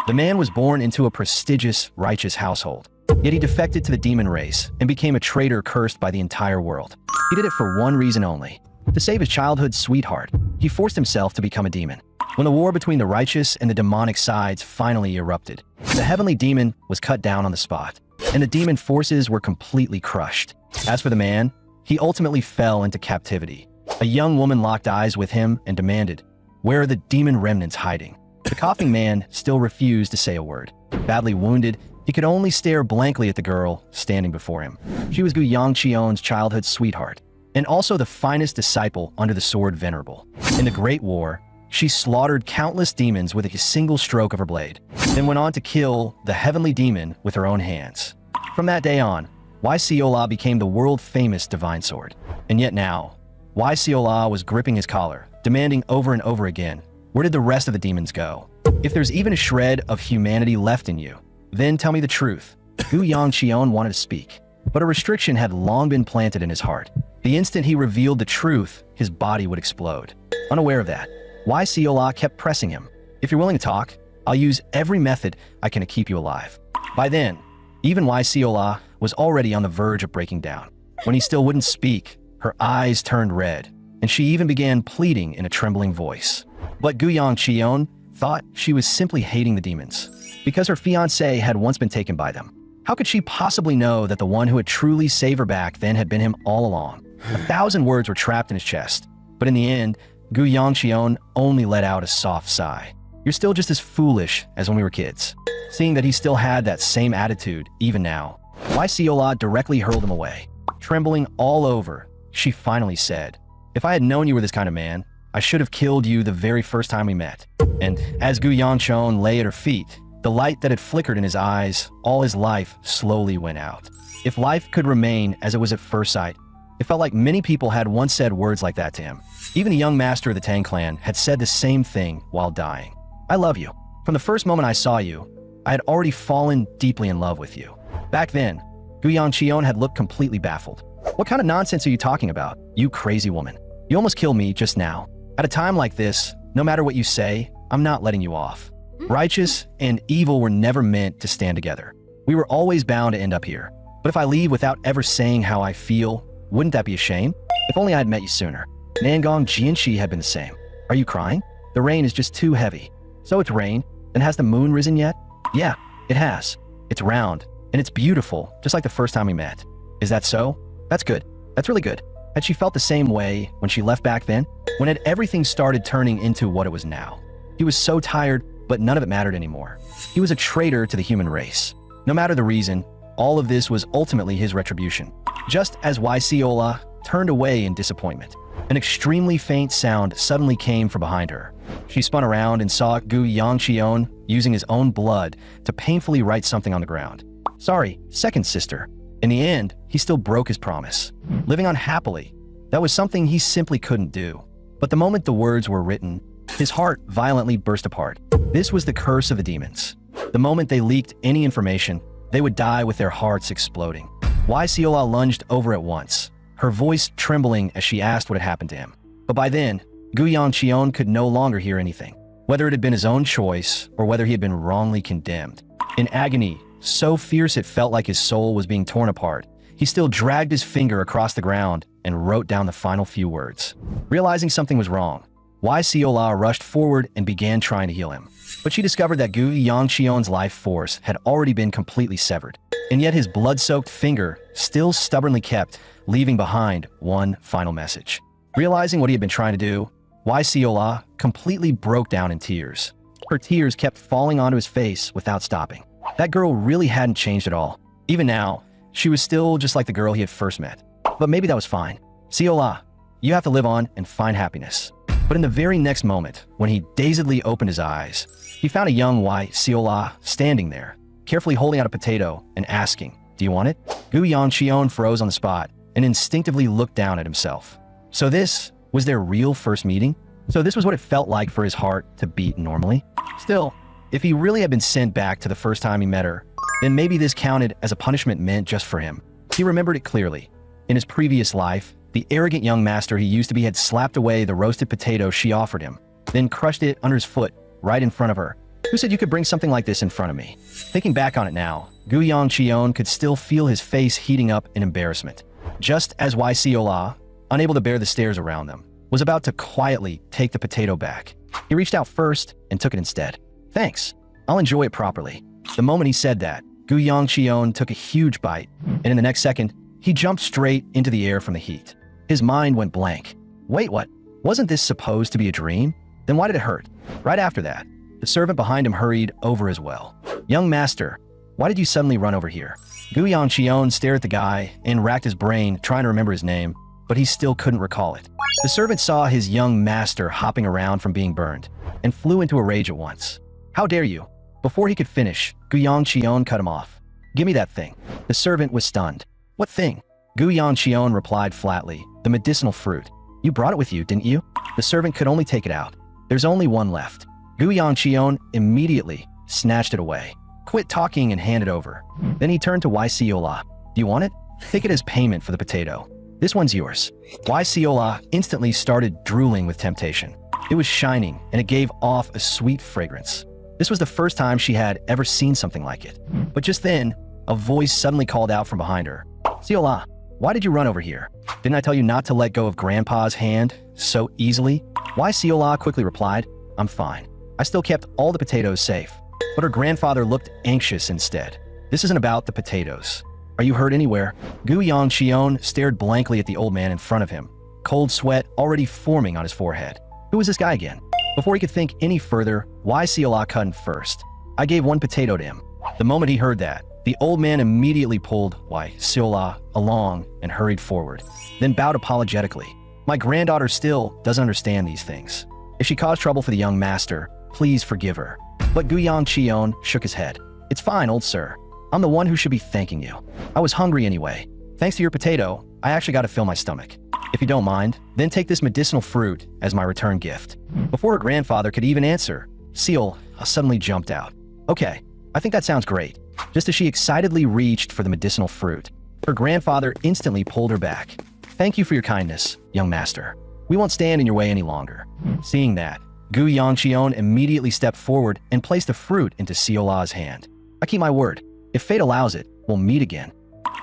The man was born into a prestigious, righteous household. Yet he defected to the demon race and became a traitor cursed by the entire world. He did it for one reason only: to save his childhood sweetheart. He forced himself to become a demon. When the war between the righteous and the demonic sides finally erupted, the heavenly demon was cut down on the spot, and the demon forces were completely crushed. As for the man, he ultimately fell into captivity. A young woman locked eyes with him and demanded, "Where are the demon remnants hiding?" The coughing man still refused to say a word. Badly wounded, he could only stare blankly at the girl standing before him. She was Gu Yangchion's childhood sweetheart, and also the finest disciple under the sword Venerable. In the Great War, she slaughtered countless demons with a single stroke of her blade, then went on to kill the heavenly demon with her own hands. From that day on, Yahello became the world-famous divine sword. And yet now, Yahello was gripping his collar, demanding over and over again, "Where did the rest of the demons go? If there's even a shred of humanity left in you, then tell me the truth." Gu Yangchion wanted to speak, but a restriction had long been planted in his heart. The instant he revealed the truth, his body would explode. Unaware of that, Yahello kept pressing him. "If you're willing to talk, I'll use every method I can to keep you alive." By then, even Yahello was already on the verge of breaking down. When he still wouldn't speak, her eyes turned red, and she even began pleading in a trembling voice. But Gu Yangchion thought she was simply hating the demons, because her fiancé had once been taken by them. How could she possibly know that the one who had truly saved her back then had been him all along? 1,000 words were trapped in his chest, but in the end, Gu Yangchion only let out a soft sigh. "You're still just as foolish as when we were kids." Seeing that he still had that same attitude even now, Yahello directly hurled him away. Trembling all over, she finally said, "If I had known you were this kind of man, I should have killed you the very first time we met." And as Gu Yangchon lay at her feet, the light that had flickered in his eyes all his life slowly went out. If life could remain as it was at first sight, it felt like many people had once said words like that to him. Even the young master of the Tang clan had said the same thing while dying. "I love you. From the first moment I saw you, I had already fallen deeply in love with you." Back then, Gu Yangchion had looked completely baffled. "What kind of nonsense are you talking about, you crazy woman? You almost killed me just now. At a time like this, no matter what you say, I'm not letting you off. Righteous and evil were never meant to stand together. We were always bound to end up here. But if I leave without ever saying how I feel, wouldn't that be a shame? If only I had met you sooner." Nangong Jianxi had been the same. "Are you crying? The rain is just too heavy." "So it's rain? Then has the moon risen yet?" "Yeah, it has. It's round, and it's beautiful, just like the first time we met." "Is that so? That's good. That's really good." Had she felt the same way when she left back then? When had everything started turning into what it was now? He was so tired, but none of it mattered anymore. He was a traitor to the human race. No matter the reason, all of this was ultimately his retribution. Just as Yahello turned away in disappointment, an extremely faint sound suddenly came from behind her. She spun around and saw Gu Yangchion using his own blood to painfully write something on the ground. "Sorry, second sister." In the end, he still broke his promise. Living on happily, that was something he simply couldn't do. But the moment the words were written, his heart violently burst apart. This was the curse of the demons. The moment they leaked any information, they would die with their hearts exploding. Yahello lunged over at once, her voice trembling as she asked what had happened to him. But by then, Gu Yangchion could no longer hear anything, whether it had been his own choice or whether he had been wrongly condemned. In agony, so fierce it felt like his soul was being torn apart, he still dragged his finger across the ground and wrote down the final few words. Realizing something was wrong, Yahello rushed forward and began trying to heal him. But she discovered that Gu Yangchion's life force had already been completely severed, and yet his blood-soaked finger still stubbornly kept leaving behind one final message. Realizing what he had been trying to do, Yahello completely broke down in tears. Her tears kept falling onto his face without stopping. That girl really hadn't changed at all. Even now, she was still just like the girl he had first met. But maybe that was fine. "Yahello, you have to live on and find happiness." But in the very next moment, when he dazedly opened his eyes, he found a young Yahello standing there, carefully holding out a potato and asking, "Do you want it?" Gu Yangchion froze on the spot and instinctively looked down at himself. So this was their real first meeting? So this was what it felt like for his heart to beat normally? Still, if he really had been sent back to the first time he met her, then maybe this counted as a punishment meant just for him. He remembered it clearly. In his previous life, the arrogant young master he used to be had slapped away the roasted potato she offered him, then crushed it under his foot right in front of her. Who said you could bring something like this in front of me? Thinking back on it now, Gu Yongcheon could still feel his face heating up in embarrassment. Just as Siola, unable to bear the stares around them, was about to quietly take the potato back, he reached out first and took it instead. Thanks. I'll enjoy it properly. The moment he said that, Gu Yongcheon took a huge bite, and in the next second, he jumped straight into the air from the heat. His mind went blank. Wait, what? Wasn't this supposed to be a dream? Then why did it hurt? Right after that, the servant behind him hurried over as well. Young master, why did you suddenly run over here? Gu Yongcheon stared at the guy and racked his brain trying to remember his name, but he still couldn't recall it. The servant saw his young master hopping around from being burned and flew into a rage at once. How dare you? Before he could finish, Gu Yongcheon cut him off. Give me that thing. The servant was stunned. What thing? Gu Yongcheon replied flatly. The medicinal fruit. You brought it with you, didn't you? The servant could only take it out. There's only one left. Gu Yongcheon immediately snatched it away. Quit talking and hand it over. Then he turned to Siola. Do you want it? Take it as payment for the potato. This one's yours. Siola instantly started drooling with temptation. It was shining, and it gave off a sweet fragrance. This was the first time she had ever seen something like it. But just then, a voice suddenly called out from behind her. Siola, why did you run over here? Didn't I tell you not to let go of Grandpa's hand so easily? Siola quickly replied, I'm fine. I still kept all the potatoes safe. But her grandfather looked anxious instead. This isn't about the potatoes. Are you hurt anywhere? Gu Yongcheon stared blankly at the old man in front of him, cold sweat already forming on his forehead. Who was this guy again? Before he could think any further, Siola cut him first. I gave one potato to him. The moment he heard that, the old man immediately pulled Siola along and hurried forward, then bowed apologetically. My granddaughter still doesn't understand these things. If she caused trouble for the young master, please forgive her. But Gu Yongcheon shook his head. It's fine, old sir. I'm the one who should be thanking you. I was hungry anyway. Thanks to your potato, I actually got to fill my stomach. If you don't mind, then take this medicinal fruit as my return gift. Before her grandfather could even answer, Seal suddenly jumped out. Okay, I think that sounds great. Just as she excitedly reached for the medicinal fruit, her grandfather instantly pulled her back. Thank you for your kindness, young master. We won't stand in your way any longer. Seeing that, Gu Yongcheon immediately stepped forward and placed the fruit into Siola's hand. I keep my word. If fate allows it, we'll meet again.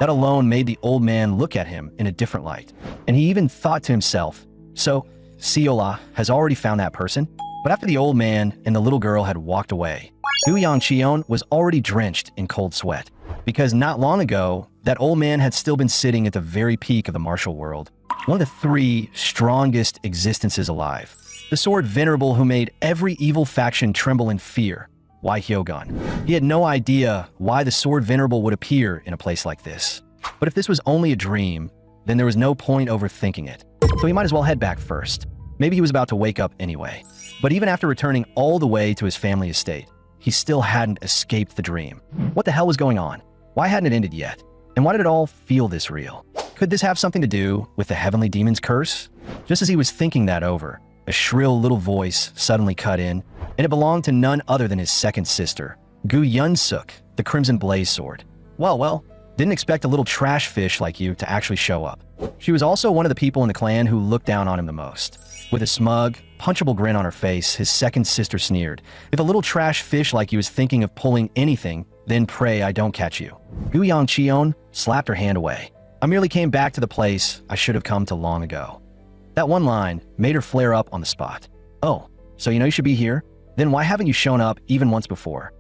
That alone made the old man look at him in a different light. And he even thought to himself, so Siola has already found that person? But after the old man and the little girl had walked away, Gu Yongcheon was already drenched in cold sweat. Because not long ago, that old man had still been sitting at the very peak of the martial world. One of the three strongest existences alive. The sword venerable who made every evil faction tremble in fear. Hyogon. He had no idea why the sword venerable would appear in a place like this. But if this was only a dream, then there was no point overthinking it. So he might as well head back first. Maybe he was about to wake up anyway. But even after returning all the way to his family estate, he still hadn't escaped the dream. What the hell was going on? Why hadn't it ended yet? And why did it all feel this real? Could this have something to do with the heavenly demon's curse? Just as he was thinking that over, a shrill little voice suddenly cut in, and it belonged to none other than his second sister, Gu Yunsuk, the Crimson Blaze Sword. Well, didn't expect a little trash fish like you to actually show up. She was also one of the people in the clan who looked down on him the most. With a smug, punchable grin on her face, his second sister sneered, If a little trash fish like you is thinking of pulling anything, then pray I don't catch you. Gu Yongcheon slapped her hand away. I merely came back to the place I should have come to long ago. That one line made her flare up on the spot. Oh, so you know you should be here? Then why haven't you shown up even once before?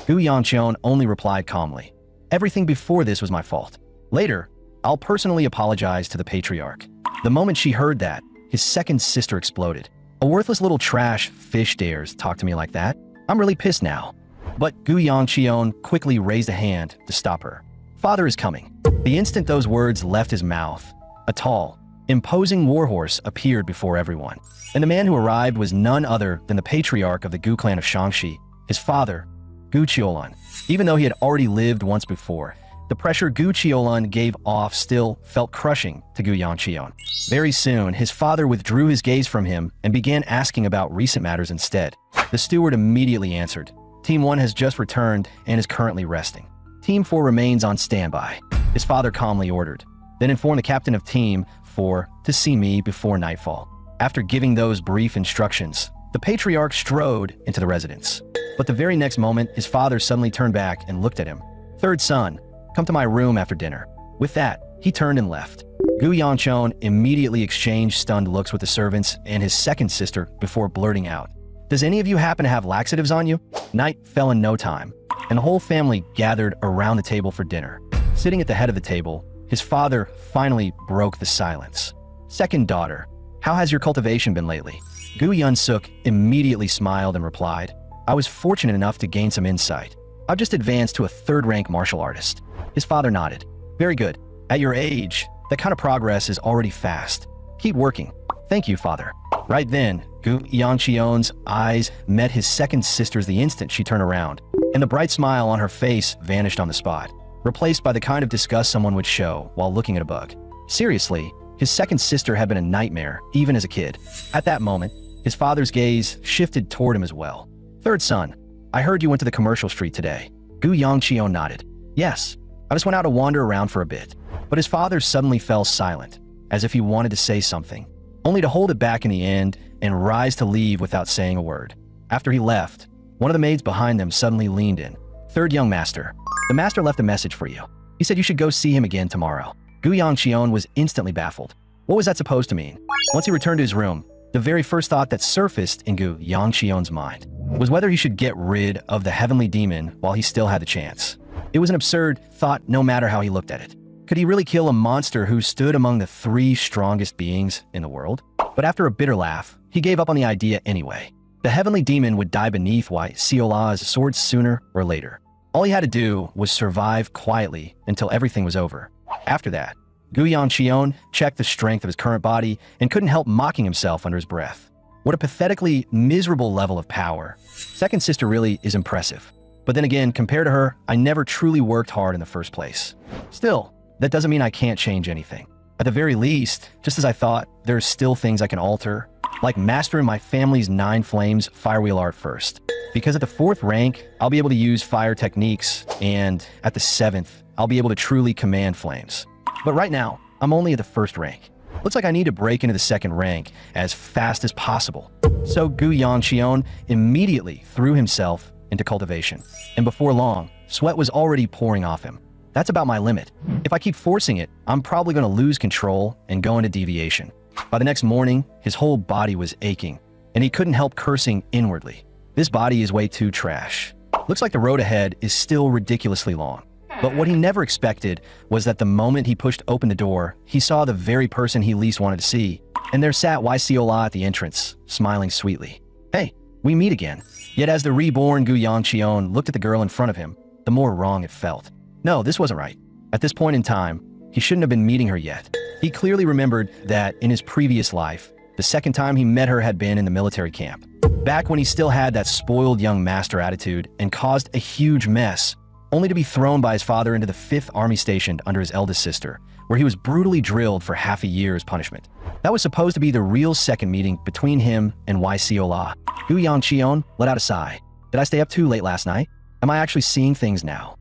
Gu Yongcheon only replied calmly. Everything before this was my fault. Later, I'll personally apologize to the patriarch. The moment she heard that, his second sister exploded. A worthless little trash fish dares talk to me like that? I'm really pissed now. But Gu Yongcheon quickly raised a hand to stop her. Father is coming. The instant those words left his mouth, a tall, imposing warhorse appeared before everyone. And the man who arrived was none other than the patriarch of the Gu clan of Shangxi, his father, Gu Qiulan. Even though he had already lived once before, the pressure Gu Qiulan gave off still felt crushing to Gu Yongcheon. Very soon, his father withdrew his gaze from him and began asking about recent matters instead. The steward immediately answered, Team 1 has just returned and is currently resting. Team 4 remains on standby, his father calmly ordered. Then informed the captain of Team 4 to see me before nightfall. After giving those brief instructions, The patriarch strode into the residence. But the very next moment, his father suddenly turned back and looked at him. "Third son, come to my room after dinner." With that, he turned and left. Gu Yangchon immediately exchanged stunned looks with the servants and his second sister before blurting out, "Does any of you happen to have laxatives on you?" Night fell in no time, and the whole family gathered around the table for dinner. Sitting at the head of the table, his father finally broke the silence. "Second daughter, how has your cultivation been lately?" Gu Yunsuk immediately smiled and replied, "I was fortunate enough to gain some insight. I've just advanced to a third-rank martial artist." His father nodded. "Very good. At your age, that kind of progress is already fast. Keep working." "Thank you, father." Right then, Gu Yangchion's eyes met his second sister's the instant she turned around, and the bright smile on her face vanished on the spot, replaced by the kind of disgust someone would show while looking at a book. Seriously, his second sister had been a nightmare, even as a kid. At that moment, his father's gaze shifted toward him as well. "Third son, I heard you went to the commercial street today." Gu Yangchion nodded. "Yes, I just went out to wander around for a bit." But his father suddenly fell silent, as if he wanted to say something, only to hold it back in the end and rise to leave without saying a word. After he left, one of the maids behind them suddenly leaned in. "Third young master, the master left a message for you. He said you should go see him again tomorrow." Gu Yangchion was instantly baffled. What was that supposed to mean? Once he returned to his room, the very first thought that surfaced in Gu Yangchion's mind was whether he should get rid of the heavenly demon while he still had the chance. It was an absurd thought no matter how he looked at it. Could he really kill a monster who stood among the 3 strongest beings in the world? But after a bitter laugh, he gave up on the idea anyway. The heavenly demon would die beneath Wai Siola's sword sooner or later. All he had to do was survive quietly until everything was over. After that, Gu Yangchion checked the strength of his current body and couldn't help mocking himself under his breath. What a pathetically miserable level of power. Second sister really is impressive. But then again, compared to her, I never truly worked hard in the first place. Still, that doesn't mean I can't change anything. At the very least, just as I thought, there's still things I can alter, like mastering my family's 9 flames firewheel art first. Because at the 4th rank, I'll be able to use fire techniques, and at the 7th, I'll be able to truly command flames. But right now, I'm only at the 1st rank. Looks like I need to break into the 2nd rank as fast as possible. So Gu Yangchion immediately threw himself into cultivation. And before long, sweat was already pouring off him. That's about my limit. If I keep forcing it, I'm probably going to lose control and go into deviation. By the next morning, his whole body was aching, and he couldn't help cursing inwardly. This body is way too trash. Looks like the road ahead is still ridiculously long. But what he never expected was that the moment he pushed open the door, he saw the very person he least wanted to see. And there sat Wai Siola at the entrance, smiling sweetly. "Hey, we meet again." Yet as the reborn Gu Yangchion looked at the girl in front of him, the more wrong it felt. No, this wasn't right. At this point in time, he shouldn't have been meeting her yet. He clearly remembered that in his previous life, the second time he met her had been in the military camp. Back when he still had that spoiled young master attitude and caused a huge mess, only to be thrown by his father into the 5th army stationed under his eldest sister, where he was brutally drilled for half a year as punishment. That was supposed to be the real second meeting between him and Wai Siola. Gu Yangchion let out a sigh. Did I stay up too late last night? Am I actually seeing things now?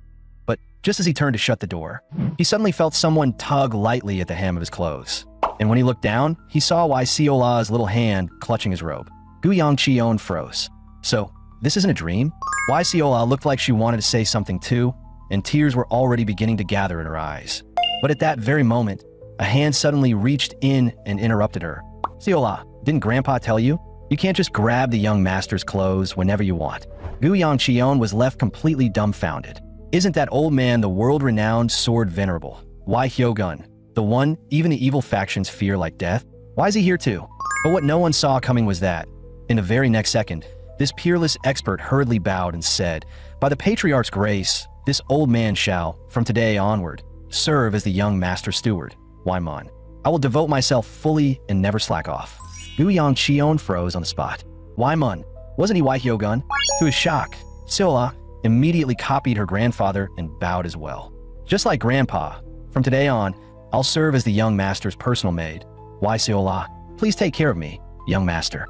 But just as he turned to shut the door, he suddenly felt someone tug lightly at the hem of his clothes. And when he looked down, he saw Wai Siola's little hand clutching his robe. Gu Yangchion froze. So, this isn't a dream? Wai Siola looked like she wanted to say something too, and tears were already beginning to gather in her eyes. But at that very moment, a hand suddenly reached in and interrupted her. "Siola, didn't Grandpa tell you? You can't just grab the young master's clothes whenever you want." Gu Yangchion was left completely dumbfounded. Isn't that old man the world-renowned sword venerable, Wai Hyogun, the one even the evil factions fear like death? Why is he here too? But what no one saw coming was that, in the very next second, this peerless expert hurriedly bowed and said, "By the Patriarch's grace, this old man shall, from today onward, serve as the young master steward, Waimon. I will devote myself fully and never slack off." Gu Yangchion froze on the spot. Waimon, wasn't he Wai Hyogun? To his shock, Siola immediately copied her grandfather and bowed as well. "Just like Grandpa, from today on, I'll serve as the young master's personal maid. Wai Siola, please take care of me, young master."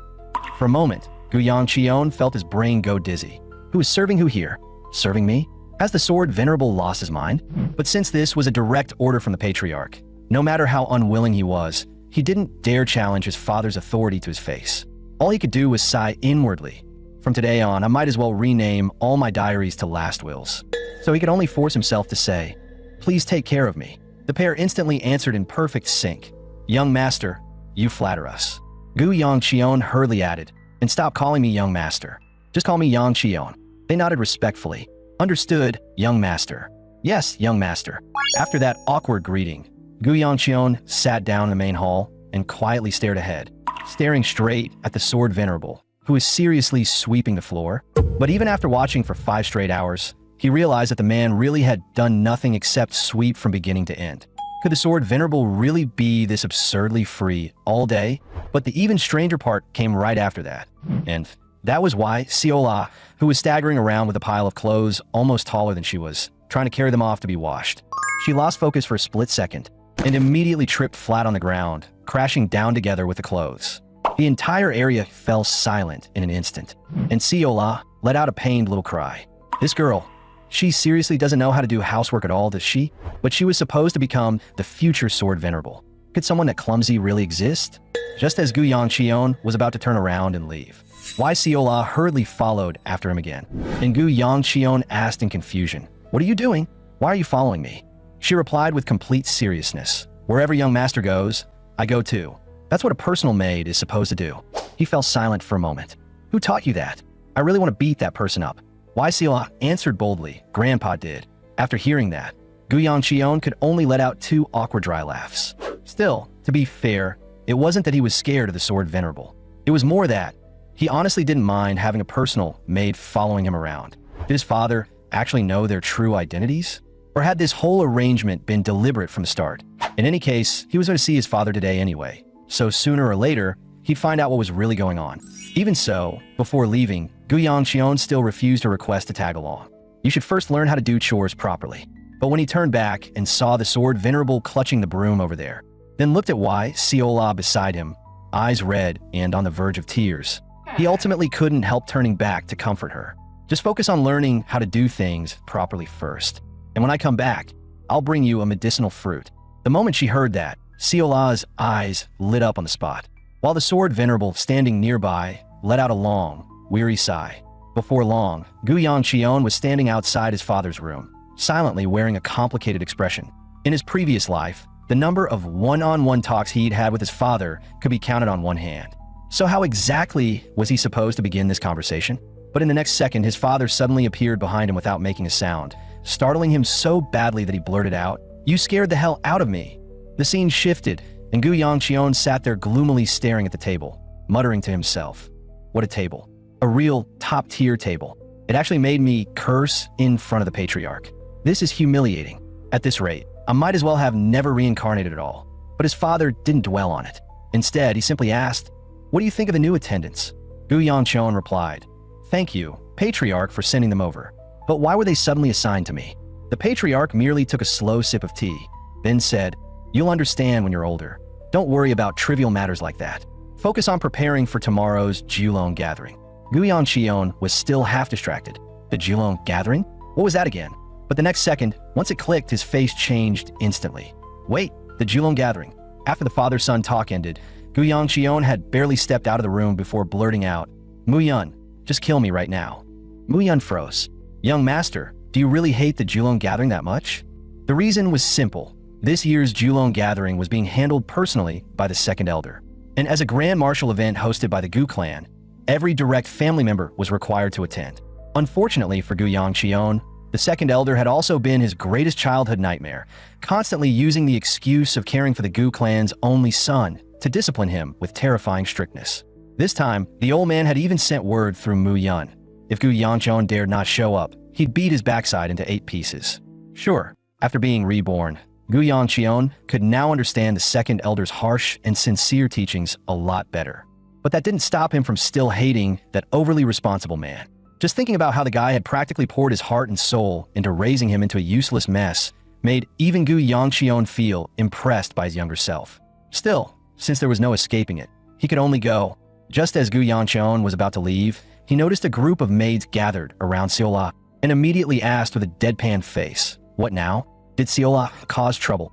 For a moment, Gu Yangchion felt his brain go dizzy. Who is serving who here? Serving me? Has the sword venerable lost his mind? But since this was a direct order from the Patriarch, no matter how unwilling he was, he didn't dare challenge his father's authority to his face. All he could do was sigh inwardly. From today on, I might as well rename all my diaries to last wills. So he could only force himself to say, "Please take care of me." The pair instantly answered in perfect sync. "Young master, you flatter us." Gu Yongcheon hurriedly added, "And stop calling me young master. Just call me Yongcheon." They nodded respectfully. "Understood, young master." "Yes, young master." After that awkward greeting, Gu Yongcheon sat down in the main hall and quietly stared ahead, staring straight at the sword venerable, who was seriously sweeping the floor. But even after watching for 5 straight hours, he realized that the man really had done nothing except sweep from beginning to end. Could the sword venerable really be this absurdly free all day? But the even stranger part came right after that. And that was why Siola, who was staggering around with a pile of clothes almost taller than she was, trying to carry them off to be washed. She lost focus for a split second and immediately tripped flat on the ground, crashing down together with the clothes. The entire area fell silent in an instant, and Siola let out a pained little cry. This girl, she seriously doesn't know how to do housework at all, does she? But she was supposed to become the future sword venerable. Could someone that clumsy really exist? Just as Gu Yongcheon was about to turn around and leave, Wai Siola hurriedly followed after him again, and Gu Yongcheon asked in confusion, "What are you doing? Why are you following me?" She replied with complete seriousness, "Wherever young master goes, I go too. That's what a personal maid is supposed to do." He fell silent for a moment. "Who taught you that? I really want to beat that person up." Wai Siola answered boldly, "Grandpa did." After hearing that, Gu Yongcheon could only let out 2 awkward dry laughs. Still, to be fair, it wasn't that he was scared of the sword venerable. It was more that he honestly didn't mind having a personal maid following him around. Did his father actually know their true identities? Or had this whole arrangement been deliberate from the start? In any case, he was going to see his father today anyway, so sooner or later, he'd find out what was really going on. Even so, before leaving, Gu Yongcheon still refused a request to tag along. You should first learn how to do chores properly. But when he turned back and saw the sword venerable clutching the broom over there, then looked at Wai Siola beside him, eyes red and on the verge of tears, he ultimately couldn't help turning back to comfort her. Just focus on learning how to do things properly first. And when I come back, I'll bring you a medicinal fruit. The moment she heard that, Siola's eyes lit up on the spot, while the sword venerable standing nearby let out a long, weary sigh. Before long, Gu Yongcheon was standing outside his father's room, silently wearing a complicated expression. In his previous life, the number of one-on-one talks he'd had with his father could be counted on one hand. So how exactly was he supposed to begin this conversation? But in the next second, his father suddenly appeared behind him without making a sound, startling him so badly that he blurted out, "You scared the hell out of me." The scene shifted, and Gu Yongcheon sat there gloomily staring at the table, muttering to himself, "What a table. A real top-tier table. It actually made me curse in front of the patriarch. This is humiliating. At this rate, I might as well have never reincarnated at all." But his father didn't dwell on it. Instead, he simply asked, "What do you think of the new attendants?" Gu Yongcheon replied, "Thank you, patriarch, for sending them over. But why were they suddenly assigned to me?" The patriarch merely took a slow sip of tea, then said, "You'll understand when you're older. Don't worry about trivial matters like that. Focus on preparing for tomorrow's Julong gathering." Gu Yongcheon was still half distracted. The Julong gathering? What was that again? But the next second, once it clicked, his face changed instantly. Wait, the Julong gathering. After the father-son talk ended, Gu Yongcheon had barely stepped out of the room before blurting out, "Muyun, just kill me right now." Muyun froze. "Young master, do you really hate the Julong gathering that much?" The reason was simple. This year's Julong gathering was being handled personally by the second elder. And as a grand martial event hosted by the Gu clan, every direct family member was required to attend. Unfortunately for Gu Yongcheon, the second elder had also been his greatest childhood nightmare, constantly using the excuse of caring for the Gu clan's only son to discipline him with terrifying strictness. This time, the old man had even sent word through Mu Yun. If Gu Yongcheon dared not show up, he'd beat his backside into 8 pieces. Sure, after being reborn, Gu Yongcheon could now understand the second elder's harsh and sincere teachings a lot better. But that didn't stop him from still hating that overly responsible man. Just thinking about how the guy had practically poured his heart and soul into raising him into a useless mess made even Gu Yongcheon feel impressed by his younger self. Still, since there was no escaping it, he could only go. Just as Gu Yongcheon was about to leave, he noticed a group of maids gathered around Siola and immediately asked with a deadpan face, "What now? Did Siola cause trouble?"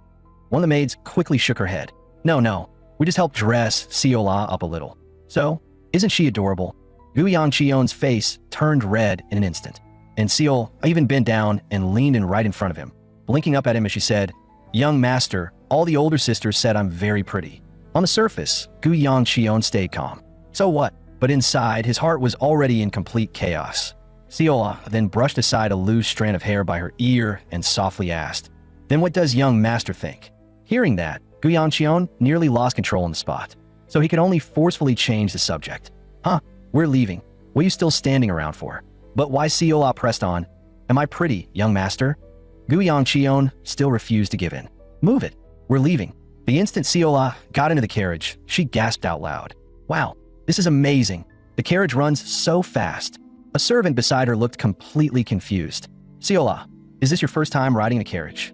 One of the maids quickly shook her head. No, we just helped dress Siola up a little. So, Isn't she adorable? Gu Yangchion's face turned red in an instant, and Seol even bent down and leaned in right in front of him, blinking up at him as she said, "Young master, all the older sisters said I'm very pretty." On the surface, Gu Yangchion stayed calm. So what? But inside, his heart was already in complete chaos. Seola then brushed aside a loose strand of hair by her ear and softly asked, "Then what does young master think?" Hearing that, Gu Yangchion nearly lost control on the spot, so he could only forcefully change the subject. "Huh, we're leaving. What are you still standing around for?" But why Seola pressed on, "Am I pretty, young master?" Gu Yangchion still refused to give in. "Move it. We're leaving." The instant Seola got into the carriage, she gasped out loud. "Wow, this is amazing. The carriage runs so fast." A servant beside her looked completely confused. "Seola, is this your first time riding a carriage?"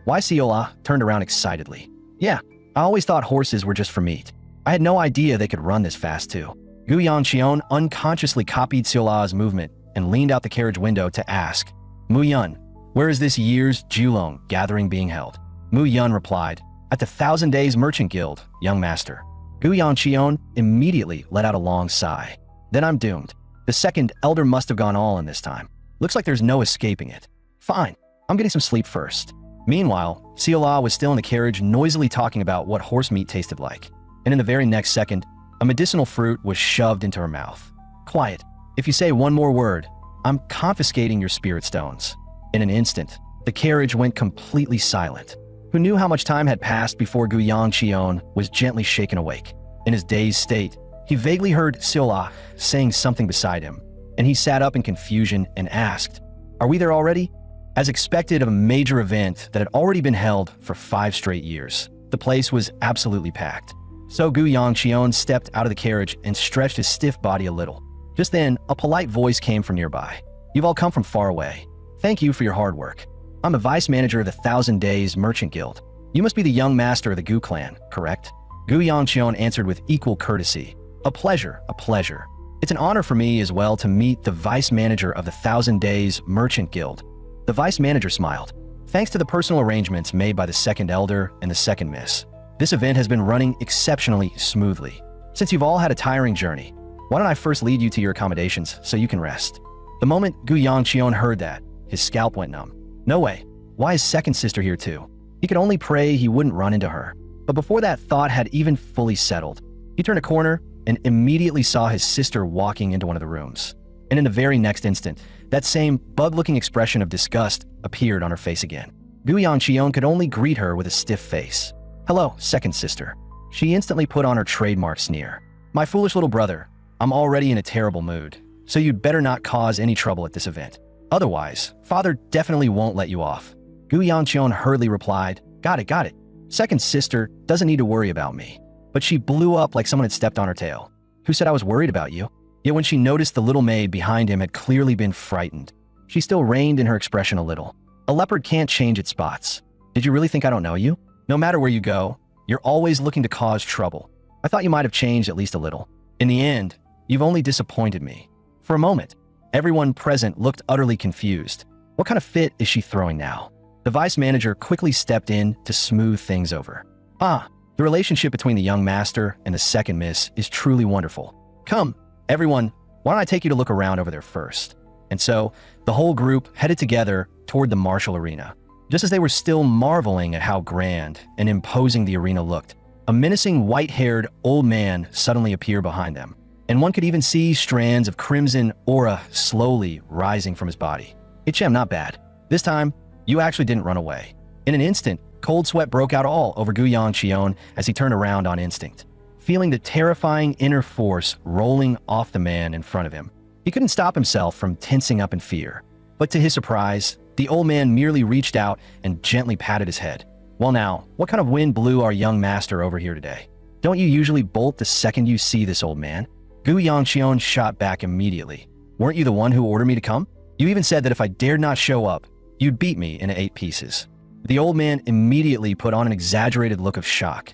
Why Seola turned around excitedly. "Yeah, I always thought horses were just for meat. I had no idea they could run this fast too." Gu Yangchion unconsciously copied Seola's movement and leaned out the carriage window to ask, "Mu Yun, where is this year's Julong gathering being held?" Mu Yun replied, "At the 1,000 Days Merchant Guild, young master." Gu Yangchion immediately let out a long sigh. "Then I'm doomed. The second elder must have gone all in this time. Looks like there's no escaping it. Fine, I'm getting some sleep first." Meanwhile, Seola was still in the carriage noisily talking about what horse meat tasted like. And in the very next second, a medicinal fruit was shoved into her mouth. "Quiet. If you say one more word, I'm confiscating your spirit stones." In an instant, the carriage went completely silent. Who knew how much time had passed before Gu Yangchion was gently shaken awake? In his dazed state, he vaguely heard Seola saying something beside him, and he sat up in confusion and asked, "Are we there already?" As expected of a major event that had already been held for 5 straight years, the place was absolutely packed. So Gu Yangchion stepped out of the carriage and stretched his stiff body a little. Just then, a polite voice came from nearby. "You've all come from far away. Thank you for your hard work. I'm a vice manager of the 1,000 Days Merchant Guild. You must be the young master of the Gu clan, correct?" Gu Yangchion answered with equal courtesy. "A pleasure, a pleasure. It's an honor for me as well to meet the vice manager of the 1,000 Days Merchant Guild." The vice manager smiled. "Thanks to the personal arrangements made by the second elder and the second miss, this event has been running exceptionally smoothly. Since you've all had a tiring journey, why don't I first lead you to your accommodations so you can rest?" The moment Gu Yangchion heard that, his scalp went numb. No way. Why is second sister here too? He could only pray he wouldn't run into her. But before that thought had even fully settled, he turned a corner and immediately saw his sister walking into one of the rooms. And in the very next instant, that same bug-looking expression of disgust appeared on her face again. Gu Yangchion could only greet her with a stiff face. "Hello, second sister." She instantly put on her trademark sneer. "My foolish little brother, I'm already in a terrible mood, so you'd better not cause any trouble at this event. Otherwise, father definitely won't let you off." Gu Yangchion hurriedly replied, got it. Second sister doesn't need to worry about me." But she blew up like someone had stepped on her tail. "Who said I was worried about you?" Yet when she noticed the little maid behind him had clearly been frightened, she still reined in her expression a little. A leopard can't change its spots. "Did you really think I don't know you? No matter where you go, you're always looking to cause trouble. I thought you might have changed at least a little. In the end, you've only disappointed me." For a moment, everyone present looked utterly confused. What kind of fit is she throwing now? The vice manager quickly stepped in to smooth things over. The relationship between the young master and the second miss is truly wonderful. Come, everyone, why don't I take you to look around over there first?" And so, the whole group headed together toward the martial arena. Just as they were still marveling at how grand and imposing the arena looked, a menacing white-haired old man suddenly appeared behind them, and one could even see strands of crimson aura slowly rising from his body. "Ichem, not bad. This time, you actually didn't run away." In an instant, cold sweat broke out all over Gu Yangchion as he turned around on instinct, feeling the terrifying inner force rolling off the man in front of him. He couldn't stop himself from tensing up in fear. But to his surprise, the old man merely reached out and gently patted his head. "Well now, what kind of wind blew our young master over here today? Don't you usually bolt the second you see this old man?" Gu Yangchion shot back immediately. "Weren't you the one who ordered me to come? You even said that if I dared not show up, you'd beat me into 8 pieces." The old man immediately put on an exaggerated look of shock.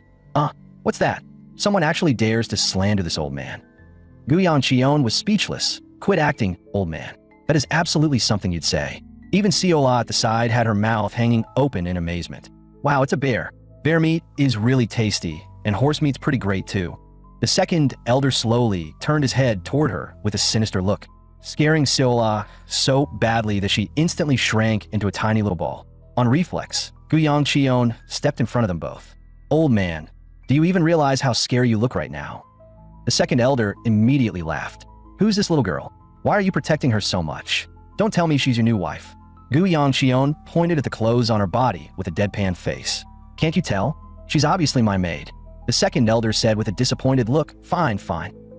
What's that? Someone actually dares to slander this old man." Gu Yangchion was speechless. "Quit acting, old man. That is absolutely something you'd say." Even Seola at the side had her mouth hanging open in amazement. "Wow, it's a bear. Bear meat is really tasty, and horse meat's pretty great too." The second elder slowly turned his head toward her with a sinister look, scaring Seola so badly that she instantly shrank into a tiny little ball. On reflex, Guyang Cheon stepped in front of them both. "Old man, do you even realize how scary you look right now?" The second elder immediately laughed. "Who's this little girl? Why are you protecting her so much? Don't tell me she's your new wife." Guyang Cheon pointed at the clothes on her body with a deadpan face. "Can't you tell? She's obviously my maid." The second elder said with a disappointed look, Fine.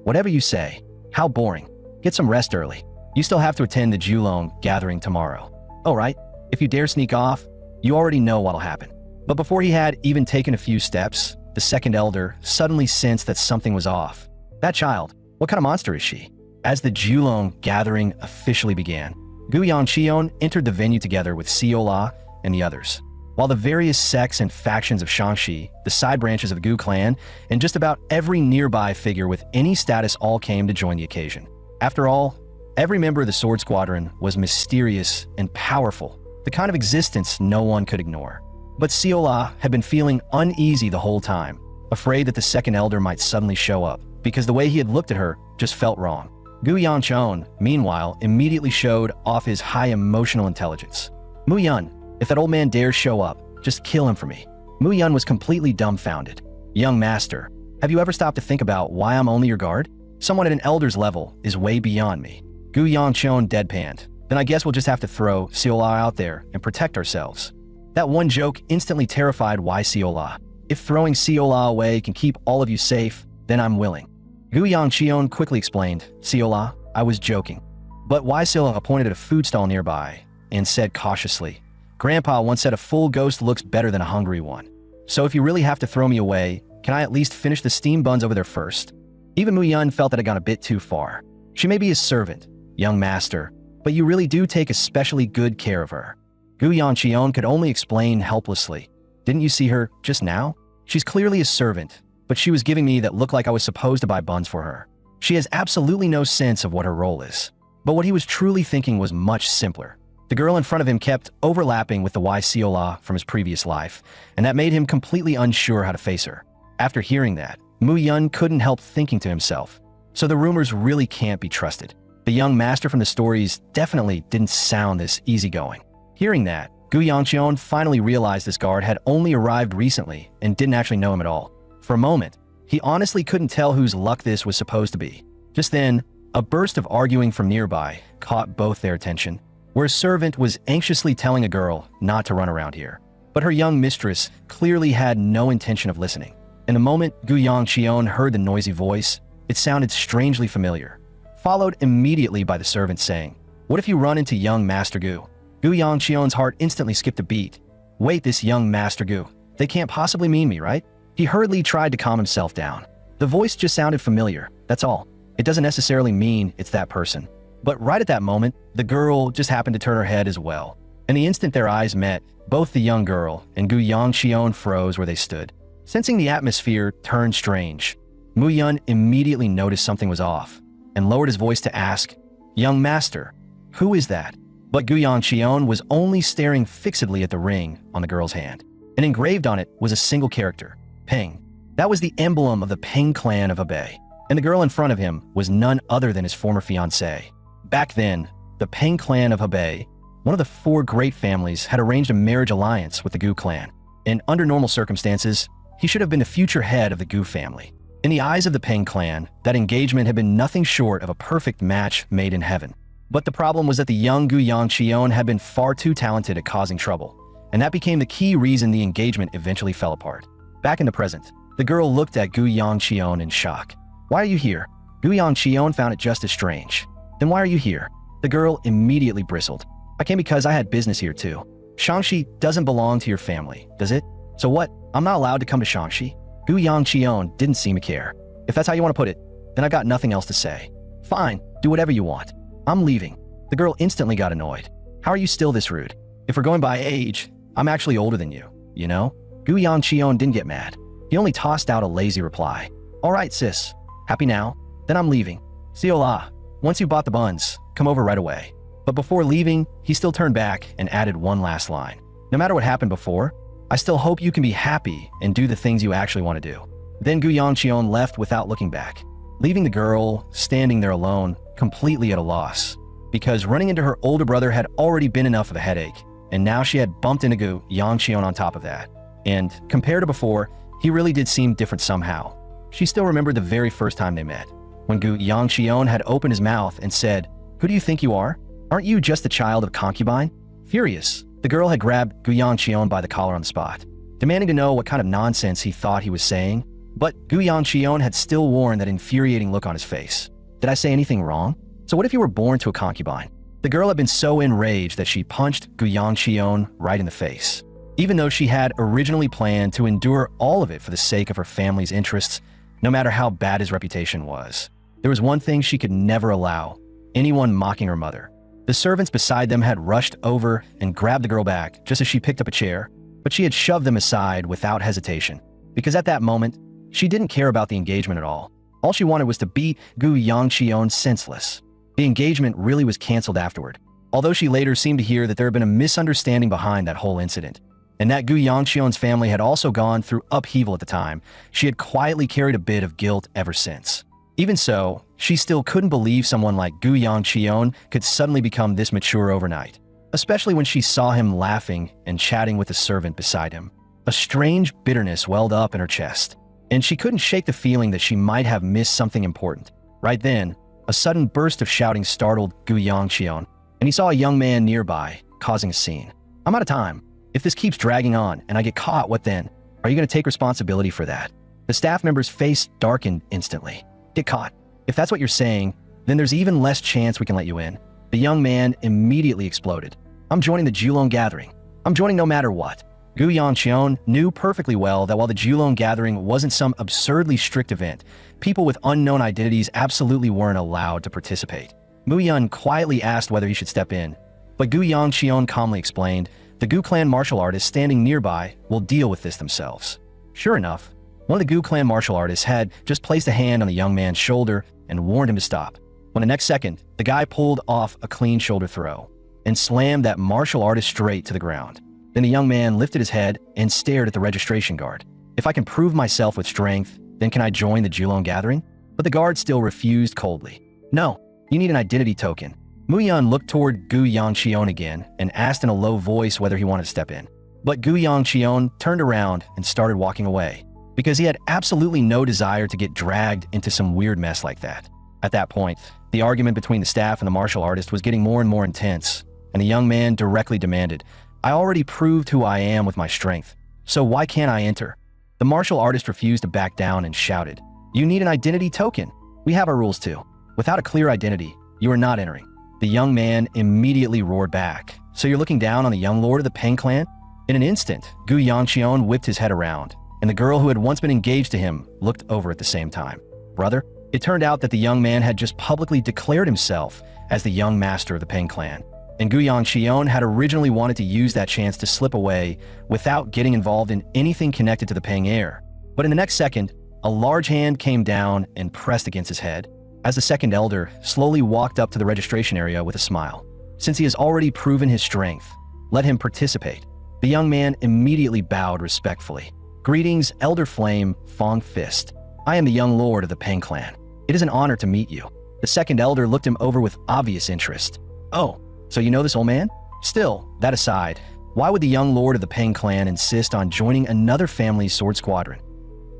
Whatever you say. How boring. Get some rest early. You still have to attend the Julong gathering tomorrow." "All right. If you dare sneak off, you already know what'll happen." But before he had even taken a few steps, the second elder suddenly sensed that something was off. "That child, what kind of monster is she?" As the Julong gathering officially began, Guyang Cheon entered the venue together with Seola and the others. While the various sects and factions of Shangxi, the side branches of the Gu clan, and just about every nearby figure with any status all came to join the occasion. After all, every member of the Sword Squadron was mysterious and powerful, the kind of existence no one could ignore. But Seola had been feeling uneasy the whole time, afraid that the second elder might suddenly show up, because the way he had looked at her just felt wrong. Guyang Cheon, meanwhile, immediately showed off his high emotional intelligence. "Muyun, if that old man dares show up, just kill him for me." Muyun was completely dumbfounded. "Young master, have you ever stopped to think about why I'm only your guard? Someone at an elder's level is way beyond me." Guyang Cheon deadpanned. "Then I guess we'll just have to throw Seola out there and protect ourselves." That one joke instantly terrified Wai Seola. "If throwing Seola away can keep all of you safe, then I'm willing." Guyang Cheon quickly explained, "Seola, I was joking." But Wai Seola pointed at a food stall nearby and said cautiously, "Grandpa once said a full ghost looks better than a hungry one. So if you really have to throw me away, can I at least finish the steam buns over there first?" Even Muyun felt that it had gone a bit too far. "She may be a servant, young master, but you really do take especially good care of her." Guyang Cheon could only explain helplessly. "Didn't you see her just now? She's clearly a servant, but she was giving me that look like I was supposed to buy buns for her. She has absolutely no sense of what her role is." But what he was truly thinking was much simpler. The girl in front of him kept overlapping with the Wai Seola from his previous life, and that made him completely unsure how to face her. After hearing that, Muyun couldn't help thinking to himself, so the rumors really can't be trusted. The young master from the stories definitely didn't sound this easygoing. Hearing that, Guyang Cheon finally realized this guard had only arrived recently and didn't actually know him at all. For a moment, he honestly couldn't tell whose luck this was supposed to be. Just then, a burst of arguing from nearby caught both their attention, where a servant was anxiously telling a girl not to run around here. But her young mistress clearly had no intention of listening. In the moment Guyang Cheon heard the noisy voice, it sounded strangely familiar, followed immediately by the servant saying, "What if you run into young Master Gu?" Guyang Cheon's heart instantly skipped a beat. "Wait, this young Master Gu. They can't possibly mean me, right?" He hurriedly tried to calm himself down. The voice just sounded familiar, that's all. It doesn't necessarily mean it's that person. But right at that moment, the girl just happened to turn her head as well. And the instant their eyes met, both the young girl and Guyang Cheon froze where they stood. Sensing the atmosphere turned strange, Muyun immediately noticed something was off and lowered his voice to ask, "Young master, who is that?" But Guyang Cheon was only staring fixedly at the ring on the girl's hand. And engraved on it was a single character, Peng. That was the emblem of the Peng clan of Hebei. And the girl in front of him was none other than his former fiancée. Back then, the Peng clan of Hebei, one of the 4 great families, had arranged a marriage alliance with the Gu clan. And under normal circumstances, he should have been the future head of the Gu family. In the eyes of the Peng clan, that engagement had been nothing short of a perfect match made in heaven. But the problem was that the young Guyang Cheon had been far too talented at causing trouble, and that became the key reason the engagement eventually fell apart. Back in the present, the girl looked at Guyang Cheon in shock. "Why are you here?" Guyang Cheon found it just as strange. "Then why are you here?" The girl immediately bristled. "I came because I had business here too. Shangxi doesn't belong to your family, does it? So what? I'm not allowed to come to Shangxi?" Guyang Cheon didn't seem to care. "If that's how you want to put it, then I've got nothing else to say." "Fine, do whatever you want. I'm leaving." The girl instantly got annoyed. "How are you still this rude? If we're going by age, I'm actually older than you, you know?" Guyang Cheon didn't get mad. He only tossed out a lazy reply. "All right, sis. Happy now? Then I'm leaving. Seola, once you bought the buns, come over right away." But before leaving, he still turned back and added one last line. "No matter what happened before, I still hope you can be happy and do the things you actually want to do." Then Gu Yangqion left without looking back, leaving the girl standing there alone, completely at a loss. Because running into her older brother had already been enough of a headache, and now she had bumped into Gu Yangqion on top of that. And compared to before, he really did seem different somehow. She still remembered the very first time they met, when Gu Yangqion had opened his mouth and said, "Who do you think you are? Aren't you just the child of a concubine?" Furious, the girl had grabbed Gu Yangqion by the collar on the spot, demanding to know what kind of nonsense he thought he was saying. But Gu Yangqion had still worn that infuriating look on his face. "Did I say anything wrong? So what if you were born to a concubine?" The girl had been so enraged that she punched Gu Yangqion right in the face. Even though she had originally planned to endure all of it for the sake of her family's interests, no matter how bad his reputation was, there was one thing she could never allow: anyone mocking her mother. The servants beside them had rushed over and grabbed the girl back just as she picked up a chair, but she had shoved them aside without hesitation, because at that moment, she didn't care about the engagement at all. All she wanted was to beat Gu Yangqion senseless. The engagement really was canceled afterward, although she later seemed to hear that there had been a misunderstanding behind that whole incident, and that Gu Yangqion's family had also gone through upheaval at the time. She had quietly carried a bit of guilt ever since. Even so, she still couldn't believe someone like Gu Yangqion could suddenly become this mature overnight, especially when she saw him laughing and chatting with the servant beside him. A strange bitterness welled up in her chest, and she couldn't shake the feeling that she might have missed something important. Right then, a sudden burst of shouting startled Gu Yangqion, and he saw a young man nearby, causing a scene. "I'm out of time. If this keeps dragging on and I get caught, what then? Are you going to take responsibility for that?" The staff member's face darkened instantly. "Get caught? If that's what you're saying, then there's even less chance we can let you in." The young man immediately exploded. "I'm joining the Julong gathering. I'm joining no matter what." Gu Yangqion knew perfectly well that while the Julong gathering wasn't some absurdly strict event, people with unknown identities absolutely weren't allowed to participate. Mu Yun quietly asked whether he should step in, but Gu Yangqion calmly explained, "The Gu clan martial artists standing nearby will deal with this themselves." Sure enough, one of the Gu clan martial artists had just placed a hand on the young man's shoulder and warned him to stop. When the next second, the guy pulled off a clean shoulder throw and slammed that martial artist straight to the ground. Then the young man lifted his head and stared at the registration guard. "If I can prove myself with strength, then can I join the Julong gathering?" But the guard still refused coldly. "No, you need an identity token." Mu Yun looked toward Gu Yangqion again and asked in a low voice whether he wanted to step in. But Gu Yangqion turned around and started walking away, because he had absolutely no desire to get dragged into some weird mess like that. At that point, the argument between the staff and the martial artist was getting more and more intense, and the young man directly demanded, "I already proved who I am with my strength, so why can't I enter?" The martial artist refused to back down and shouted, "You need an identity token. We have our rules too. Without a clear identity, you are not entering." The young man immediately roared back, "So you're looking down on the young lord of the Peng clan?" In an instant, Gu Yangqion whipped his head around, and the girl who had once been engaged to him looked over at the same time. "Brother?" It turned out that the young man had just publicly declared himself as the young master of the Peng clan, and Gu Yangqion had originally wanted to use that chance to slip away without getting involved in anything connected to the Peng heir. But in the next second, a large hand came down and pressed against his head, as the second elder slowly walked up to the registration area with a smile. Since he has already proven his strength, let him participate. The young man immediately bowed respectfully. "Greetings, Elder Flame Fong Fist. I am the young lord of the Peng clan. It is an honor to meet you." The second elder looked him over with obvious interest. "Oh, so you know this old man?" Still, that aside, why would the young lord of the Peng clan insist on joining another family's sword squadron?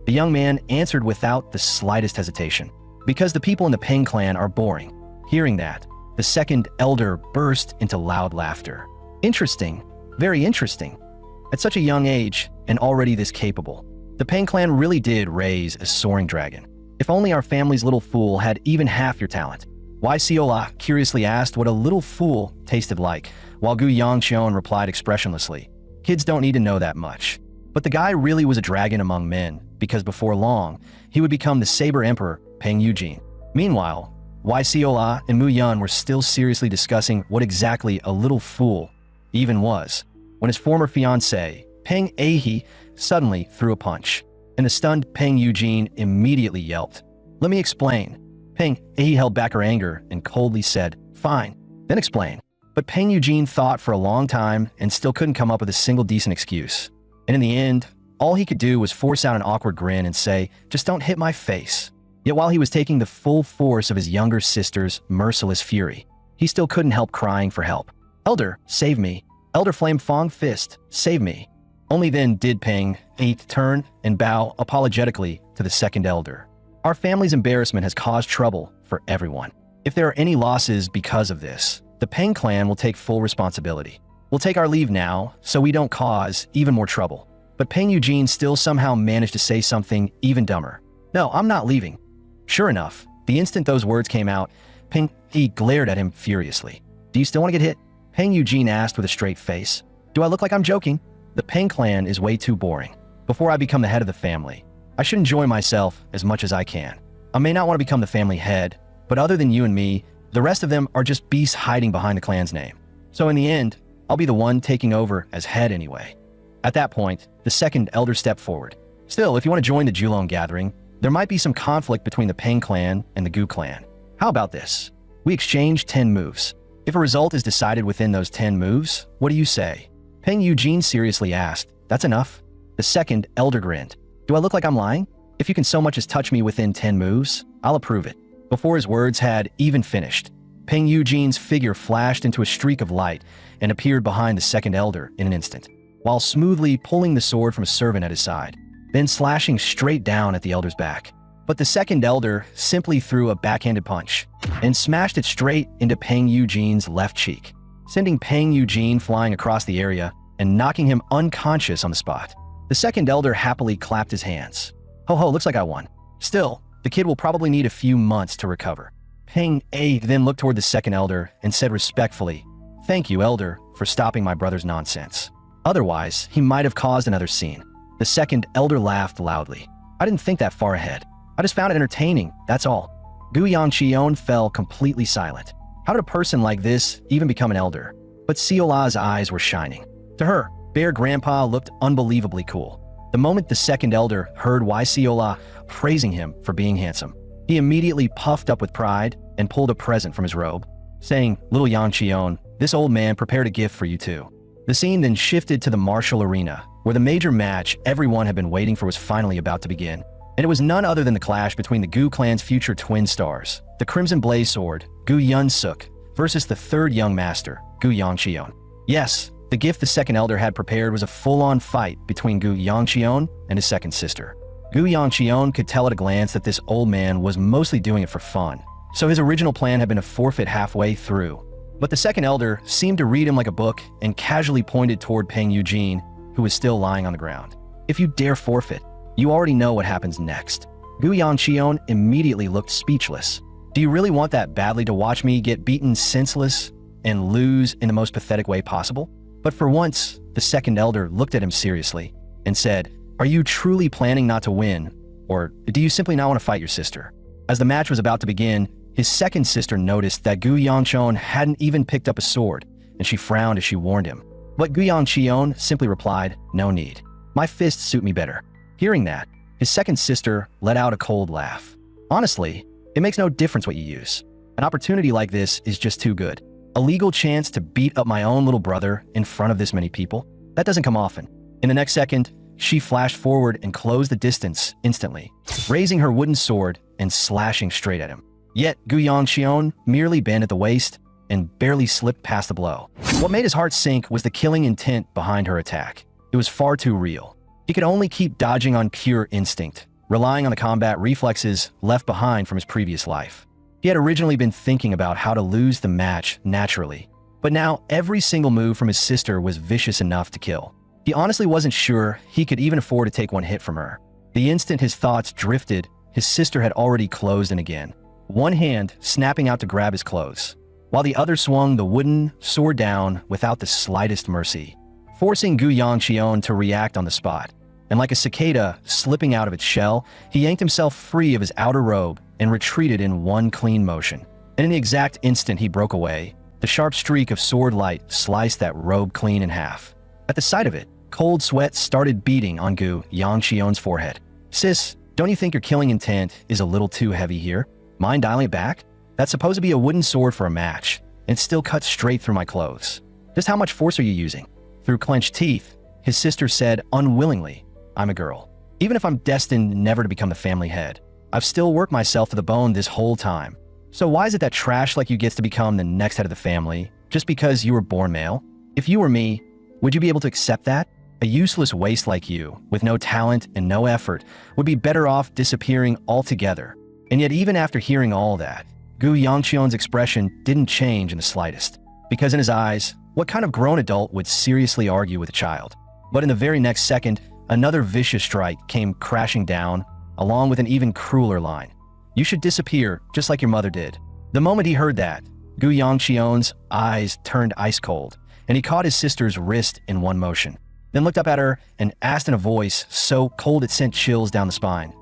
The young man answered without the slightest hesitation. "Because the people in the Peng clan are boring." Hearing that, the second elder burst into loud laughter. "Interesting, very interesting. At such a young age, and already this capable, the Peng clan really did raise a soaring dragon. If only our family's little fool had even half your talent." Wai Siola curiously asked what a little fool tasted like, while Gu Yangqion replied expressionlessly, "Kids don't need to know that much." But the guy really was a dragon among men, because before long, he would become the Saber Emperor, Peng Eugene. Meanwhile, Wai Siola and Mu Yun were still seriously discussing what exactly a little fool even was, when his former fiancée, Peng Ahe, suddenly threw a punch, and the stunned Peng Eugene immediately yelped. "Let me explain." Peng Ahe held back her anger and coldly said, "Fine, then explain." But Peng Eugene thought for a long time and still couldn't come up with a single decent excuse. And in the end, All he could do was force out an awkward grin and say, "Just don't hit my face." Yet while he was taking the full force of his younger sister's merciless fury, he still couldn't help crying for help. "Elder, save me. Elder Flame Fong Fist, save me." Only then did Peng turn and bow apologetically to the second elder. "Our family's embarrassment has caused trouble for everyone. If there are any losses because of this, the Peng clan will take full responsibility. We'll take our leave now so we don't cause even more trouble." But Peng Eugene still somehow managed to say something even dumber. "No, I'm not leaving." Sure enough, the instant those words came out, Peng glared at him furiously. "Do you still want to get hit?" Peng Eugene asked with a straight face. "Do I look like I'm joking? The Peng clan is way too boring. Before I become the head of the family, I should enjoy myself as much as I can. I may not want to become the family head, but other than you and me, the rest of them are just beasts hiding behind the clan's name. So in the end, I'll be the one taking over as head anyway." At that point, the second elder stepped forward. "Still, if you want to join the Julong gathering, there might be some conflict between the Peng clan and the Gu clan. How about this? We exchange 10 moves. If a result is decided within those 10 moves, what do you say?" Peng Eugene seriously asked. "That's enough?" The second elder grinned. "Do I look like I'm lying? If you can so much as touch me within 10 moves, I'll approve it." Before his words had even finished, Peng Eugene's figure flashed into a streak of light and appeared behind the second elder in an instant, while smoothly pulling the sword from a servant at his side, then slashing straight down at the elder's back. But the second elder simply threw a backhanded punch and smashed it straight into Peng Eugene's left cheek, sending Peng Eugene flying across the area and knocking him unconscious on the spot. The second elder happily clapped his hands. "Ho ho, looks like I won. Still, the kid will probably need a few months to recover." Peng then looked toward the second elder and said respectfully, "Thank you, elder, for stopping my brother's nonsense. Otherwise, he might have caused another scene." The second elder laughed loudly. "I didn't think that far ahead. I just found it entertaining, that's all." Gu Yangqion fell completely silent. How did a person like this even become an elder? But Siola's eyes were shining. To her, Bear Grandpa looked unbelievably cool. The moment the second elder heard why Siola praising him for being handsome, he immediately puffed up with pride and pulled a present from his robe, saying, "Little Yangqion, this old man prepared a gift for you too." The scene then shifted to the martial arena, where the major match everyone had been waiting for was finally about to begin. And it was none other than the clash between the Gu clan's future twin stars, the Crimson Blaze Sword, Gu Yunsuk, versus the third young master, Gu Yangqion. Yes, the gift the second elder had prepared was a full-on fight between Gu Yangqion and his second sister. Gu Yangqion could tell at a glance that this old man was mostly doing it for fun, so his original plan had been to forfeit halfway through. But the second elder seemed to read him like a book and casually pointed toward Peng Eugene, who was still lying on the ground. "If you dare forfeit, you already know what happens next." Gu Yangqion immediately looked speechless. "Do you really want that badly to watch me get beaten senseless and lose in the most pathetic way possible?" But for once, the second elder looked at him seriously and said, "Are you truly planning not to win, or do you simply not want to fight your sister?" As the match was about to begin, his second sister noticed that Gu Yangqion hadn't even picked up a sword, and she frowned as she warned him. But Gu Yangqion simply replied, "No need. My fists suit me better." Hearing that, his second sister let out a cold laugh. "Honestly, it makes no difference what you use. An opportunity like this is just too good. A legal chance to beat up my own little brother in front of this many people? That doesn't come often." In the next second, she flashed forward and closed the distance instantly, raising her wooden sword and slashing straight at him. Yet Gu Yangqion merely bent at the waist and barely slipped past the blow. What made his heart sink was the killing intent behind her attack. It was far too real. He could only keep dodging on pure instinct, relying on the combat reflexes left behind from his previous life. He had originally been thinking about how to lose the match naturally, but now every single move from his sister was vicious enough to kill. He honestly wasn't sure he could even afford to take one hit from her. The instant his thoughts drifted, his sister had already closed in again, one hand snapping out to grab his clothes, while the other swung the wooden sword down without the slightest mercy, forcing Gu Yangqion to react on the spot. And like a cicada slipping out of its shell, he yanked himself free of his outer robe and retreated in one clean motion. And in the exact instant he broke away, the sharp streak of sword light sliced that robe clean in half. At the sight of it, cold sweat started beating on Gu Yangqion's forehead. "Sis, don't you think your killing intent is a little too heavy here? Mind dialing it back? That's supposed to be a wooden sword for a match, and it still cuts straight through my clothes. Just how much force are you using?" Through clenched teeth, his sister said unwillingly, I'm a girl. Even if I'm destined never to become the family head, I've still worked myself to the bone this whole time. So why is it that trash like you gets to become the next head of the family just because you were born male? If you were me, would you be able to accept that? A useless waste like you, with no talent and no effort, would be better off disappearing altogether. And yet even after hearing all that, Gu Yangcheon's expression didn't change in the slightest. Because in his eyes, what kind of grown adult would seriously argue with a child? But in the very next second, another vicious strike came crashing down, along with an even crueler line. You should disappear, just like your mother did. The moment he heard that, Gu Yangcheon's eyes turned ice cold, and he caught his sister's wrist in one motion, then looked up at her and asked in a voice so cold it sent chills down the spine.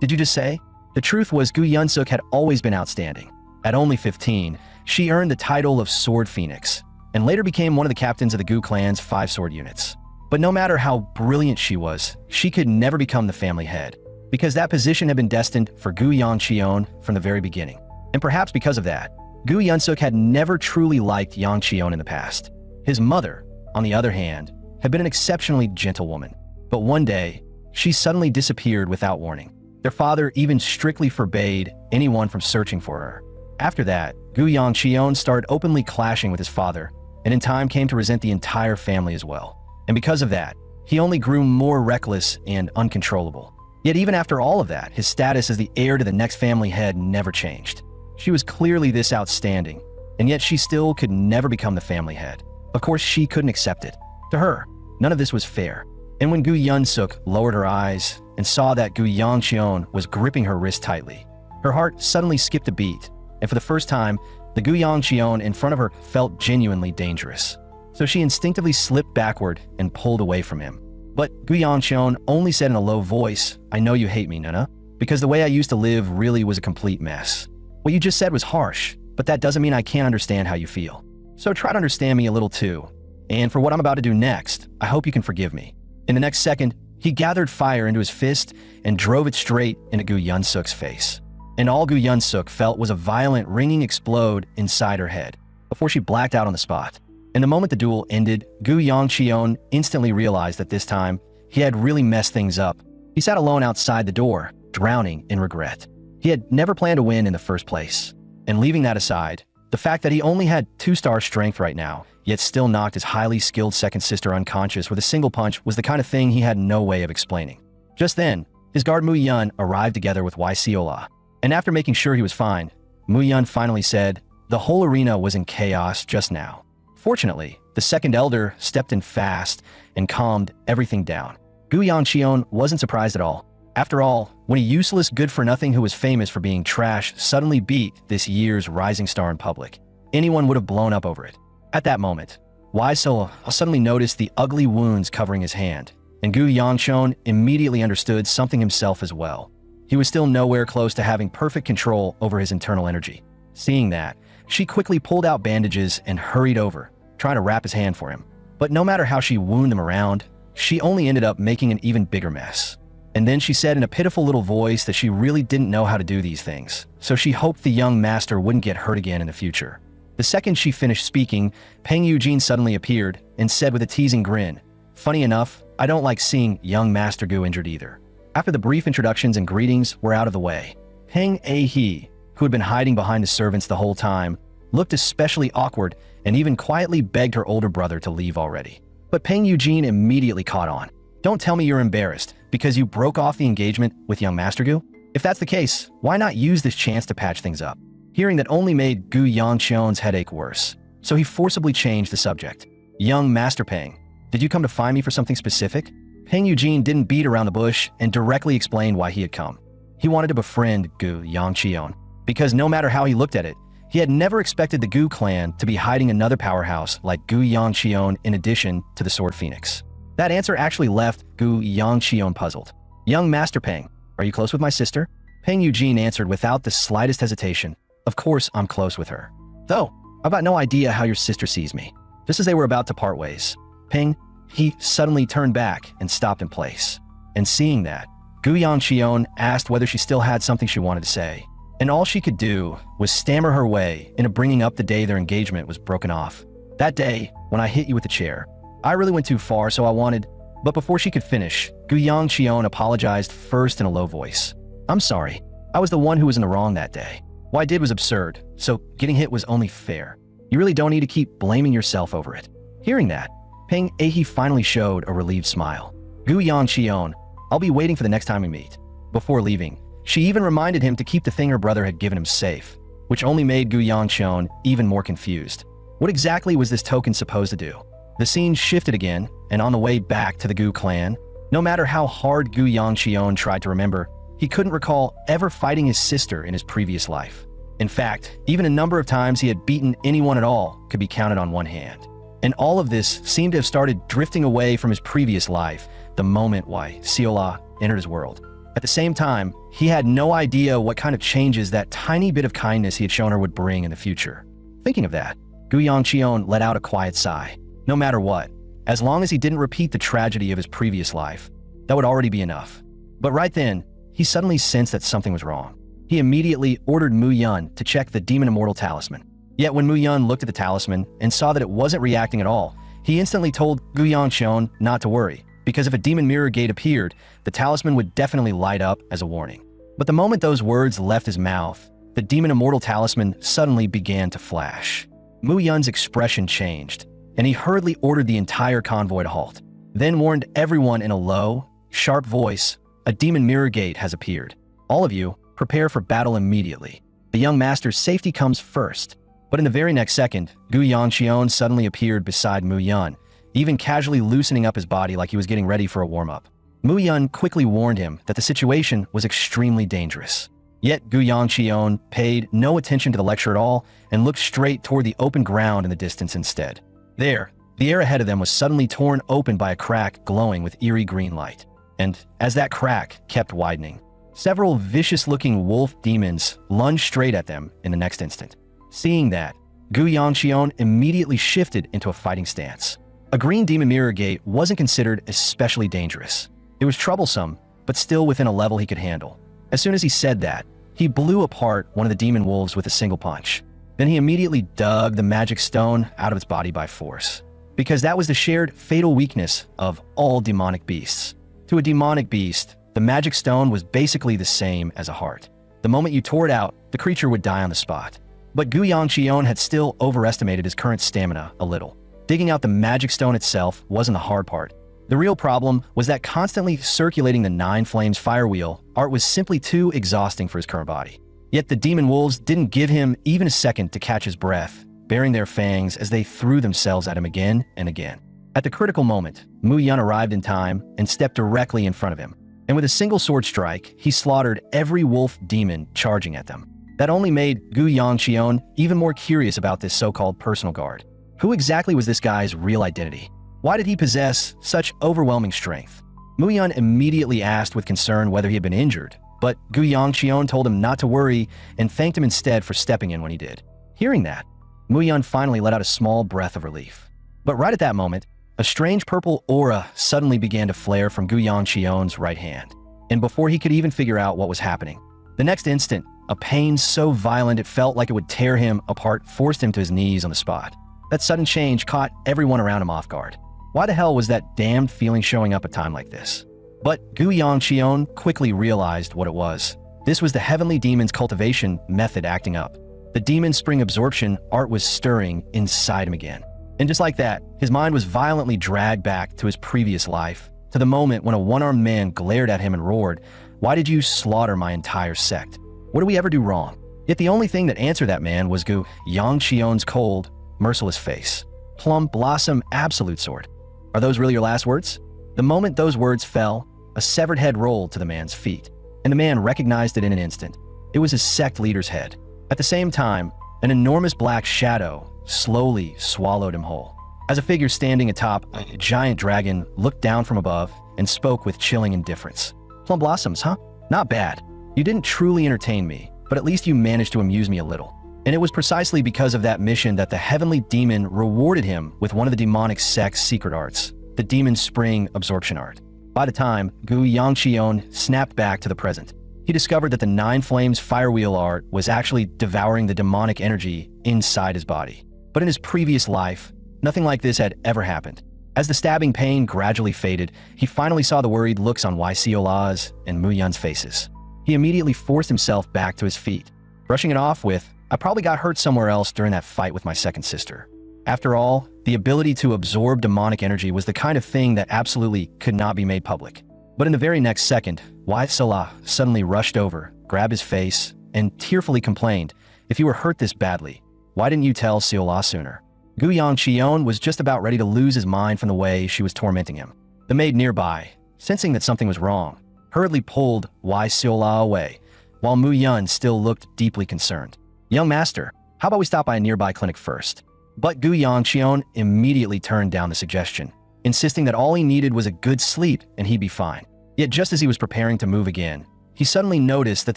Did you just say? The truth was Gu Yunsuk had always been outstanding. At only 15, she earned the title of Sword Phoenix, and later became one of the captains of the Gu clan's 5 sword units. But no matter how brilliant she was, she could never become the family head, because that position had been destined for Gu Yangcheon from the very beginning. And perhaps because of that, Gu Yunsuk had never truly liked Yangcheon in the past. His mother, on the other hand, had been an exceptionally gentle woman. But one day, she suddenly disappeared without warning. Their father even strictly forbade anyone from searching for her. After that, Gu Yangcheon started openly clashing with his father, and in time came to resent the entire family as well. And because of that, he only grew more reckless and uncontrollable. Yet even after all of that, his status as the heir to the next family head never changed. She was clearly this outstanding, and yet she still could never become the family head. Of course, she couldn't accept it. To her, none of this was fair. And when Gu Yunsuk lowered her eyes and saw that Gu Yangcheon was gripping her wrist tightly, her heart suddenly skipped a beat, and for the first time, the Gu Yangcheon in front of her felt genuinely dangerous. So she instinctively slipped backward and pulled away from him. But Gu Yangcheon only said in a low voice, "I know you hate me, Nuna, because the way I used to live really was a complete mess. What you just said was harsh, but that doesn't mean I can't understand how you feel. So try to understand me a little too. And for what I'm about to do next, I hope you can forgive me." In the next second, he gathered fire into his fist and drove it straight into Gu Yunsuk's face. And all Gu Yunsuk felt was a violent ringing explode inside her head, before she blacked out on the spot. And the moment the duel ended, Gu Yangcheon instantly realized that this time, he had really messed things up. He sat alone outside the door, drowning in regret. He had never planned to win in the first place. And leaving that aside, the fact that he only had 2-star strength right now, yet still knocked his highly skilled second sister unconscious with a single punch, was the kind of thing he had no way of explaining. Just then, his guard Mu Yun arrived together with Wai Siola, and after making sure he was fine, Mu Yun finally said, "The whole arena was in chaos just now." Fortunately, the second elder stepped in fast and calmed everything down. Gu Yangcheon wasn't surprised at all. After all, when a useless good-for-nothing who was famous for being trash suddenly beat this year's rising star in public, anyone would have blown up over it. At that moment, Wai Siola suddenly noticed the ugly wounds covering his hand, and Gu Yangcheon immediately understood something himself as well. He was still nowhere close to having perfect control over his internal energy. Seeing that, she quickly pulled out bandages and hurried over, trying to wrap his hand for him. But no matter how she wound them around, she only ended up making an even bigger mess. And then she said in a pitiful little voice that she really didn't know how to do these things, so she hoped the young master wouldn't get hurt again in the future. The second she finished speaking, Peng Eugene suddenly appeared and said with a teasing grin, "Funny enough, I don't like seeing young Master Gu injured either." After the brief introductions and greetings were out of the way, Peng A-hee, who had been hiding behind the servants the whole time, looked especially awkward and even quietly begged her older brother to leave already. But Peng Eugene immediately caught on. "Don't tell me you're embarrassed because you broke off the engagement with young Master Gu? If that's the case, why not use this chance to patch things up?" Hearing that only made Gu Yangcheon's headache worse, so he forcibly changed the subject. "Young Master Peng, did you come to find me for something specific?" Peng Eugene didn't beat around the bush and directly explained why he had come. He wanted to befriend Gu Yangcheon, because no matter how he looked at it, he had never expected the Gu clan to be hiding another powerhouse like Gu Yangcheon in addition to the Sword Phoenix. That answer actually left Gu Yangcheon puzzled. "Young Master Peng, are you close with my sister?" Peng Eugene answered without the slightest hesitation. "Of course I'm close with her. Though, I've got no idea how your sister sees me." Just as they were about to part ways, Peng, he suddenly turned back and stopped in place. And seeing that, Gu Yangcheon asked whether she still had something she wanted to say. And all she could do was stammer her way into bringing up the day their engagement was broken off. "That day, when I hit you with the chair, I really went too far, so I wanted..." But before she could finish, Gu Yangqion apologized first in a low voice. "I'm sorry. I was the one who was in the wrong that day. What I did was absurd, so getting hit was only fair. You really don't need to keep blaming yourself over it." Hearing that, Peng Ahe finally showed a relieved smile. "Gu Yangqion, I'll be waiting for the next time we meet." Before leaving, she even reminded him to keep the thing her brother had given him safe, which only made Gu Yangqion even more confused. What exactly was this token supposed to do? The scene shifted again, and on the way back to the Gu clan, no matter how hard Gu Yangqion tried to remember, he couldn't recall ever fighting his sister in his previous life. In fact, even a number of times he had beaten anyone at all could be counted on one hand. And all of this seemed to have started drifting away from his previous life the moment Siola entered his world. At the same time, he had no idea what kind of changes that tiny bit of kindness he had shown her would bring in the future. Thinking of that, Gu Yangqion let out a quiet sigh. No matter what, as long as he didn't repeat the tragedy of his previous life, that would already be enough. But right then, he suddenly sensed that something was wrong. He immediately ordered Mu Yun to check the Demon Immortal Talisman. Yet when Mu Yun looked at the talisman and saw that it wasn't reacting at all, he instantly told Gu Yangqion not to worry, because if a demon mirror gate appeared, the talisman would definitely light up as a warning. But the moment those words left his mouth, the Demon Immortal Talisman suddenly began to flash. Mu Yun's expression changed, and he hurriedly ordered the entire convoy to halt, then warned everyone in a low, sharp voice, "A demon mirror gate has appeared. All of you, prepare for battle immediately. The young master's safety comes first." But in the very next second, Gu Yangqion suddenly appeared beside Mu Yun, even casually loosening up his body like he was getting ready for a warm-up. Mu Yun quickly warned him that the situation was extremely dangerous. Yet Gu Yangqion paid no attention to the lecture at all and looked straight toward the open ground in the distance instead. There, the air ahead of them was suddenly torn open by a crack glowing with eerie green light. And as that crack kept widening, several vicious-looking wolf demons lunged straight at them in the next instant. Seeing that, Gu Yangqion immediately shifted into a fighting stance. A green demon mirror gate wasn't considered especially dangerous. It was troublesome, but still within a level he could handle. As soon as he said that, he blew apart one of the demon wolves with a single punch. Then he immediately dug the magic stone out of its body by force, because that was the shared fatal weakness of all demonic beasts. To a demonic beast, the magic stone was basically the same as a heart. The moment you tore it out, the creature would die on the spot. But Gu Yangqion had still overestimated his current stamina a little. Digging out the magic stone itself wasn't the hard part. The real problem was that constantly circulating the Nine Flames fire wheel art was simply too exhausting for his current body. Yet the demon wolves didn't give him even a second to catch his breath, baring their fangs as they threw themselves at him again and again. At the critical moment, Mu Yun arrived in time and stepped directly in front of him. And with a single sword strike, he slaughtered every wolf demon charging at them. That only made Gu Yangqion even more curious about this so-called personal guard. Who exactly was this guy's real identity? Why did he possess such overwhelming strength? Mu Yun immediately asked with concern whether he had been injured, but Gu Yangqion told him not to worry and thanked him instead for stepping in when he did. Hearing that, Mu Yun finally let out a small breath of relief. But right at that moment, a strange purple aura suddenly began to flare from Gu Yangqion's right hand. And before he could even figure out what was happening, the next instant, a pain so violent it felt like it would tear him apart forced him to his knees on the spot. That sudden change caught everyone around him off guard. Why the hell was that damned feeling showing up at a time like this? But Gu Yangqion quickly realized what it was. This was the heavenly demon's cultivation method acting up. The demon's spring absorption art was stirring inside him again. And just like that, his mind was violently dragged back to his previous life, to the moment when a one-armed man glared at him and roared, "Why did you slaughter my entire sect? What did we ever do wrong?" Yet the only thing that answered that man was Gu Yangqion's cold, merciless face. Plum Blossom Absolute Sword. Are those really your last words? The moment those words fell, a severed head rolled to the man's feet, and the man recognized it in an instant. It was his sect leader's head. At the same time, an enormous black shadow slowly swallowed him whole. As a figure standing atop a giant dragon looked down from above and spoke with chilling indifference. "Plum Blossoms, huh? Not bad. You didn't truly entertain me, but at least you managed to amuse me a little." And it was precisely because of that mission that the heavenly demon rewarded him with one of the demonic sect's secret arts, the Demon Spring Absorption Art. By the time Gu Yangqion snapped back to the present, he discovered that the Nine Flames Firewheel art was actually devouring the demonic energy inside his body. But in his previous life, nothing like this had ever happened. As the stabbing pain gradually faded, he finally saw the worried looks on Yahello's and Muyun's faces. He immediately forced himself back to his feet, brushing it off with, "I probably got hurt somewhere else during that fight with my second sister." After all, the ability to absorb demonic energy was the kind of thing that absolutely could not be made public. But in the very next second, Yahello suddenly rushed over, grabbed his face, and tearfully complained, "If you were hurt this badly, why didn't you tell Yahello sooner?" Gu Yongcheon was just about ready to lose his mind from the way she was tormenting him. The maid nearby, sensing that something was wrong, hurriedly pulled Yahello away, while Muyun still looked deeply concerned. "Young master, how about we stop by a nearby clinic first?" But Gu Yongcheon immediately turned down the suggestion, insisting that all he needed was a good sleep and he'd be fine. Yet just as he was preparing to move again, he suddenly noticed that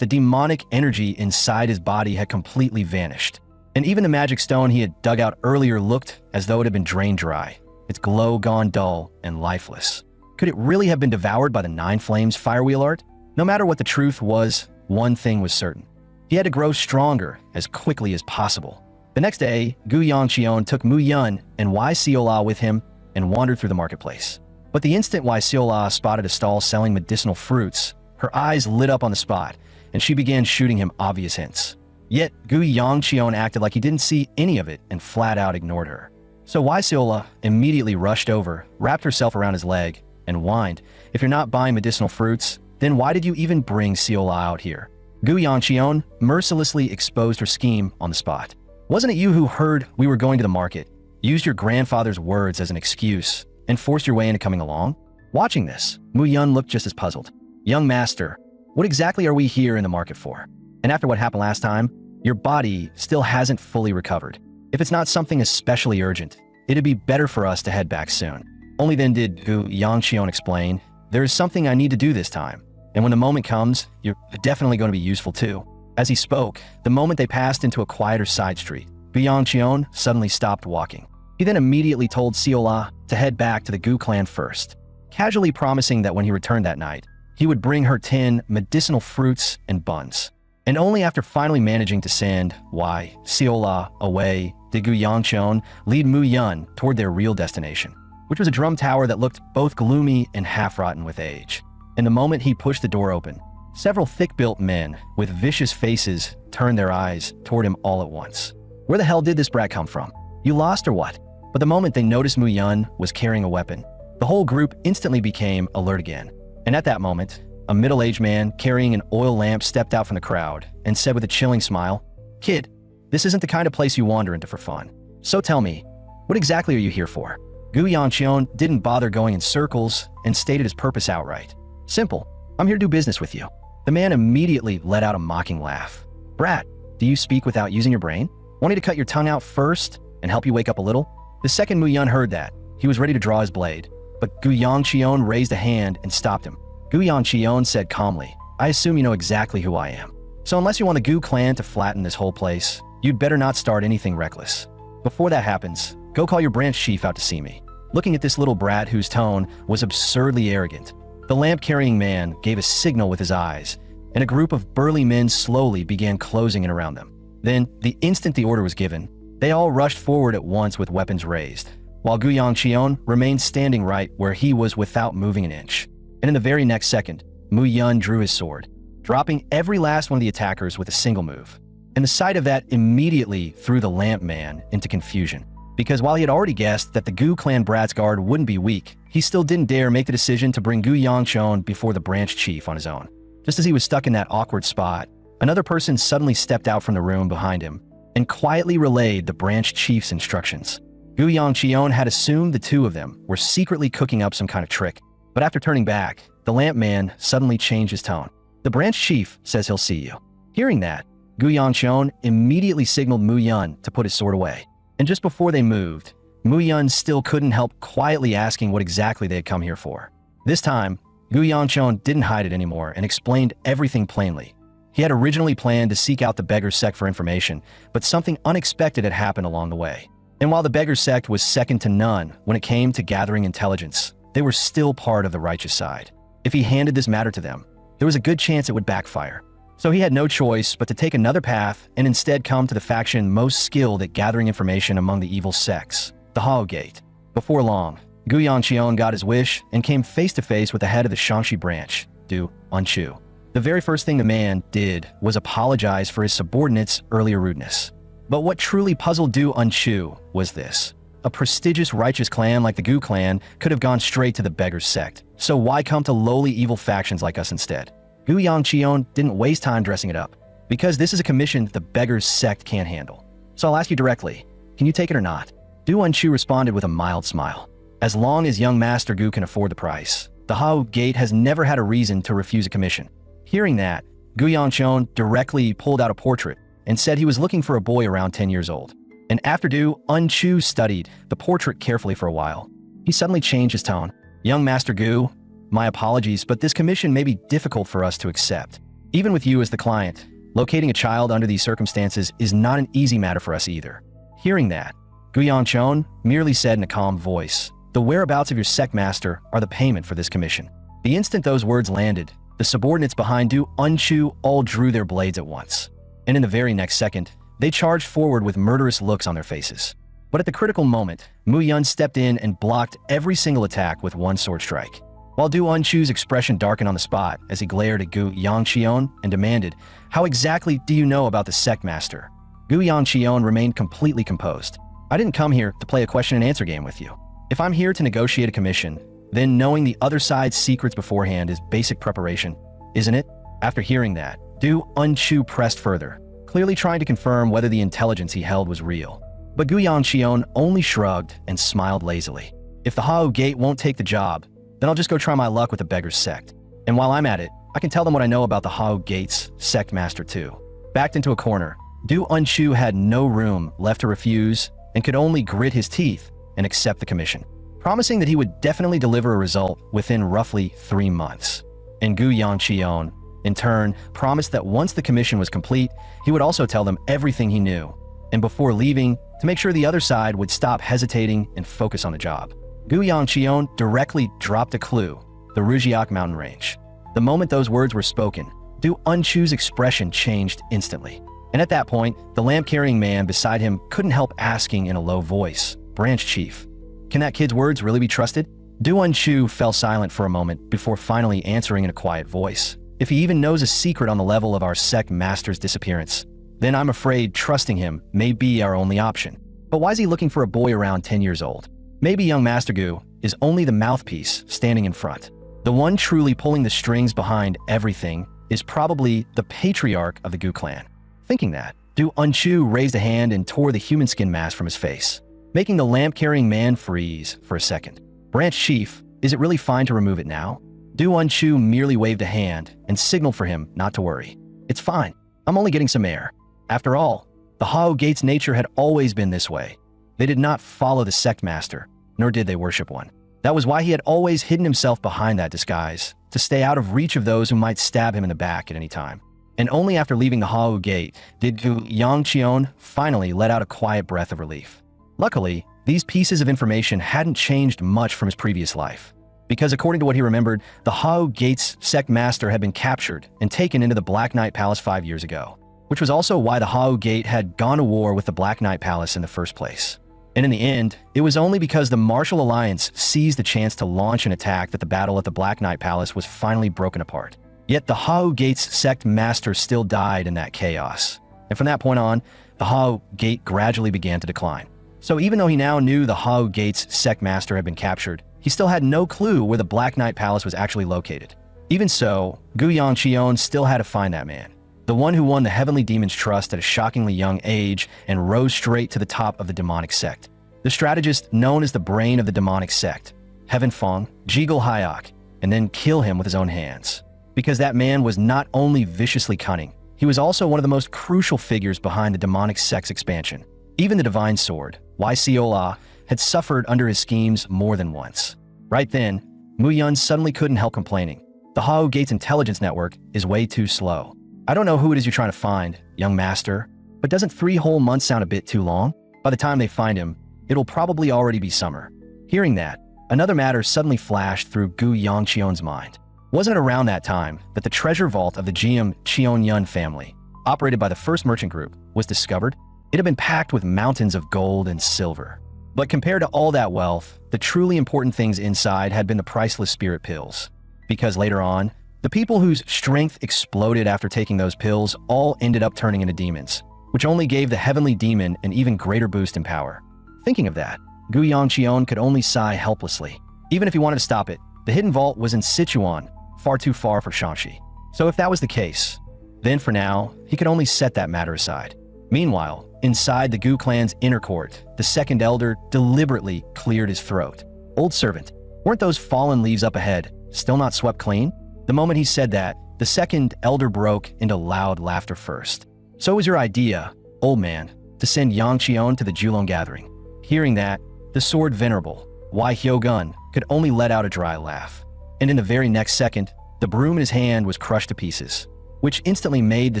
the demonic energy inside his body had completely vanished. And even the magic stone he had dug out earlier looked as though it had been drained dry, its glow gone dull and lifeless. Could it really have been devoured by the Nine Flames firewheel art? No matter what the truth was, one thing was certain. He had to grow stronger as quickly as possible. The next day, Gu Yongcheon took Muyun and Yahello with him and wandered through the marketplace. But the instant Yahello spotted a stall selling medicinal fruits, her eyes lit up on the spot, and she began shooting him obvious hints. Yet, Gu Yongcheon acted like he didn't see any of it and flat out ignored her. So Yahello immediately rushed over, wrapped herself around his leg, and whined, "If you're not buying medicinal fruits, then why did you even bring Yahello out here?" Gu Yongcheon mercilessly exposed her scheme on the spot. "Wasn't it you who heard we were going to the market, used your grandfather's words as an excuse, and forced your way into coming along?" Watching this, Muyun looked just as puzzled. "Young master, what exactly are we here in the market for? And after what happened last time, your body still hasn't fully recovered. If it's not something especially urgent, it'd be better for us to head back soon." Only then did Gu Yongcheon explain, "There is something I need to do this time, and when the moment comes, you're definitely going to be useful too." As he spoke, the moment they passed into a quieter side street, Gu Yongcheon suddenly stopped walking. He then immediately told Yahello to head back to the Gu clan first, casually promising that when he returned that night, he would bring her 10 medicinal fruits and buns. And only after finally managing to send Yahello away did Gu Yongcheon lead Muyun toward their real destination, which was a drum tower that looked both gloomy and half-rotten with age. And the moment he pushed the door open, several thick-built men with vicious faces turned their eyes toward him all at once. Where the hell did this brat come from? You lost or what? But the moment they noticed Muyun was carrying a weapon, the whole group instantly became alert again. And at that moment, a middle-aged man carrying an oil lamp stepped out from the crowd and said with a chilling smile, "Kid, this isn't the kind of place you wander into for fun. So tell me, what exactly are you here for?" Gu Yongcheon didn't bother going in circles and stated his purpose outright. "Simple, I'm here to do business with you." The man immediately let out a mocking laugh. "Brat, do you speak without using your brain? Want me to cut your tongue out first and help you wake up a little?" The second Muyun heard that, he was ready to draw his blade, but Gu Yongcheon raised a hand and stopped him. Gu Yongcheon said calmly, "I assume you know exactly who I am. So unless you want the Gu clan to flatten this whole place, you'd better not start anything reckless. Before that happens, go call your branch chief out to see me." Looking at this little brat whose tone was absurdly arrogant, the lamp-carrying man gave a signal with his eyes, and a group of burly men slowly began closing in around them. Then, the instant the order was given, they all rushed forward at once with weapons raised, while Gu Yongcheon remained standing right where he was without moving an inch. And in the very next second, Muyun drew his sword, dropping every last one of the attackers with a single move. And the sight of that immediately threw the lamp man into confusion, because while he had already guessed that the Gu clan brat's guard wouldn't be weak, he still didn't dare make the decision to bring Gu Yongcheon before the branch chief on his own. Just as he was stuck in that awkward spot, another person suddenly stepped out from the room behind him and quietly relayed the branch chief's instructions. Gu Yongcheon had assumed the two of them were secretly cooking up some kind of trick, but after turning back, the lamp man suddenly changed his tone. "The branch chief says he'll see you." Hearing that, Gu Yongcheon immediately signaled Muyun to put his sword away. And just before they moved, Muyun still couldn't help quietly asking what exactly they had come here for. This time, Gu Yongcheon didn't hide it anymore and explained everything plainly. He had originally planned to seek out the beggar sect for information, but something unexpected had happened along the way. And while the beggar sect was second to none when it came to gathering intelligence, they were still part of the righteous side. If he handed this matter to them, there was a good chance it would backfire. So he had no choice but to take another path and instead come to the faction most skilled at gathering information among the evil sects, the Hollow Gate. Before long, Gu Yangqion got his wish and came face to face with the head of the Shangxi branch, Du Unchu. The very first thing the man did was apologize for his subordinates' earlier rudeness. But what truly puzzled Du Unchu was this. A prestigious righteous clan like the Gu clan could have gone straight to the beggar's sect. So why come to lowly evil factions like us instead? Gu Yangqion didn't waste time dressing it up, because this is a commission the beggar's sect can't handle. So I'll ask you directly, can you take it or not? Du Unchu responded with a mild smile. As long as young Master Gu can afford the price, the Hao Gate has never had a reason to refuse a commission. Hearing that, Gu Yangqion directly pulled out a portrait and said he was looking for a boy around 10 years old. And after Du Unchu studied the portrait carefully for a while, he suddenly changed his tone. Young Master Gu, my apologies, but this commission may be difficult for us to accept. Even with you as the client, locating a child under these circumstances is not an easy matter for us either. Hearing that, Gu Yangqion merely said in a calm voice, the whereabouts of your sect master are the payment for this commission. The instant those words landed, the subordinates behind Du Unchu all drew their blades at once. And in the very next second, they charged forward with murderous looks on their faces. But at the critical moment, Mu Yun stepped in and blocked every single attack with one sword strike. While Du Unchu's expression darkened on the spot as he glared at Gu Yangqion and demanded, how exactly do you know about the sect master? Gu Yangqion remained completely composed. I didn't come here to play a question and answer game with you. If I'm here to negotiate a commission, then knowing the other side's secrets beforehand is basic preparation, isn't it? After hearing that, Du Unchu pressed further, clearly trying to confirm whether the intelligence he held was real. But Gu Yangqion only shrugged and smiled lazily. If the Hao Gate won't take the job, then I'll just go try my luck with the beggar's sect. And while I'm at it, I can tell them what I know about the Hao Gate's sect master too. Backed into a corner, Du Unchu had no room left to refuse and could only grit his teeth and accept the commission, promising that he would definitely deliver a result within roughly 3 months. And Gu Yangqion, in turn, promised that once the commission was complete, he would also tell them everything he knew, and before leaving, to make sure the other side would stop hesitating and focus on the job. Gu Yangqion directly dropped a clue, the Rujiak mountain range. The moment those words were spoken, Du Unchu's expression changed instantly. And at that point, the lamp-carrying man beside him couldn't help asking in a low voice, Branch Chief, can that kid's words really be trusted? Du Unchu fell silent for a moment before finally answering in a quiet voice. If he even knows a secret on the level of our sect master's disappearance, then I'm afraid trusting him may be our only option. But why is he looking for a boy around 10 years old? Maybe young Master Gu is only the mouthpiece standing in front. The one truly pulling the strings behind everything is probably the patriarch of the Gu clan. Thinking that, Du Unchu raised a hand and tore the human skin mask from his face, making the lamp-carrying man freeze for a second. Branch Chief, is it really fine to remove it now? Du Unchu merely waved a hand and signaled for him not to worry. It's fine. I'm only getting some air. After all, the Hao Gate's nature had always been this way. They did not follow the sect master, nor did they worship one. That was why he had always hidden himself behind that disguise, to stay out of reach of those who might stab him in the back at any time. And only after leaving the Hao Gate did Gu Yangqion finally let out a quiet breath of relief. Luckily, these pieces of information hadn't changed much from his previous life, because according to what he remembered, the Hao Gate's sect master had been captured and taken into the Black Knight Palace 5 years ago, which was also why the Hao Gate had gone to war with the Black Knight Palace in the first place. And in the end, it was only because the Martial Alliance seized the chance to launch an attack that the battle at the Black Knight Palace was finally broken apart. Yet the Hao Gate's sect master still died in that chaos. And from that point on, the Hao Gate gradually began to decline. So even though he now knew the Hao Gate's sect master had been captured, he still had no clue where the Black Knight Palace was actually located. Even so, Gu Yangqion still had to find that man, the one who won the Heavenly Demon's trust at a shockingly young age and rose straight to the top of the demonic sect. The strategist known as the brain of the demonic sect, Heaven Feng, Jiggle Hayok, and then kill him with his own hands. Because that man was not only viciously cunning, he was also one of the most crucial figures behind the demonic sect's expansion. Even the divine sword, Siola, had suffered under his schemes more than once. Right then, Mu Yun suddenly couldn't help complaining. The Hao Gate's intelligence network is way too slow. I don't know who it is you're trying to find, young master, but doesn't 3 whole months sound a bit too long? By the time they find him, it'll probably already be summer. Hearing that, another matter suddenly flashed through Gu Yangqion's mind. Wasn't it around that time that the treasure vault of the Jiam Qionyun family, operated by the First Merchant Group, was discovered? It had been packed with mountains of gold and silver. But compared to all that wealth, the truly important things inside had been the priceless spirit pills. Because later on, the people whose strength exploded after taking those pills all ended up turning into demons, which only gave the heavenly demon an even greater boost in power. Thinking of that, Gu Yongqion could only sigh helplessly. Even if he wanted to stop it, the hidden vault was in Sichuan, far too far for Shanxi. So if that was the case, then for now, he could only set that matter aside. Meanwhile, inside the Gu clan's inner court, the second elder deliberately cleared his throat. Old servant, weren't those fallen leaves up ahead still not swept clean? The moment he said that, the second elder broke into loud laughter first. So it was your idea, old man, to send Yang Qion to the Julong gathering. Hearing that, the sword venerable, Wai Hyogun, could only let out a dry laugh. And in the very next second, the broom in his hand was crushed to pieces, which instantly made the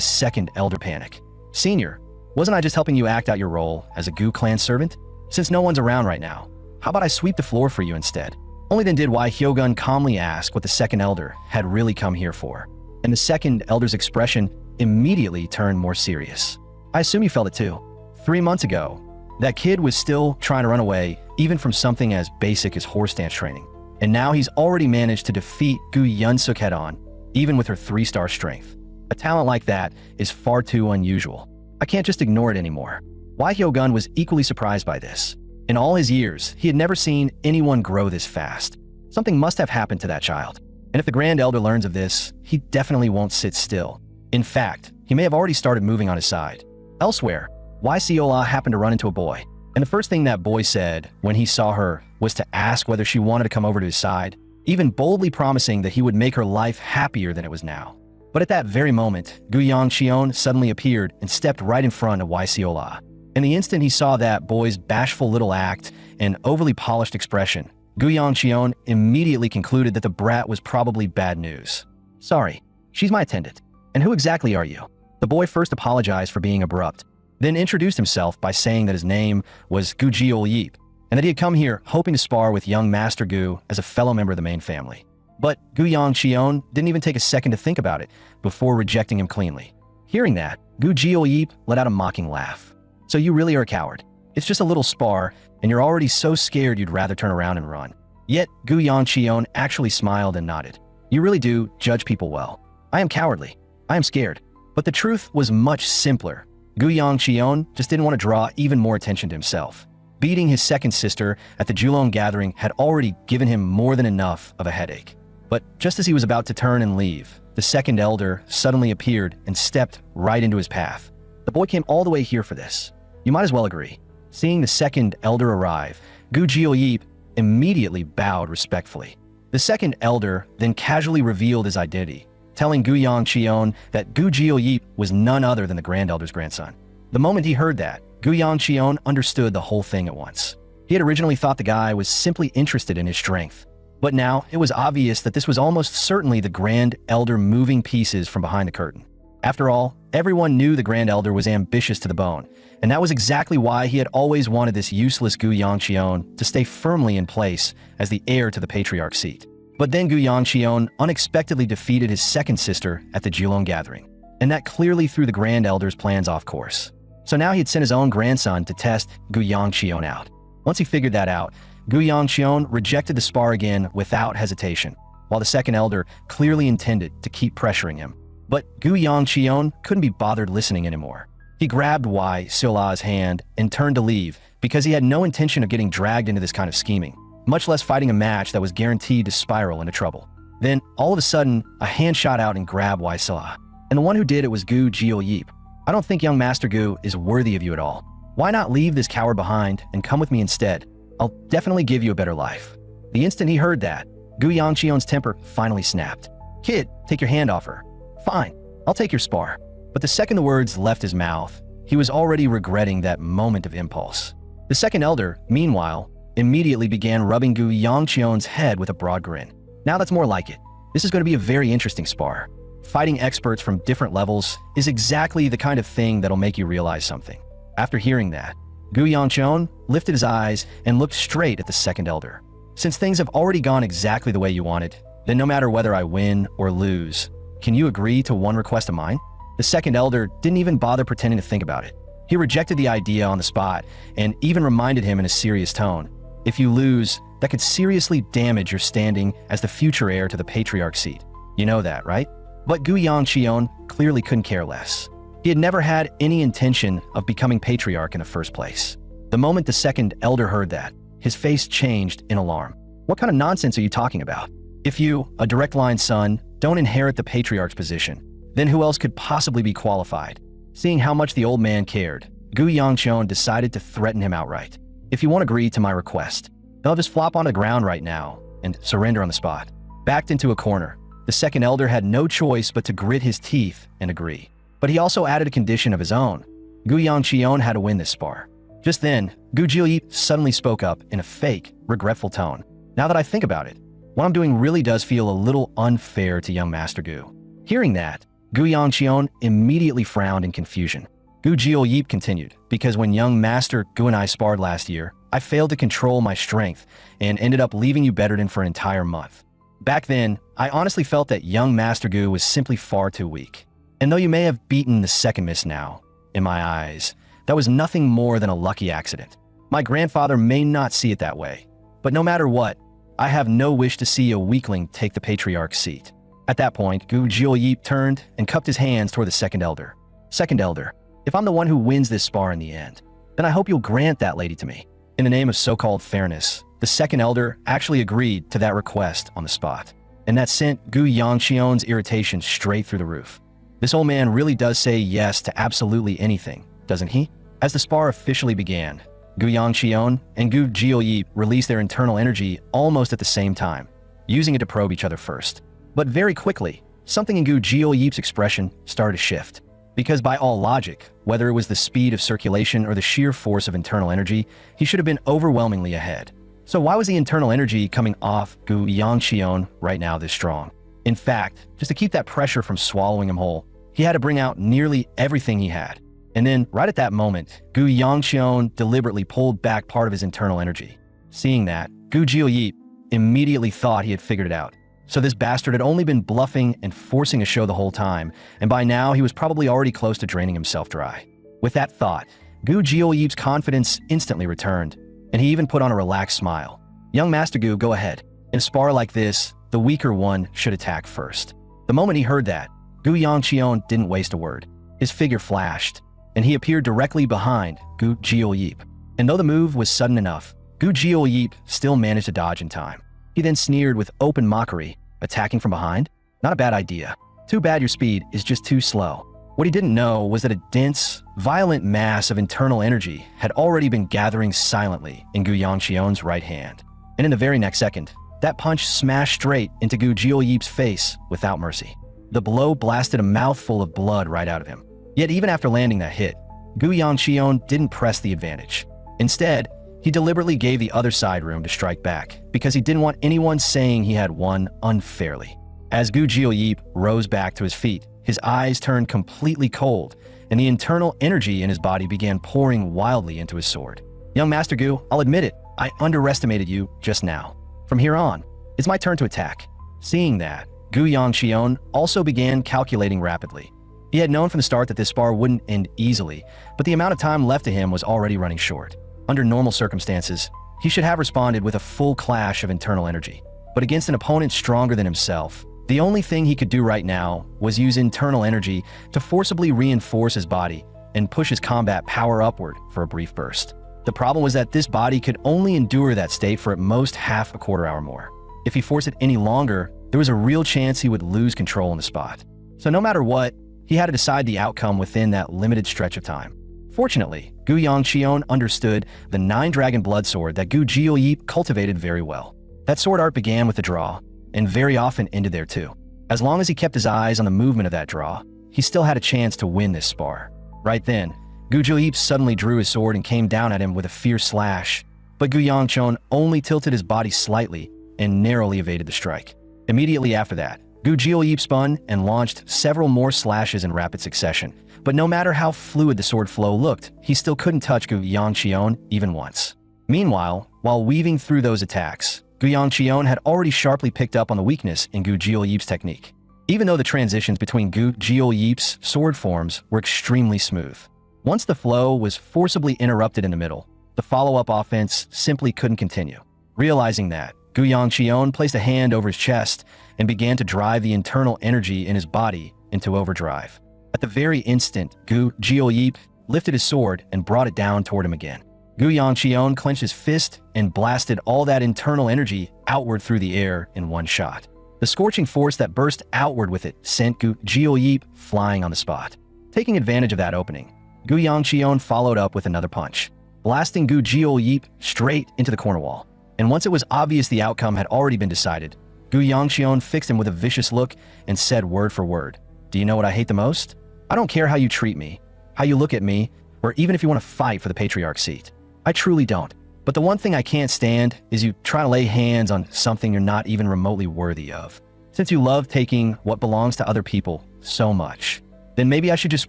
second elder panic. Senior, wasn't I just helping you act out your role as a Gu clan servant? Since no one's around right now, how about I sweep the floor for you instead? Only then did Wai Hyogun calmly ask what the second elder had really come here for. And the second elder's expression immediately turned more serious. I assume you felt it too. 3 months ago, that kid was still trying to run away, even from something as basic as horse dance training. And now he's already managed to defeat Gu Yunsuk head-on, even with her 3-star strength. A talent like that is far too unusual. I can't just ignore it anymore. Wai Hyogun was equally surprised by this. In all his years, he had never seen anyone grow this fast. Something must have happened to that child. And if the Grand Elder learns of this, he definitely won't sit still. In fact, he may have already started moving on his side. Elsewhere, Wai Siola happened to run into a boy. And the first thing that boy said when he saw her was to ask whether she wanted to come over to his side, even boldly promising that he would make her life happier than it was now. But at that very moment, Gu Yongqion suddenly appeared and stepped right in front of Wai Siola. In the instant he saw that boy's bashful little act and overly polished expression, Gu Yongqion immediately concluded that the brat was probably bad news. Sorry, she's my attendant. And who exactly are you? The boy first apologized for being abrupt, then introduced himself by saying that his name was Gu Jiol-Yip, and that he had come here hoping to spar with young Master Gu as a fellow member of the main family. But Gu Yongqion didn't even take a second to think about it before rejecting him cleanly. Hearing that, Gu Jiol-Yip let out a mocking laugh. So you really are a coward. It's just a little spar, and you're already so scared you'd rather turn around and run. Yet, Gu Yongqion actually smiled and nodded. You really do judge people well. I am cowardly. I am scared. But the truth was much simpler. Gu Yongqion just didn't want to draw even more attention to himself. Beating his second sister at the Julong gathering had already given him more than enough of a headache. But just as he was about to turn and leave, the second elder suddenly appeared and stepped right into his path. The boy came all the way here for this. You might as well agree. Seeing the second elder arrive, Gu Jiol-Yip immediately bowed respectfully. The second elder then casually revealed his identity, telling Gu Yongqion that Gu Jiol-Yip was none other than the Grand Elder's grandson. The moment he heard that, Gu Yongqion understood the whole thing at once. He had originally thought the guy was simply interested in his strength. But now, it was obvious that this was almost certainly the Grand Elder moving pieces from behind the curtain. After all, everyone knew the Grand Elder was ambitious to the bone, and that was exactly why he had always wanted this useless Gu Yongqion to stay firmly in place as the heir to the Patriarch seat. But then Gu Yongqion unexpectedly defeated his second sister at the Julong gathering, and that clearly threw the Grand Elder's plans off course. So now he had sent his own grandson to test Gu Yongqion out. Once he figured that out, Gu Yongqion rejected the spar again without hesitation, while the second elder clearly intended to keep pressuring him. But Gu Yongqion couldn't be bothered listening anymore. He grabbed Wai Siola's hand and turned to leave because he had no intention of getting dragged into this kind of scheming, much less fighting a match that was guaranteed to spiral into trouble. Then, all of a sudden, a hand shot out and grabbed Wai Siola, and the one who did it was Gu Jiol-Yip. I don't think young Master Gu is worthy of you at all. Why not leave this coward behind and come with me instead? I'll definitely give you a better life. The instant he heard that, Gu Yongqion's temper finally snapped. Kid, take your hand off her. Fine, I'll take your spar. But the second the words left his mouth, he was already regretting that moment of impulse. The second elder, meanwhile, immediately began rubbing Gu Yongqion's head with a broad grin. Now that's more like it. This is going to be a very interesting spar. Fighting experts from different levels is exactly the kind of thing that'll make you realize something. After hearing that, Gu Yongqion lifted his eyes and looked straight at the second elder. Since things have already gone exactly the way you wanted, then no matter whether I win or lose, can you agree to one request of mine? The second elder didn't even bother pretending to think about it. He rejected the idea on the spot and even reminded him in a serious tone, if you lose, that could seriously damage your standing as the future heir to the patriarch seat. You know that, right? But Gu Yongqion clearly couldn't care less. He had never had any intention of becoming patriarch in the first place. The moment the second elder heard that, his face changed in alarm. What kind of nonsense are you talking about? If you, a direct line son, don't inherit the patriarch's position, then who else could possibly be qualified? Seeing how much the old man cared, Gu Yongqion decided to threaten him outright. If you won't agree to my request, they'll just flop on the ground right now and surrender on the spot. Backed into a corner, the second elder had no choice but to grit his teeth and agree. But he also added a condition of his own. Gu Yongqion had to win this spar. Just then, Gu Jilyi suddenly spoke up in a fake, regretful tone. Now that I think about it, what I'm doing really does feel a little unfair to young Master Gu. Hearing that, Gu Yongqion immediately frowned in confusion. Gu Jilyi continued, because when young Master Gu and I sparred last year, I failed to control my strength and ended up leaving you bettered in for an entire month. Back then, I honestly felt that young Master Gu was simply far too weak. And though you may have beaten the second miss now, in my eyes, that was nothing more than a lucky accident. My grandfather may not see it that way, but no matter what, I have no wish to see a weakling take the patriarch's seat. At that point, Gu Jilyi turned and cupped his hands toward the second elder. Second elder, if I'm the one who wins this spar in the end, then I hope you'll grant that lady to me. In the name of so-called fairness, the second elder actually agreed to that request on the spot, and that sent Gu Yongqion's irritation straight through the roof. This old man really does say yes to absolutely anything, doesn't he? As the spar officially began, Gu Yongqion and Gu Jilyi released their internal energy almost at the same time, using it to probe each other first. But very quickly, something in Gu Jilyi's expression started to shift. Because by all logic, whether it was the speed of circulation or the sheer force of internal energy, he should have been overwhelmingly ahead. So why was the internal energy coming off Gu Yongqion right now this strong? In fact, just to keep that pressure from swallowing him whole, he had to bring out nearly everything he had. And then, right at that moment, Gu Yongqion deliberately pulled back part of his internal energy. Seeing that, Gu Jilyi immediately thought he had figured it out. So this bastard had only been bluffing and forcing a show the whole time, and by now he was probably already close to draining himself dry. With that thought, Gu Jilyi's confidence instantly returned, and he even put on a relaxed smile. Young Master Gu, go ahead. In a spar like this, the weaker one should attack first. The moment he heard that, Gu Yongqion didn't waste a word. His figure flashed, and he appeared directly behind Gu Jilyi. And though the move was sudden enough, Gu Jilyi still managed to dodge in time. He then sneered with open mockery, attacking from behind? Not a bad idea. Too bad your speed is just too slow. What he didn't know was that a dense, violent mass of internal energy had already been gathering silently in Gu Yongqion's right hand. And in the very next second, that punch smashed straight into Gu Jilyi's face without mercy. The blow blasted a mouthful of blood right out of him. Yet even after landing that hit, Gu Yongqion didn't press the advantage. Instead, he deliberately gave the other side room to strike back because he didn't want anyone saying he had won unfairly. As Gu Jilyi rose back to his feet, his eyes turned completely cold, and the internal energy in his body began pouring wildly into his sword. Young Master Gu, I'll admit it, I underestimated you just now. From here on, it's my turn to attack. Seeing that, Gu Yongqion also began calculating rapidly. He had known from the start that this spar wouldn't end easily, but the amount of time left to him was already running short. Under normal circumstances, he should have responded with a full clash of internal energy. But against an opponent stronger than himself, the only thing he could do right now was use internal energy to forcibly reinforce his body and push his combat power upward for a brief burst. The problem was that this body could only endure that state for at most half a quarter hour more. If he forced it any longer, there was a real chance he would lose control on the spot. So no matter what, he had to decide the outcome within that limited stretch of time. Fortunately, Gu Yongqion understood the 9-dragon blood sword that Gu Jilyi cultivated very well. That sword art began with a draw, and very often ended there too. As long as he kept his eyes on the movement of that draw, he still had a chance to win this spar. Right then, Gu Jilyi suddenly drew his sword and came down at him with a fierce slash, but Gu Yongqion only tilted his body slightly and narrowly evaded the strike. Immediately after that, Gu Jilyi spun and launched several more slashes in rapid succession, but no matter how fluid the sword flow looked, he still couldn't touch Gu Yongqion even once. Meanwhile, while weaving through those attacks, Gu Yongqion had already sharply picked up on the weakness in Gu Jilyi's technique. Even though the transitions between Gu Jilyi's sword forms were extremely smooth, Once the flow was forcibly interrupted in the middle, the follow-up offense simply couldn't continue. Realizing that, Gu Yongqion placed a hand over his chest and began to drive the internal energy in his body into overdrive. At the very instant, Gu Jiuyip lifted his sword and brought it down toward him again. Gu Yongqion clenched his fist and blasted all that internal energy outward through the air in one shot. The scorching force that burst outward with it sent Gu Jiuyip flying on the spot. Taking advantage of that opening, Gu Yongqion followed up with another punch, blasting Gu Jiuyip straight into the corner wall. And once it was obvious the outcome had already been decided, Gu Yongqion fixed him with a vicious look and said word for word, "Do you know what I hate the most? I don't care how you treat me, how you look at me, or even if you want to fight for the patriarch seat. I truly don't. But the one thing I can't stand is you try to lay hands on something you're not even remotely worthy of. Since you love taking what belongs to other people so much, then maybe I should just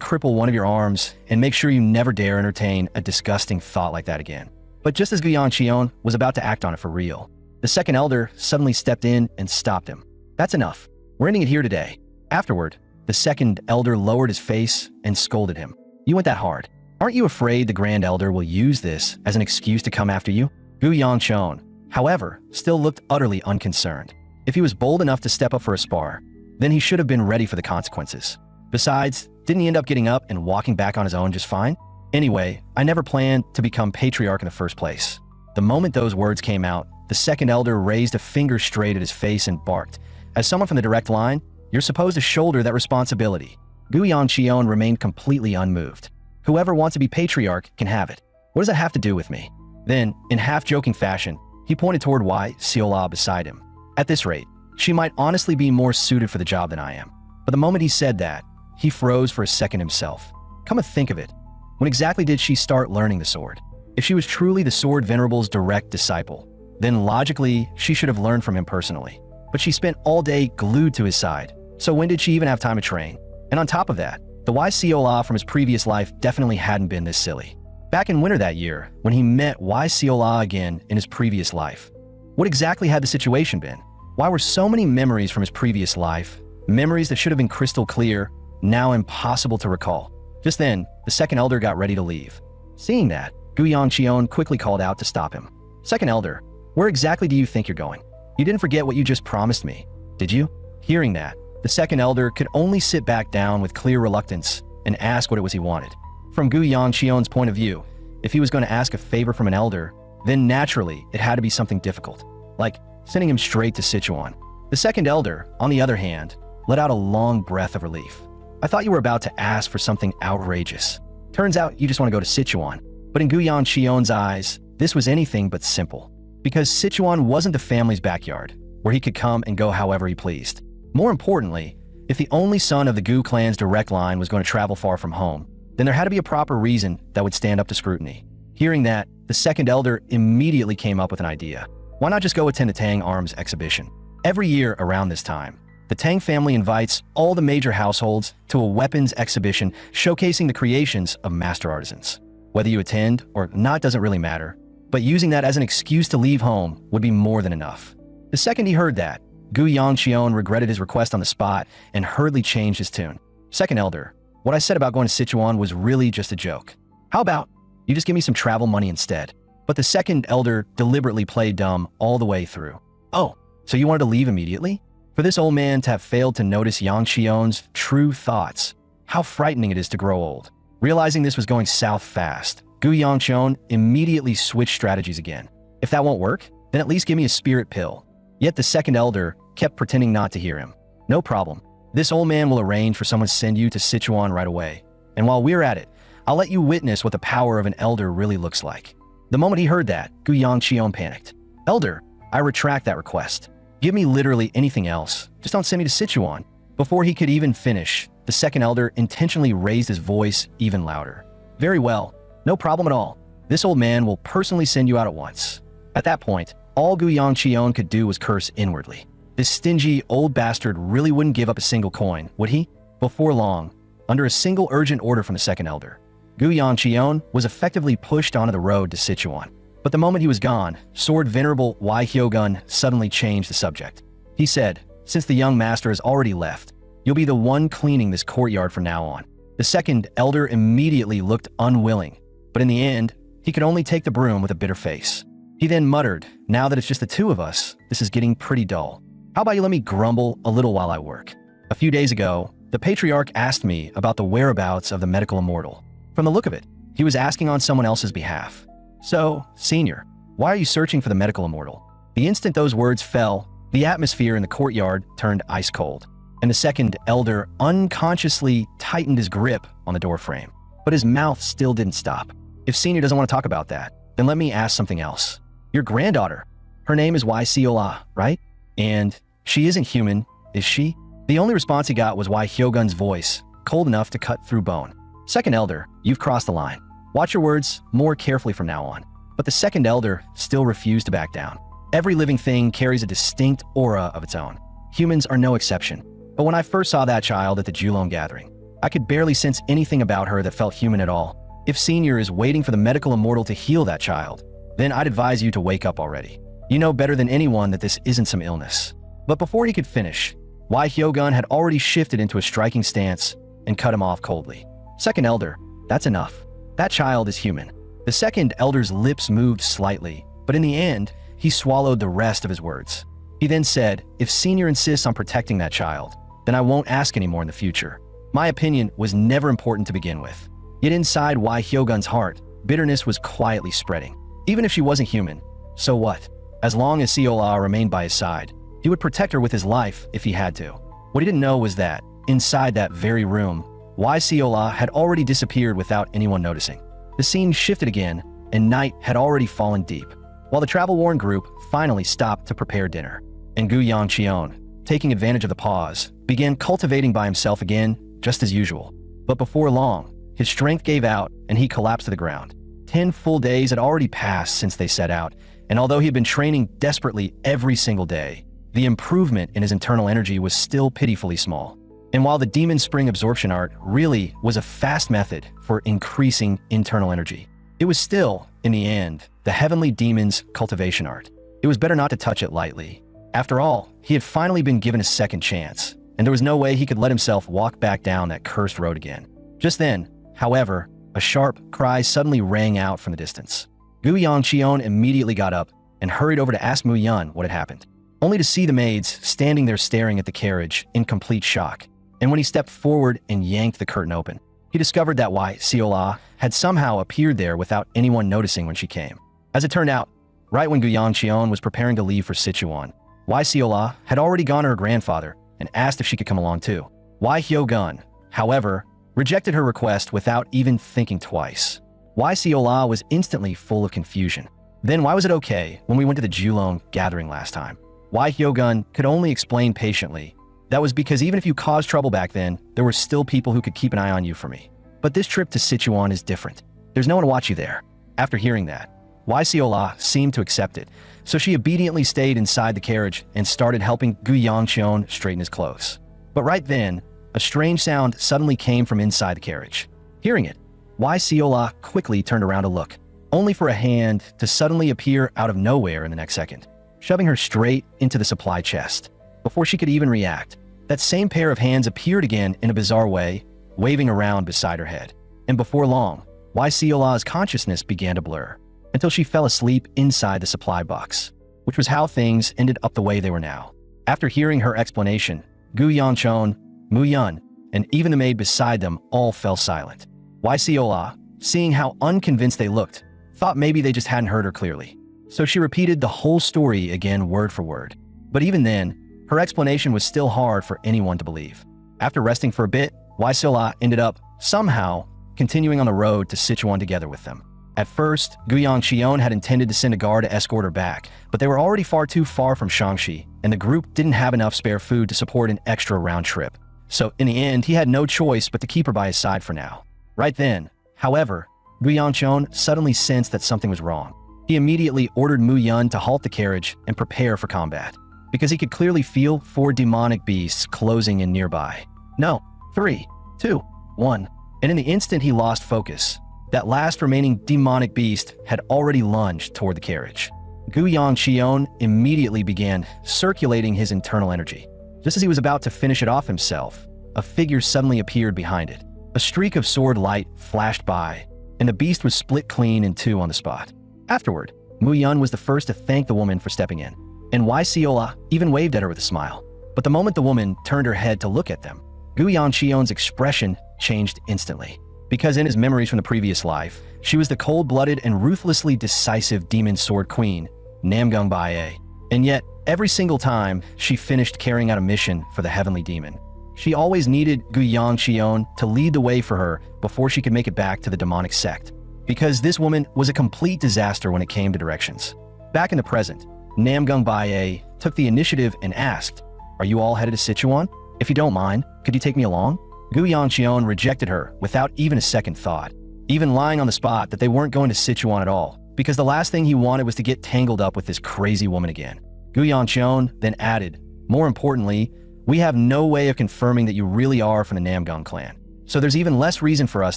cripple one of your arms and make sure you never dare entertain a disgusting thought like that again." But just as Gu Yongqion was about to act on it for real, the second elder suddenly stepped in and stopped him. "That's enough. We're ending it here today." Afterward, the second elder lowered his face and scolded him. "You went that hard. Aren't you afraid the Grand Elder will use this as an excuse to come after you?" Gu Yongqion, however, still looked utterly unconcerned. If he was bold enough to step up for a spar, then he should have been ready for the consequences. Besides, didn't he end up getting up and walking back on his own just fine? Anyway, I never planned to become patriarch in the first place. The moment those words came out, the second elder raised a finger straight at his face and barked. As someone from the direct line, you're supposed to shoulder that responsibility. Gu Yongqion remained completely unmoved. Whoever wants to be patriarch can have it. What does that have to do with me? Then, in half-joking fashion, he pointed toward Wai Siola beside him. At this rate, she might honestly be more suited for the job than I am. But the moment he said that, he froze for a second himself. Come to think of it, when exactly did she start learning the sword? If she was truly the Sword Venerable's direct disciple, then logically, she should have learned from him personally. But she spent all day glued to his side, so when did she even have time to train? And on top of that, the Wai Siola from his previous life definitely hadn't been this silly. Back in winter that year, when he met Wai Siola again in his previous life, what exactly had the situation been? Why were so many memories from his previous life, memories that should have been crystal clear, now impossible to recall? Just then, the second elder got ready to leave. Seeing that, Gu Yongqion quickly called out to stop him. "Second elder, where exactly do you think you're going? You didn't forget what you just promised me, did you?" Hearing that, the second elder could only sit back down with clear reluctance and ask what it was he wanted. From Gu Yongqion's point of view, if he was going to ask a favor from an elder, then naturally it had to be something difficult, like sending him straight to Sichuan. The second elder, on the other hand, let out a long breath of relief. "I thought you were about to ask for something outrageous. Turns out you just want to go to Sichuan." But in Gu Yongqion's eyes, this was anything but simple, because Sichuan wasn't the family's backyard, where he could come and go however he pleased. More importantly, if the only son of the Gu clan's direct line was going to travel far from home, then there had to be a proper reason that would stand up to scrutiny. Hearing that, the second elder immediately came up with an idea. Why not just go attend the Tang Arms exhibition? Every year around this time, the Tang family invites all the major households to a weapons exhibition showcasing the creations of master artisans. Whether you attend or not doesn't really matter, but using that as an excuse to leave home would be more than enough. The second he heard that, Gu Yongqion regretted his request on the spot and hurriedly changed his tune. "Second elder, what I said about going to Sichuan was really just a joke. How about you just give me some travel money instead?" But the second elder deliberately played dumb all the way through. "Oh, so you wanted to leave immediately?" For this old man to have failed to notice Yongqion's true thoughts, how frightening it is to grow old. Realizing this was going south fast, Gu Yongqion immediately switched strategies again. "If that won't work, then at least give me a spirit pill." Yet the second elder kept pretending not to hear him. "No problem. This old man will arrange for someone to send you to Sichuan right away. And while we're at it, I'll let you witness what the power of an elder really looks like." The moment he heard that, Gu Yongqion panicked. "Elder, I retract that request. Give me literally anything else. Just don't send me to Sichuan." Before he could even finish, the second elder intentionally raised his voice even louder. "Very well. No problem at all. This old man will personally send you out at once." At that point, all Gu Yongqion could do was curse inwardly. This stingy old bastard really wouldn't give up a single coin, would he? Before long, under a single urgent order from the second elder, Gu Yongqion was effectively pushed onto the road to Sichuan. But the moment he was gone, Sword Venerable Wai Hyogun suddenly changed the subject. He said, "Since the young master has already left, you'll be the one cleaning this courtyard from now on." The second elder immediately looked unwilling, but in the end, he could only take the broom with a bitter face. He then muttered, "Now that it's just the two of us, this is getting pretty dull. How about you let me grumble a little while I work?" A few days ago, the patriarch asked me about the whereabouts of the medical immortal. From the look of it, he was asking on someone else's behalf. "So, senior, why are you searching for the medical immortal?" The instant those words fell, the atmosphere in the courtyard turned ice cold, and the second elder unconsciously tightened his grip on the doorframe. But his mouth still didn't stop. "If senior doesn't want to talk about that, then let me ask something else. Your granddaughter, her name is Yahello, right? And she isn't human, is she?" The only response he got was Hyogun's voice, cold enough to cut through bone. "Second elder, you've crossed the line. Watch your words more carefully from now on." But the second elder still refused to back down. Every living thing carries a distinct aura of its own. Humans are no exception. But when I first saw that child at the Julong gathering, I could barely sense anything about her that felt human at all. If senior is waiting for the medical immortal to heal that child, then I'd advise you to wake up already. You know better than anyone that this isn't some illness. But before he could finish, Hyogun had already shifted into a striking stance and cut him off coldly. "Second elder, that's enough. That child is human." The second elder's lips moved slightly, but in the end, he swallowed the rest of his words. He then said, "If senior insists on protecting that child, then I won't ask anymore in the future. My opinion was never important to begin with." Yet inside Hyogun's heart, bitterness was quietly spreading. Even if she wasn't human, so what? As long as Siola remained by his side, he would protect her with his life if he had to. What he didn't know was that, inside that very room, Siola had already disappeared without anyone noticing. The scene shifted again, and night had already fallen deep, while the travel-worn group finally stopped to prepare dinner. And Gu Yangqion, taking advantage of the pause, began cultivating by himself again, just as usual. But before long, his strength gave out and he collapsed to the ground. 10 full days had already passed since they set out, and although he had been training desperately every single day, the improvement in his internal energy was still pitifully small. And while the Demon Spring Absorption Art really was a fast method for increasing internal energy, it was still, in the end, the Heavenly Demon's Cultivation Art. It was better not to touch it lightly. After all, he had finally been given a second chance, and there was no way he could let himself walk back down that cursed road again. Just then, however, a sharp cry suddenly rang out from the distance. Gu Yangqion immediately got up and hurried over to ask Mu Yun what had happened, only to see the maids standing there staring at the carriage in complete shock. And when he stepped forward and yanked the curtain open, he discovered that Siola had somehow appeared there without anyone noticing when she came. As it turned out, right when Gu Yangqion was preparing to leave for Sichuan, Siola had already gone to her grandfather and asked if she could come along too. Hyogun, however, rejected her request without even thinking twice. Siola was instantly full of confusion. Then why was it okay when we went to the Julong gathering last time? Hyogun could only explain patiently. That was because even if you caused trouble back then, there were still people who could keep an eye on you for me. But this trip to Sichuan is different. There's no one to watch you there. After hearing that, Siola seemed to accept it, so she obediently stayed inside the carriage and started helping Gu Yangqion straighten his clothes. But right then, a strange sound suddenly came from inside the carriage. Hearing it, Siola quickly turned around to look, only for a hand to suddenly appear out of nowhere in the next second, shoving her straight into the supply chest. Before she could even react, that same pair of hands appeared again in a bizarre way, waving around beside her head. And before long, Siola's consciousness began to blur, until she fell asleep inside the supply box, which was how things ended up the way they were now. After hearing her explanation, Gu Yangqion, Mu Yun, and even the maid beside them all fell silent. Siola, seeing how unconvinced they looked, thought maybe they just hadn't heard her clearly. So she repeated the whole story again word for word. But even then, her explanation was still hard for anyone to believe. After resting for a bit, Siola ended up, somehow, continuing on the road to Sichuan together with them. At first, Gu Yangqion had intended to send a guard to escort her back, but they were already far too far from Shangxi, and the group didn't have enough spare food to support an extra round trip. So in the end, he had no choice but to keep her by his side for now. Right then, however, Gu Yangqion suddenly sensed that something was wrong. He immediately ordered Mu Yun to halt the carriage and prepare for combat, because he could clearly feel 4 demonic beasts closing in nearby. No, 3, 2, 1. And in the instant he lost focus, that last remaining demonic beast had already lunged toward the carriage. Gu Yangqion immediately began circulating his internal energy. Just as he was about to finish it off himself, a figure suddenly appeared behind it. A streak of sword light flashed by, and the beast was split clean in two on the spot. Afterward, Mu-Yun was the first to thank the woman for stepping in, and Wai-Siola even waved at her with a smile. But the moment the woman turned her head to look at them, Gu Yanchion's expression changed instantly. Because in his memories from the previous life, she was the cold-blooded and ruthlessly decisive demon sword queen, Namgung Bae. And yet, every single time she finished carrying out a mission for the heavenly demon, she always needed Gu Yangxion to lead the way for her before she could make it back to the demonic sect. Because this woman was a complete disaster when it came to directions. Back in the present, Namgung Bae took the initiative and asked, "Are you all headed to Sichuan? If you don't mind, could you take me along?" Gu Yangxion rejected her without even a second thought, even lying on the spot that they weren't going to Sichuan at all, because the last thing he wanted was to get tangled up with this crazy woman again. Gu Yangxion then added, "More importantly, we have no way of confirming that you really are from the Namgung clan, so there's even less reason for us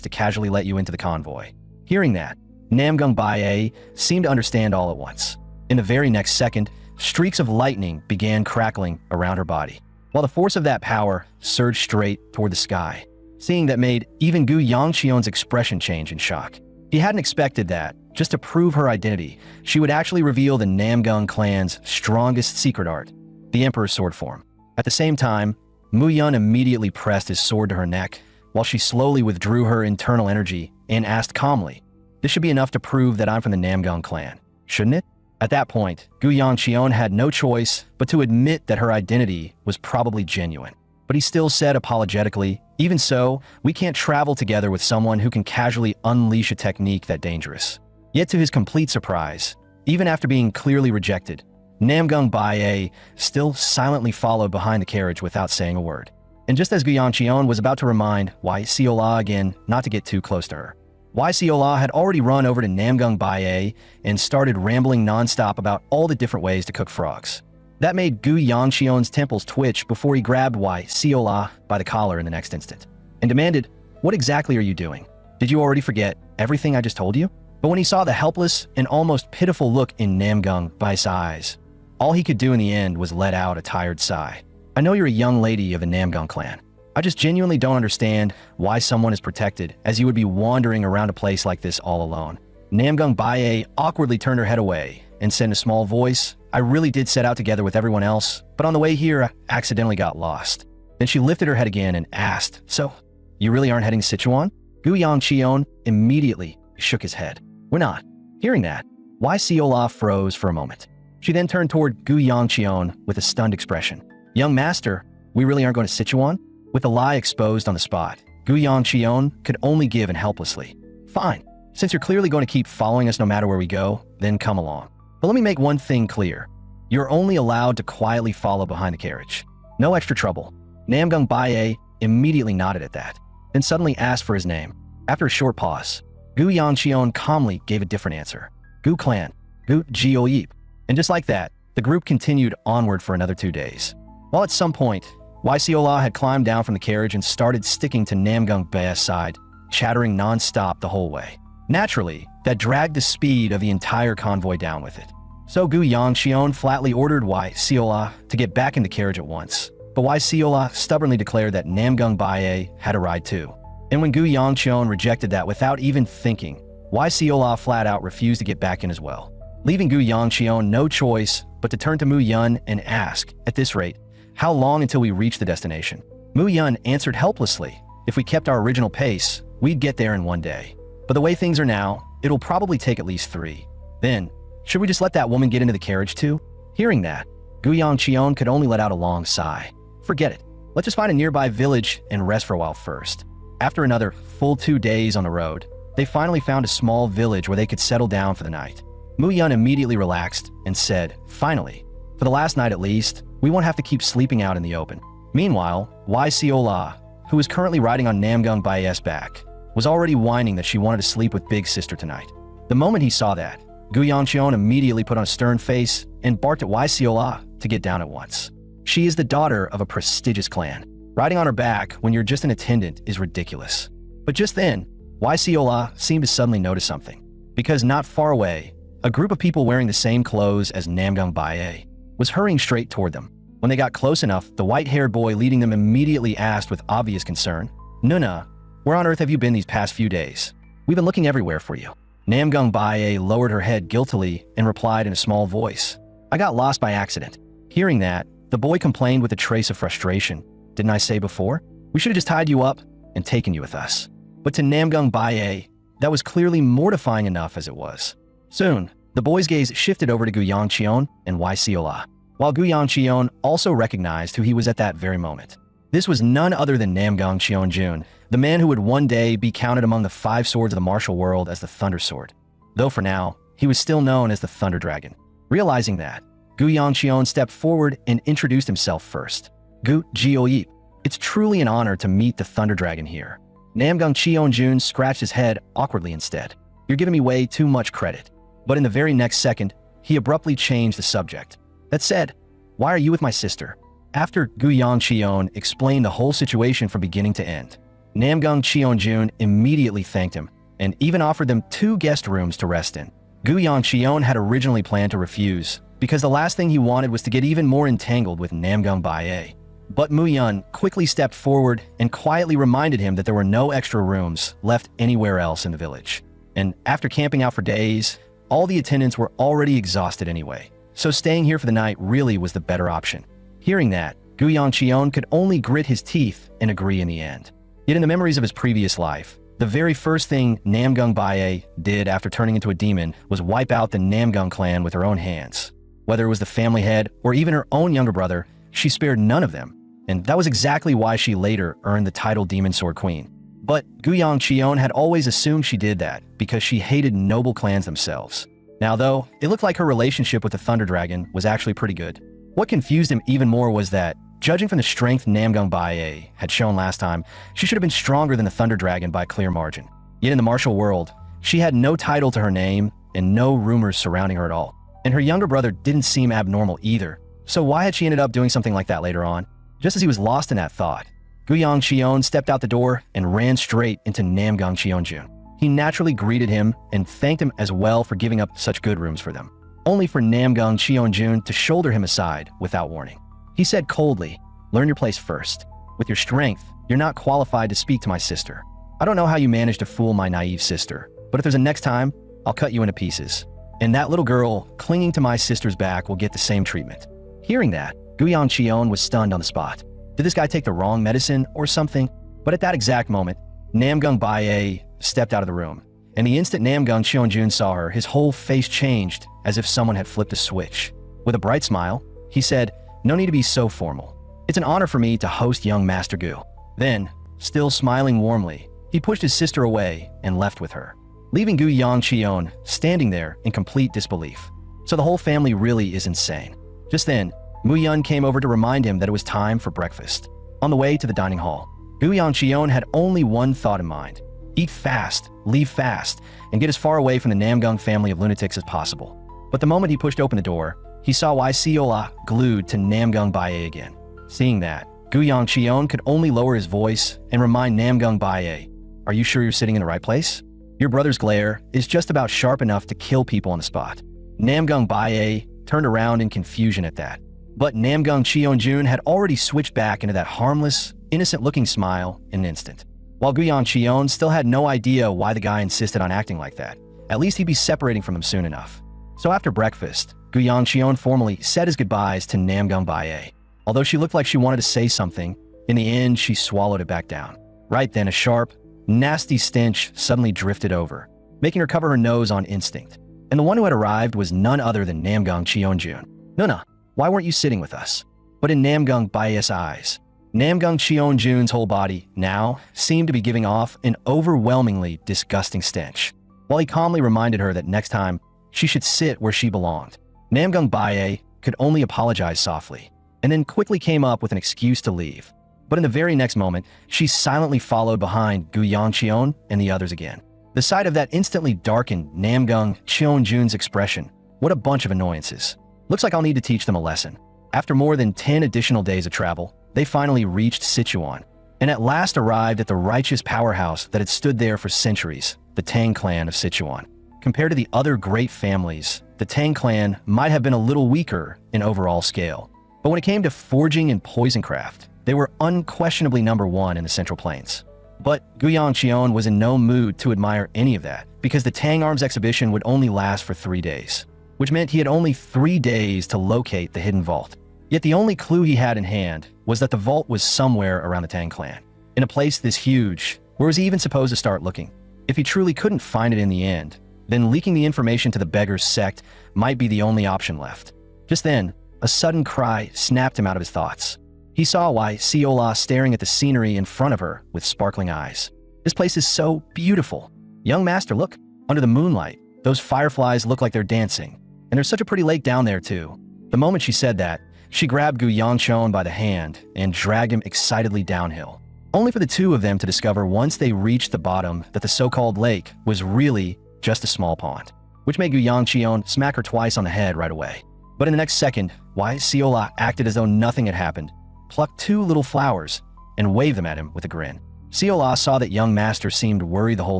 to casually let you into the convoy." Hearing that, Namgung Bae seemed to understand all at once. In the very next second, streaks of lightning began crackling around her body, while the force of that power surged straight toward the sky. Seeing that made even Gu Yangxion's expression change in shock. He hadn't expected that, just to prove her identity, she would actually reveal the Namgung clan's strongest secret art, the Emperor's sword form. At the same time, Mu-Yun immediately pressed his sword to her neck, while she slowly withdrew her internal energy and asked calmly, "This should be enough to prove that I'm from the Namgung clan, shouldn't it?" At that point, Gu Yangxion had no choice but to admit that her identity was probably genuine. But he still said apologetically, "Even so, we can't travel together with someone who can casually unleash a technique that dangerous." Yet to his complete surprise, even after being clearly rejected, Namgung Bae still silently followed behind the carriage without saying a word. And just as Gu Yangxion was about to remind Wai-Siola again not to get too close to her, Wai-Siola had already run over to Namgung Bae and started rambling nonstop about all the different ways to cook frogs. That made Gu Yangxion's temples twitch before he grabbed Wai-Siola by the collar in the next instant and demanded, "What exactly are you doing? Did you already forget everything I just told you?" But when he saw the helpless and almost pitiful look in Namgung Bae's eyes, all he could do in the end was let out a tired sigh. "I know you're a young lady of the Namgung clan. I just genuinely don't understand why someone is protected, as you would be wandering around a place like this all alone." Namgung Bae awkwardly turned her head away and said in a small voice, "I really did set out together with everyone else, but on the way here I accidentally got lost." Then she lifted her head again and asked, "So, you really aren't heading to Sichuan?" Gu Yangxion immediately shook his head. "We're not." Hearing that, Wai-Siola froze for a moment. She then turned toward Gu Yangxion with a stunned expression. "Young master, we really aren't going to Sichuan?" With the lie exposed on the spot, Gu Yangxion could only give in helplessly. "Fine. Since you're clearly going to keep following us no matter where we go, then come along. But let me make one thing clear. You're only allowed to quietly follow behind the carriage. No extra trouble." Namgung Bae immediately nodded at that, then suddenly asked for his name. After a short pause, Gu Yangxion calmly gave a different answer. "Gu Clan, Gu Jioyip." And just like that, the group continued onward for another 2 days. While at some point, Wai-Siola had climbed down from the carriage and started sticking to Namgung Bae's side, chattering non-stop the whole way. Naturally, that dragged the speed of the entire convoy down with it. So Gu Yangxion flatly ordered Wai-Siola to get back in the carriage at once. But Wai-Siola stubbornly declared that Namgung Bae had a ride too. And when Gu Yangxion rejected that without even thinking, Wai-Siola flat out refused to get back in as well, leaving Gu Yangxion no choice but to turn to Mu-Yun and ask, "At this rate, how long until we reach the destination?" Mu-Yun answered helplessly, "If we kept our original pace, we'd get there in 1 day. But the way things are now, it'll probably take at least 3. Then, should we just let that woman get into the carriage too?" Hearing that, Gu Yangxion could only let out a long sigh. "Forget it. Let's just find a nearby village and rest for a while first." After another full 2 days on the road, they finally found a small village where they could settle down for the night. Mu-Yun immediately relaxed and said, "Finally, for the last night at least, we won't have to keep sleeping out in the open." Meanwhile, Wai-Siola, who was currently riding on Namgung Bae's back, was already whining that she wanted to sleep with Big Sister tonight. The moment he saw that, Gu Yangxion immediately put on a stern face and barked at Wai-Siola to get down at once. She is the daughter of a prestigious clan. Riding on her back when you're just an attendant is ridiculous. But just then, Wai-Siola seemed to suddenly notice something, because not far away, a group of people wearing the same clothes as Namgung Bae was hurrying straight toward them. When they got close enough, the white-haired boy leading them immediately asked with obvious concern, "Nuna, Where on earth have you been these past few days? We've been looking everywhere for you. Namgung Baye lowered her head guiltily and replied in a small voice. I got lost by accident. Hearing that, the boy complained with a trace of frustration. Didn't I say before? We should have just tied you up and taken you with us. But to Namgung Baye, that was clearly mortifying enough as it was. Soon, the boy's gaze shifted over to Guyang Qion and Wai Siola, while Guyang Qion also recognized who he was at that very moment. This was none other than Namgung Qion-jun, the man who would one day be counted among the 5 swords of the martial world as the Thunder Sword. Though for now, he was still known as the Thunder Dragon. Realizing that, Guyang Qion stepped forward and introduced himself first. Gu Jioyip, it's truly an honor to meet the Thunder Dragon here. Namgung Qion-jun scratched his head awkwardly instead. You're giving me way too much credit. But in the very next second, he abruptly changed the subject. That said, why are you with my sister? After Guyang Qion explained the whole situation from beginning to end, Namgung Qion-jun immediately thanked him and even offered them 2 guest rooms to rest in. Guyang Qion had originally planned to refuse because the last thing he wanted was to get even more entangled with Namgung Baye. But Muyun quickly stepped forward and quietly reminded him that there were no extra rooms left anywhere else in the village. And after camping out for days, all the attendants were already exhausted anyway, so staying here for the night really was the better option. Hearing that, Guyang Qion could only grit his teeth and agree in the end. Yet in the memories of his previous life, the very first thing Namgung Baye did after turning into a demon was wipe out the Namgung clan with her own hands. Whether it was the family head or even her own younger brother, she spared none of them. And that was exactly why she later earned the title Demon Sword Queen. But Guyang Qion had always assumed she did that because she hated noble clans themselves. Now though, it looked like her relationship with the Thunder Dragon was actually pretty good. What confused him even more was that, judging from the strength Namgung Baye had shown last time, she should have been stronger than the Thunder Dragon by a clear margin. Yet in the martial world, she had no title to her name and no rumors surrounding her at all. And her younger brother didn't seem abnormal either. So why had she ended up doing something like that later on? Just as he was lost in that thought, Guyang Qion stepped out the door and ran straight into Namgung Qion-jun. He naturally greeted him and thanked him as well for giving up such good rooms for them, only for Namgung Qion-jun to shoulder him aside without warning. He said coldly, "Learn your place first. With your strength, you're not qualified to speak to my sister. I don't know how you managed to fool my naive sister, but if there's a next time, I'll cut you into pieces. And that little girl clinging to my sister's back will get the same treatment." Hearing that, Guyang Qion was stunned on the spot. Did this guy take the wrong medicine or something? But at that exact moment, Namgung Baye stepped out of the room. And the instant Namgung Qion-jun saw her, his whole face changed as if someone had flipped a switch. With a bright smile, he said, "No need to be so formal. It's an honor for me to host young Master Gu." Then, still smiling warmly, he pushed his sister away and left with her, leaving Guyang Qion standing there in complete disbelief. So the whole family really is insane. Just then, Muyun came over to remind him that it was time for breakfast. On the way to the dining hall, Guyang Qion had only one thought in mind: eat fast, leave fast, and get as far away from the Namgung family of lunatics as possible. But the moment he pushed open the door, he saw Wai Siola glued to Namgung Baye again. Seeing that, Guyang Qion could only lower his voice and remind Namgung Baye, "Are you sure you're sitting in the right place? Your brother's glare is just about sharp enough to kill people on the spot." Namgung Baye turned around in confusion at that. But Namgung Qion-jun had already switched back into that harmless, innocent-looking smile in an instant. While Guyang Qion still had no idea why the guy insisted on acting like that. At least he'd be separating from them soon enough. So after breakfast, Guyang Qion formally said his goodbyes to Namgung Baye. Although she looked like she wanted to say something, in the end she swallowed it back down. Right then, a sharp, nasty stench suddenly drifted over, making her cover her nose on instinct. And the one who had arrived was none other than Namgung Qion-jun. "Nuna, why weren't you sitting with us?" But in Namgung Baye's eyes, Namgung Qion-jun's whole body now seemed to be giving off an overwhelmingly disgusting stench. While he calmly reminded her that next time, she should sit where she belonged, Namgung Baye could only apologize softly, and then quickly came up with an excuse to leave. But in the very next moment, she silently followed behind Guyang Qion and the others again. The sight of that instantly darkened Namgung Qion-jun's expression. What a bunch of annoyances. Looks like I'll need to teach them a lesson. After more than 10 additional days of travel, they finally reached Sichuan, and at last arrived at the righteous powerhouse that had stood there for centuries, the Tang clan of Sichuan. Compared to the other great families, the Tang clan might have been a little weaker in overall scale. But when it came to forging and poisoncraft, they were unquestionably number one in the Central Plains. But Gu Yongqion was in no mood to admire any of that, because the Tang Arms exhibition would only last for 3 days, which meant he had only 3 days to locate the hidden vault. Yet the only clue he had in hand was that the vault was somewhere around the Tang clan, in a place this huge. Where was he even supposed to start looking? If he truly couldn't find it in the end, then leaking the information to the beggar's sect might be the only option left. Just then, a sudden cry snapped him out of his thoughts. He saw why Siola staring at the scenery in front of her with sparkling eyes. This place is so beautiful. Young master, look. Under the moonlight, those fireflies look like they're dancing. And there's such a pretty lake down there too. The moment she said that, she grabbed Gu Yongqion by the hand and dragged him excitedly downhill, only for the two of them to discover once they reached the bottom that the so-called lake was really just a small pond, which made Gu Yongqion smack her twice on the head right away. But in the next second, Wai Siola acted as though nothing had happened, plucked 2 little flowers, and waved them at him with a grin. Siola saw that young master seemed worried the whole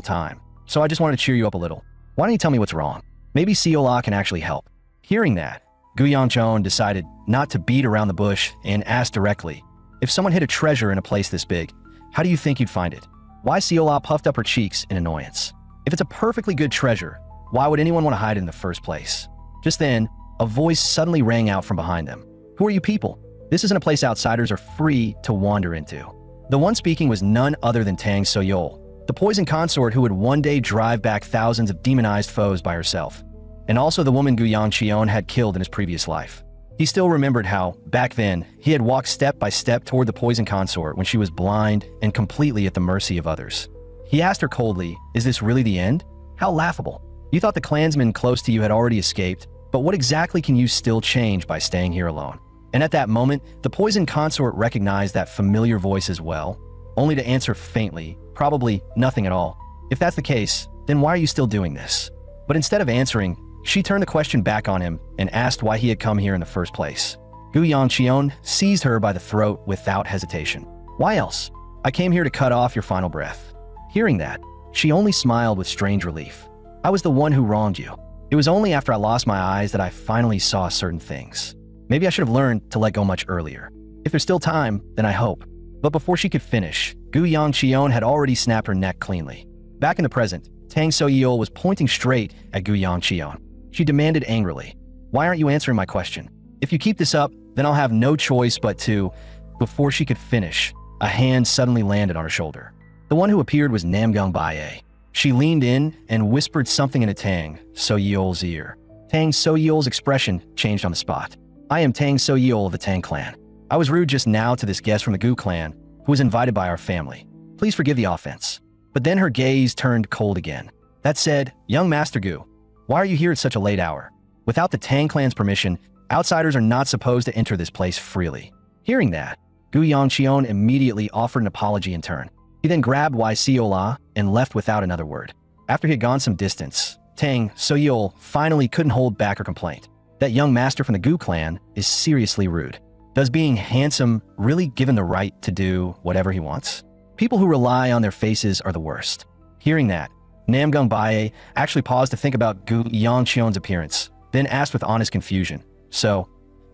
time, so I just wanted to cheer you up a little. Why don't you tell me what's wrong? Maybe Siola can actually help. Hearing that, Gu Yongqion decided not to beat around the bush and asked directly, if someone hid a treasure in a place this big, how do you think you'd find it? Wai Siola puffed up her cheeks in annoyance. If it's a perfectly good treasure, why would anyone want to hide it in the first place? Just then, a voice suddenly rang out from behind them. Who are you people? This isn't a place outsiders are free to wander into. The one speaking was none other than Tang Soyol, the poison consort who would one day drive back thousands of demonized foes by herself, and also the woman Gu Yongqion had killed in his previous life. He still remembered how, back then, he had walked step by step toward the poison consort when she was blind and completely at the mercy of others. He asked her coldly, is this really the end? How laughable. You thought the clansmen close to you had already escaped, but what exactly can you still change by staying here alone? And at that moment, the poison consort recognized that familiar voice as well, only to answer faintly, probably nothing at all. If that's the case, then why are you still doing this? But instead of answering, she turned the question back on him and asked why he had come here in the first place. Gu Yongqion seized her by the throat without hesitation. Why else? I came here to cut off your final breath. Hearing that, she only smiled with strange relief. I was the one who wronged you. It was only after I lost my eyes that I finally saw certain things. Maybe I should have learned to let go much earlier. If there's still time, then I hope. But before she could finish, Gu Yongqion had already snapped her neck cleanly. Back in the present, Tang Soyol was pointing straight at Gu Yongqion. She demanded angrily, why aren't you answering my question? If you keep this up, then I'll have no choice but to... Before she could finish, a hand suddenly landed on her shoulder. The one who appeared was Namgung Baye. She leaned in and whispered something into Tang Soyol's ear. Tang Soyol's expression changed on the spot. I am Tang Soyol of the Tang clan. I was rude just now to this guest from the Gu clan, who was invited by our family. Please forgive the offense. But then her gaze turned cold again. That said, young Master Gu, why are you here at such a late hour? Without the Tang clan's permission, outsiders are not supposed to enter this place freely. Hearing that, Gu Yongqion immediately offered an apology in turn. He then grabbed Wai Siola and left without another word. After he had gone some distance, Tang Soyol finally couldn't hold back her complaint. That young master from the Gu clan is seriously rude. Does being handsome really give him the right to do whatever he wants? People who rely on their faces are the worst. Hearing that, Namgung Baye actually paused to think about Gu Yongqion's appearance, then asked with honest confusion, so,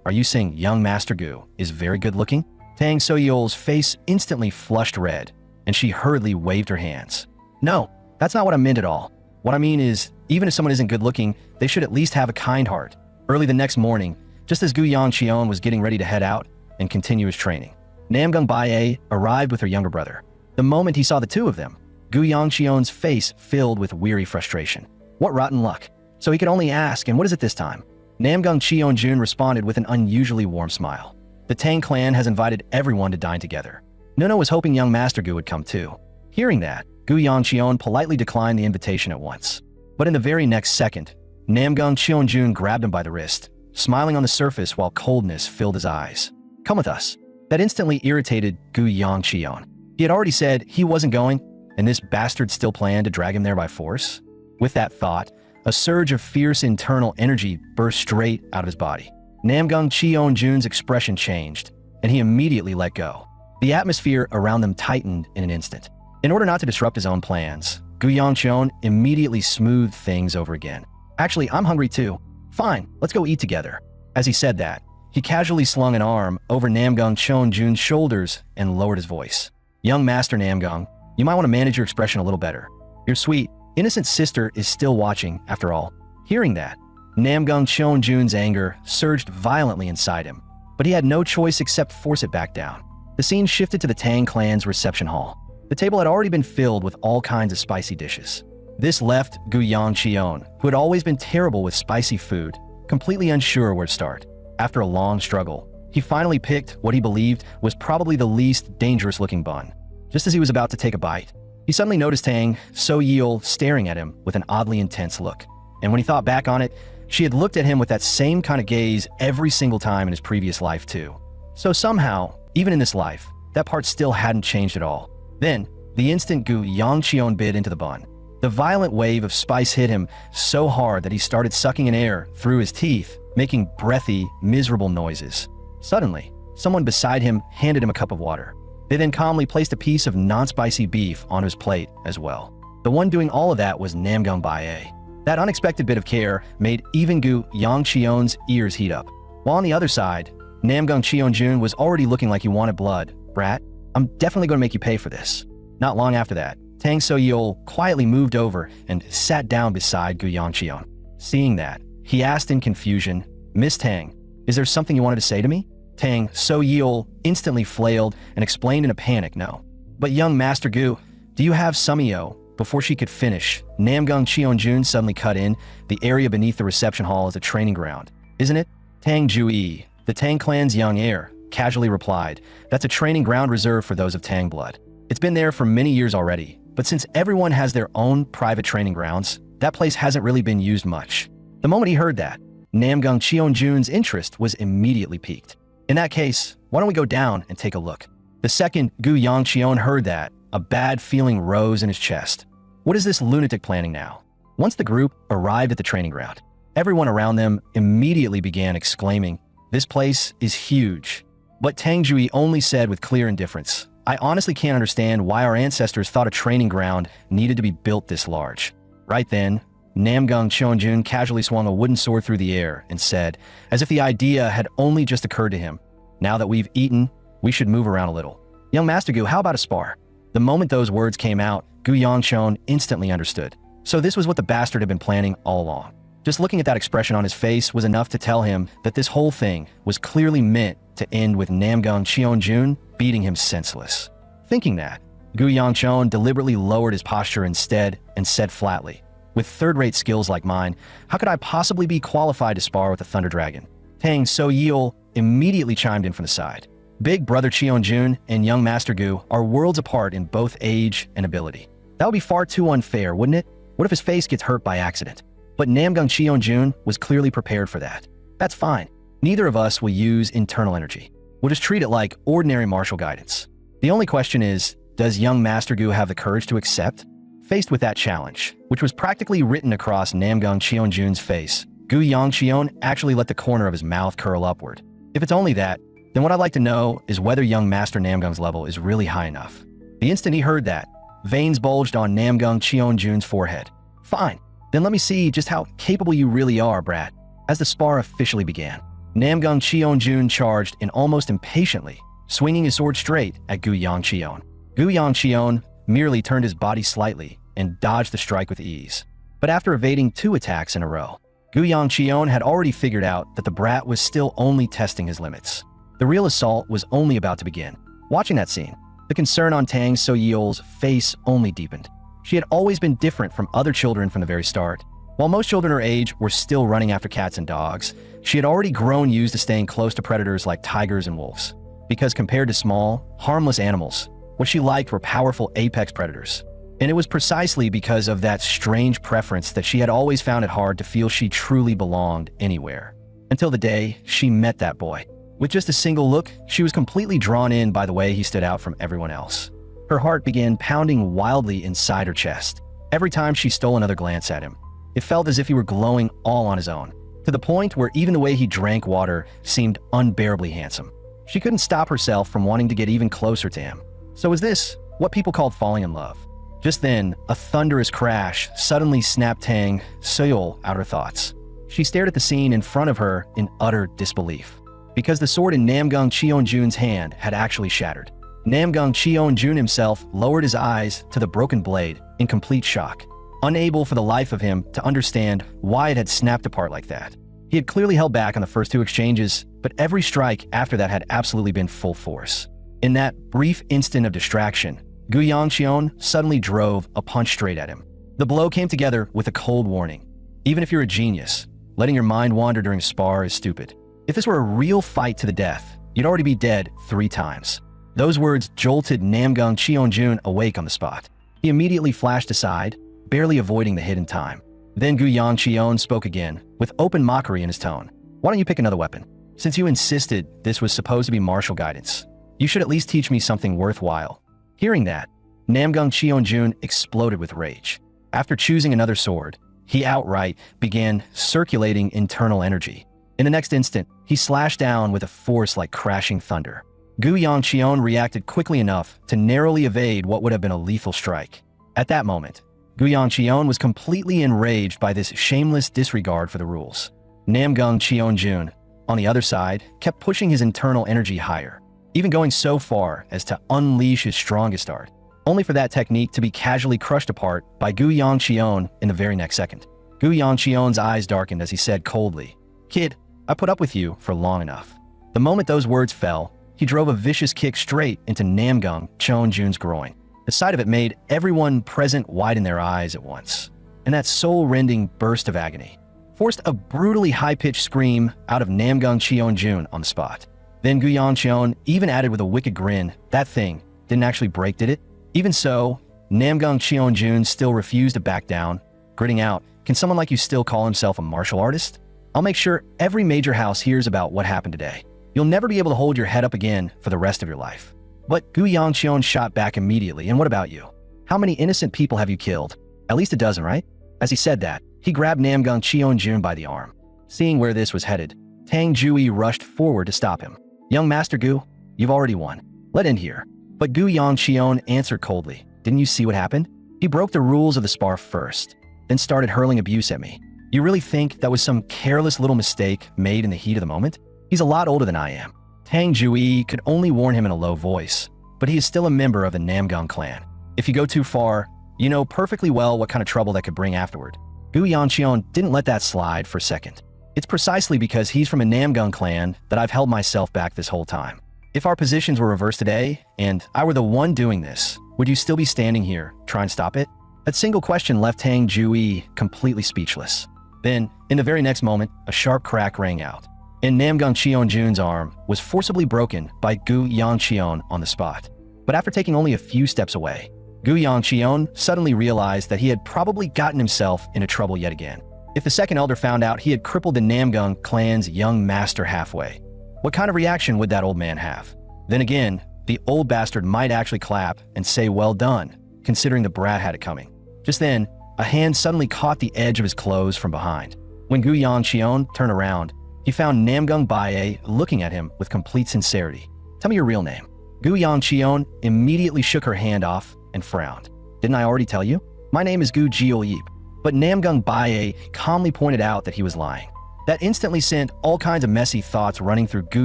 are you saying young Master Gu is very good looking? Tang Soyol's face instantly flushed red, and she hurriedly waved her hands. No, that's not what I meant at all. What I mean is, even if someone isn't good looking, they should at least have a kind heart. Early the next morning, just as Gu Yongqion was getting ready to head out and continue his training, Namgung Baye arrived with her younger brother. The moment he saw the two of them, Gu Yongqion's face filled with weary frustration. What rotten luck. So he could only ask, and what is it this time? Namgung Cheonjun responded with an unusually warm smile. The Tang clan has invited everyone to dine together. Nono was hoping young Master Gu would come too. Hearing that, Gu Yongqion politely declined the invitation at once. But in the very next second, Namgung Cheonjun grabbed him by the wrist, smiling on the surface while coldness filled his eyes. Come with us. That instantly irritated Gu Yongqion. He had already said he wasn't going, and this bastard still planned to drag him there by force? With that thought, a surge of fierce internal energy burst straight out of his body. Namgung Cheonjun's expression changed, and he immediately let go. The atmosphere around them tightened in an instant. In order not to disrupt his own plans, Gu Yongqion immediately smoothed things over again. Actually, I'm hungry too. Fine, let's go eat together. As he said that, he casually slung an arm over Namgung Cheonjun's shoulders and lowered his voice. Young Master Namgung, You might want to manage your expression a little better. Your sweet, innocent sister is still watching, after all. Hearing that, Namgung Cheonjun's anger surged violently inside him, but he had no choice except force it back down. The scene shifted to the Tang clan's reception hall. The table had already been filled with all kinds of spicy dishes. This left Gu Yangcheon, who had always been terrible with spicy food, completely unsure where to start. After a long struggle, he finally picked what he believed was probably the least dangerous-looking bun. Just as he was about to take a bite, he suddenly noticed Tang So-yeol staring at him with an oddly intense look. And when he thought back on it, she had looked at him with that same kind of gaze every single time in his previous life too. So somehow, even in this life, that part still hadn't changed at all. Then, the instant Gu Yangcheon bit into the bun, the violent wave of spice hit him so hard that he started sucking in air through his teeth, making breathy, miserable noises. Suddenly, someone beside him handed him a cup of water. They then calmly placed a piece of non-spicy beef on his plate as well. The one doing all of that was Namgung Bae. That unexpected bit of care made even Gu Yangcheon's ears heat up. While on the other side, Namgung Cheonjun was already looking like he wanted blood. "Brat, I'm definitely going to make you pay for this." Not long after that, Tang So-yeol quietly moved over and sat down beside Gu Yangcheon. Seeing that, he asked in confusion, "Miss Tang, is there something you wanted to say to me?" Tang So-yeol instantly flailed and explained in a panic, "No." "But young Master Gu, do you have Sumio?" Before she could finish, Namgung Cheonjun suddenly cut in. "The area beneath the reception hall is a training ground, isn't it?" Tang Ju-yi, the Tang clan's young heir, casually replied, "That's a training ground reserved for those of Tang blood. It's been there for many years already, but since everyone has their own private training grounds, that place hasn't really been used much." The moment he heard that, Namgung Cheonjun's interest was immediately piqued. "In that case, why don't we go down and take a look?" The second Gu Yangcheon heard that, a bad feeling rose in his chest. What is this lunatic planning now? Once the group arrived at the training ground, everyone around them immediately began exclaiming, "This place is huge." But Tang Jui only said with clear indifference, "I honestly can't understand why our ancestors thought a training ground needed to be built this large." Right then, Namgung Cheonjun casually swung a wooden sword through the air and said, as if the idea had only just occurred to him, "Now that we've eaten, we should move around a little. Young Master Gu, how about a spar?" The moment those words came out, Gu Yangcheon instantly understood. So this was what the bastard had been planning all along. Just looking at that expression on his face was enough to tell him that this whole thing was clearly meant to end with Namgung Cheonjun beating him senseless. Thinking that, Gu Yangcheon deliberately lowered his posture instead and said flatly, "With third-rate skills like mine, how could I possibly be qualified to spar with the Thunder Dragon?" Tang So-yeol immediately chimed in from the side. Big brother Cheonjun and young Master Gu are worlds apart in both age and ability. That would be far too unfair, wouldn't it? What if his face gets hurt by accident? But Namgung Cheonjun was clearly prepared for that. "That's fine. Neither of us will use internal energy. We'll just treat it like ordinary martial guidance. The only question is, does young Master Gu have the courage to accept?" Faced with that challenge, which was practically written across Namgung Cheonjun's face, Gu Yangcheon actually let the corner of his mouth curl upward. If it's only that, then what I'd like to know is whether young Master Namgung's level is really high enough. The instant he heard that, veins bulged on Namgung Cheonjun's forehead. "Fine, then let me see just how capable you really are, brat." As the spar officially began, Namgung Cheonjun charged in almost impatiently, swinging his sword straight at Gu Yangcheon. Gu Yangcheon merely turned his body slightly and dodged the strike with ease. But after evading 2 attacks in a row, Gu Yangcheon had already figured out that the brat was still only testing his limits. The real assault was only about to begin. Watching that scene, the concern on Tang So-yeol's face only deepened. She had always been different from other children from the very start. While most children her age were still running after cats and dogs, she had already grown used to staying close to predators like tigers and wolves. Because compared to small, harmless animals, what she liked were powerful apex predators. And it was precisely because of that strange preference that she had always found it hard to feel she truly belonged anywhere. Until the day she met that boy. With just a single look, she was completely drawn in by the way he stood out from everyone else. Her heart began pounding wildly inside her chest. Every time she stole another glance at him, it felt as if he were glowing all on his own, to the point where even the way he drank water seemed unbearably handsome. She couldn't stop herself from wanting to get even closer to him. So was this what people called falling in love? Just then, a thunderous crash suddenly snapped Tang So-yeol out of her thoughts. She stared at the scene in front of her in utter disbelief, because the sword in Namgung Cheonjun's hand had actually shattered. Namgung Cheonjun himself lowered his eyes to the broken blade in complete shock, unable for the life of him to understand why it had snapped apart like that. He had clearly held back on the first two exchanges, but every strike after that had absolutely been full force. In that brief instant of distraction, Gu Yangqion suddenly drove a punch straight at him. The blow came together with a cold warning. Even if you're a genius, letting your mind wander during a spar is stupid. If this were a real fight to the death, you'd already be dead 3 times. Those words jolted Namgung Cheonjun awake on the spot. He immediately flashed aside, barely avoiding the hidden time. Then Gu Yangqion spoke again, with open mockery in his tone. Why don't you pick another weapon? Since you insisted this was supposed to be martial guidance, you should at least teach me something worthwhile. Hearing that, Namgung Cheonjun exploded with rage. After choosing another sword, he outright began circulating internal energy. In the next instant, he slashed down with a force like crashing thunder. Gu Yangqion reacted quickly enough to narrowly evade what would have been a lethal strike. At that moment, Gu Yangqion was completely enraged by this shameless disregard for the rules. Namgung Cheonjun, on the other side, kept pushing his internal energy higher, even going so far as to unleash his strongest art, only for that technique to be casually crushed apart by Gu Yangqion in the very next second. Gu Yangqion's eyes darkened as he said coldly, "Kid, I put up with you for long enough." The moment those words fell, he drove a vicious kick straight into Namgung Cheonjun's groin. The sight of it made everyone present widen their eyes at once, and that soul-rending burst of agony forced a brutally high-pitched scream out of Namgung Cheonjun on the spot. Then Gu Yangqion even added with a wicked grin, "That thing didn't actually break, did it?" Even so, Namgung Cheonjun still refused to back down, gritting out, "Can someone like you still call himself a martial artist? I'll make sure every major house hears about what happened today. You'll never be able to hold your head up again for the rest of your life." But Gu Yangqion shot back immediately, "And what about you? How many innocent people have you killed? At least a dozen, right?" As he said that, he grabbed Namgung Cheonjun by the arm. Seeing where this was headed, Tang Jui rushed forward to stop him. "Young Master Gu, you've already won. Let in here." But Gu Yangqion answered coldly, "Didn't you see what happened? He broke the rules of the spar first, then started hurling abuse at me. You really think that was some careless little mistake made in the heat of the moment? He's a lot older than I am." Tang Jui could only warn him in a low voice, but he is still a member of the Namgung clan. If you go too far, you know perfectly well what kind of trouble that could bring afterward. Gu Yangqion didn't let that slide for a second. "It's precisely because he's from a Namgung clan that I've held myself back this whole time. If our positions were reversed today, and I were the one doing this, would you still be standing here, trying to stop it?" That single question left Tang Jui completely speechless. Then, in the very next moment, a sharp crack rang out, and Namgung Cheonjun's arm was forcibly broken by Gu Yangqion on the spot. But after taking only a few steps away, Gu Yangqion suddenly realized that he had probably gotten himself into trouble yet again. If the second elder found out he had crippled the Namgung clan's young master halfway, what kind of reaction would that old man have? Then again, the old bastard might actually clap and say well done, considering the brat had it coming. Just then, a hand suddenly caught the edge of his clothes from behind. When Gu Yangqion turned around, he found Namgung Baye looking at him with complete sincerity. "Tell me your real name." Gu Yangqion immediately shook her hand off and frowned. "Didn't I already tell you? My name is Gu Jiuyip." But Namgung Baye calmly pointed out that he was lying. That instantly sent all kinds of messy thoughts running through Gu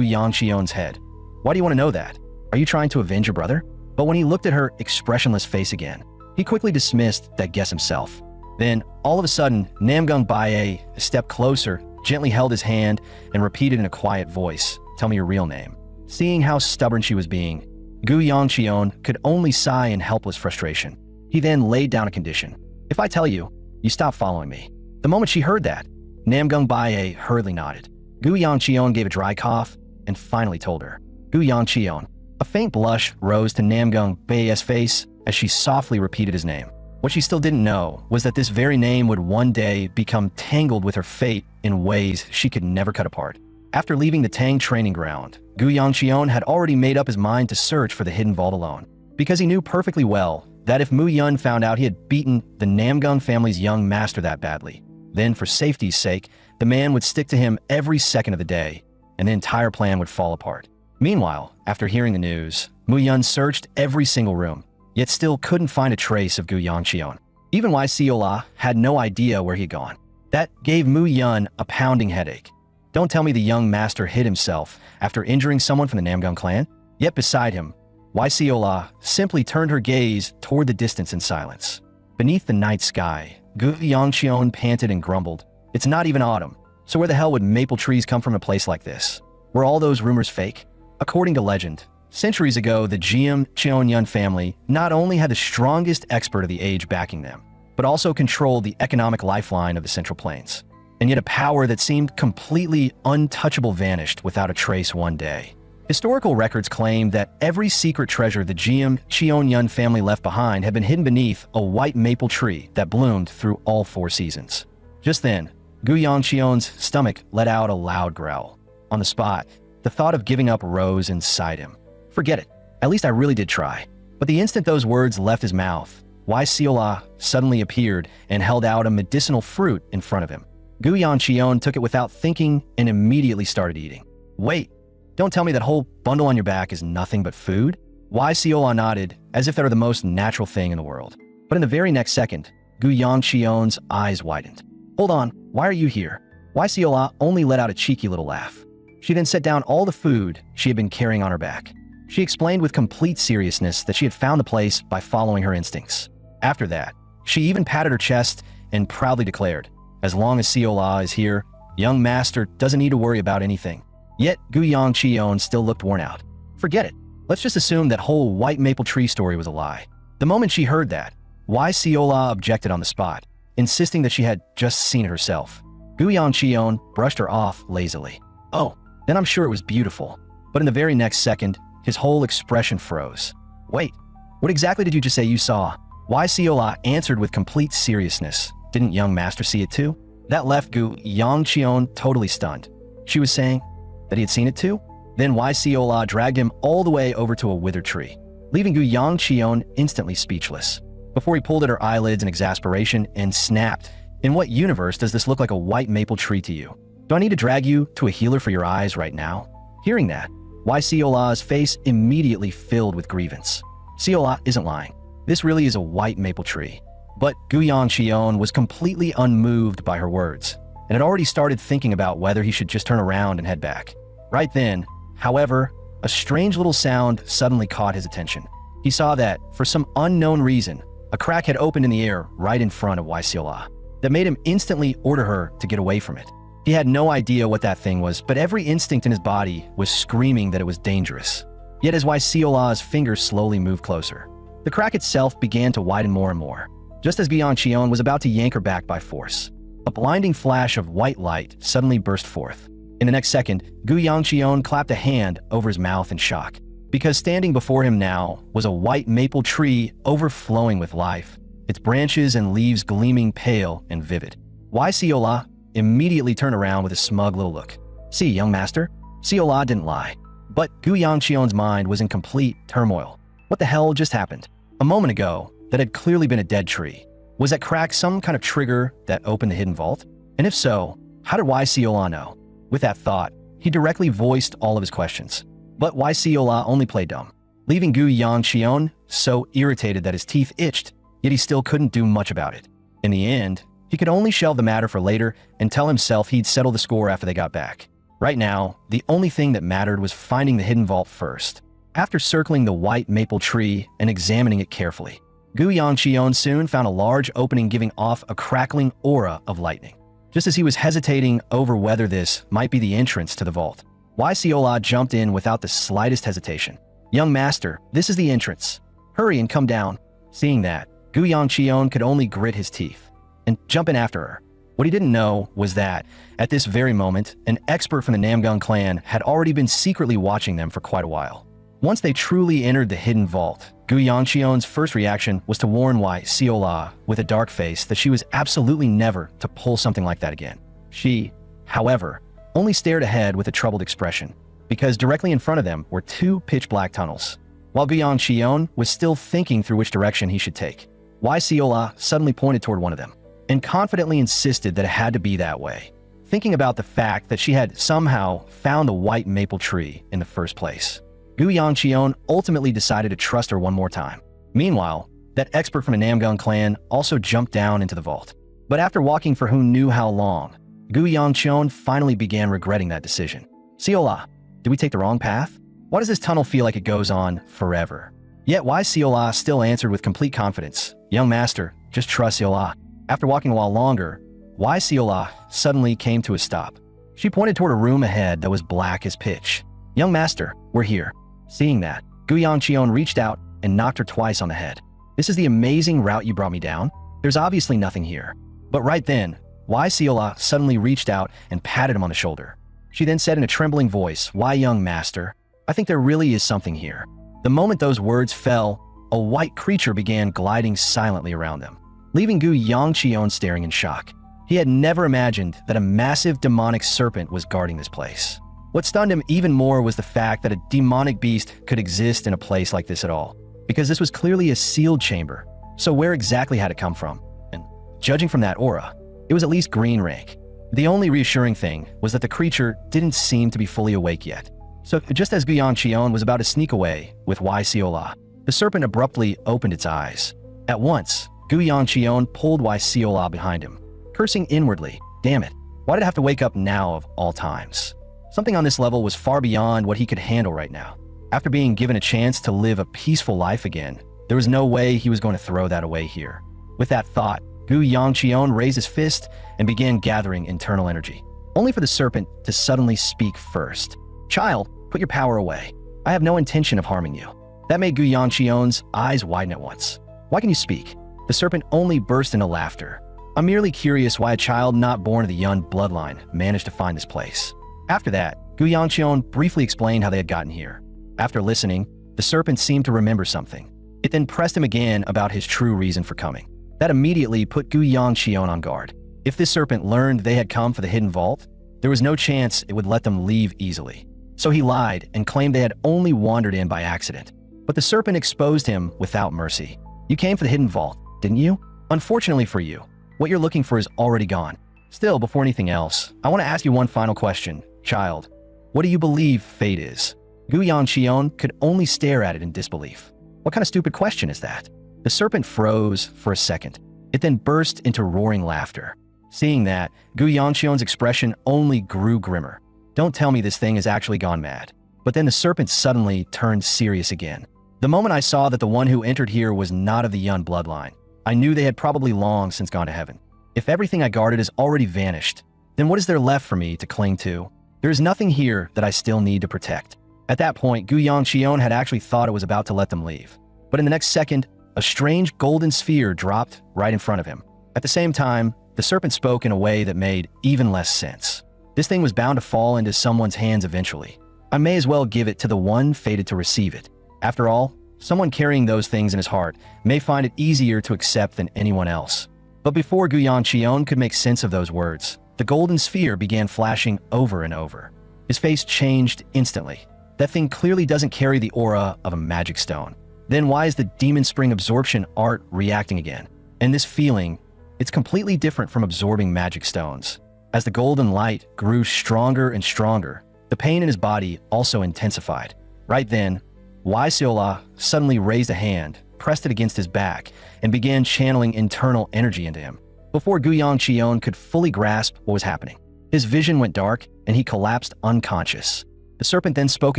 Yangqion's head. Why do you want to know that? Are you trying to avenge your brother? But when he looked at her expressionless face again, he quickly dismissed that guess himself. Then, all of a sudden, Namgung Baye stepped closer, gently held his hand, and repeated in a quiet voice, "Tell me your real name." Seeing how stubborn she was being, Gu Yangqion could only sigh in helpless frustration. He then laid down a condition. "If I tell you, you stop following me." The moment she heard that, Namgung Baye hurriedly nodded. Gu Yangqion gave a dry cough and finally told her, "Gu Yangqion." A faint blush rose to Namgung Baye's face as she softly repeated his name. What she still didn't know was that this very name would one day become tangled with her fate in ways she could never cut apart. After leaving the Tang training ground, Gu Yangqion had already made up his mind to search for the hidden vault alone, because he knew perfectly well that if Mu Yun found out he had beaten the Namgung family's young master that badly, then for safety's sake, the man would stick to him every second of the day, and the entire plan would fall apart. Meanwhile, after hearing the news, Mu Yun searched every single room, yet still couldn't find a trace of Gu Yangqion. Even Wai Siola had no idea where he'd gone. That gave Mu Yun a pounding headache. Don't tell me the young master hid himself after injuring someone from the Namgung clan? Yet beside him, Siola simply turned her gaze toward the distance in silence. Beneath the night sky, Gu Yangqion panted and grumbled. It's not even autumn, so where the hell would maple trees come from a place like this? Were all those rumors fake? According to legend, centuries ago, the Jiam Cheonyun family not only had the strongest expert of the age backing them, but also controlled the economic lifeline of the Central Plains. And yet a power that seemed completely untouchable vanished without a trace one day. Historical records claim that every secret treasure the Jiam Cheonyun family left behind had been hidden beneath a white maple tree that bloomed through all 4 seasons. Just then, Gu Yangqion's stomach let out a loud growl. On the spot, the thought of giving up rose inside him. Forget it. At least I really did try. But the instant those words left his mouth, Siola suddenly appeared and held out a medicinal fruit in front of him. Gu Yangqion took it without thinking and immediately started eating. Wait, don't tell me that whole bundle on your back is nothing but food? Siola nodded, as if they were the most natural thing in the world. But in the very next second, Gu Yangqion's eyes widened. Hold on, why are you here? Siola only let out a cheeky little laugh. She then set down all the food she had been carrying on her back. She explained with complete seriousness that she had found the place by following her instincts. After that, she even patted her chest and proudly declared, as long as Siola is here, young master doesn't need to worry about anything. Yet Gu Yangqion still looked worn out. Forget it. Let's just assume that whole white maple tree story was a lie. The moment she heard that, Siola objected on the spot, insisting that she had just seen it herself. Gu Yangqion brushed her off lazily. Oh, then I'm sure it was beautiful. But in the very next second, his whole expression froze. Wait, what exactly did you just say you saw? Siola answered with complete seriousness. Didn't young master see it too? That left Gu Yangqion totally stunned. She was saying that he had seen it too? Then Siola dragged him all the way over to a withered tree, leaving Gu Yangqion instantly speechless. Before he pulled at her eyelids in exasperation and snapped, in what universe does this look like a white maple tree to you? Do I need to drag you to a healer for your eyes right now? Hearing that, Siola's face immediately filled with grievance. Siola isn't lying. This really is a white maple tree. But Gu Yangqion was completely unmoved by her words, and had already started thinking about whether he should just turn around and head back. Right then, however, a strange little sound suddenly caught his attention. He saw that, for some unknown reason, a crack had opened in the air right in front of Siola that made him instantly order her to get away from it. He had no idea what that thing was, but every instinct in his body was screaming that it was dangerous. Yet as Siola's fingers slowly moved closer, the crack itself began to widen more and more, just as Gu Yangqion was about to yank her back by force. A blinding flash of white light suddenly burst forth. In the next second, Gu Yangqion clapped a hand over his mouth in shock, because standing before him now was a white maple tree overflowing with life, its branches and leaves gleaming pale and vivid. Siola immediately turned around with a smug little look. See, young master? Siola didn't lie. But Gu Yangqion's mind was in complete turmoil. What the hell just happened? A moment ago, that had clearly been a dead tree. Was that crack some kind of trigger that opened the hidden vault? And if so, how did Siola know? With that thought, he directly voiced all of his questions. But Siola only played dumb, leaving Gu Yangqion so irritated that his teeth itched, yet he still couldn't do much about it. In the end, he could only shelve the matter for later and tell himself he'd settle the score after they got back. Right now, the only thing that mattered was finding the hidden vault first. After circling the white maple tree and examining it carefully, Gu Yangqion soon found a large opening giving off a crackling aura of lightning. Just as he was hesitating over whether this might be the entrance to the vault, Siola jumped in without the slightest hesitation. Young master, this is the entrance. Hurry and come down. Seeing that, Gu Yangqion could only grit his teeth and jump in after her. What he didn't know was that, at this very moment, an expert from the Namgung clan had already been secretly watching them for quite a while. Once they truly entered the hidden vault, Gu Yangqion's first reaction was to warn Siola with a dark face that she was absolutely never to pull something like that again. She, however, only stared ahead with a troubled expression, because directly in front of them were 2 pitch-black tunnels. While Gu Yangqion was still thinking through which direction he should take, Siola suddenly pointed toward one of them, and confidently insisted that it had to be that way, thinking about the fact that she had somehow found the white maple tree in the first place. Gu Yangqion ultimately decided to trust her one more time. Meanwhile, that expert from the Namgung clan also jumped down into the vault. But after walking for who knew how long, Gu Yangqion finally began regretting that decision. Siola, did we take the wrong path? Why does this tunnel feel like it goes on forever? Yet Wai Siola still answered with complete confidence, "Young master, just trust Siola." After walking a while longer, Wai Siola suddenly came to a stop. She pointed toward a room ahead that was black as pitch. "Young master, we're here." Seeing that, Gu Yangqion reached out and knocked her twice on the head. "This is the amazing route you brought me down? There's obviously nothing here." But right then, Wai Siola suddenly reached out and patted him on the shoulder. She then said in a trembling voice, "Why, young master, I think there really is something here." The moment those words fell, a white creature began gliding silently around them, leaving Gu Yangqion staring in shock. He had never imagined that a massive demonic serpent was guarding this place. What stunned him even more was the fact that a demonic beast could exist in a place like this at all, because this was clearly a sealed chamber. So where exactly had it come from? And judging from that aura, it was at least green rank. The only reassuring thing was that the creature didn't seem to be fully awake yet. So just as Gu Yangqion was about to sneak away with Wai Siola, the serpent abruptly opened its eyes. At once, Gu Yangqion pulled Wai Siola behind him, cursing inwardly, "Damn it, why did I have to wake up now of all times?" Something on this level was far beyond what he could handle right now. After being given a chance to live a peaceful life again, there was no way he was going to throw that away here. With that thought, Gu Yangqion raised his fist and began gathering internal energy, only for the serpent to suddenly speak first. "Child, put your power away. I have no intention of harming you." That made Gu Yangqion's eyes widen at once. "Why can you speak?" The serpent only burst into laughter. "I'm merely curious why a child not born of the Yun bloodline managed to find this place." After that, Gu Yangqion briefly explained how they had gotten here. After listening, the serpent seemed to remember something. It then pressed him again about his true reason for coming. That immediately put Gu Yangqion on guard. If this serpent learned they had come for the hidden vault, there was no chance it would let them leave easily. So he lied and claimed they had only wandered in by accident. But the serpent exposed him without mercy. "You came for the hidden vault, didn't you? Unfortunately for you, what you're looking for is already gone. Still, before anything else, I want to ask you one final question. Child, what do you believe fate is?" Gu Yangqion could only stare at it in disbelief. What kind of stupid question is that? The serpent froze for a second. It then burst into roaring laughter. Seeing that, Gu Yangqion's expression only grew grimmer. "Don't tell me this thing has actually gone mad." But then the serpent suddenly turned serious again. "The moment I saw that the one who entered here was not of the Yun bloodline, I knew they had probably long since gone to heaven. If everything I guarded has already vanished, then what is there left for me to cling to? There is nothing here that I still need to protect." At that point, Gu Yangqion had actually thought it was about to let them leave. But in the next second, a strange golden sphere dropped right in front of him. At the same time, the serpent spoke in a way that made even less sense. This thing was bound to fall into someone's hands eventually. I may as well give it to the one fated to receive it. After all, someone carrying those things in his heart may find it easier to accept than anyone else. But before Gu Yangqion could make sense of those words, the golden sphere began flashing over and over. His face changed instantly. That thing clearly doesn't carry the aura of a magic stone. Then why is the demon spring absorption art reacting again? And this feeling, it's completely different from absorbing magic stones. As the golden light grew stronger and stronger, the pain in his body also intensified. Right then, Wai Siola suddenly raised a hand, pressed it against his back, and began channeling internal energy into him. Before Gu Yangqion could fully grasp what was happening, his vision went dark and he collapsed unconscious. The serpent then spoke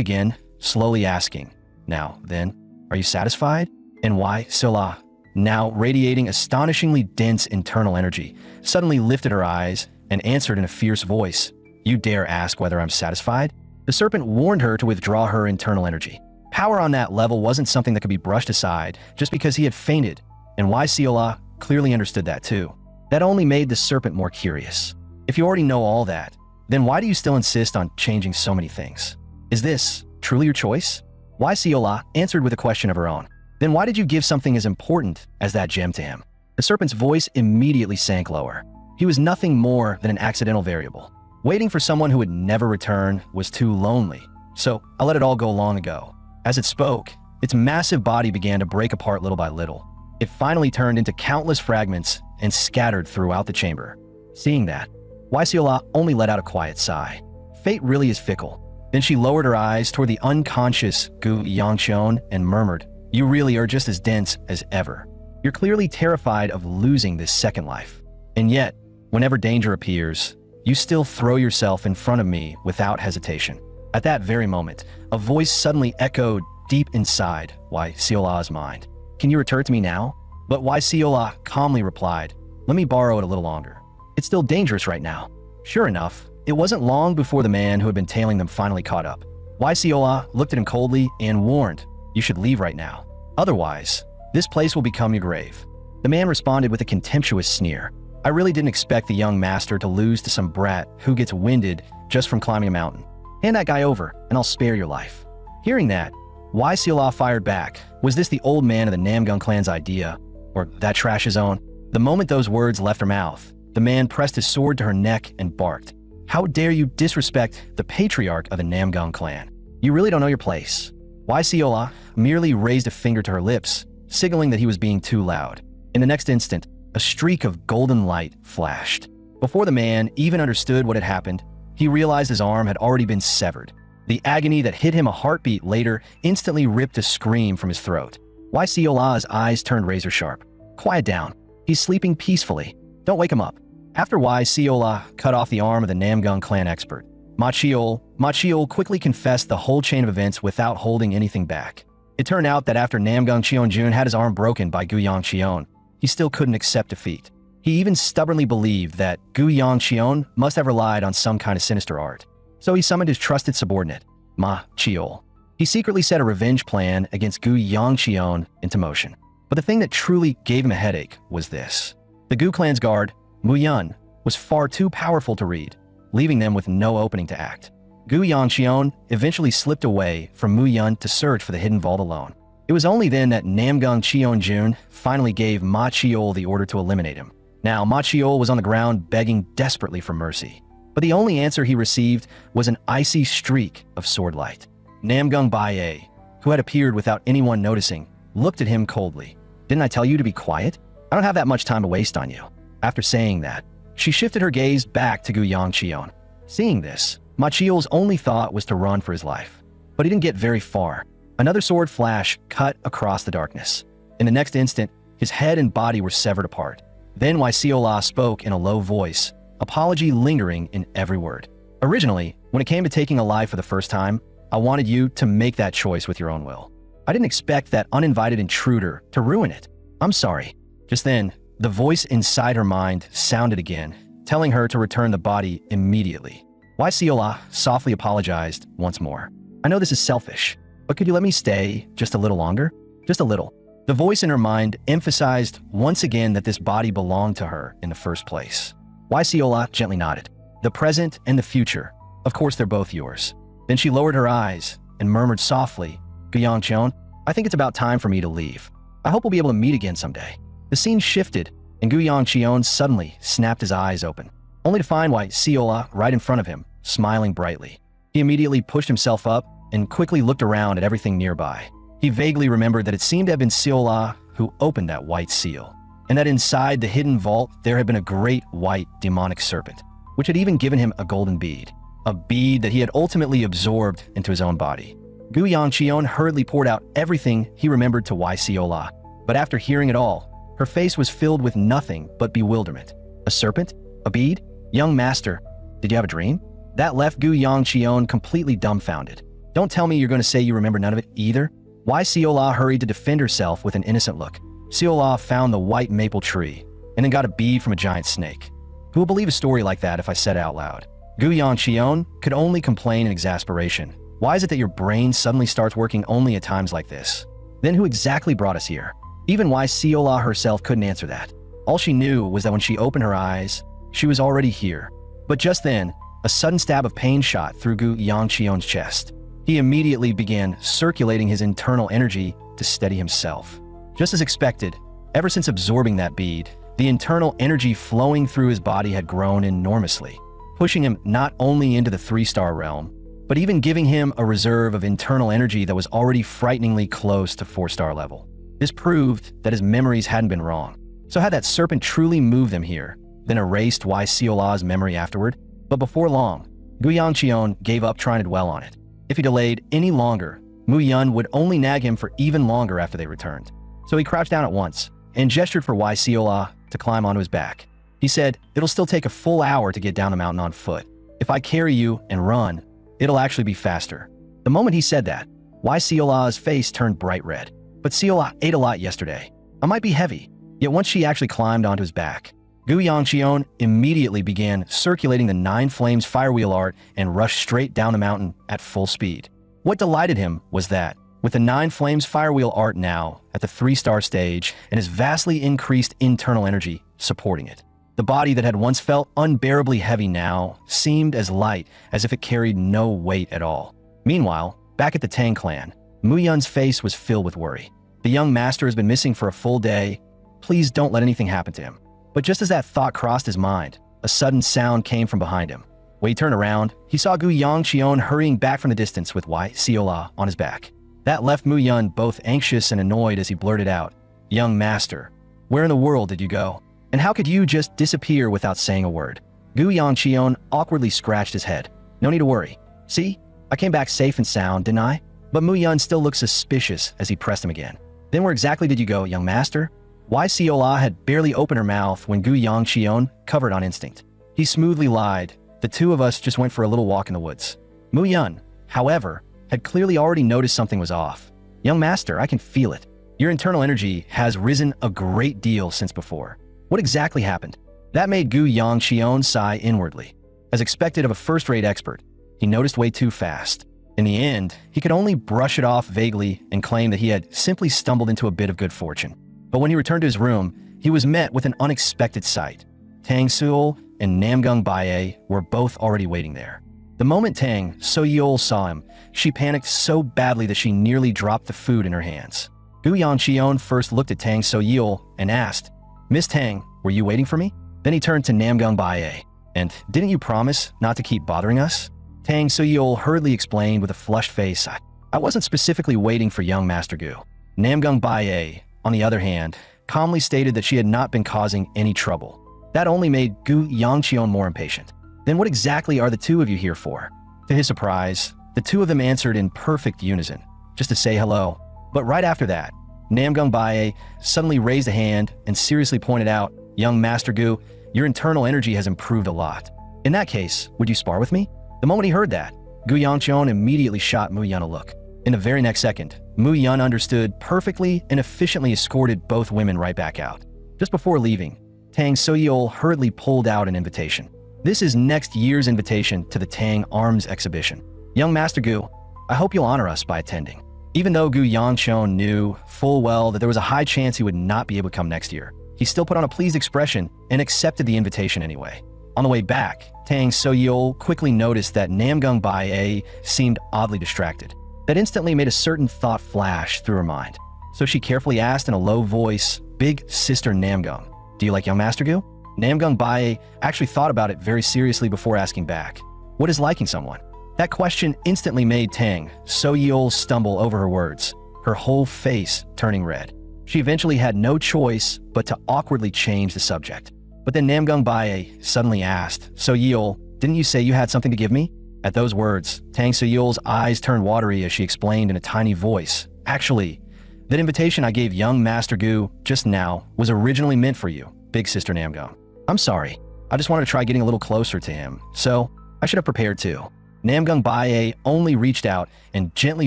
again, slowly asking, "Now, then, are you satisfied?" And Wai Siola, now radiating astonishingly dense internal energy, suddenly lifted her eyes and answered in a fierce voice, "You dare ask whether I'm satisfied?" The serpent warned her to withdraw her internal energy. Power on that level wasn't something that could be brushed aside just because he had fainted, and Wai Siola clearly understood that too. That only made the serpent more curious. If you already know all that, then why do you still insist on changing so many things? Is this truly your choice? Wai Siola answered with a question of her own. Then why did you give something as important as that gem to him? The serpent's voice immediately sank lower. He was nothing more than an accidental variable. Waiting for someone who would never return was too lonely, so I let it all go long ago. As it spoke, its massive body began to break apart little by little. It finally turned into countless fragments and scattered throughout the chamber. Seeing that, Wai Siola only let out a quiet sigh. Fate really is fickle. Then she lowered her eyes toward the unconscious Gu Yangqion and murmured, "You really are just as dense as ever. You're clearly terrified of losing this second life. And yet, whenever danger appears, you still throw yourself in front of me without hesitation. At that very moment, a voice suddenly echoed deep inside Yahello's mind. "Can you return to me now?" But Yahello calmly replied, "Let me borrow it a little longer. It's still dangerous right now." Sure enough, it wasn't long before the man who had been tailing them finally caught up. Yahello looked at him coldly and warned, "You should leave right now. Otherwise, this place will become your grave." The man responded with a contemptuous sneer. "I really didn't expect the young master to lose to some brat who gets winded just from climbing a mountain. Hand that guy over, and I'll spare your life." Hearing that, Yahello fired back. Was this the old man of the Namgung clan's idea? Or that trash's own? The moment those words left her mouth, the man pressed his sword to her neck and barked, "How dare you disrespect the patriarch of the Namgung clan? You really don't know your place." Yahello merely raised a finger to her lips, signaling that he was being too loud. In the next instant, a streak of golden light flashed. Before the man even understood what had happened, he realized his arm had already been severed. The agony that hit him a heartbeat later instantly ripped a scream from his throat. Yahello's eyes turned razor sharp. "Quiet down. He's sleeping peacefully. Don't wake him up." After Yahello cut off the arm of the Namgung clan expert, Machiol quickly confessed the whole chain of events without holding anything back. It turned out that after Namgung Cheonjun had his arm broken by Guyang Cheon, he still couldn't accept defeat. He even stubbornly believed that Guyang Cheon must have relied on some kind of sinister art. So he summoned his trusted subordinate, Machiol. He secretly set a revenge plan against Guyang Cheon into motion. But the thing that truly gave him a headache was this. The Gu clan's guard, Mu Yun, was far too powerful to read, leaving them with no opening to act. Guyang Cheon eventually slipped away from Mu Yun to search for the hidden vault alone. It was only then that Namgung Cheonjun finally gave Machiol the order to eliminate him. Now, Machiol was on the ground begging desperately for mercy. But the only answer he received was an icy streak of sword light. Namgung Baye, who had appeared without anyone noticing, looked at him coldly. "Didn't I tell you to be quiet? I don't have that much time to waste on you." After saying that, she shifted her gaze back to Guyang Cheon. Seeing this, Machiol's only thought was to run for his life. But he didn't get very far. Another sword flash cut across the darkness. In the next instant, his head and body were severed apart. Then Yahello spoke in a low voice, apology lingering in every word. "Originally, when it came to taking a life for the first time, I wanted you to make that choice with your own will. I didn't expect that uninvited intruder to ruin it. I'm sorry." Just then, the voice inside her mind sounded again, telling her to return the body immediately. Yahello softly apologized once more. "I know this is selfish, but could you let me stay just a little longer? Just a little." The voice in her mind emphasized once again that this body belonged to her in the first place. Yahello gently nodded. "The present and the future. Of course, they're both yours." Then she lowered her eyes and murmured softly, "Guyang Cheon, I think it's about time for me to leave. I hope we'll be able to meet again someday." The scene shifted, and Guyang Cheon suddenly snapped his eyes open, only to find Yahello right in front of him, smiling brightly. He immediately pushed himself up and quickly looked around at everything nearby. He vaguely remembered that it seemed to have been Seola who opened that white seal, and that inside the hidden vault there had been a great white demonic serpent, which had even given him a golden bead, a bead that he had ultimately absorbed into his own body. Guyang Cheon hurriedly poured out everything he remembered to Yahello, but after hearing it all, her face was filled with nothing but bewilderment. A serpent? A bead? "Young master, did you have a dream?" That left Guyang Cheon completely dumbfounded. "Don't tell me you're going to say you remember none of it either?" Yahello hurried to defend herself with an innocent look. Seola found the white maple tree, and then got a bead from a giant snake. Who will believe a story like that if I said it out loud? Guyang Cheon could only complain in exasperation. Why is it that your brain suddenly starts working only at times like this? Then who exactly brought us here? Even Seola herself couldn't answer that. All she knew was that when she opened her eyes, she was already here. But just then, a sudden stab of pain shot through Guyang Cheon's chest. He immediately began circulating his internal energy to steady himself. Just as expected, ever since absorbing that bead, the internal energy flowing through his body had grown enormously, pushing him not only into the 3-star realm, but even giving him a reserve of internal energy that was already frighteningly close to 4-star level. This proved that his memories hadn't been wrong. So had that serpent truly moved them here, then erased Seola's memory afterward? But before long, Guyang Cheon gave up trying to dwell on it. If he delayed any longer, Mu Yun would only nag him for even longer after they returned. So he crouched down at once and gestured for Seola to climb onto his back. He said, "It'll still take a full hour to get down the mountain on foot. If I carry you and run, It'll actually be faster. The moment he said that, Why Seola's face turned bright red. But Seola ate a lot yesterday. I might be heavy. Yet once she actually climbed onto his back, Gu Yongcheon immediately began circulating the 9 Flames firewheel art and rushed straight down the mountain at full speed. What delighted him was that, with the 9 Flames firewheel art now at the 3-star stage and his vastly increased internal energy supporting it, the body that had once felt unbearably heavy now seemed as light as if it carried no weight at all. Meanwhile, back at the Tang clan, Muyun's face was filled with worry. The young master has been missing for a full day. Please don't let anything happen to him. But just as that thought crossed his mind, a sudden sound came from behind him. When he turned around, he saw Gu Yongcheon hurrying back from the distance with Wai Seola on his back. That left Muyun both anxious and annoyed as he blurted out, "Young master, where in the world did you go? And how could you just disappear without saying a word?" Gu Yongcheon awkwardly scratched his head. "No need to worry. See, I came back safe and sound, didn't I?" But Muyun still looked suspicious as he pressed him again. "Then where exactly did you go, young master?" Wai Seola had barely opened her mouth when Gu Yongcheon covered on instinct. He smoothly lied, "The 2 of us just went for a little walk in the woods." Muyun, however, had clearly already noticed something was off. "Young master, I can feel it. Your internal energy has risen a great deal since before. What exactly happened?" That made Gu Yongcheon sigh inwardly. As expected of a first-rate expert, he noticed way too fast. In the end, he could only brush it off vaguely and claim that he had simply stumbled into a bit of good fortune. But when he returned to his room, he was met with an unexpected sight. Tang Seol and Namgung Bae were both already waiting there. The moment Tang Seol saw him, she panicked so badly that she nearly dropped the food in her hands. Gu Yongcheon first looked at Tang Seol and asked, "Miss Tang, were you waiting for me?" Then he turned to Namgung Bae, "And didn't you promise not to keep bothering us?" Tang Seol hurriedly explained with a flushed face, I wasn't specifically waiting for young Master Gu." Namgung Bae, on the other hand, calmly stated that she had not been causing any trouble. That only made Gu Yongcheon more impatient. "Then what exactly are the 2 of you here for?" To his surprise, the 2 of them answered in perfect unison, "Just to say hello." But right after that, Namgung Bae suddenly raised a hand and seriously pointed out, "Young Master Gu, your internal energy has improved a lot. In that case, would you spar with me?" The moment he heard that, Gu Yongcheon immediately shot Muyun a look. In the very next second, Muyun understood perfectly and efficiently escorted both women right back out. Just before leaving, Tang Seol hurriedly pulled out an invitation. "This is next year's invitation to the Tang Arms Exhibition. Young Master Gu, I hope you'll honor us by attending." Even though Gu Yongcheon knew full well that there was a high chance he would not be able to come next year, he still put on a pleased expression and accepted the invitation anyway. On the way back, Tang Seol quickly noticed that Namgung Bae seemed oddly distracted. That instantly made a certain thought flash through her mind. So she carefully asked in a low voice, "Big Sister Namgung, do you like young Master Gu?" Namgung Bae actually thought about it very seriously before asking back, "What is liking someone?" That question instantly made Tang Seol stumble over her words, her whole face turning red. She eventually had no choice but to awkwardly change the subject. But then Namgung Bae suddenly asked, "Seol, didn't you say you had something to give me?" At those words, Tang Seol's eyes turned watery as she explained in a tiny voice, "Actually, that invitation I gave young Master Gu just now was originally meant for you, Big Sister Namgung. I'm sorry. I just wanted to try getting a little closer to him, so I should have prepared too." Namgung Bae only reached out and gently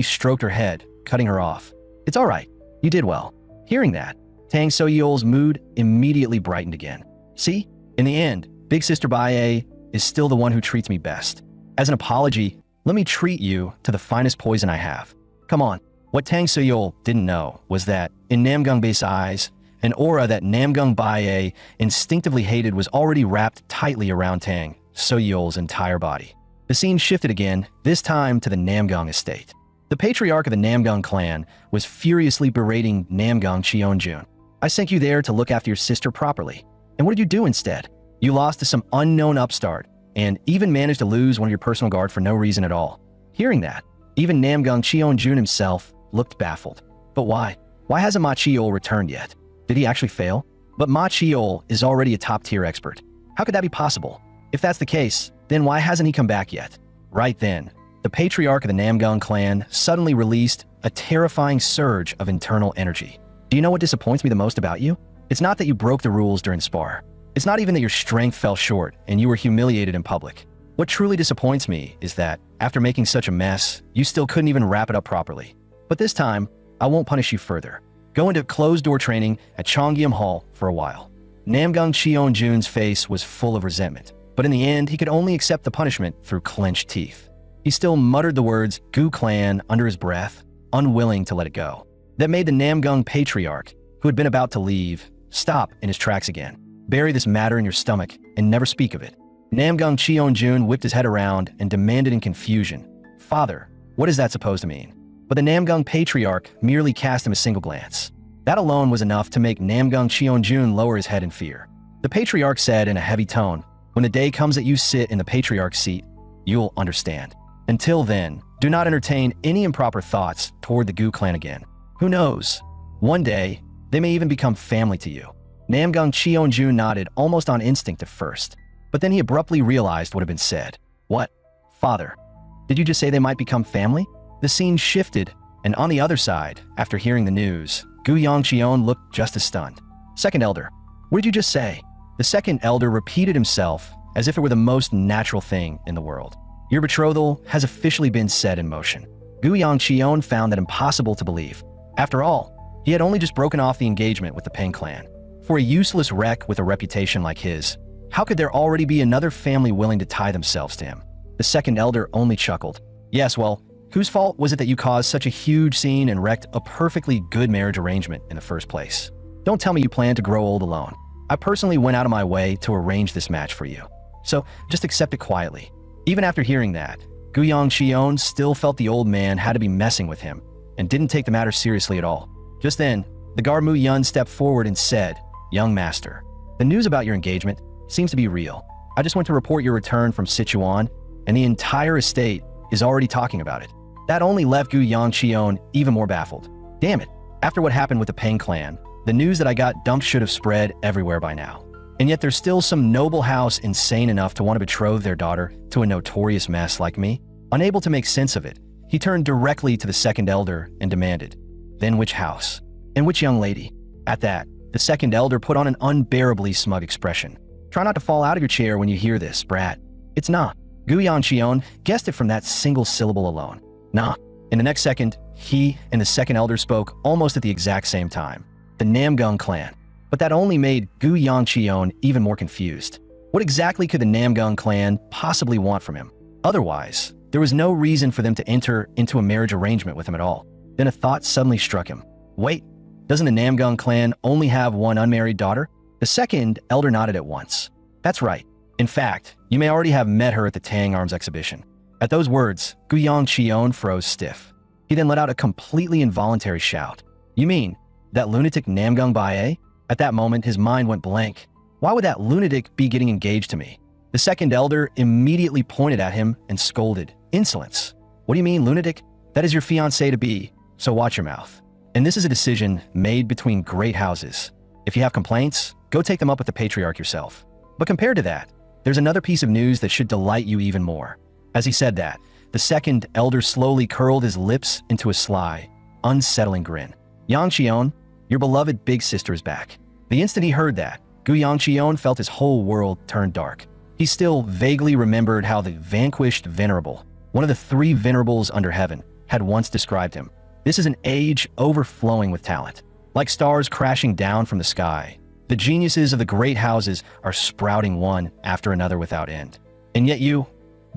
stroked her head, cutting her off. "It's all right. You did well." Hearing that, Tang Seol's mood immediately brightened again. "See, in the end, Big Sister Bae is still the one who treats me best. As an apology, let me treat you to the finest poison I have. Come on." What Tang Seol didn't know was that, in Namgung Bae's eyes, an aura that Namgung Bae instinctively hated was already wrapped tightly around Tang Seol's entire body. The scene shifted again, this time to the Namgung estate. The patriarch of the Namgung clan was furiously berating Namgung Cheonjun. "I sent you there to look after your sister properly. And what did you do instead? You lost to some unknown upstart, and even managed to lose one of your personal guard for no reason at all." Hearing that, even Namgung Cheonjun himself looked baffled. But why? Why hasn't Ma Cheol returned yet? Did he actually fail? But Ma Cheol is already a top-tier expert. How could that be possible? If that's the case, then why hasn't he come back yet? Right then, the patriarch of the Namgung clan suddenly released a terrifying surge of internal energy. "Do you know what disappoints me the most about you? It's not that you broke the rules during spar. It's not even that your strength fell short and you were humiliated in public. What truly disappoints me is that after making such a mess, you still couldn't even wrap it up properly. But this time, I won't punish you further. Go into closed-door training at Cheonggyeom Hall for a while. Namgung Cheonjun's face was full of resentment, but in the end, he could only accept the punishment through clenched teeth. He still muttered the words "Gu Clan" under his breath, unwilling to let it go. That made the Namgung patriarch, who had been about to leave, stop in his tracks again. Bury this matter in your stomach and never speak of it. Namgung Cheonjun whipped his head around and demanded in confusion, "Father, what is that supposed to mean?" But the Namgung patriarch merely cast him a single glance. That alone was enough to make Namgung Cheonjun lower his head in fear. The patriarch said in a heavy tone, "When the day comes that you sit in the patriarch's seat, you'll understand. Until then, do not entertain any improper thoughts toward the Gu clan again. Who knows? One day, they may even become family to you." Namgung Cheonjun nodded almost on instinct at first, but then he abruptly realized what had been said. "What? Father, did you just say they might become family?" The scene shifted, and on the other side, after hearing the news, Gu Yongcheon looked just as stunned. "Second Elder, what did you just say?" The second elder repeated himself as if it were the most natural thing in the world. "Your betrothal has officially been set in motion." Gu Yongcheon found that impossible to believe. After all, he had only just broken off the engagement with the Peng clan. For a useless wreck with a reputation like his, how could there already be another family willing to tie themselves to him? The second elder only chuckled. "Yes, well, whose fault was it that you caused such a huge scene and wrecked a perfectly good marriage arrangement in the first place? Don't tell me you plan to grow old alone. I personally went out of my way to arrange this match for you. So just accept it quietly." Even after hearing that, Gu Yongcheon still felt the old man had to be messing with him and didn't take the matter seriously at all. Just then, the guard Mu Yun stepped forward and said, "Young master, the news about your engagement seems to be real. I just went to report your return from Sichuan, and the entire estate is already talking about it." That only left Gu Yongcheon even more baffled. Damn it, after what happened with the Peng clan, the news that I got dumped should have spread everywhere by now. And yet there's still some noble house insane enough to want to betroth their daughter to a notorious mess like me? Unable to make sense of it, he turned directly to the second elder and demanded, "Then which house? And which young lady?" At that, the second elder put on an unbearably smug expression. "Try not to fall out of your chair when you hear this, brat. It's nah." Gu Yongcheon guessed it from that single syllable alone. Nah. In the next second, he and the second elder spoke almost at the exact same time. The Namgung clan. But that only made Gu Yongcheon even more confused. What exactly could the Namgung clan possibly want from him? Otherwise, there was no reason for them to enter into a marriage arrangement with him at all. Then a thought suddenly struck him. Wait, doesn't the Namgung clan only have one unmarried daughter? The second elder nodded at once. That's right. In fact, you may already have met her at the Tang Arms exhibition. At those words, Gu Yongcheon froze stiff. He then let out a completely involuntary shout. You mean, that lunatic Namgung Bae? At that moment, his mind went blank. Why would that lunatic be getting engaged to me? The second elder immediately pointed at him and scolded. Insolence. What do you mean, lunatic? That is your fiancé-to-be, so watch your mouth. And this is a decision made between great houses. If you have complaints, go take them up with the patriarch yourself. But compared to that, there's another piece of news that should delight you even more. As he said that, the second elder slowly curled his lips into a sly, unsettling grin. Yongcheon, your beloved big sister is back. The instant he heard that, Gu Yongcheon felt his whole world turn dark. He still vaguely remembered how the vanquished venerable, one of the three venerables under heaven, had once described him. This is an age overflowing with talent. Like stars crashing down from the sky, the geniuses of the great houses are sprouting one after another without end. And yet you,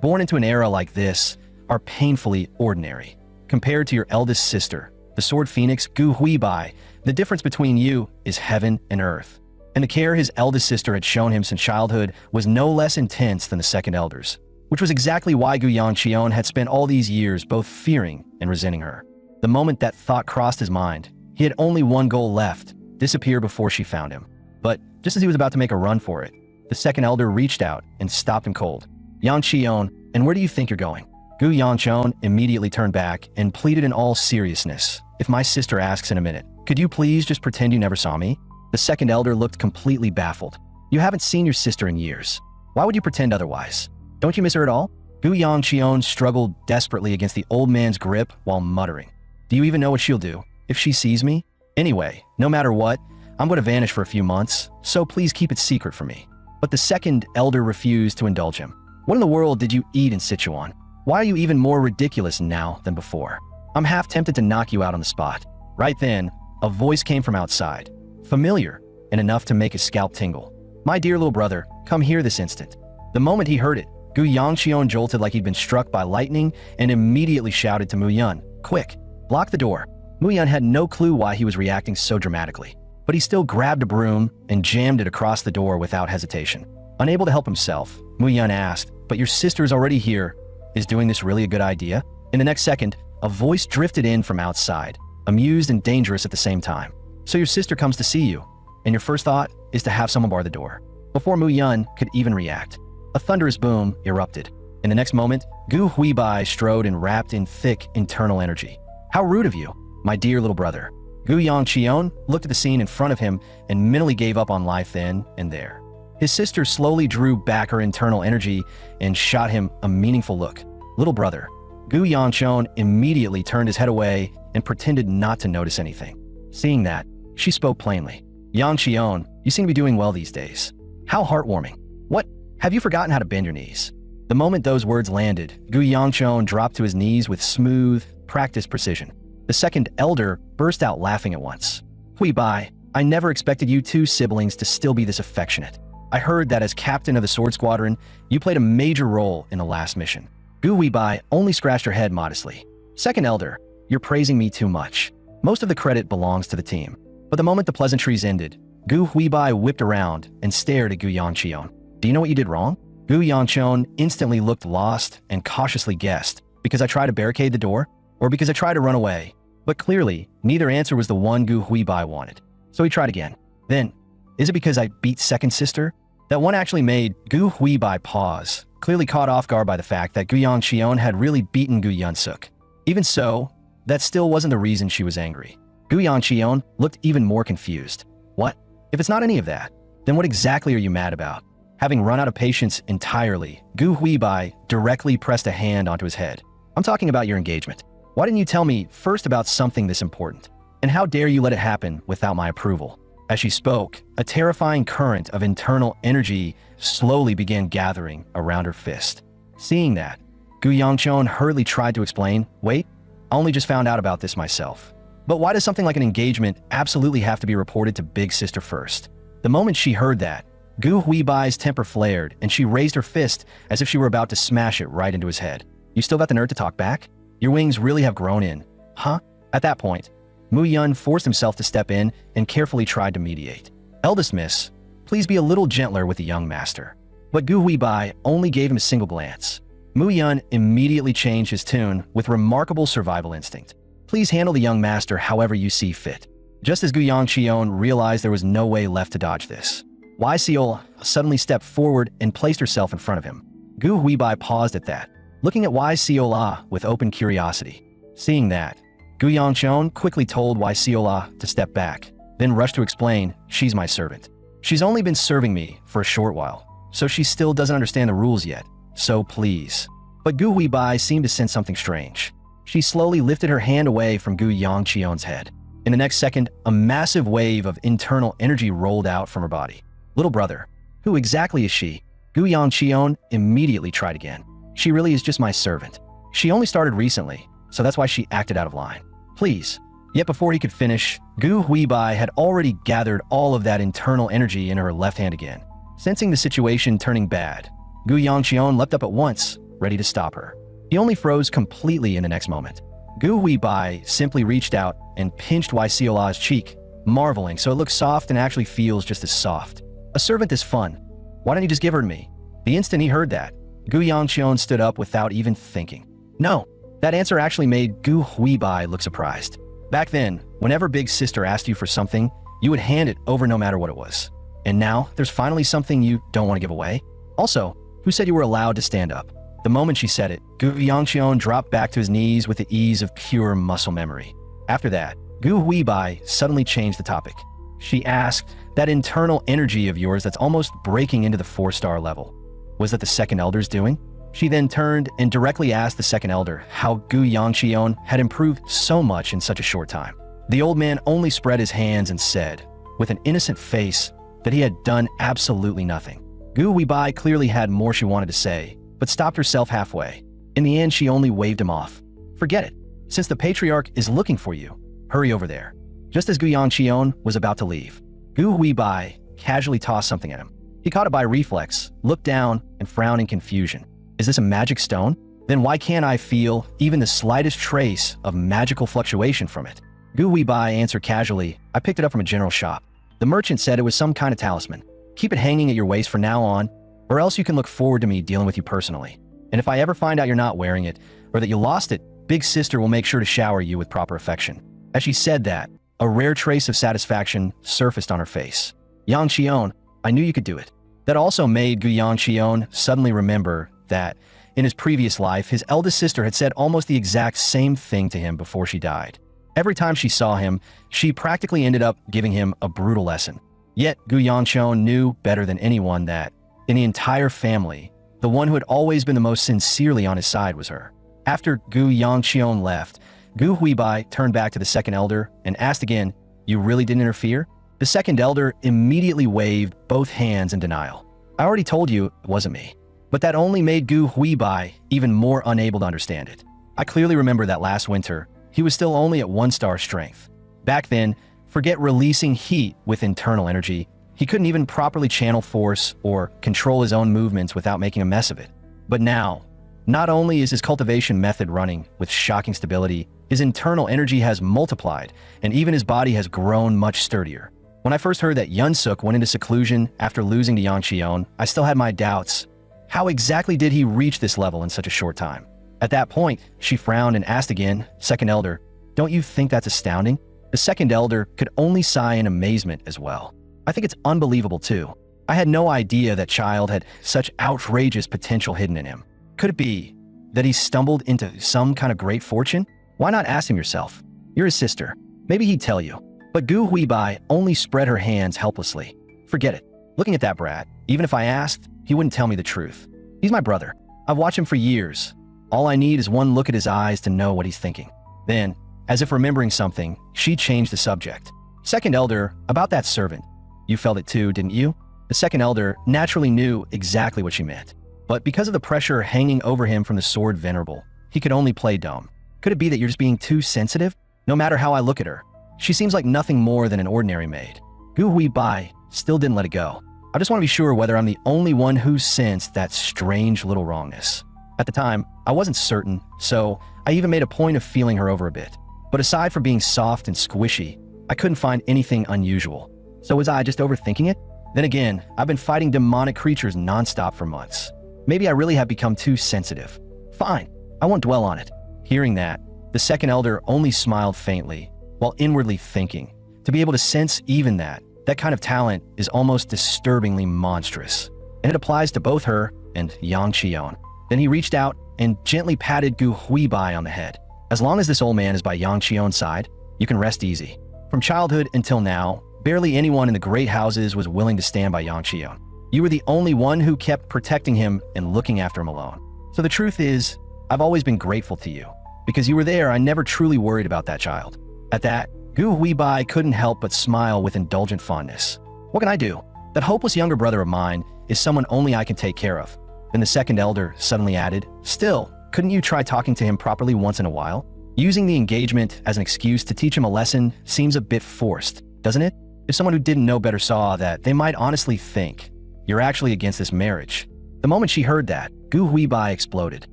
born into an era like this, are painfully ordinary. Compared to your eldest sister, the sword phoenix Gu Huibai, the difference between you is heaven and earth. And the care his eldest sister had shown him since childhood was no less intense than the second elder's, which was exactly why Gu Yongcheon had spent all these years both fearing and resenting her. The moment that thought crossed his mind, he had only one goal left: disappear before she found him. But just as he was about to make a run for it, the second elder reached out and stopped him cold. Yongcheon, and where do you think you're going? Gu Yongcheon immediately turned back and pleaded in all seriousness, if my sister asks in a minute, could you please just pretend you never saw me? The second elder looked completely baffled. You haven't seen your sister in years. Why would you pretend otherwise? Don't you miss her at all? Gu Yongcheon struggled desperately against the old man's grip while muttering. Do you even know what she'll do if she sees me? Anyway, no matter what, I'm going to vanish for a few months, so please keep it secret from me. But the second elder refused to indulge him. What in the world did you eat in Sichuan? Why are you even more ridiculous now than before? I'm half tempted to knock you out on the spot. Right then, a voice came from outside. Familiar, and enough to make his scalp tingle. My dear little brother, come here this instant. The moment he heard it, Gu Yangqion jolted like he'd been struck by lightning and immediately shouted to Mu Yun, "Quick, block the door." Mu Yun had no clue why he was reacting so dramatically, but he still grabbed a broom and jammed it across the door without hesitation. Unable to help himself, Mu Yun asked, "But your sister is already here. Is doing this really a good idea?" In the next second, a voice drifted in from outside, amused and dangerous at the same time. "So your sister comes to see you, and your first thought is to have someone bar the door." Before Mu Yun could even react, a thunderous boom erupted. In the next moment, Gu Huibai strode and wrapped in thick internal energy. "How rude of you, my dear little brother." Gu Yangqion looked at the scene in front of him and mentally gave up on life then and there. His sister slowly drew back her internal energy and shot him a meaningful look. "Little brother." Gu Yangqion immediately turned his head away and pretended not to notice anything. Seeing that, she spoke plainly. "Yangqion, you seem to be doing well these days. How heartwarming. What? Have you forgotten how to bend your knees?" The moment those words landed, Gu Yangqion dropped to his knees with smooth, practiced precision. The second elder burst out laughing at once. "Huibai, I never expected you two siblings to still be this affectionate. I heard that as captain of the Sword Squadron, you played a major role in the last mission." Gu Huibai only scratched her head modestly. "Second elder, you're praising me too much. Most of the credit belongs to the team." But the moment the pleasantries ended, Gu Huibai whipped around and stared at Gu Yangqion. "Do you know what you did wrong?" Gu Yangqion instantly looked lost and cautiously guessed, "Because I tried to barricade the door? Or because I tried to run away?" But clearly, neither answer was the one Gu Huibai wanted. So he tried again. "Then, is it because I beat second sister?" That one actually made Gu Huibai pause, clearly caught off guard by the fact that Gu Yangqion had really beaten Gu Yunsuk. Even so, that still wasn't the reason she was angry. Gu Yangqion looked even more confused. "What? If it's not any of that, then what exactly are you mad about?" Having run out of patience entirely, Gu Huibai directly pressed a hand onto his head. "I'm talking about your engagement. Why didn't you tell me first about something this important? And how dare you let it happen without my approval?" As she spoke, a terrifying current of internal energy slowly began gathering around her fist. Seeing that, Gu Yangqion hurriedly tried to explain, "Wait, I only just found out about this myself. But why does something like an engagement absolutely have to be reported to Big Sister first?" The moment she heard that, Gu Huibai's temper flared and she raised her fist as if she were about to smash it right into his head. "You still got the nerve to talk back? Your wings really have grown in, huh?" At that point, Mu Yun forced himself to step in and carefully tried to mediate. "Eldest miss, please be a little gentler with the young master." But Gu Huibai only gave him a single glance. Mu Yun immediately changed his tune with remarkable survival instinct. "Please handle the young master however you see fit." Just as Gu Yangqion realized there was no way left to dodge this, Wai Seola suddenly stepped forward and placed herself in front of him. Gu Huibai paused at that, looking at Wai Seola with open curiosity. Seeing that, Gu Yangqion quickly told Wai Seola to step back, then rushed to explain, "She's my servant. She's only been serving me for a short while, so she still doesn't understand the rules yet, so please." But Gu Huibai seemed to sense something strange. She slowly lifted her hand away from Gu Yangqion's head. In the next second, a massive wave of internal energy rolled out from her body. "Little brother, who exactly is she?" Gu Yangqion immediately tried again. "She really is just my servant. She only started recently, so that's why she acted out of line. Please." Yet before he could finish, Gu Huibai had already gathered all of that internal energy in her left hand again. Sensing the situation turning bad, Gu Yangqion leapt up at once, ready to stop her. He only froze completely in the next moment. Gu Huibai simply reached out and pinched Wai Seola's cheek, marveling so it looks soft and actually feels just as soft. "A servant is fun. Why don't you just give her to me?" The instant he heard that, Gu Yangqion stood up without even thinking. No, that answer actually made Gu Huibai look surprised. Back then, whenever Big Sister asked you for something, you would hand it over no matter what it was. And now, there's finally something you don't want to give away? Also, who said you were allowed to stand up? The moment she said it, Gu Yangqion dropped back to his knees with the ease of pure muscle memory. After that, Gu Huibai suddenly changed the topic. She asked, "That internal energy of yours that's almost breaking into the 4-star level, was that the second elder's doing?" She then turned and directly asked the second elder how Gu Yangqion had improved so much in such a short time. The old man only spread his hands and said, with an innocent face, that he had done absolutely nothing. Gu Huibai clearly had more she wanted to say, but stopped herself halfway. In the end, she only waved him off. Forget it. Since the patriarch is looking for you, hurry over there. Just as Gu Yangqion was about to leave, Gu Huibai casually tossed something at him. He caught it by reflex, looked down, and frowned in confusion. Is this a magic stone? Then why can't I feel even the slightest trace of magical fluctuation from it? Gu Huibai answered casually, I picked it up from a general shop. The merchant said it was some kind of talisman. Keep it hanging at your waist from now on, or else you can look forward to me dealing with you personally. And if I ever find out you're not wearing it, or that you lost it, Big Sister will make sure to shower you with proper affection. As she said that, a rare trace of satisfaction surfaced on her face. Yang Qion, I knew you could do it. That also made Gu Yangqion suddenly remember that in his previous life, his eldest sister had said almost the exact same thing to him before she died. Every time she saw him, she practically ended up giving him a brutal lesson. Yet Gu Yangqion knew better than anyone that, in the entire family, the one who had always been the most sincerely on his side was her. After Gu Yangqion left, Gu Huibai turned back to the second elder and asked again, You really didn't interfere? The second elder immediately waved both hands in denial. I already told you it wasn't me. But that only made Gu Huibai even more unable to understand it. I clearly remember that last winter, he was still only at 1-star strength. Back then, forget releasing heat with internal energy, he couldn't even properly channel force or control his own movements without making a mess of it. But now, not only is his cultivation method running with shocking stability, his internal energy has multiplied, and even his body has grown much sturdier. When I first heard that Yunsuk went into seclusion after losing to Yang Qion, I still had my doubts. How exactly did he reach this level in such a short time? At that point, she frowned and asked again, Second Elder, don't you think that's astounding? The second elder could only sigh in amazement as well. I think it's unbelievable too. I had no idea that child had such outrageous potential hidden in him. Could it be that he stumbled into some kind of great fortune? Why not ask him yourself? You're his sister. Maybe he'd tell you. But Gu Huibai only spread her hands helplessly. Forget it. Looking at that brat, even if I asked, he wouldn't tell me the truth. He's my brother. I've watched him for years. All I need is one look at his eyes to know what he's thinking. Then, as if remembering something, she changed the subject. Second elder, about that servant. You felt it too, didn't you? The second elder naturally knew exactly what she meant. But because of the pressure hanging over him from the sword venerable, he could only play dumb. Could it be that you're just being too sensitive? No matter how I look at her, she seems like nothing more than an ordinary maid. Gu Huibai still didn't let it go. I just want to be sure whether I'm the only one who sensed that strange little wrongness. At the time, I wasn't certain, so I even made a point of feeling her over a bit. But aside from being soft and squishy, I couldn't find anything unusual. So was I just overthinking it? Then again, I've been fighting demonic creatures nonstop for months. Maybe I really have become too sensitive. Fine, I won't dwell on it. Hearing that, the second elder only smiled faintly, while inwardly thinking, to be able to sense even that kind of talent is almost disturbingly monstrous. And it applies to both her and Yang Qion. Then he reached out and gently patted Gu Huibai on the head. As long as this old man is by Yang Qion's side, you can rest easy. From childhood until now, barely anyone in the great houses was willing to stand by Yang Qion. You were the only one who kept protecting him and looking after him alone. So the truth is, I've always been grateful to you. Because you were there, I never truly worried about that child. At that, Gu Huibai couldn't help but smile with indulgent fondness. What can I do? That hopeless younger brother of mine is someone only I can take care of. Then the second elder suddenly added, Still, couldn't you try talking to him properly once in a while? Using the engagement as an excuse to teach him a lesson seems a bit forced, doesn't it? If someone who didn't know better saw that, they might honestly think you're actually against this marriage. The moment she heard that, Gu Huibai exploded.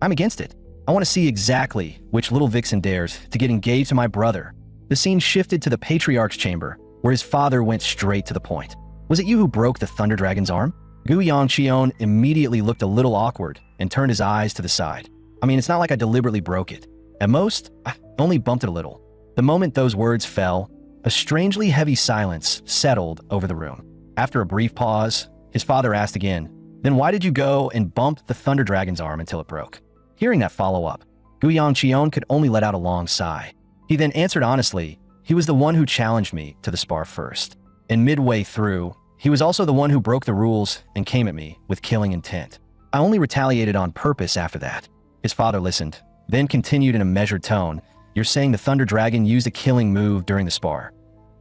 I'm against it. I want to see exactly which little vixen dares to get engaged to my brother. The scene shifted to the patriarch's chamber, where his father went straight to the point. Was it you who broke the Thunder Dragon's arm? Gu Yangqion immediately looked a little awkward and turned his eyes to the side. I mean, it's not like I deliberately broke it. At most, I only bumped it a little. The moment those words fell, a strangely heavy silence settled over the room. After a brief pause, his father asked again, Then why did you go and bump the Thunder Dragon's arm until it broke? Hearing that follow-up, Gu Yangqion could only let out a long sigh. He then answered honestly, he was the one who challenged me to the spar first. And midway through, he was also the one who broke the rules and came at me with killing intent. I only retaliated on purpose after that. His father listened, then continued in a measured tone, You're saying the Thunder Dragon used a killing move during the spar.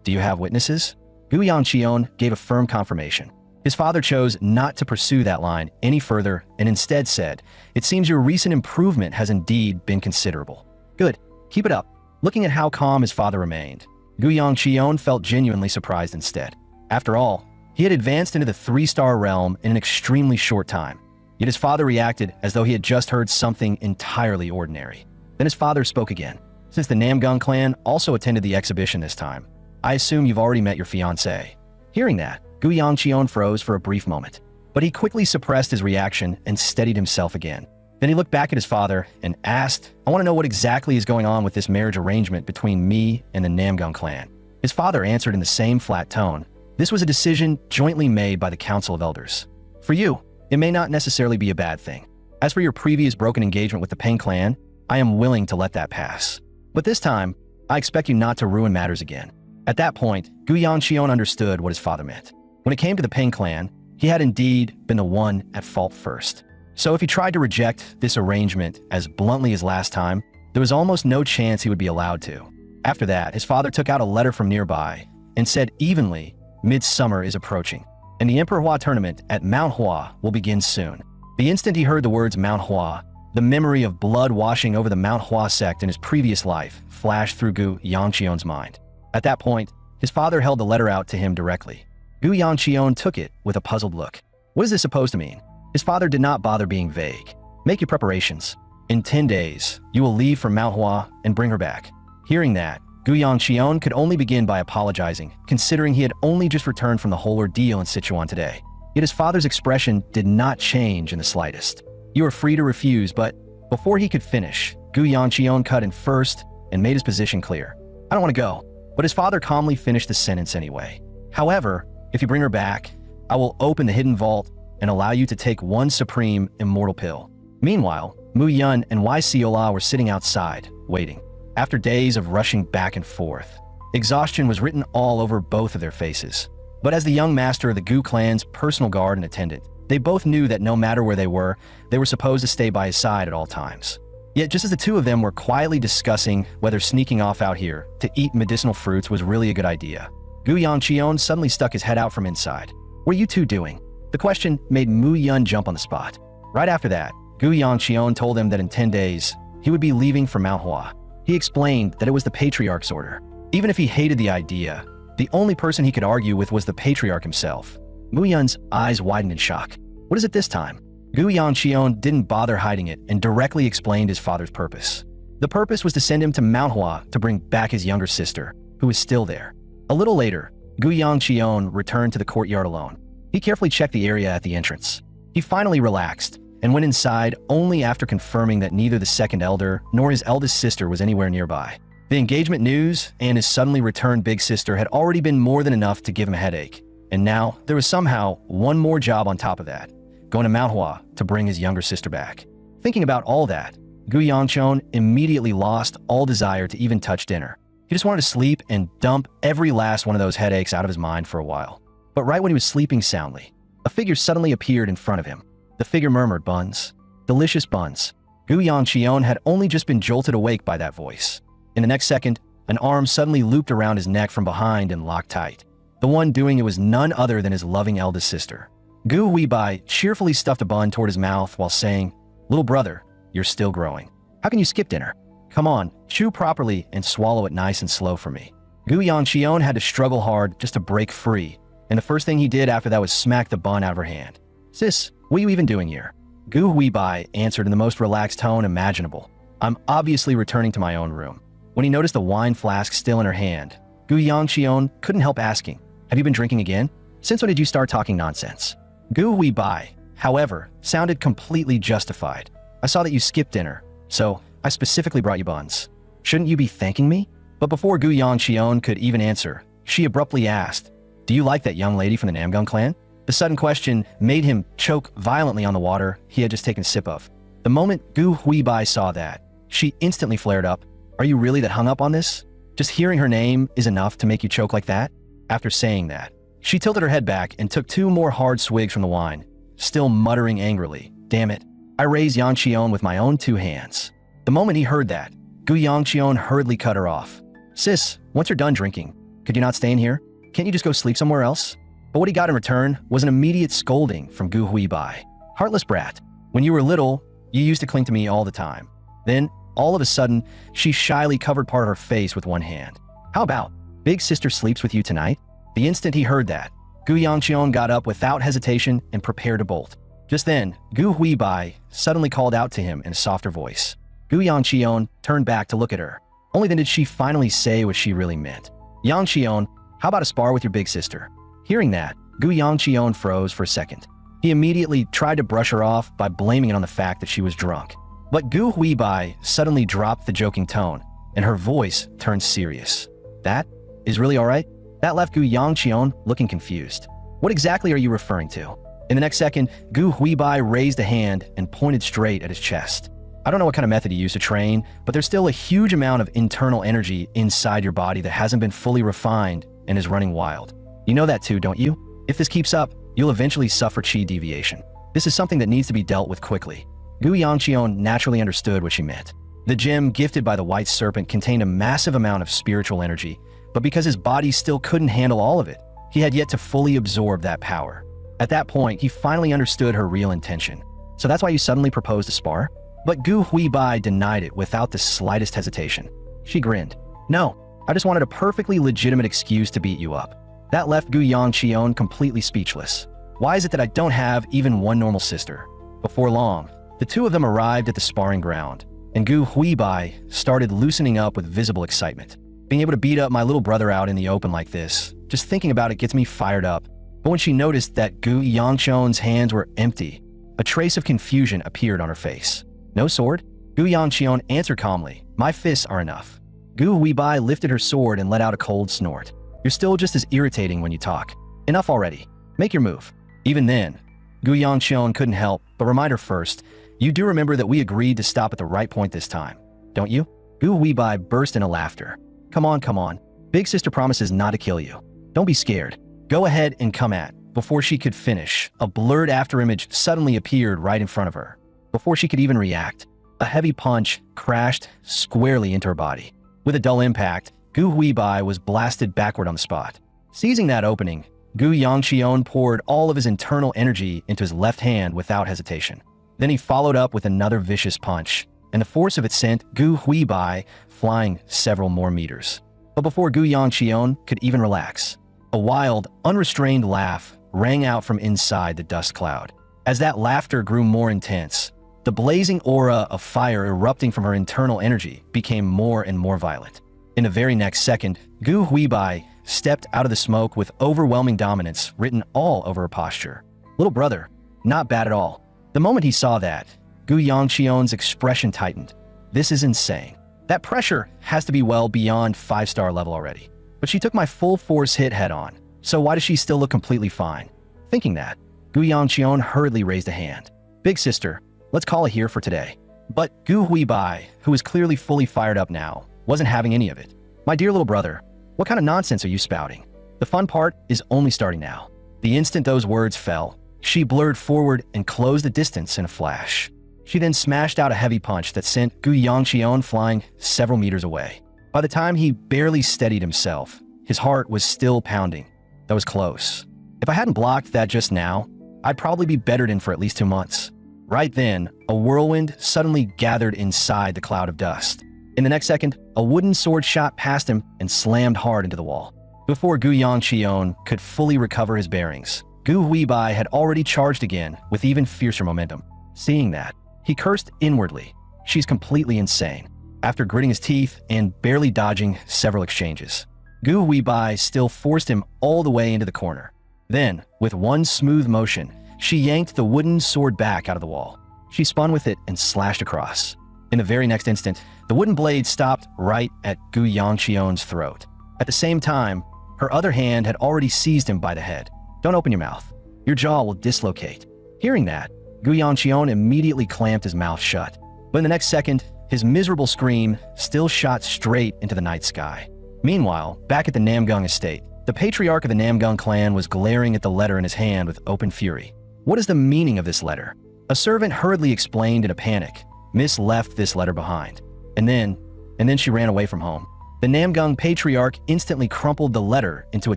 Do you have witnesses? Gu Yangqion gave a firm confirmation. His father chose not to pursue that line any further and instead said, "It seems your recent improvement has indeed been considerable. Good, keep it up." Looking at how calm his father remained, Gu Yongcheon felt genuinely surprised instead. After all, he had advanced into the 3-star realm in an extremely short time. Yet his father reacted as though he had just heard something entirely ordinary. Then his father spoke again. "Since the Namgung clan also attended the exhibition this time, I assume you've already met your fiancée." Hearing that, Gu Yongcheon froze for a brief moment, but he quickly suppressed his reaction and steadied himself again. Then he looked back at his father and asked, "I want to know what exactly is going on with this marriage arrangement between me and the Namgung clan." His father answered in the same flat tone, "This was a decision jointly made by the Council of Elders. For you, it may not necessarily be a bad thing. As for your previous broken engagement with the Peng clan, I am willing to let that pass. But this time, I expect you not to ruin matters again." At that point, Gu Yongcheon understood what his father meant. When it came to the Peng clan, he had indeed been the one at fault first. So if he tried to reject this arrangement as bluntly as last time, there was almost no chance he would be allowed to. After that, his father took out a letter from nearby and said evenly, "Midsummer is approaching, and the Emperor tournament at Manhwa will begin soon." The instant he heard the words Manhwa, the memory of blood washing over the Manhwa sect in his previous life flashed through Gu Yongcheon's mind. At that point, his father held the letter out to him directly. Gu Yongcheon took it with a puzzled look. What is this supposed to mean? His father did not bother being vague. "Make your preparations. In 10 days, you will leave for Manhwa and bring her back." Hearing that, Gu Yongcheon could only begin by apologizing, considering he had only just returned from the whole ordeal in Sichuan today. Yet his father's expression did not change in the slightest. "You are free to refuse, but..." Before he could finish, Gu Yongcheon cut in first and made his position clear. "I don't want to go." But his father calmly finished the sentence anyway. "However, if you bring her back, I will open the hidden vault and allow you to take one supreme immortal pill." Meanwhile, Mu Yun and Y Ciola were sitting outside, waiting. After days of rushing back and forth, exhaustion was written all over both of their faces. But as the young master of the Gu clan's personal guard and attendant, they both knew that no matter where they were supposed to stay by his side at all times. Yet just as the two of them were quietly discussing whether sneaking off out here to eat medicinal fruits was really a good idea, Gu Yongcheon suddenly stuck his head out from inside. "What are you two doing?" The question made Mu Yun jump on the spot. Right after that, Gu Yongcheon told him that in 10 days, he would be leaving for Manhwa. He explained that it was the Patriarch's order. Even if he hated the idea, the only person he could argue with was the Patriarch himself. Mu Yun's eyes widened in shock. What is it this time? Gu Yongcheon didn't bother hiding it and directly explained his father's purpose. The purpose was to send him to Manhwa to bring back his younger sister, who was still there. A little later, Gu Yongcheon returned to the courtyard alone. He carefully checked the area at the entrance. He finally relaxed and went inside only after confirming that neither the second elder nor his eldest sister was anywhere nearby. The engagement news and his suddenly returned big sister had already been more than enough to give him a headache. And now, there was somehow one more job on top of that, going to Manhwa to bring his younger sister back. Thinking about all that, Gu Yongcheon immediately lost all desire to even touch dinner. He just wanted to sleep and dump every last one of those headaches out of his mind for a while. But right when he was sleeping soundly, a figure suddenly appeared in front of him. The figure murmured, "Buns. Delicious buns." Gu Yongcheon had only just been jolted awake by that voice. In the next second, an arm suddenly looped around his neck from behind and locked tight. The one doing it was none other than his loving eldest sister. Gu Huibai cheerfully stuffed a bun toward his mouth while saying, "Little brother, you're still growing. How can you skip dinner? Come on, chew properly and swallow it nice and slow for me." Gu Yongcheon had to struggle hard just to break free, and the first thing he did after that was smack the bun out of her hand. "Sis, what are you even doing here?" Gu Huibai answered in the most relaxed tone imaginable. "I'm obviously returning to my own room." When he noticed the wine flask still in her hand, Gu Yongcheon couldn't help asking, "Have you been drinking again? Since when did you start talking nonsense?" Gu Huibai, however, sounded completely justified. "I saw that you skipped dinner, so I specifically brought you buns. Shouldn't you be thanking me?" But before Gu Yongcheon could even answer, she abruptly asked, "Do you like that young lady from the Namgung clan?" The sudden question made him choke violently on the water he had just taken a sip of. The moment Gu Huibai saw that, she instantly flared up. "Are you really that hung up on this? Just hearing her name is enough to make you choke like that?" After saying that, she tilted her head back and took 2 more hard swigs from the wine, still muttering angrily, "Damn it, I raised Yongcheon with my own 2 hands." The moment he heard that, Gu Yongcheon hurriedly cut her off. "Sis, once you're done drinking, could you not stay in here? Can't you just go sleep somewhere else?" But what he got in return was an immediate scolding from Gu Huibai. Heartless brat. When you were little, you used to cling to me all the time. Then, all of a sudden, she shyly covered part of her face with one hand. How about, big sister sleeps with you tonight? The instant he heard that, Gu Yangqion got up without hesitation and prepared to bolt. Just then, Gu Huibai suddenly called out to him in a softer voice. Gu Yangqion turned back to look at her. Only then did she finally say what she really meant. Yangqion, how about a spar with your big sister? Hearing that, Gu Yangqion froze for a second. He immediately tried to brush her off by blaming it on the fact that she was drunk. But Gu Huibai suddenly dropped the joking tone, and her voice turned serious. That is really all right? That left Gu Yangqion looking confused. What exactly are you referring to? In the next second, Gu Huibai raised a hand and pointed straight at his chest. I don't know what kind of method you use to train, but there's still a huge amount of internal energy inside your body that hasn't been fully refined and is running wild. You know that too, don't you? If this keeps up, you'll eventually suffer chi deviation. This is something that needs to be dealt with quickly. Gu Yangqion naturally understood what she meant. The gem gifted by the White Serpent contained a massive amount of spiritual energy, but because his body still couldn't handle all of it, he had yet to fully absorb that power. At that point, he finally understood her real intention. So that's why you suddenly proposed a spar? But Gu Huibai denied it without the slightest hesitation. She grinned. No, I just wanted a perfectly legitimate excuse to beat you up. That left Gu Yangqion completely speechless. Why is it that I don't have even one normal sister? Before long, the two of them arrived at the sparring ground, and Gu Huibai started loosening up with visible excitement. Being able to beat up my little brother out in the open like this, just thinking about it gets me fired up. But when she noticed that Gu Yangqion's hands were empty, a trace of confusion appeared on her face. No sword? Gu Yangqion answered calmly, my fists are enough. Gu Huibai lifted her sword and let out a cold snort. You're still just as irritating when you talk. Enough already. Make your move. Even then, Gu Yangqion couldn't help but remind her first, you do remember that we agreed to stop at the right point this time, don't you? Gu Huibai burst into laughter. Come on, come on. Big sister promises not to kill you. Don't be scared. Go ahead and come at. Before she could finish, a blurred afterimage suddenly appeared right in front of her. Before she could even react, a heavy punch crashed squarely into her body. With a dull impact, Gu Huibai was blasted backward on the spot. Seizing that opening, Gu Yangqion poured all of his internal energy into his left hand without hesitation. Then he followed up with another vicious punch, and the force of it sent Gu Huibai flying several more meters. But before Gu Yangqion could even relax, a wild, unrestrained laugh rang out from inside the dust cloud. As that laughter grew more intense, the blazing aura of fire erupting from her internal energy became more and more violent. In the very next second, Gu Huibai stepped out of the smoke with overwhelming dominance written all over her posture. Little brother, not bad at all. The moment he saw that, Gu Yangqion's expression tightened. This is insane. That pressure has to be well beyond 5-star level already. But she took my full force hit head on, so why does she still look completely fine? Thinking that, Gu Yangqion hurriedly raised a hand. Big sister, let's call it here for today. But Gu Huibai, who was clearly fully fired up now, wasn't having any of it. My dear little brother, what kind of nonsense are you spouting? The fun part is only starting now. The instant those words fell, she blurred forward and closed the distance in a flash. She then smashed out a heavy punch that sent Gu Yangqion flying several meters away. By the time he barely steadied himself, his heart was still pounding. That was close. If I hadn't blocked that just now, I'd probably be bettered in for at least 2 months. Right then, a whirlwind suddenly gathered inside the cloud of dust. In the next second, a wooden sword shot past him and slammed hard into the wall. Before Gu Yangqion could fully recover his bearings, Gu Huibai had already charged again with even fiercer momentum. Seeing that, he cursed inwardly. She's completely insane. After gritting his teeth and barely dodging several exchanges, Gu Huibai still forced him all the way into the corner. Then, with one smooth motion, she yanked the wooden sword back out of the wall. She spun with it and slashed across. In the very next instant, the wooden blade stopped right at Gu Yangqion's throat. At the same time, her other hand had already seized him by the head. Don't open your mouth. Your jaw will dislocate. Hearing that, Gu Yangqion immediately clamped his mouth shut. But in the next second, his miserable scream still shot straight into the night sky. Meanwhile, back at the Namgung estate, the patriarch of the Namgung clan was glaring at the letter in his hand with open fury. What is the meaning of this letter? A servant hurriedly explained in a panic. Miss left this letter behind. And then she ran away from home. The Namgung patriarch instantly crumpled the letter into a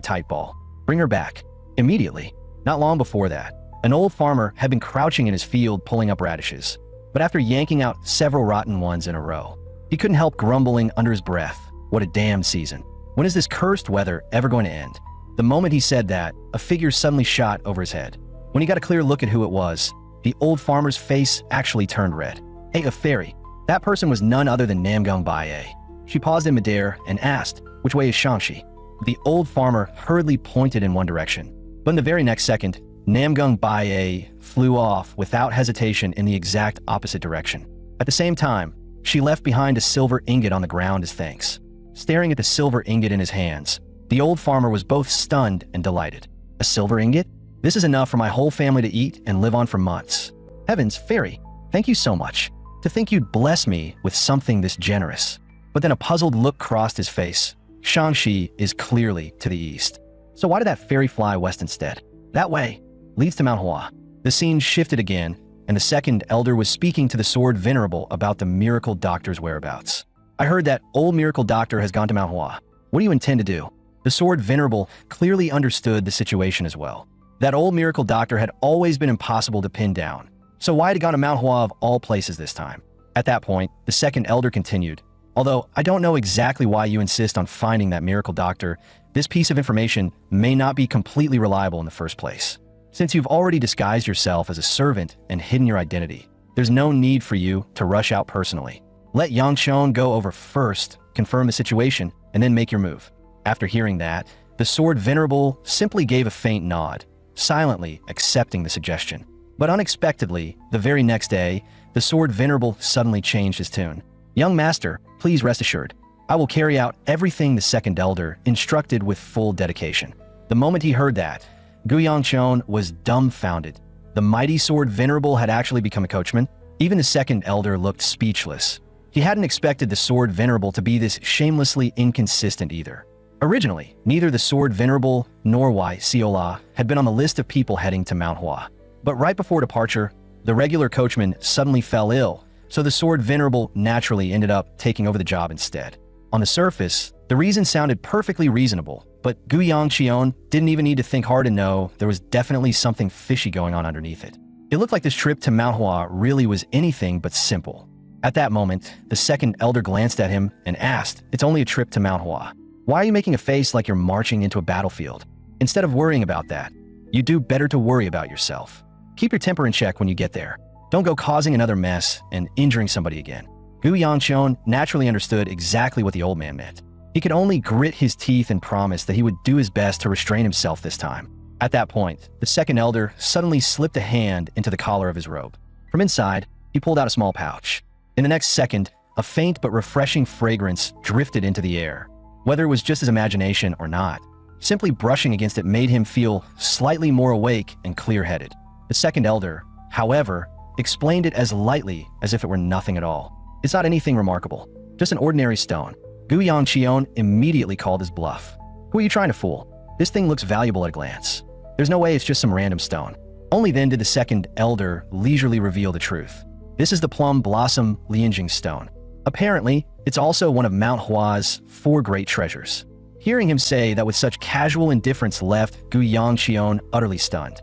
tight ball. Bring her back. Immediately, not long before that, an old farmer had been crouching in his field pulling up radishes. But after yanking out several rotten ones in a row, he couldn't help grumbling under his breath, "What a damned season. When is this cursed weather ever going to end?" The moment he said that, a figure suddenly shot over his head. When he got a clear look at who it was, the old farmer's face actually turned red. Hey, a fairy. That person was none other than Namgung Baye. She paused in midair and asked, "Which way is Shangxi?" The old farmer hurriedly pointed in one direction. But in the very next second, Namgung Baye flew off without hesitation in the exact opposite direction. At the same time, she left behind a silver ingot on the ground as thanks. Staring at the silver ingot in his hands, the old farmer was both stunned and delighted. A silver ingot? This is enough for my whole family to eat and live on for months. Heavens, fairy, thank you so much. To think you'd bless me with something this generous. But then a puzzled look crossed his face. Shangxi is clearly to the east. So why did that fairy fly west instead? That way leads to Manhwa. The scene shifted again, and the second elder was speaking to the sword venerable about the miracle doctor's whereabouts. I heard that old miracle doctor has gone to Manhwa. What do you intend to do? The sword venerable clearly understood the situation as well. That old miracle doctor had always been impossible to pin down. So why had he gone to Manhwa of all places this time? At that point, the second elder continued, "Although I don't know exactly why you insist on finding that miracle doctor, this piece of information may not be completely reliable in the first place. Since you've already disguised yourself as a servant and hidden your identity, there's no need for you to rush out personally. Let Yangshon go over first, confirm the situation, and then make your move." After hearing that, the sword venerable simply gave a faint nod, silently accepting the suggestion. But unexpectedly, the very next day, the sword venerable suddenly changed his tune. "Young master, please rest assured. I will carry out everything the second elder instructed with full dedication." The moment he heard that, Gu Yangchon was dumbfounded. The mighty sword venerable had actually become a coachman. Even the second elder looked speechless. He hadn't expected the sword venerable to be this shamelessly inconsistent either. Originally, neither the sword venerable nor Wai Siola had been on the list of people heading to Manhwa. But right before departure, the regular coachman suddenly fell ill, so the sword venerable naturally ended up taking over the job instead. On the surface, the reason sounded perfectly reasonable, but Gu Yangqion didn't even need to think hard to know there was definitely something fishy going on underneath it. It looked like this trip to Manhwa really was anything but simple. At that moment, the second elder glanced at him and asked, "It's only a trip to Manhwa. Why are you making a face like you're marching into a battlefield? Instead of worrying about that, you do better to worry about yourself. Keep your temper in check when you get there. Don't go causing another mess and injuring somebody again." Gu Yangqion naturally understood exactly what the old man meant. He could only grit his teeth and promise that he would do his best to restrain himself this time. At that point, the second elder suddenly slipped a hand into the collar of his robe. From inside, he pulled out a small pouch. In the next second, a faint but refreshing fragrance drifted into the air. Whether it was just his imagination or not, simply brushing against it made him feel slightly more awake and clear-headed. The second elder, however, explained it as lightly as if it were nothing at all. "It's not anything remarkable, just an ordinary stone." Gu Yangqion immediately called his bluff. "Who are you trying to fool? This thing looks valuable at a glance. There's no way it's just some random stone." Only then did the second elder leisurely reveal the truth. "This is the plum blossom lianjing stone. Apparently, it's also one of Mount Hua's 4 great treasures." Hearing him say that with such casual indifference left Gu Yangqion utterly stunned.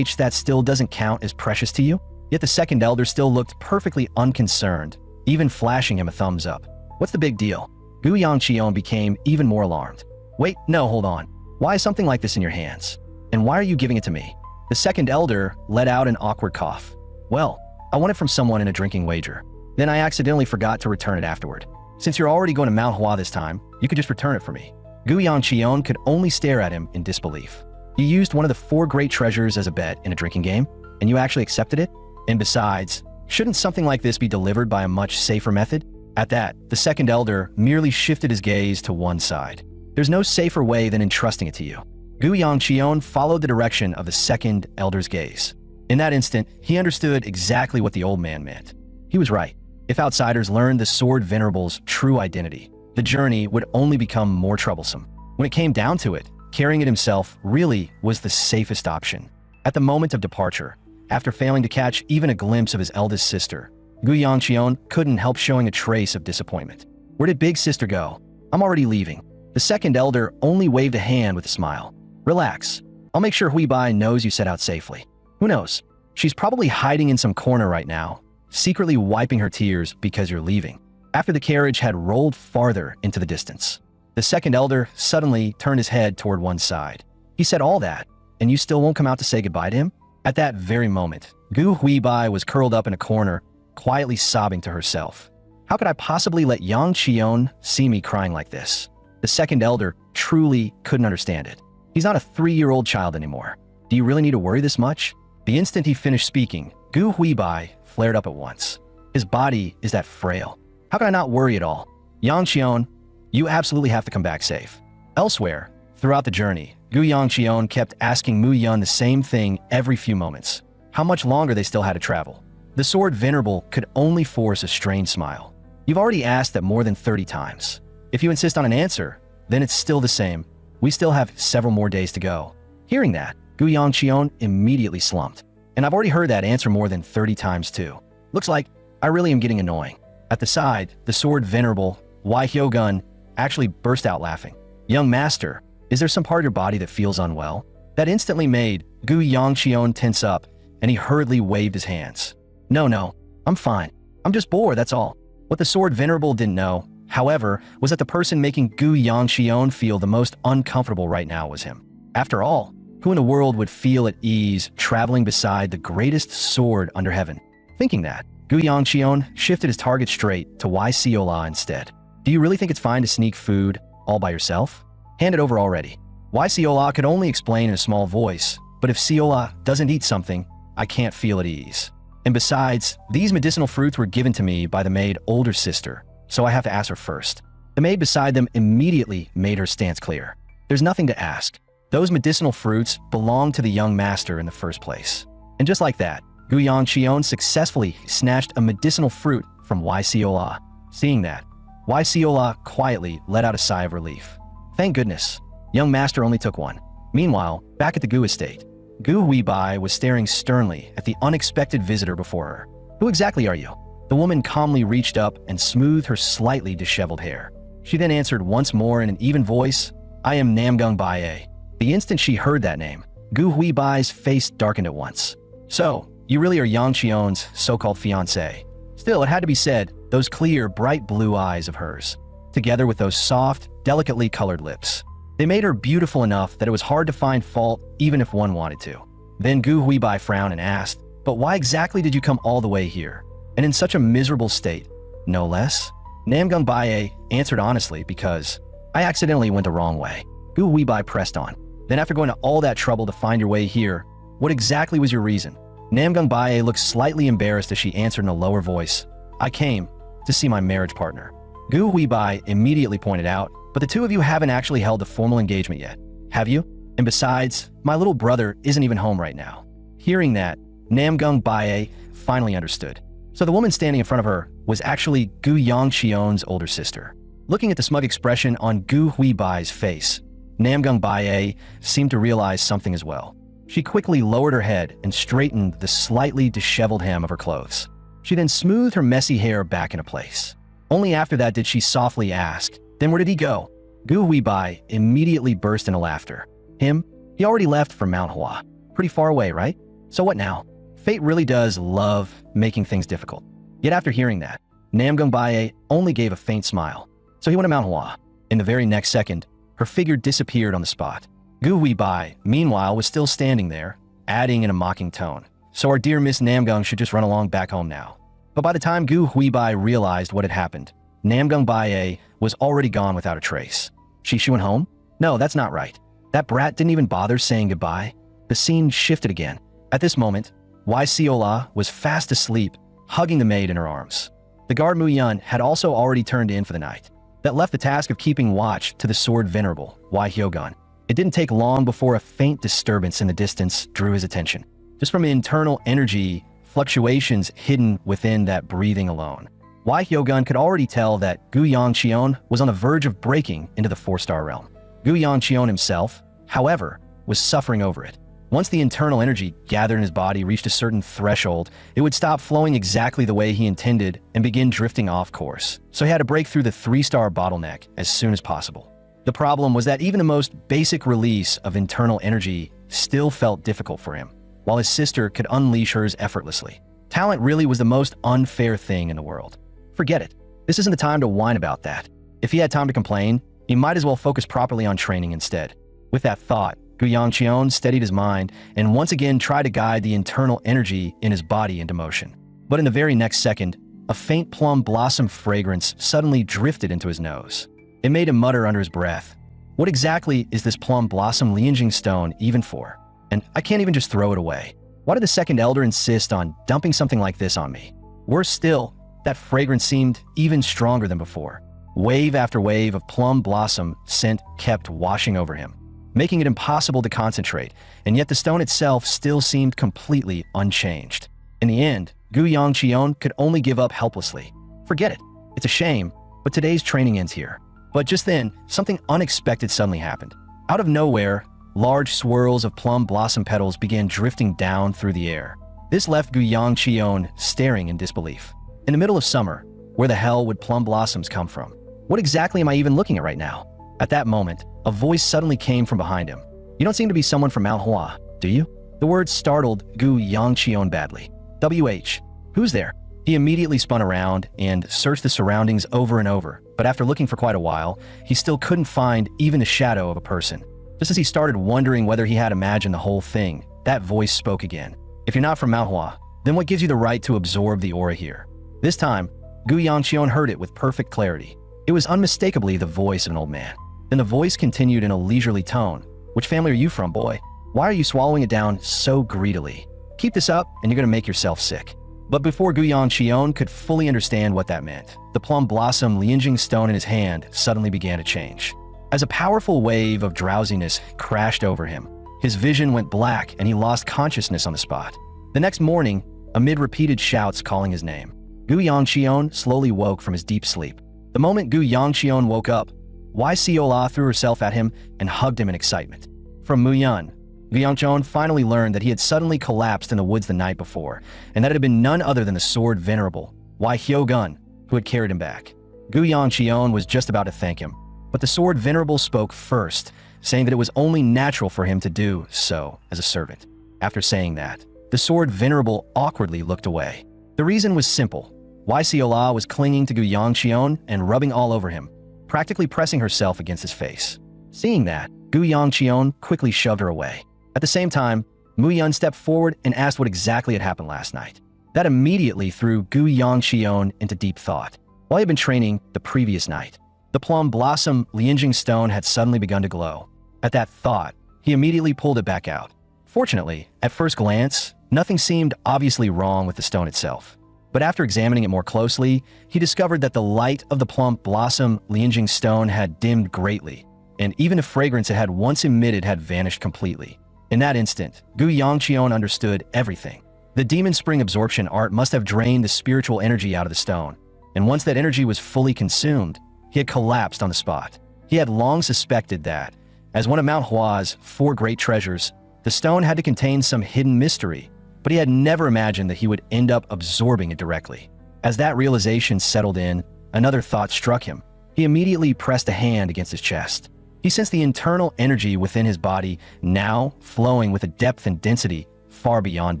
That still doesn't count as precious to you? Yet the second elder still looked perfectly unconcerned, even flashing him a thumbs up. "What's the big deal?" Gu Yangqion became even more alarmed. "Wait, no, hold on. Why is something like this in your hands? And why are you giving it to me?" The second elder let out an awkward cough. "Well, I won it from someone in a drinking wager. Then I accidentally forgot to return it afterward. Since you're already going to Mount Hua this time, you could just return it for me." Gu Yangqion could only stare at him in disbelief. "You used one of the 4 great treasures as a bet in a drinking game, and you actually accepted it? And besides, shouldn't something like this be delivered by a much safer method?" At that, the second elder merely shifted his gaze to one side. "There's no safer way than entrusting it to you." Gu Yangqion followed the direction of the second elder's gaze. In that instant, he understood exactly what the old man meant. He was right. If outsiders learned the sword venerable's true identity, the journey would only become more troublesome. When it came down to it, carrying it himself really was the safest option. At the moment of departure, after failing to catch even a glimpse of his eldest sister, Gu Yangqion couldn't help showing a trace of disappointment. "Where did big sister go? I'm already leaving." The second elder only waved a hand with a smile. "Relax. I'll make sure Huibai knows you set out safely. Who knows? She's probably hiding in some corner right now, secretly wiping her tears because you're leaving. After the carriage had rolled farther into the distance, the second elder suddenly turned his head toward one side. He said all that, and you still won't come out to say goodbye to him? At that very moment, Gu Huibai was curled up in a corner, quietly sobbing to herself. How could I possibly let Yang Qion see me crying like this? The second elder truly couldn't understand it. He's not a 3-year-old child anymore. Do you really need to worry this much? The instant he finished speaking, Gu Huibai flared up at once. His body is that frail. How can I not worry at all? Yang Qion, you absolutely have to come back safe. Elsewhere, throughout the journey, Gu Yangqion kept asking Mu Yun the same thing every few moments. How much longer they still had to travel. The sword venerable could only force a strained smile. You've already asked that more than 30 times. If you insist on an answer, then it's still the same. We still have several more days to go. Hearing that, Gu Yangqion immediately slumped. And I've already heard that answer more than 30 times too. Looks like I really am getting annoying. At the side, the sword venerable, Wai Hyogun, actually burst out laughing. Young master, is there some part of your body that feels unwell? That instantly made Gu Yangqion tense up, and he hurriedly waved his hands. No, I'm fine. I'm just bored, that's all. What the sword venerable didn't know, however, was that the person making Gu Yangqion feel the most uncomfortable right now was him. After all, who in the world would feel at ease traveling beside the greatest sword under heaven? Thinking that, Gu Yangqion shifted his target straight to Wai Siola instead. Do you really think it's fine to sneak food all by yourself? Hand it over already. Wai Siola could only explain in a small voice, but if Siola doesn't eat something, I can't feel at ease. And besides, these medicinal fruits were given to me by the maid older sister, so I have to ask her first. The maid beside them immediately made her stance clear. There's nothing to ask. Those medicinal fruits belong to the young master in the first place. And just like that, Gu Yangqion successfully snatched a medicinal fruit from Wai Siola. Seeing that, Wai Siola quietly let out a sigh of relief. Thank goodness, young master only took one. Meanwhile, back at the Gu estate, Gu Huibai was staring sternly at the unexpected visitor before her. Who exactly are you? The woman calmly reached up and smoothed her slightly disheveled hair. She then answered once more in an even voice, I am Namgung Baie. The instant she heard that name, Gu Huibai's face darkened at once. So, you really are Yang Qion's so-called fiancé. Still, it had to be said, those clear, bright blue eyes of hers, together with those soft, delicately colored lips. They made her beautiful enough that it was hard to find fault even if one wanted to. Then Gu Huibai frowned and asked, but why exactly did you come all the way here? And in such a miserable state? No less? Namgung Baie answered honestly because I accidentally went the wrong way. Gu Huibai pressed on. Then after going to all that trouble to find your way here, what exactly was your reason? Namgung Baie looked slightly embarrassed as she answered in a lower voice. I came to see my marriage partner. Gu Huibai immediately pointed out, but the two of you haven't actually held a formal engagement yet, have you? And besides, my little brother isn't even home right now. Hearing that, Namgung Baie finally understood. So the woman standing in front of her was actually Gu Yangqion's older sister. Looking at the smug expression on Gu Huibai's face, Namgung Baie seemed to realize something as well. She quickly lowered her head and straightened the slightly disheveled hem of her clothes. She then smoothed her messy hair back into place. Only after that did she softly ask, then where did he go? Gu Huibai immediately burst into laughter. Him? He already left for Manhwa. Pretty far away, right? So what now? Fate really does love making things difficult. Yet after hearing that, Namgung Baie only gave a faint smile. So he went to Manhwa. In the very next second, her figure disappeared on the spot. Gu Huibai, meanwhile, was still standing there, adding in a mocking tone. So our dear Miss Namgung should just run along back home now. But by the time Gu Huibai realized what had happened, Namgung Baie was already gone without a trace. She went home? No, that's not right. That brat didn't even bother saying goodbye. The scene shifted again. At this moment, Wai Siola was fast asleep, hugging the maid in her arms. The guard Mu Yun had also already turned in for the night. That left the task of keeping watch to the sword venerable, Wai Hyogun. It didn't take long before a faint disturbance in the distance drew his attention. Just from internal energy fluctuations hidden within that breathing alone. Wai Hyogun could already tell that Gu Yangqion was on the verge of breaking into the 4-star realm. Gu Yangqion himself, however, was suffering over it. Once the internal energy gathered in his body reached a certain threshold, it would stop flowing exactly the way he intended and begin drifting off course. So he had to break through the 3-star bottleneck as soon as possible. The problem was that even the most basic release of internal energy still felt difficult for him, while his sister could unleash hers effortlessly. Talent really was the most unfair thing in the world. Forget it. This isn't the time to whine about that. If he had time to complain, he might as well focus properly on training instead. With that thought, Gu Yangqion steadied his mind and once again tried to guide the internal energy in his body into motion. But in the very next second, a faint plum blossom fragrance suddenly drifted into his nose. It made him mutter under his breath, "What exactly is this plum blossom lianjing stone even for? And I can't even just throw it away. Why did the second elder insist on dumping something like this on me?" Worse still, that fragrance seemed even stronger than before. Wave after wave of plum blossom scent kept washing over him, making it impossible to concentrate, and yet the stone itself still seemed completely unchanged. In the end, Gu Yangqion could only give up helplessly. Forget it. It's a shame, but today's training ends here. But just then, something unexpected suddenly happened. Out of nowhere, large swirls of plum blossom petals began drifting down through the air. This left Gu Yangqion staring in disbelief. In the middle of summer, where the hell would plum blossoms come from? What exactly am I even looking at right now? At that moment, a voice suddenly came from behind him. "You don't seem to be someone from Manhwa, do you?" The words startled Gu Yangqion badly. "WH, who's there?" He immediately spun around and searched the surroundings over and over, but after looking for quite a while, he still couldn't find even the shadow of a person. Just as he started wondering whether he had imagined the whole thing, that voice spoke again. "If you're not from Manhwa, then what gives you the right to absorb the aura here?" This time, Gu Yangqion heard it with perfect clarity. It was unmistakably the voice of an old man. Then the voice continued in a leisurely tone. "Which family are you from, boy? Why are you swallowing it down so greedily? Keep this up and you're going to make yourself sick." But before Gu Yangqion could fully understand what that meant, the plum blossom lianjing stone in his hand suddenly began to change. As a powerful wave of drowsiness crashed over him, his vision went black and he lost consciousness on the spot. The next morning, amid repeated shouts calling his name, Gu Yangqion slowly woke from his deep sleep. The moment Gu Yangqion woke up, Yahello threw herself at him and hugged him in excitement. From Muyun, Gu Yangqion finally learned that he had suddenly collapsed in the woods the night before, and that it had been none other than the sword venerable, Yahello, who had carried him back. Gu Yangqion was just about to thank him, but the sword venerable spoke first, saying that it was only natural for him to do so as a servant. After saying that, the sword venerable awkwardly looked away. The reason was simple. Yahello was clinging to Gu Yangqion and rubbing all over him, practically pressing herself against his face. Seeing that, Gu Yangqion quickly shoved her away. At the same time, Muyun stepped forward and asked what exactly had happened last night. That immediately threw Gu Yangqion into deep thought. While he had been training the previous night, the plum blossom lianjing stone had suddenly begun to glow. At that thought, he immediately pulled it back out. Fortunately, at first glance, nothing seemed obviously wrong with the stone itself. But after examining it more closely, he discovered that the light of the plum blossom lianjing stone had dimmed greatly, and even the fragrance it had once emitted had vanished completely. In that instant, Gu Yangqion understood everything. The demon spring absorption art must have drained the spiritual energy out of the stone, and once that energy was fully consumed, he had collapsed on the spot. He had long suspected that, as one of Manhwa's 4 great treasures, the stone had to contain some hidden mystery, but he had never imagined that he would end up absorbing it directly. As that realization settled in, another thought struck him. He immediately pressed a hand against his chest. He sensed the internal energy within his body now flowing with a depth and density far beyond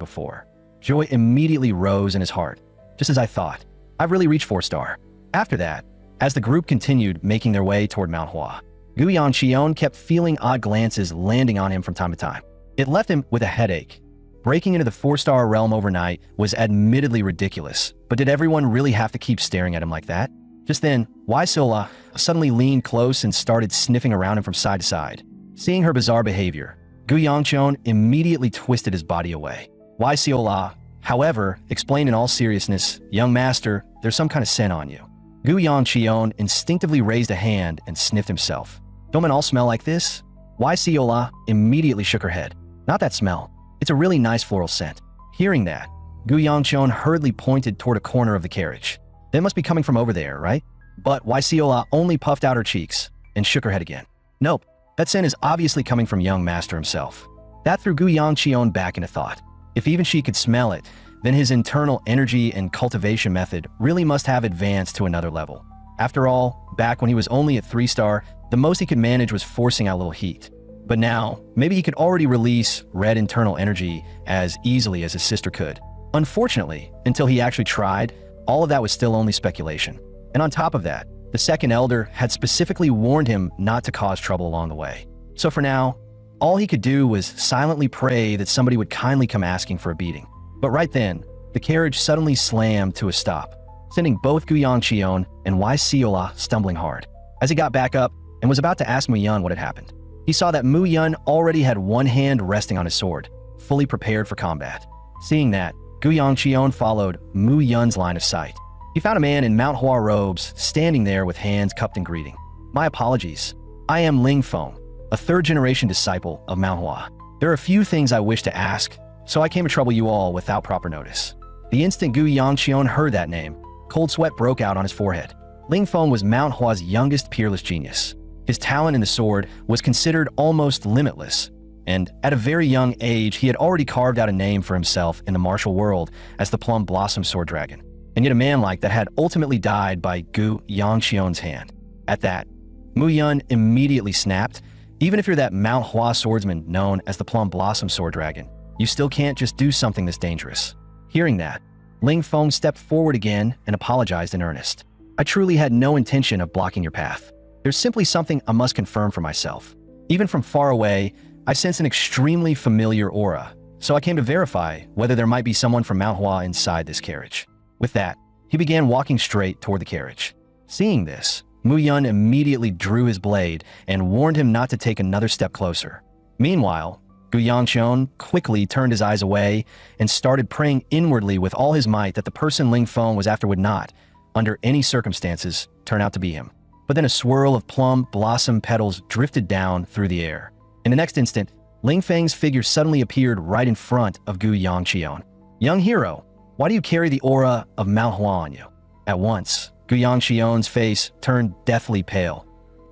before. Joy immediately rose in his heart. Just as I thought, I've really reached 4-star. After that, as the group continued making their way toward Manhwa, Gu Yangqion kept feeling odd glances landing on him from time to time. It left him with a headache. Breaking into the 4-star realm overnight was admittedly ridiculous, but did everyone really have to keep staring at him like that? Just then, Yahello suddenly leaned close and started sniffing around him from side to side. Seeing her bizarre behavior, Gu Yangqion immediately twisted his body away. Yahello, however, explained in all seriousness, "Young master, there's some kind of scent on you." Gu Yangqion instinctively raised a hand and sniffed himself. "Don't men all smell like this?" Yahello immediately shook her head. "Not that smell. It's a really nice floral scent." Hearing that, Gu Yangqion hurriedly pointed toward a corner of the carriage. "They must be coming from over there, right?" But Yahello only puffed out her cheeks and shook her head again. "Nope, that scent is obviously coming from young master himself." That threw Gu Yangqion back into thought. If even she could smell it, then his internal energy and cultivation method really must have advanced to another level. After all, back when he was only at 3-star, the most he could manage was forcing out a little heat. But now, maybe he could already release red internal energy as easily as his sister could. Unfortunately, until he actually tried, all of that was still only speculation. And on top of that, the second elder had specifically warned him not to cause trouble along the way. So for now, all he could do was silently pray that somebody would kindly come asking for a beating. But right then, the carriage suddenly slammed to a stop, sending both Gu Yangqion and Wai Siola stumbling hard. As he got back up and was about to ask Mu Yun what had happened, he saw that Mu Yun already had one hand resting on his sword, fully prepared for combat. Seeing that, Gu Yangqion followed Mu Yun's line of sight. He found a man in Manhwa robes standing there with hands cupped in greeting. "My apologies. I am Ling Feng, a third-generation disciple of Manhwa. There are a few things I wish to ask, so I came to trouble you all without proper notice." The instant Gu Yangqion heard that name, cold sweat broke out on his forehead. Ling Feng was Manhwa's youngest peerless genius. His talent in the sword was considered almost limitless, and at a very young age, he had already carved out a name for himself in the martial world as the Plum Blossom Sword Dragon. And yet a man like that had ultimately died by Gu Yangqion's hand. At that, Mu Yun immediately snapped. Even if you're that Manhwa swordsman known as the Plum Blossom Sword Dragon, you still can't just do something this dangerous. Hearing that, Ling Feng stepped forward again and apologized in earnest. "I truly had no intention of blocking your path. There's simply something I must confirm for myself. Even from far away, I sense an extremely familiar aura, so I came to verify whether there might be someone from Manhwa inside this carriage." With that, he began walking straight toward the carriage. Seeing this, Mu Yun immediately drew his blade and warned him not to take another step closer. Meanwhile, Gu Yangqion quickly turned his eyes away and started praying inwardly with all his might that the person Ling Feng was after would not, under any circumstances, turn out to be him. But then a swirl of plum blossom petals drifted down through the air. In the next instant, Ling Feng's figure suddenly appeared right in front of Gu Yangqion. "Young hero, why do you carry the aura of Manhwa on you?" At once, Gu Yangqion's face turned deathly pale.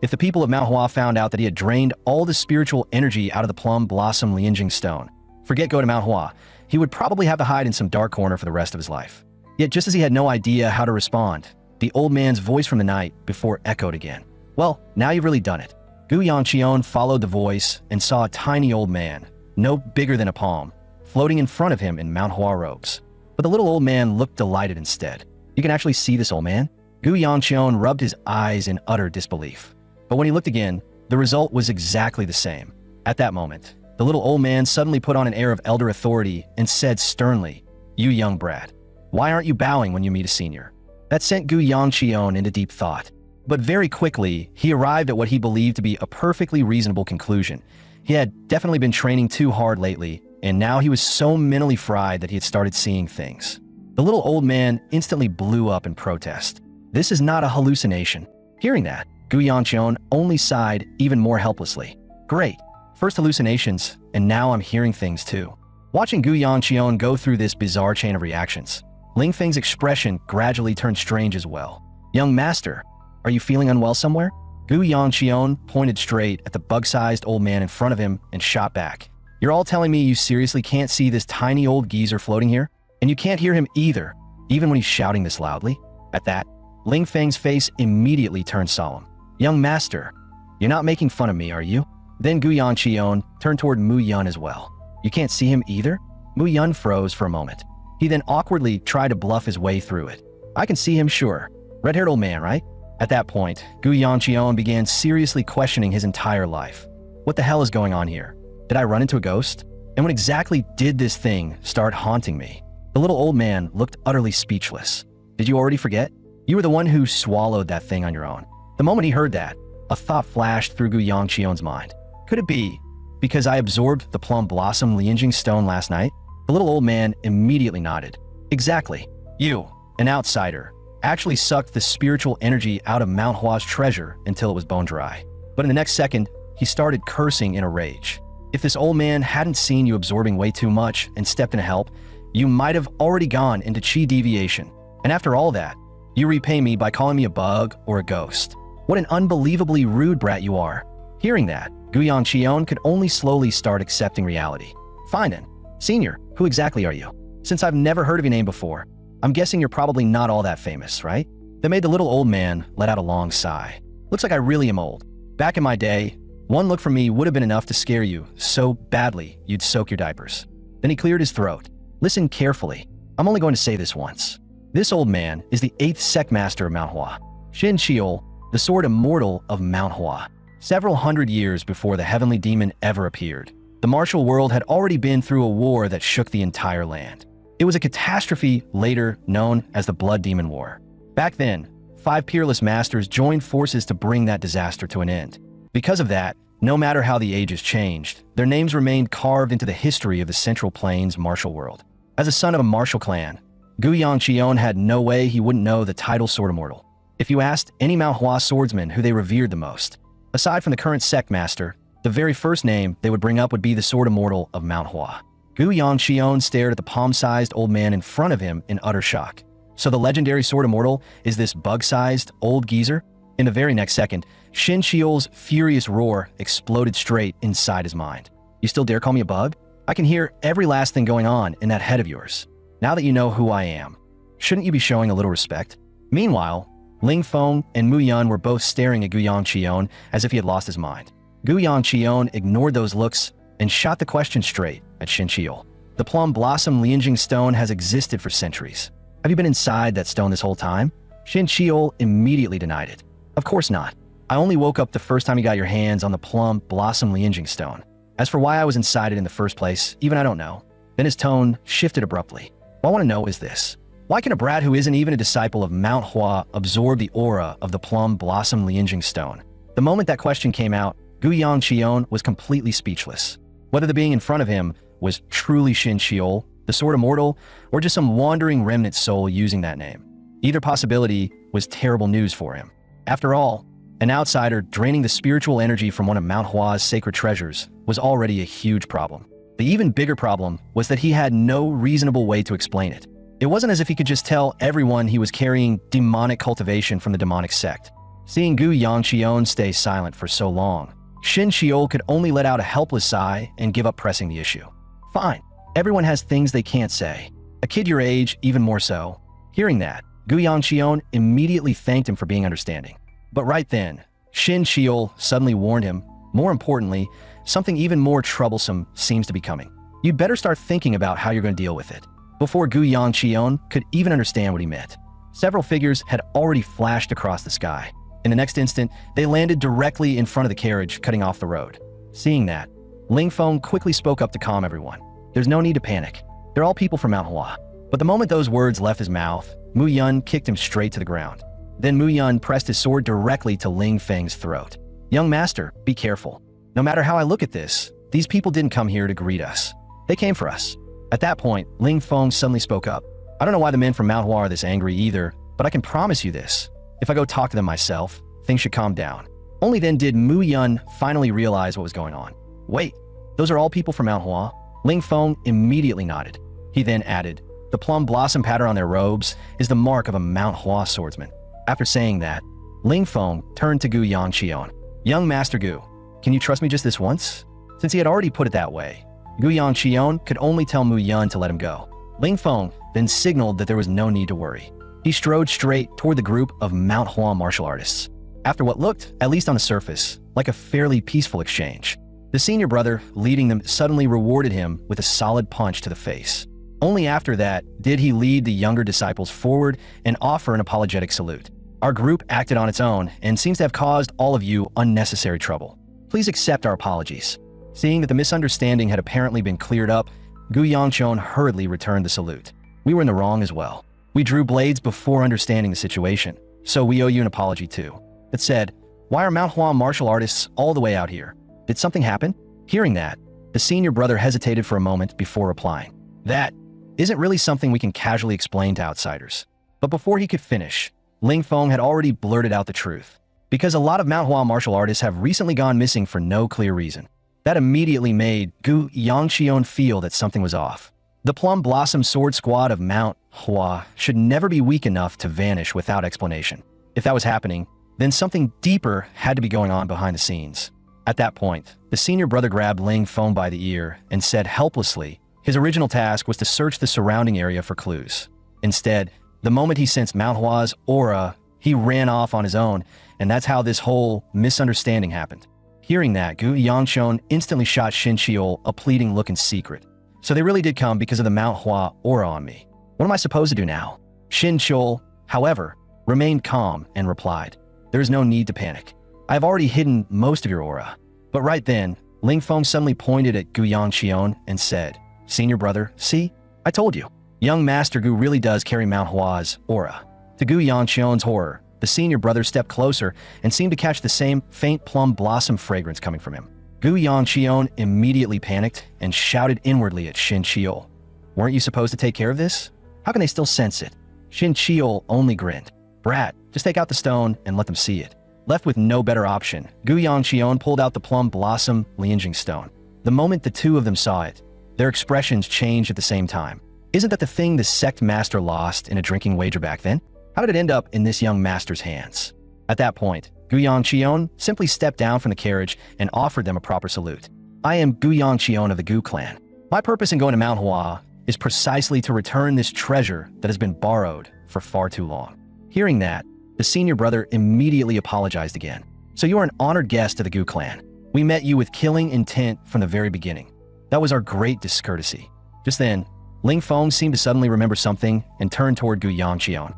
If the people of Manhwa found out that he had drained all the spiritual energy out of the Plum Blossom Lianjing Stone, forget go to Manhwa, he would probably have to hide in some dark corner for the rest of his life. Yet just as he had no idea how to respond, the old man's voice from the night before echoed again. "Well, now you've really done it." Gu Yangqion followed the voice and saw a tiny old man, no bigger than a palm, floating in front of him in Manhwa robes. But the little old man looked delighted instead. "You can actually see this old man?" Gu Yangqion rubbed his eyes in utter disbelief. But when he looked again, the result was exactly the same. At that moment, the little old man suddenly put on an air of elder authority and said sternly, "You young brat, why aren't you bowing when you meet a senior?" That sent Gu Yangqion into deep thought. But very quickly, he arrived at what he believed to be a perfectly reasonable conclusion. He had definitely been training too hard lately, and now he was so mentally fried that he had started seeing things. The little old man instantly blew up in protest. "This is not a hallucination." Hearing that, Gu Yangqion only sighed even more helplessly. "Great. First hallucinations, and now I'm hearing things too." Watching Gu Yangqion go through this bizarre chain of reactions, Ling Feng's expression gradually turned strange as well. "Young master, are you feeling unwell somewhere?" Gu Yangqion pointed straight at the bug-sized old man in front of him and shot back. "You're all telling me you seriously can't see this tiny old geezer floating here? And you can't hear him either, even when he's shouting this loudly?" At that, Ling Feng's face immediately turned solemn. "Young master, you're not making fun of me, are you?" Then Gu Yangqion turned toward Mu Yun as well. "You can't see him either?" Mu Yun froze for a moment. He then awkwardly tried to bluff his way through it. "I can see him, sure. Red-haired old man, right?" At that point, Gu Yangqion began seriously questioning his entire life. What the hell is going on here? Did I run into a ghost? And when exactly did this thing start haunting me? The little old man looked utterly speechless. "Did you already forget? You were the one who swallowed that thing on your own." The moment he heard that, a thought flashed through Gu Yangqion's mind. Could it be because I absorbed the Plum Blossom Lianjing Stone last night? The little old man immediately nodded. "Exactly. You, an outsider, actually sucked the spiritual energy out of Manhwa's treasure until it was bone dry." But in the next second, he started cursing in a rage. If this old man hadn't seen you absorbing way too much and stepped in to help, you might have already gone into chi deviation. And after all that, you repay me by calling me a bug or a ghost. What an unbelievably rude brat you are. Hearing that, Gu Yangqion could only slowly start accepting reality. "Fine then. Senior, who exactly are you? Since I've never heard of your name before, I'm guessing you're probably not all that famous, right?" That made the little old man let out a long sigh. "Looks like I really am old. Back in my day, One look from me would have been enough to scare you so badly you'd soak your diapers. Then he cleared his throat. Listen carefully. I'm only going to say this once. This old man is the 8th sect master of Manhwa, Shin Sheol, the sword immortal of Manhwa. Several hundred years before the heavenly demon ever appeared, the martial world had already been through a war that shook the entire land. It was a catastrophe later known as the Blood Demon War. Back then, 5 peerless masters joined forces to bring that disaster to an end. Because of that, no matter how the ages changed, their names remained carved into the history of the Central Plains martial world. As a son of a martial clan, Gu Yangqion had no way he wouldn't know the title Sword Immortal. If you asked any Manhwa swordsman who they revered the most, aside from the current sect master, the very first name they would bring up would be the Sword Immortal of Manhwa. Gu Yangqion stared at the palm-sized old man in front of him in utter shock. So the legendary Sword Immortal is this bug-sized old geezer? In the very next second, Shin Sheol's furious roar exploded straight inside his mind. You still dare call me a bug? I can hear every last thing going on in that head of yours. Now that you know who I am, shouldn't you be showing a little respect? Meanwhile, Ling Feng and Mu Yun were both staring at Gu Yangqion as if he had lost his mind. Gu Yangqion ignored those looks and shot the question straight at Shin Sheol. The plum blossom Lianjing stone has existed for centuries. Have you been inside that stone this whole time? Shin Sheol immediately denied it. Of course not. I only woke up the first time you got your hands on the plum blossom Lianjing stone. As for why I was inside it in the first place, even I don't know. Then his tone shifted abruptly. What I want to know is this. Why can a brat who isn't even a disciple of Manhwa absorb the aura of the plum blossom Lianjing stone? The moment that question came out, Gu Yangqion was completely speechless. Whether the being in front of him was truly Shin Sheol, the Sword Immortal, or just some wandering remnant soul using that name. Either possibility was terrible news for him. After all, an outsider draining the spiritual energy from one of Manhwa's sacred treasures was already a huge problem. The even bigger problem was that he had no reasonable way to explain it. It wasn't as if he could just tell everyone he was carrying demonic cultivation from the demonic sect. Seeing Gu Yangqion stay silent for so long, Shin Sheol could only let out a helpless sigh and give up pressing the issue. Fine, everyone has things they can't say. A kid your age, even more so. Hearing that, Gu Yangqion immediately thanked him for being understanding. But right then, Shin Sheol suddenly warned him, more importantly, something even more troublesome seems to be coming. You'd better start thinking about how you're going to deal with it. Before Gu Yangqion could even understand what he meant, several figures had already flashed across the sky. In the next instant, they landed directly in front of the carriage, cutting off the road. Seeing that, Ling Feng quickly spoke up to calm everyone. There's no need to panic. They're all people from Manhwa. But the moment those words left his mouth, Mu Yun kicked him straight to the ground. Then Mu Yun pressed his sword directly to Ling Feng's throat. Young master, be careful. No matter how I look at this, these people didn't come here to greet us. They came for us. At that point, Ling Feng suddenly spoke up. I don't know why the men from Manhwa are this angry either, but I can promise you this. If I go talk to them myself, things should calm down. Only then did Mu Yun finally realize what was going on. Wait, those are all people from Manhwa? Ling Feng immediately nodded. He then added, the plum blossom pattern on their robes is the mark of a Manhwa swordsman. After saying that, Ling Feng turned to Gu Yangqion. Young Master Gu, can you trust me just this once? Since he had already put it that way, Gu Yangqion could only tell Mu Yun to let him go. Ling Feng then signaled that there was no need to worry. He strode straight toward the group of Manhwa martial artists. After what looked, at least on the surface, like a fairly peaceful exchange, the senior brother leading them suddenly rewarded him with a solid punch to the face. Only after that did he lead the younger disciples forward and offer an apologetic salute. Our group acted on its own and seems to have caused all of you unnecessary trouble. Please accept our apologies. Seeing that the misunderstanding had apparently been cleared up, Gu Yangqion hurriedly returned the salute. We were in the wrong as well. We drew blades before understanding the situation, so we owe you an apology too. That said, why are Manhwa martial artists all the way out here? Did something happen? Hearing that, the senior brother hesitated for a moment before replying. That isn't really something we can casually explain to outsiders. But before he could finish, Ling Feng had already blurted out the truth. Because a lot of Manhwa martial artists have recently gone missing for no clear reason. That immediately made Gu Yangqion feel that something was off. The Plum Blossom Sword Squad of Manhwa should never be weak enough to vanish without explanation. If that was happening, then something deeper had to be going on behind the scenes. At that point, the senior brother grabbed Ling Feng by the ear and said helplessly, his original task was to search the surrounding area for clues. Instead, the moment he sensed Manhwa's aura, he ran off on his own, and that's how this whole misunderstanding happened. Hearing that, Gu Yangqion instantly shot Shin Chiol a pleading look in secret. So they really did come because of the Manhwa aura on me. What am I supposed to do now? Shin Chiol, however, remained calm and replied, "There is no need to panic. I have already hidden most of your aura." But right then, Ling Feng suddenly pointed at Gu Yangqion and said, "Senior brother, see? I told you. Young Master Gu really does carry Manhwa's aura." To Gu Yangqion's horror, the senior brother stepped closer and seemed to catch the same faint plum blossom fragrance coming from him. Gu Yangqion immediately panicked and shouted inwardly at Shin Chiol, "Weren't you supposed to take care of this? How can they still sense it?" Shin Chiol only grinned. "Brat, just take out the stone and let them see it." Left with no better option, Gu Yangqion pulled out the plum blossom Lianjing stone. The moment the two of them saw it, their expressions changed at the same time. Isn't that the thing the sect master lost in a drinking wager back then? How did it end up in this young master's hands? At that point, Gu Yangqion simply stepped down from the carriage and offered them a proper salute. "I am Gu Yangqion of the Gu clan. My purpose in going to Manhwa is precisely to return this treasure that has been borrowed for far too long." Hearing that, the senior brother immediately apologized again. "So you are an honored guest of the Gu clan. We met you with killing intent from the very beginning. That was our great discourtesy." Just then, Ling Feng seemed to suddenly remember something and turned toward Gu Yangqion.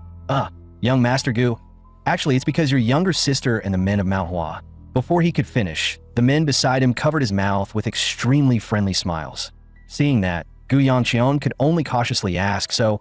Young Master Gu. Actually, it's because your younger sister and the men of Manhwa." Before he could finish, the men beside him covered his mouth with extremely friendly smiles. Seeing that, Gu Yangqion could only cautiously ask, "So,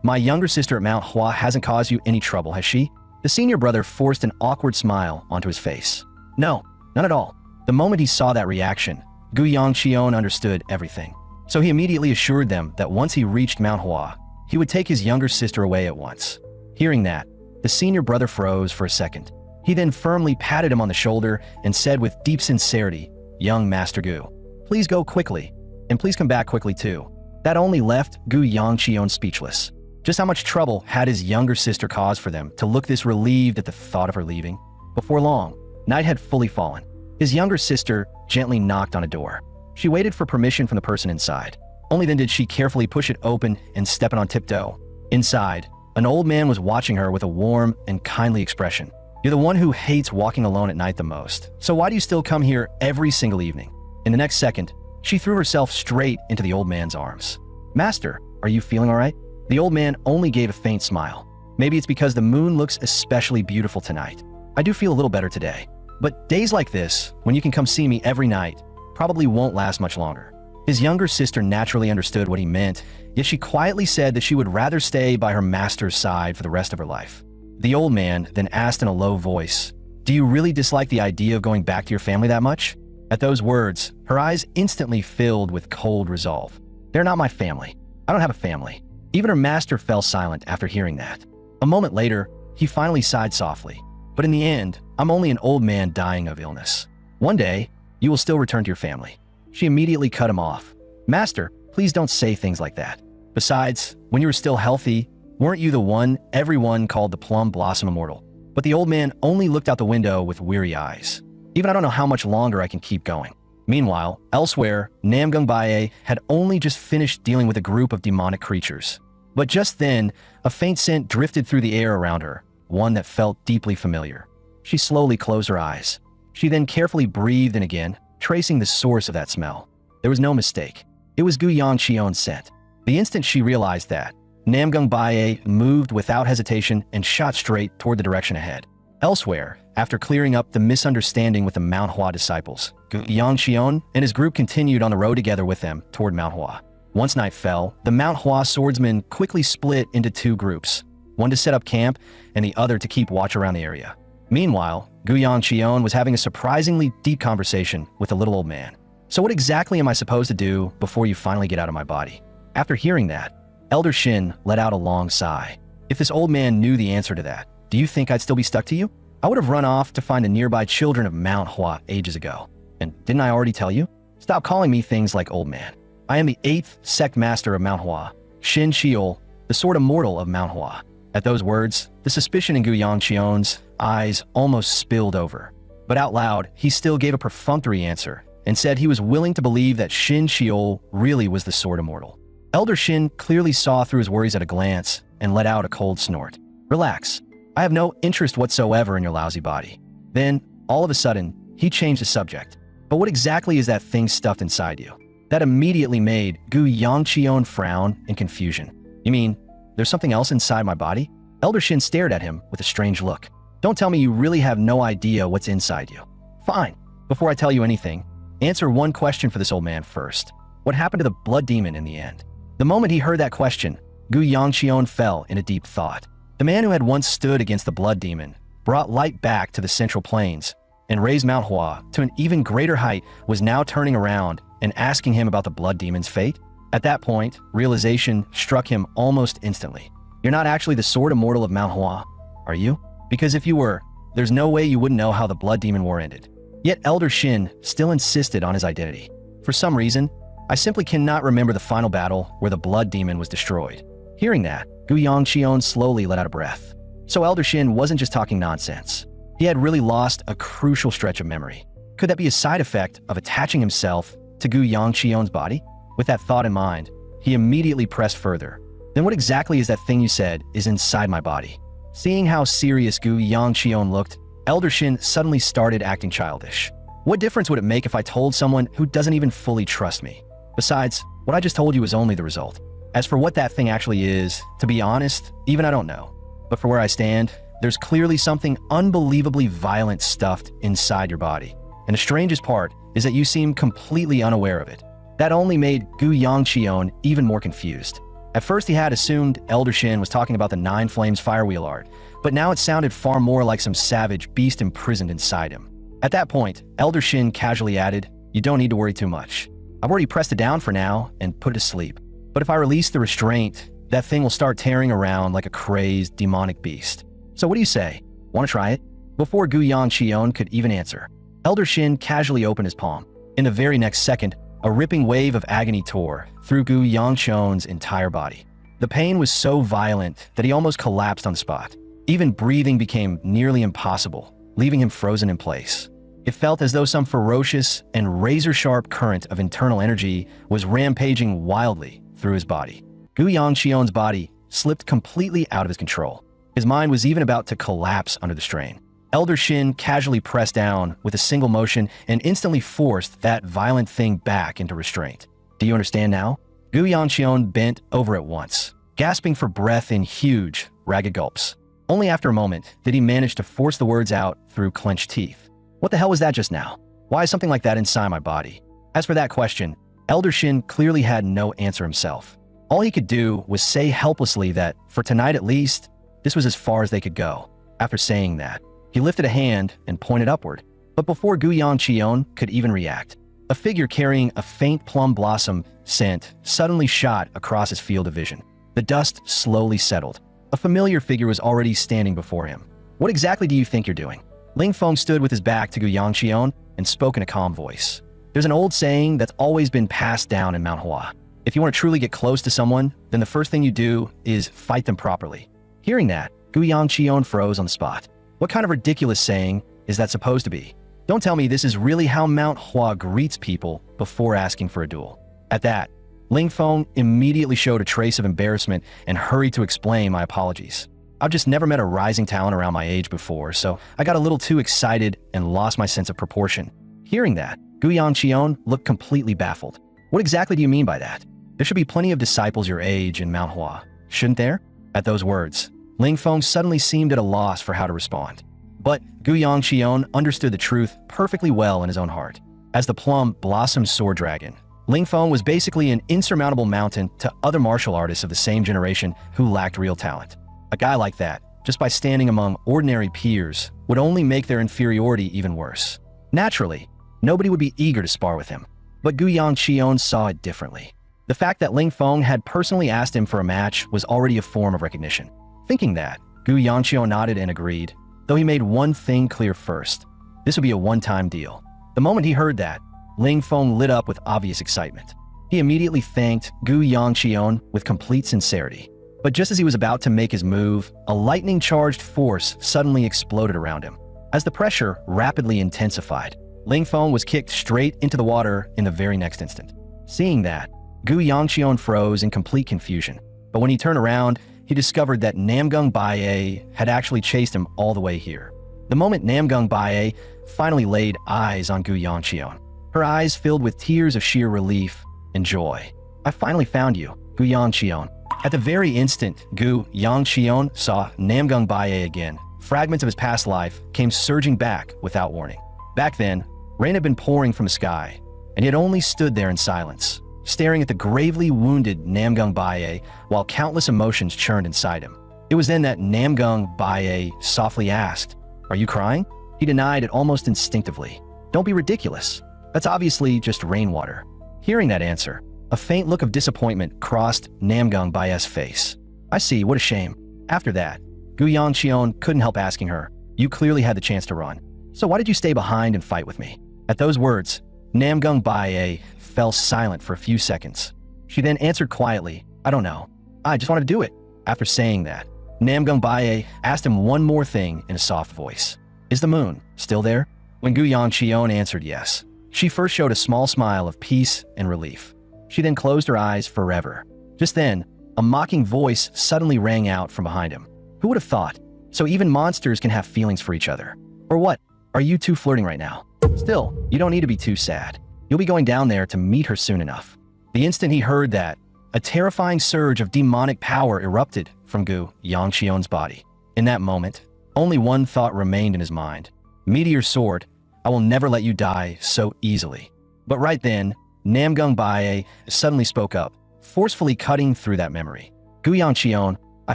my younger sister at Manhwa hasn't caused you any trouble, has she?" The senior brother forced an awkward smile onto his face. "No, none at all." The moment he saw that reaction, Gu Yangqion understood everything. So he immediately assured them that once he reached Manhwa, he would take his younger sister away at once. Hearing that, the senior brother froze for a second. He then firmly patted him on the shoulder and said with deep sincerity, "Young Master Gu, please go quickly, and please come back quickly too." That only left Gu Yangqion speechless. Just how much trouble had his younger sister caused for them to look this relieved at the thought of her leaving? Before long, night had fully fallen. His younger sister gently knocked on a door. She waited for permission from the person inside. Only then did she carefully push it open and step on tiptoe. Inside, an old man was watching her with a warm and kindly expression. "You're the one who hates walking alone at night the most. So why do you still come here every single evening?" In the next second, she threw herself straight into the old man's arms. "Master, are you feeling all right?" The old man only gave a faint smile. "Maybe it's because the moon looks especially beautiful tonight. I do feel a little better today. But days like this, when you can come see me every night, probably won't last much longer." His younger sister naturally understood what he meant, yet she quietly said that she would rather stay by her master's side for the rest of her life. The old man then asked in a low voice, "Do you really dislike the idea of going back to your family that much?" At those words, her eyes instantly filled with cold resolve. "They're not my family. I don't have a family." Even her master fell silent after hearing that. A moment later, he finally sighed softly. "But in the end, I'm only an old man dying of illness. One day, you will still return to your family." She immediately cut him off. "Master, please don't say things like that. Besides, when you were still healthy, weren't you the one everyone called the Plum Blossom Immortal?" But the old man only looked out the window with weary eyes. "Even I don't know how much longer I can keep going." Meanwhile, elsewhere, Namgungbae had only just finished dealing with a group of demonic creatures. But just then, a faint scent drifted through the air around her, one that felt deeply familiar. She slowly closed her eyes. She then carefully breathed in again, tracing the source of that smell. There was no mistake. It was Gu Yangqion's scent. The instant she realized that, Namgungbae moved without hesitation and shot straight toward the direction ahead. Elsewhere, after clearing up the misunderstanding with the Manhwa disciples, Gu Yangqion and his group continued on the road together with them toward Manhwa. Once night fell, the Manhwa swordsmen quickly split into two groups, one to set up camp and the other to keep watch around the area. Meanwhile, Gu Yangqion was having a surprisingly deep conversation with the little old man. "So what exactly am I supposed to do before you finally get out of my body?" After hearing that, Elder Shin let out a long sigh. "If this old man knew the answer to that, do you think I'd still be stuck to you? I would have run off to find the nearby children of Manhwa ages ago. And didn't I already tell you? Stop calling me things like old man. I am the 8th sect master of Manhwa, Shin Chiol, the sword immortal of Manhwa." At those words, the suspicion in Gu Yangqion's eyes almost spilled over. But out loud, he still gave a perfunctory answer and said he was willing to believe that Shin Chiol really was the sword immortal. Elder Shin clearly saw through his worries at a glance and let out a cold snort. "Relax. I have no interest whatsoever in your lousy body." Then, all of a sudden, he changed the subject. But what exactly is that thing stuffed inside you? That immediately made Gu Yangqion frown in confusion. You mean, there's something else inside my body? Elder Shin stared at him with a strange look. Don't tell me you really have no idea what's inside you. Fine. Before I tell you anything, answer one question for this old man first. What happened to the blood demon in the end? The moment he heard that question, Gu Yangqion fell in a deep thought. The man who had once stood against the blood demon, brought light back to the central plains, and raised Manhwa to an even greater height, was now turning around and asking him about the blood demon's fate? At that point, realization struck him almost instantly. You're not actually the sword immortal of Manhwa, are you? Because if you were, there's no way you wouldn't know how the blood demon war ended. Yet Elder Shin still insisted on his identity. For some reason, I simply cannot remember the final battle where the blood demon was destroyed. Hearing that, Gu Yangqion slowly let out a breath. So Elder Shin wasn't just talking nonsense. He had really lost a crucial stretch of memory. Could that be a side effect of attaching himself to Gu Yangqion's body? With that thought in mind, he immediately pressed further. Then what exactly is that thing you said is inside my body? Seeing how serious Gu Yangqion looked, Elder Shin suddenly started acting childish. What difference would it make if I told someone who doesn't even fully trust me? Besides, what I just told you is only the result. As for what that thing actually is, to be honest, even I don't know. But for where I stand, there's clearly something unbelievably violent stuffed inside your body. And the strangest part is that you seem completely unaware of it. That only made Gu Yangqion even more confused. At first he had assumed Elder Shin was talking about the Nine Flames Firewheel art, but now it sounded far more like some savage beast imprisoned inside him. At that point, Elder Shin casually added, "You don't need to worry too much. I've already pressed it down for now and put it to sleep. But if I release the restraint, that thing will start tearing around like a crazed, demonic beast. So what do you say? Want to try it?" Before Gu Yangqion could even answer, Elder Shin casually opened his palm. In the very next second, a ripping wave of agony tore through Gu Yangqion's entire body. The pain was so violent that he almost collapsed on the spot. Even breathing became nearly impossible, leaving him frozen in place. It felt as though some ferocious and razor-sharp current of internal energy was rampaging wildly through his body. Gu Yangqion's body slipped completely out of his control. His mind was even about to collapse under the strain. Elder Shin casually pressed down with a single motion and instantly forced that violent thing back into restraint. Do you understand now? Gu Yangqion bent over at once, gasping for breath in huge, ragged gulps. Only after a moment did he manage to force the words out through clenched teeth. What the hell was that just now? Why is something like that inside my body? As for that question, Elder Shin clearly had no answer himself. All he could do was say helplessly that, for tonight at least, this was as far as they could go. After saying that, he lifted a hand and pointed upward. But before Gu Yangqion could even react, a figure carrying a faint plum blossom scent suddenly shot across his field of vision. The dust slowly settled. A familiar figure was already standing before him. What exactly do you think you're doing? Ling Feng stood with his back to Gu Yangqion and spoke in a calm voice. There's an old saying that's always been passed down in Manhwa. If you want to truly get close to someone, then the first thing you do is fight them properly. Hearing that, Gu Yangqion froze on the spot. What kind of ridiculous saying is that supposed to be? Don't tell me this is really how Manhwa greets people before asking for a duel. At that, Ling Feng immediately showed a trace of embarrassment and hurried to explain my apologies. I've just never met a rising talent around my age before, so I got a little too excited and lost my sense of proportion. Hearing that, Gu Yangqion looked completely baffled. What exactly do you mean by that? There should be plenty of disciples your age in Manhwa, shouldn't there? At those words, Ling Feng suddenly seemed at a loss for how to respond. But Gu Yangqion understood the truth perfectly well in his own heart. As the plum blossom sword dragon, Ling Feng was basically an insurmountable mountain to other martial artists of the same generation who lacked real talent. A guy like that, just by standing among ordinary peers, would only make their inferiority even worse. Naturally, nobody would be eager to spar with him. But Gu Yangqion saw it differently. The fact that Ling Feng had personally asked him for a match was already a form of recognition. Thinking that, Gu Yangqion nodded and agreed, though he made one thing clear first. This would be a one-time deal. The moment he heard that, Ling Feng lit up with obvious excitement. He immediately thanked Gu Yangqion with complete sincerity. But just as he was about to make his move, a lightning-charged force suddenly exploded around him. As the pressure rapidly intensified, Ling Feng was kicked straight into the water in the very next instant. Seeing that, Gu Yangqion froze in complete confusion. But when he turned around, he discovered that Namgung Baye had actually chased him all the way here. The moment Namgung Bae finally laid eyes on Gu Yangqion, her eyes filled with tears of sheer relief and joy. "I finally found you, Gu Yangqion." At the very instant Gu Yangqion saw Namgung Bae again, fragments of his past life came surging back without warning. Back then, rain had been pouring from the sky, and he had only stood there in silence, staring at the gravely wounded Namgung Bae while countless emotions churned inside him. It was then that Namgung Bae softly asked, "Are you crying?" He denied it almost instinctively. "Don't be ridiculous. That's obviously just rainwater." Hearing that answer, a faint look of disappointment crossed Namgung Bae's face. "I see, what a shame." After that, Gu Yangqion couldn't help asking her, "You clearly had the chance to run. So why did you stay behind and fight with me?" At those words, Namgung Bae fell silent for a few seconds. She then answered quietly, "I don't know. I just wanted to do it." After saying that, Namgung Bae asked him one more thing in a soft voice. "Is the moon still there?" When Gu Yangqion answered yes, she first showed a small smile of peace and relief. She then closed her eyes forever. Just then, a mocking voice suddenly rang out from behind him. "Who would have thought? So even monsters can have feelings for each other. Or what? Are you two flirting right now? Still, you don't need to be too sad. You'll be going down there to meet her soon enough." The instant he heard that, a terrifying surge of demonic power erupted from Gu Yangqion's body. In that moment, only one thought remained in his mind. "Meteor sword, I will never let you die so easily." But right then, Namgung Bae suddenly spoke up, forcefully cutting through that memory. "Gu Yangqion, I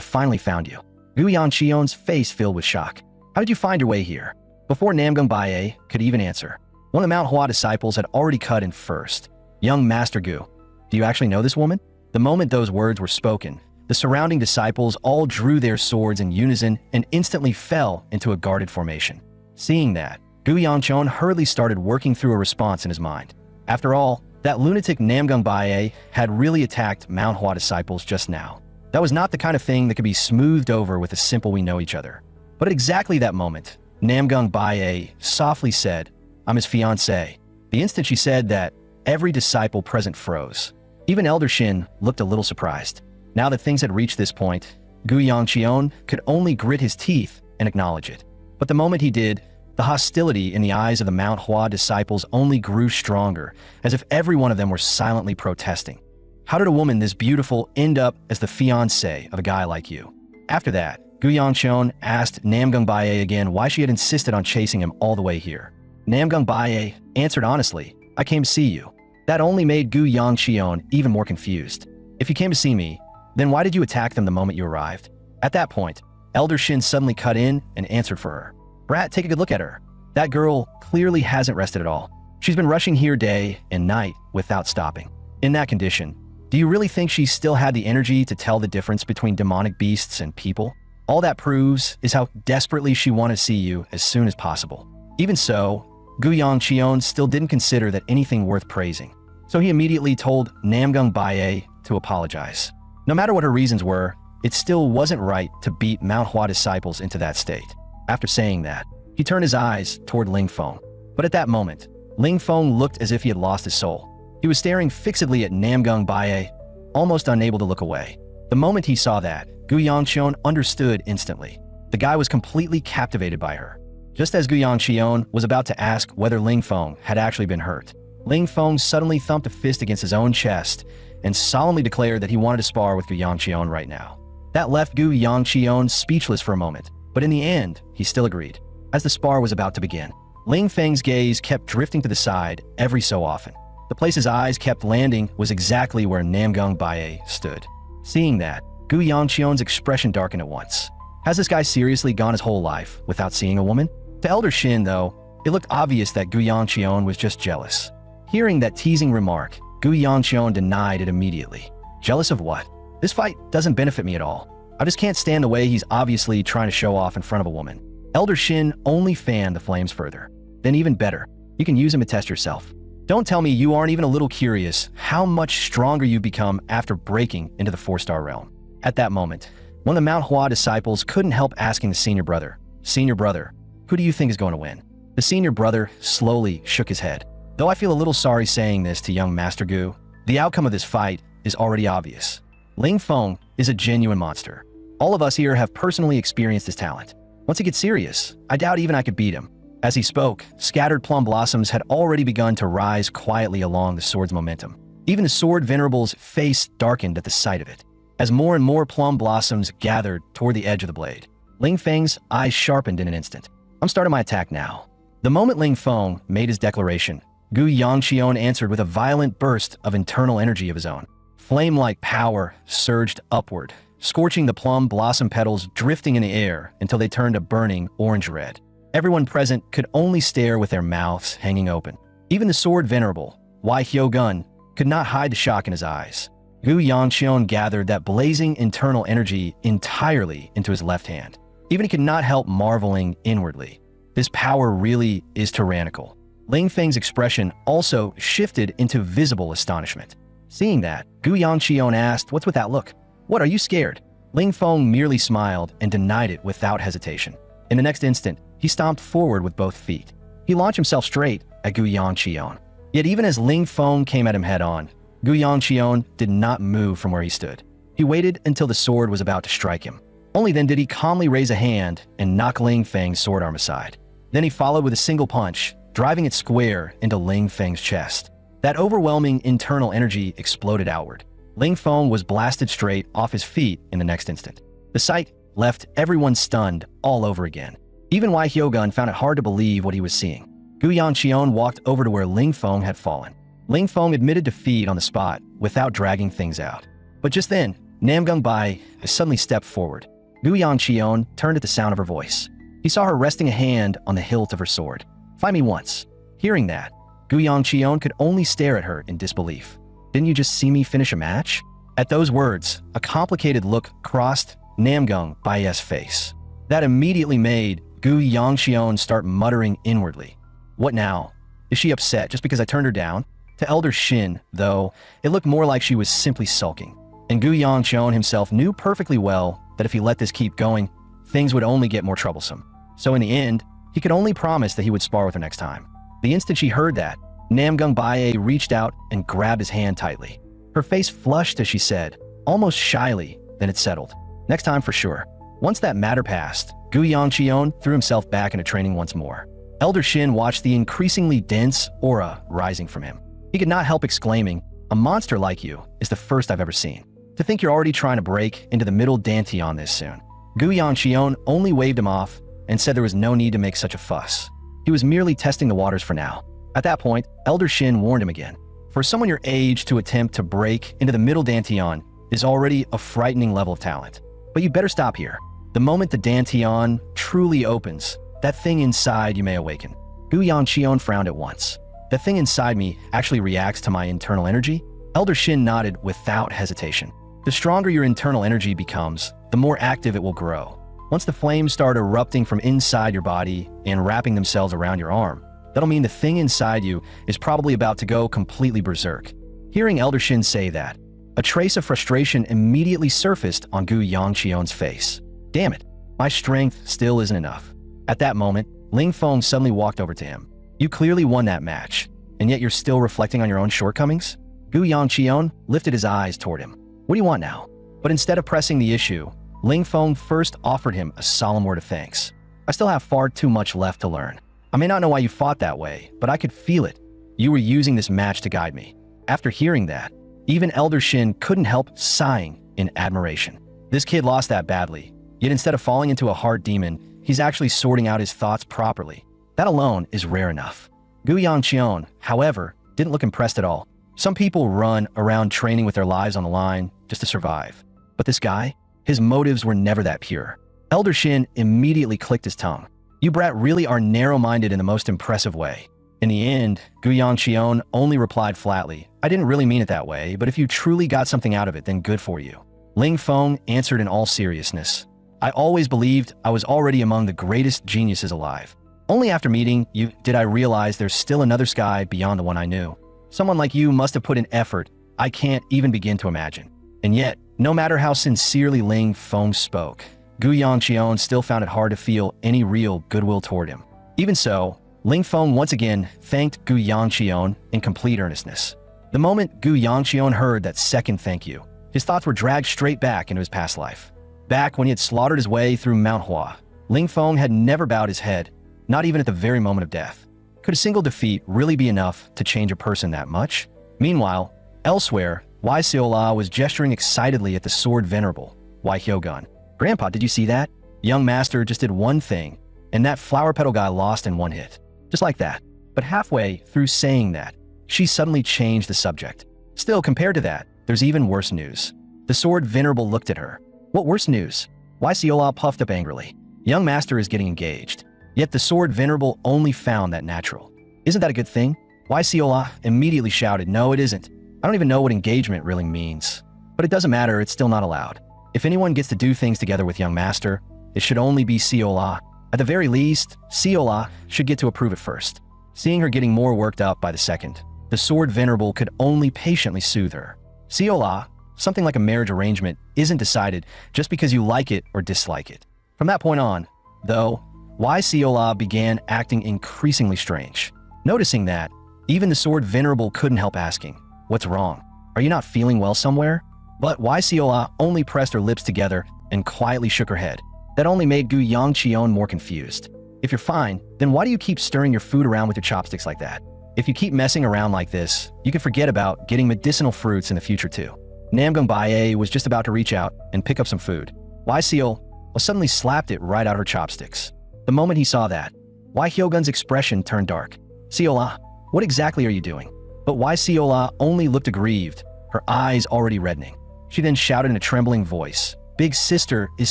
finally found you." Gu Yangqion's face filled with shock. "How did you find your way here?" Before Namgung Bae could even answer, one of the Manhwa disciples had already cut in first. "Young Master Gu, do you actually know this woman?" The moment those words were spoken, the surrounding disciples all drew their swords in unison and instantly fell into a guarded formation. Seeing that, Gu Yangqion hurriedly started working through a response in his mind. After all, that lunatic Namgung Bae had really attacked Manhwa disciples just now. That was not the kind of thing that could be smoothed over with a simple "we know each other." But at exactly that moment, Namgung Bae softly said, "I'm his fiancé." The instant she said that, every disciple present froze. Even Elder Shin looked a little surprised. Now that things had reached this point, Gu Yangqion could only grit his teeth and acknowledge it. But the moment he did, the hostility in the eyes of the Manhwa disciples only grew stronger, as if every one of them were silently protesting. "How did a woman this beautiful end up as the fiancé of a guy like you?" After that, Gu Yangqion asked Namgung Bae again why she had insisted on chasing him all the way here. Namgung Bae answered honestly, "I came to see you." That only made Gu Yangqion even more confused. "If you came to see me, then why did you attack them the moment you arrived?" At that point, Elder Shin suddenly cut in and answered for her. "Brat, take a good look at her. That girl clearly hasn't rested at all. She's been rushing here day and night without stopping. In that condition, do you really think she still had the energy to tell the difference between demonic beasts and people? All that proves is how desperately she wanted to see you as soon as possible." Even so, Gu Yangqion still didn't consider that anything worth praising. So he immediately told Namgung Bae to apologize. No matter what her reasons were, it still wasn't right to beat Manhwa disciples into that state. After saying that, he turned his eyes toward Ling Feng. But at that moment, Ling Feng looked as if he had lost his soul. He was staring fixedly at Namgung Bae, almost unable to look away. The moment he saw that, Gu Yangqion understood instantly. The guy was completely captivated by her. Just as Gu Yangqion was about to ask whether Ling Feng had actually been hurt, Ling Feng suddenly thumped a fist against his own chest and solemnly declared that he wanted to spar with Gu Yangqion right now. That left Gu Yangqion speechless for a moment, but in the end, he still agreed. As the spar was about to begin, Ling Feng's gaze kept drifting to the side every so often. The place his eyes kept landing was exactly where Namgung Bae stood. Seeing that, Gu Yangqion's expression darkened at once. Has this guy seriously gone his whole life without seeing a woman? To Elder Shin, though, it looked obvious that Gu Yangqion was just jealous. Hearing that teasing remark, Gu Yangqion denied it immediately. Jealous of what? This fight doesn't benefit me at all. I just can't stand the way he's obviously trying to show off in front of a woman. Elder Shin only fanned the flames further. Then even better, you can use him to test yourself. Don't tell me you aren't even a little curious how much stronger you become after breaking into the 4-star realm. At that moment, one of the Manhwa disciples couldn't help asking the senior brother, "Senior brother, who do you think is going to win?" The senior brother slowly shook his head. "Though I feel a little sorry saying this to young Master Gu, the outcome of this fight is already obvious. Ling Feng is a genuine monster. All of us here have personally experienced his talent. Once he gets serious, I doubt even I could beat him. As he spoke, scattered plum blossoms had already begun to rise quietly along the sword's momentum. Even the sword venerable's face darkened at the sight of it. As more and more plum blossoms gathered toward the edge of the blade, Ling Feng's eyes sharpened in an instant. I'm starting my attack now. The moment Ling Feng made his declaration, Gu Yangqion answered with a violent burst of internal energy of his own. Flame-like power surged upward, scorching the plum blossom petals drifting in the air until they turned a burning orange-red. Everyone present could only stare with their mouths hanging open. Even the sword venerable, Wai Hyogun, could not hide the shock in his eyes. Gu Yangqion gathered that blazing internal energy entirely into his left hand. Even he could not help marveling inwardly. This power really is tyrannical. Ling Feng's expression also shifted into visible astonishment. Seeing that, Gu Yangqion asked, "What's with that look? What, are you scared?" Ling Feng merely smiled and denied it without hesitation. In the next instant, he stomped forward with both feet. He launched himself straight at Gu Yangqion. Yet even as Ling Feng came at him head-on, Gu Yangqion did not move from where he stood. He waited until the sword was about to strike him. Only then did he calmly raise a hand and knock Ling Feng's sword arm aside. Then he followed with a single punch, driving it square into Ling Feng's chest. That overwhelming internal energy exploded outward. Ling Feng was blasted straight off his feet in the next instant. The sight left everyone stunned all over again. Even Wai Hyogun found it hard to believe what he was seeing. Gu Yangqion walked over to where Ling Feng had fallen. Ling Feng admitted defeat on the spot without dragging things out. But just then, Namgung Bai suddenly stepped forward. Gu Yangqion turned at the sound of her voice. He saw her resting a hand on the hilt of her sword. "Fight me once." Hearing that, Gu Yangqion could only stare at her in disbelief. "Didn't you just see me finish a match?" At those words, a complicated look crossed Namgung Bai's face. That immediately made Gu Yangqion start muttering inwardly. What now? Is she upset just because I turned her down? To Elder Shin, though, it looked more like she was simply sulking. And Gu Yangqion himself knew perfectly well that if he let this keep going, things would only get more troublesome. So in the end, he could only promise that he would spar with her next time. The instant she heard that, Namgung Bai reached out and grabbed his hand tightly. Her face flushed as she said, almost shyly, then it settled. Next time for sure. Once that matter passed, Gu Yangqion threw himself back into training once more. Elder Shin watched the increasingly dense aura rising from him. He could not help exclaiming, "A monster like you is the first I've ever seen. To think you're already trying to break into the middle Dantian this soon." Gu Yangqion only waved him off and said there was no need to make such a fuss. He was merely testing the waters for now. At that point, Elder Shin warned him again. For someone your age to attempt to break into the middle Dantian is already a frightening level of talent. But you better stop here. The moment the Dantian truly opens, that thing inside you may awaken. Gu Yangqion frowned at once. The thing inside me actually reacts to my internal energy? Elder Shin nodded without hesitation. The stronger your internal energy becomes, the more active it will grow. Once the flames start erupting from inside your body and wrapping themselves around your arm, that'll mean the thing inside you is probably about to go completely berserk. Hearing Elder Shin say that, a trace of frustration immediately surfaced on Gu Yangqion's face. Damn it, my strength still isn't enough. At that moment, Ling Feng suddenly walked over to him. You clearly won that match, and yet you're still reflecting on your own shortcomings? Gu Yangqion lifted his eyes toward him. What do you want now? But instead of pressing the issue, Ling Feng first offered him a solemn word of thanks. I still have far too much left to learn. I may not know why you fought that way, but I could feel it. You were using this match to guide me. After hearing that, even Elder Shin couldn't help sighing in admiration. This kid lost that badly, yet instead of falling into a hard demon, he's actually sorting out his thoughts properly. That alone is rare enough. Gu Yangqion, however, didn't look impressed at all. Some people run around training with their lives on the line just to survive. But this guy, his motives were never that pure. Elder Shin immediately clicked his tongue. You brat really are narrow-minded in the most impressive way. In the end, Gu Yangqion only replied flatly, I didn't really mean it that way, but if you truly got something out of it, then good for you. Ling Feng answered in all seriousness. I always believed I was already among the greatest geniuses alive. Only after meeting you did I realize there's still another sky beyond the one I knew. Someone like you must have put in effort I can't even begin to imagine. And yet, no matter how sincerely Ling Feng spoke, Gu Yangqion still found it hard to feel any real goodwill toward him. Even so, Ling Feng once again thanked Gu Yangqion in complete earnestness. The moment Gu Yangqion heard that second thank you, his thoughts were dragged straight back into his past life. Back when he had slaughtered his way through Manhwa, Ling Feng had never bowed his head, not even at the very moment of death. Could a single defeat really be enough to change a person that much? Meanwhile, elsewhere, Wai Siola was gesturing excitedly at the sword venerable, Wai Hyogun. Grandpa, did you see that? Young master just did one thing, and that flower petal guy lost in one hit. Just like that. But halfway through saying that, she suddenly changed the subject. Still, compared to that, there's even worse news. The sword venerable looked at her. What worse news? Wai Siola puffed up angrily. Young master is getting engaged. Yet the sword venerable only found that natural. Isn't that a good thing? Wai Siola immediately shouted, no, it isn't. I don't even know what engagement really means. But it doesn't matter, it's still not allowed. If anyone gets to do things together with young master, it should only be Siola. At the very least, Siola should get to approve it first. Seeing her getting more worked up by the second, the sword venerable could only patiently soothe her. Siola, something like a marriage arrangement, isn't decided just because you like it or dislike it. From that point on, though, Wai Siola began acting increasingly strange. Noticing that, even the sword venerable couldn't help asking, what's wrong? Are you not feeling well somewhere? But Wai Siola only pressed her lips together and quietly shook her head. That only made Gu Yangqion more confused. If you're fine, then why do you keep stirring your food around with your chopsticks like that? If you keep messing around like this, you can forget about getting medicinal fruits in the future too. Namgung Baye was just about to reach out and pick up some food. Wai Siola suddenly slapped it right out her chopsticks. The moment he saw that, Wai Hyogun's expression turned dark. Siola, what exactly are you doing? But Wai Siola only looked aggrieved, her eyes already reddening. She then shouted in a trembling voice, Big sister is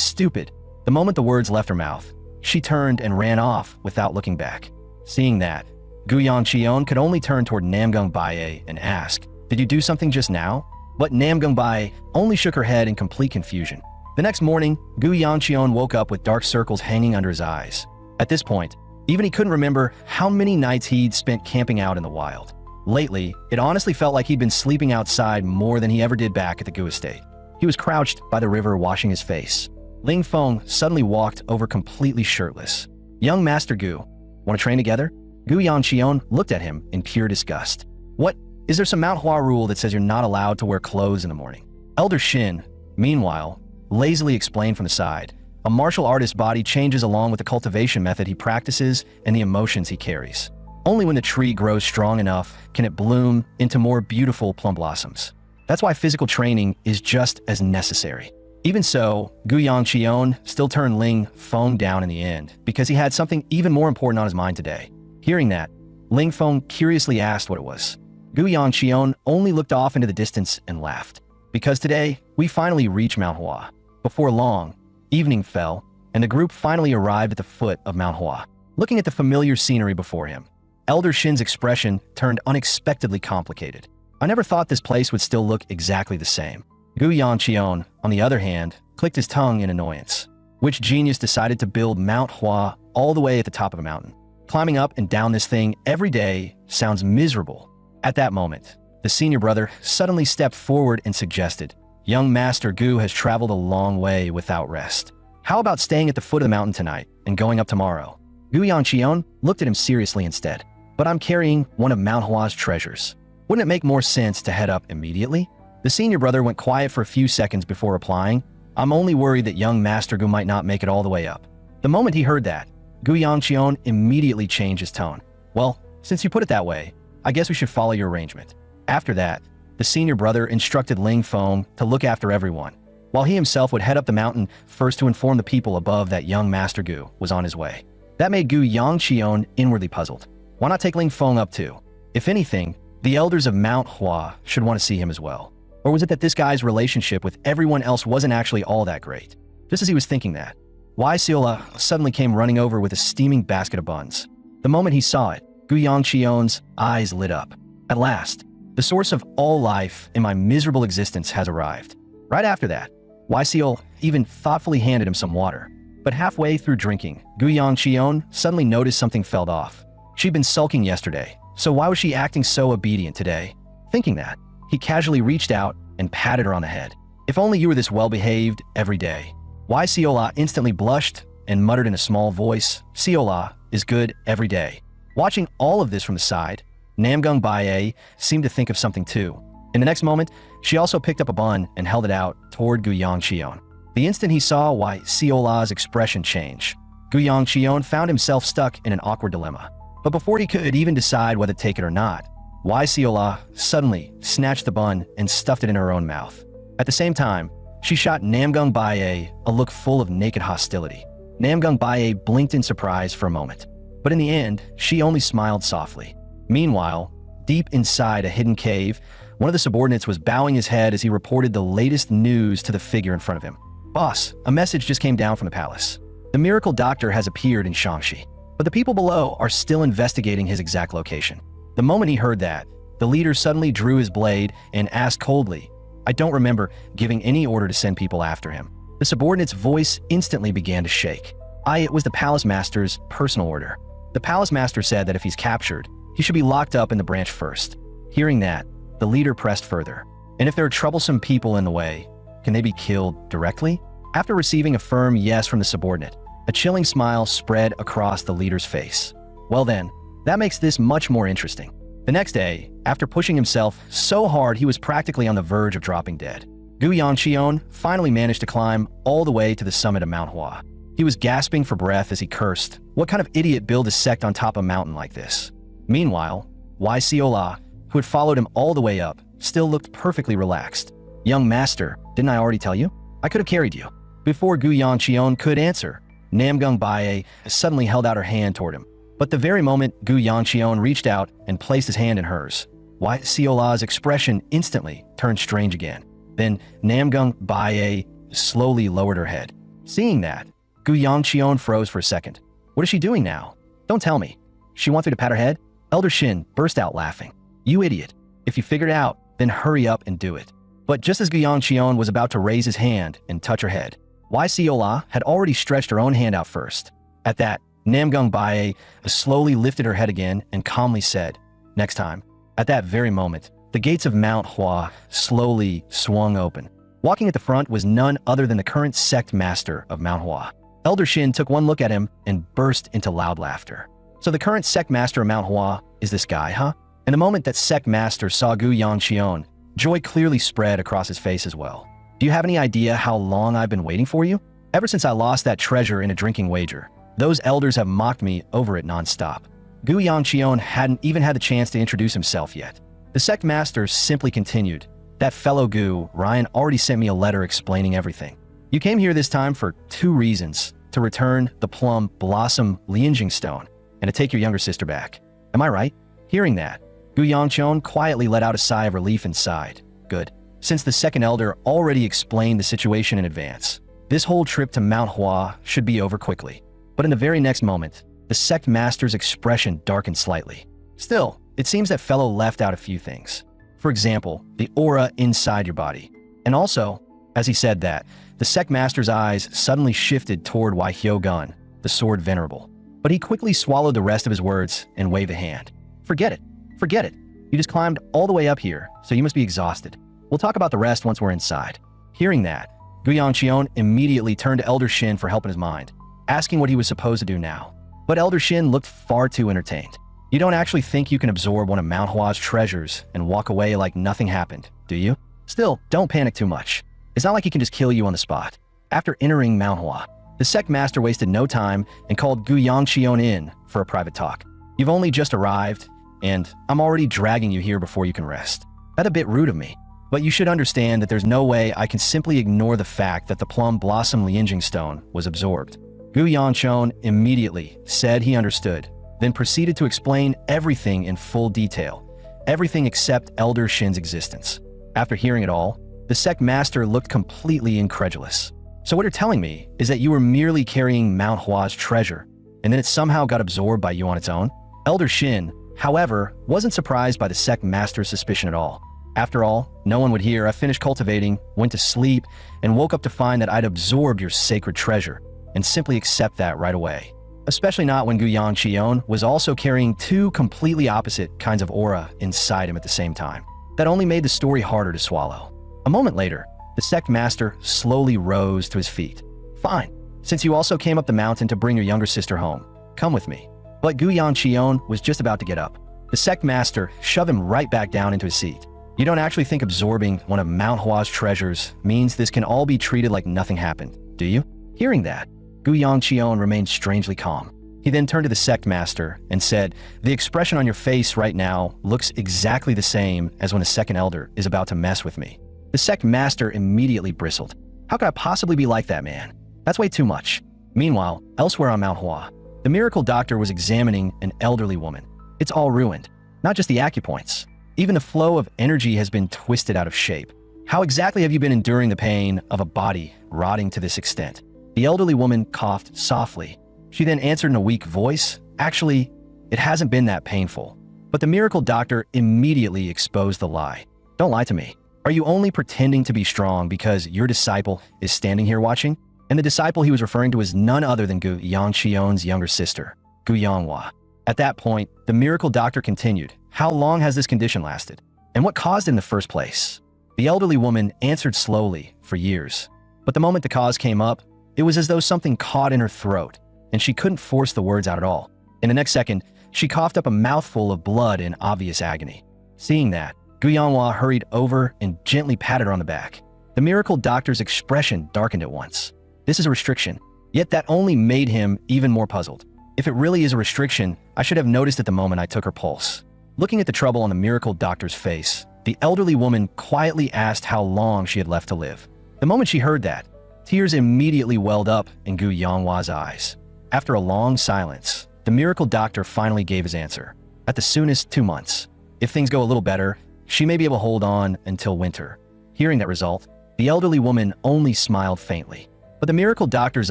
stupid. The moment the words left her mouth, she turned and ran off without looking back. Seeing that, Gu Yangqion could only turn toward Namgung Baye and ask, did you do something just now? But Namgung Baye only shook her head in complete confusion. The next morning, Gu Yangqion woke up with dark circles hanging under his eyes. At this point, even he couldn't remember how many nights he'd spent camping out in the wild. Lately, it honestly felt like he'd been sleeping outside more than he ever did back at the Gu estate. He was crouched by the river washing his face. Ling Feng suddenly walked over completely shirtless. Young Master Gu, want to train together? Gu Yangqion looked at him in pure disgust. What? Is there some Manhwa rule that says you're not allowed to wear clothes in the morning? Elder Shin, meanwhile, lazily explained from the side. A martial artist's body changes along with the cultivation method he practices and the emotions he carries. Only when the tree grows strong enough can it bloom into more beautiful plum blossoms. That's why physical training is just as necessary. Even so, Gu Yangqion still turned Ling Feng down in the end because he had something even more important on his mind today. Hearing that, Ling Feng curiously asked what it was. Gu Yangqion only looked off into the distance and laughed. Because today, we finally reached Manhwa. Before long, evening fell, and the group finally arrived at the foot of Manhwa. Looking at the familiar scenery before him, Elder Shin's expression turned unexpectedly complicated. I never thought this place would still look exactly the same. Gu Yangqion, on the other hand, clicked his tongue in annoyance. Which genius decided to build Mount Hua all the way at the top of a mountain? Climbing up and down this thing every day sounds miserable. At that moment, the senior brother suddenly stepped forward and suggested, young Master Gu has traveled a long way without rest. How about staying at the foot of the mountain tonight and going up tomorrow? Gu Yangqion looked at him seriously instead. But I'm carrying one of Mount Hua's treasures. Wouldn't it make more sense to head up immediately? The senior brother went quiet for a few seconds before replying, I'm only worried that young Master Gu might not make it all the way up. The moment he heard that, Gu Yangqion immediately changed his tone. Well, since you put it that way, I guess we should follow your arrangement. After that, the senior brother instructed Ling Feng to look after everyone, while he himself would head up the mountain first to inform the people above that young Master Gu was on his way. That made Gu Yangqion inwardly puzzled. Why not take Ling Feng up too? If anything, the elders of Mount Hua should want to see him as well. Or was it that this guy's relationship with everyone else wasn't actually all that great? Just as he was thinking that, Wai Siola suddenly came running over with a steaming basket of buns. The moment he saw it, Gu Yangqion's eyes lit up. At last, the source of all life in my miserable existence has arrived. Right after that, Wai Siola even thoughtfully handed him some water. But halfway through drinking, Gu Yangqion suddenly noticed something fell off. She'd been sulking yesterday, so why was she acting so obedient today? Thinking that, he casually reached out and patted her on the head. If only you were this well-behaved every day. Wai Siola instantly blushed and muttered in a small voice, Siola is good every day. Watching all of this from the side, Namgung Baye seemed to think of something too. In the next moment, she also picked up a bun and held it out toward Gu Yangqion. The instant he saw Wai Siola's expression change, Gu Yongqion found himself stuck in an awkward dilemma. But before he could even decide whether to take it or not, Wai Siola suddenly snatched the bun and stuffed it in her own mouth. At the same time, she shot Namgung Baye a look full of naked hostility. Namgung Baye blinked in surprise for a moment, but in the end, she only smiled softly. Meanwhile, deep inside a hidden cave, one of the subordinates was bowing his head as he reported the latest news to the figure in front of him. "Boss, a message just came down from the palace. The miracle doctor has appeared in Shangxi, but the people below are still investigating his exact location." The moment he heard that, the leader suddenly drew his blade and asked coldly, "I don't remember giving any order to send people after him." The subordinate's voice instantly began to shake. It was the palace master's personal order. The palace master said that if he's captured, he should be locked up in the branch first. Hearing that, the leader pressed further. "And if there are troublesome people in the way, can they be killed directly?" After receiving a firm yes from the subordinate, a chilling smile spread across the leader's face. "Well then, that makes this much more interesting." The next day, after pushing himself so hard he was practically on the verge of dropping dead, Gu Yongqion finally managed to climb all the way to the summit of Manhwa. He was gasping for breath as he cursed, "What kind of idiot built a sect on top of a mountain like this?" Meanwhile, Wai Siola, who had followed him all the way up, still looked perfectly relaxed. "Young master, didn't I already tell you? I could have carried you." Before Gu Yongqion could answer, Namgung Baye suddenly held out her hand toward him. But the very moment Gu Yongqion reached out and placed his hand in hers, Wai Siola's expression instantly turned strange again. Then Namgung Baye slowly lowered her head. Seeing that, Gu Yongqion froze for a second. "What is she doing now? Don't tell me. She wants me to pat her head?" Elder Shin burst out laughing. "You idiot. If you figured it out, then hurry up and do it." But just as Gu Yongqion was about to raise his hand and touch her head, Wai Siola had already stretched her own hand out first. At that, Namgung Baye slowly lifted her head again and calmly said, "Next time." At that very moment, the gates of Mount Hua slowly swung open. Walking at the front was none other than the current sect master of Mount Hua. Elder Shin took one look at him and burst into loud laughter. "So the current sect master of Mount Hua is this guy, huh?" In the moment that sect master saw Gu Yongqion, joy clearly spread across his face as well. "Do you have any idea how long I've been waiting for you? Ever since I lost that treasure in a drinking wager, those elders have mocked me over it nonstop." Gu Yongqion hadn't even had the chance to introduce himself yet. The sect master simply continued, "That fellow Gu, Ryan, already sent me a letter explaining everything. You came here this time for 2 reasons, to return the plum blossom Lianjing stone, and to take your younger sister back. Am I right?" Hearing that, Gu Yongqion quietly let out a sigh of relief and sighed. Good. Since the second elder already explained the situation in advance, this whole trip to Mount Hua should be over quickly. But in the very next moment, the sect master's expression darkened slightly. Still, it seems that fellow left out a few things. For example, the aura inside your body. And also, as he said that, the sect master's eyes suddenly shifted toward Wai Hyogun, the sword venerable. But he quickly swallowed the rest of his words and waved a hand. "Forget it. Forget it. You just climbed all the way up here, so you must be exhausted. We'll talk about the rest once we're inside." Hearing that, Gu Yongqion immediately turned to Elder Shin for help in his mind, asking what he was supposed to do now. But Elder Shin looked far too entertained. "You don't actually think you can absorb one of Mount Hua's treasures and walk away like nothing happened, do you? Still, don't panic too much. It's not like he can just kill you on the spot." After entering Mount Hua, the sect master wasted no time and called Gu Yongqion in for a private talk. "You've only just arrived, and I'm already dragging you here before you can rest. That's a bit rude of me. But you should understand that there's no way I can simply ignore the fact that the plum blossom Lianjing stone was absorbed." Gu Yongqion immediately said he understood, then proceeded to explain everything in full detail, everything except Elder Shin's existence. After hearing it all, the sect master looked completely incredulous. "So what you're telling me is that you were merely carrying Mount Hua's treasure, and then it somehow got absorbed by you on its own?" Elder Shin, however, wasn't surprised by the sect master's suspicion at all. "After all, no one would hear I finished cultivating, went to sleep, and woke up to find that I'd absorbed your sacred treasure, and simply accept that right away. Especially not when Gu Yongqion was also carrying 2 completely opposite kinds of aura inside him at the same time. That only made the story harder to swallow." A moment later, the sect master slowly rose to his feet. "Fine. Since you also came up the mountain to bring your younger sister home, come with me." But Gu Yongqion was just about to get up. The sect master shoved him right back down into his seat. "You don't actually think absorbing one of Mount Hua's treasures means this can all be treated like nothing happened, do you?" Hearing that, Gu Yongqion remained strangely calm. He then turned to the sect master and said, "The expression on your face right now looks exactly the same as when a second elder is about to mess with me." The sect master immediately bristled. "How could I possibly be like that, man? That's way too much." Meanwhile, elsewhere on Manhwa, the miracle doctor was examining an elderly woman. It's all ruined. Not just the acupoints. Even the flow of energy has been twisted out of shape. "How exactly have you been enduring the pain of a body rotting to this extent?" The elderly woman coughed softly. She then answered in a weak voice, "Actually, it hasn't been that painful." But the miracle doctor immediately exposed the lie. "Don't lie to me. Are you only pretending to be strong because your disciple is standing here watching?" And the disciple he was referring to is none other than Gu Yongqion's younger sister, Gu Yonghua. At that point, the miracle doctor continued, "How long has this condition lasted? And what caused it in the first place?" The elderly woman answered slowly, "For years." But the moment the cause came up, it was as though something caught in her throat, and she couldn't force the words out at all. In the next second, she coughed up a mouthful of blood in obvious agony. Seeing that, Gu Yonghua hurried over and gently patted her on the back. The miracle doctor's expression darkened at once. This is a restriction, yet that only made him even more puzzled. If it really is a restriction, I should have noticed at the moment I took her pulse. Looking at the trouble on the miracle doctor's face, the elderly woman quietly asked how long she had left to live. The moment she heard that, tears immediately welled up in Gu Yonghua's eyes. After a long silence, the miracle doctor finally gave his answer. "At the soonest, 2 months. If things go a little better, she may be able to hold on until winter." Hearing that result, the elderly woman only smiled faintly. But the miracle doctor's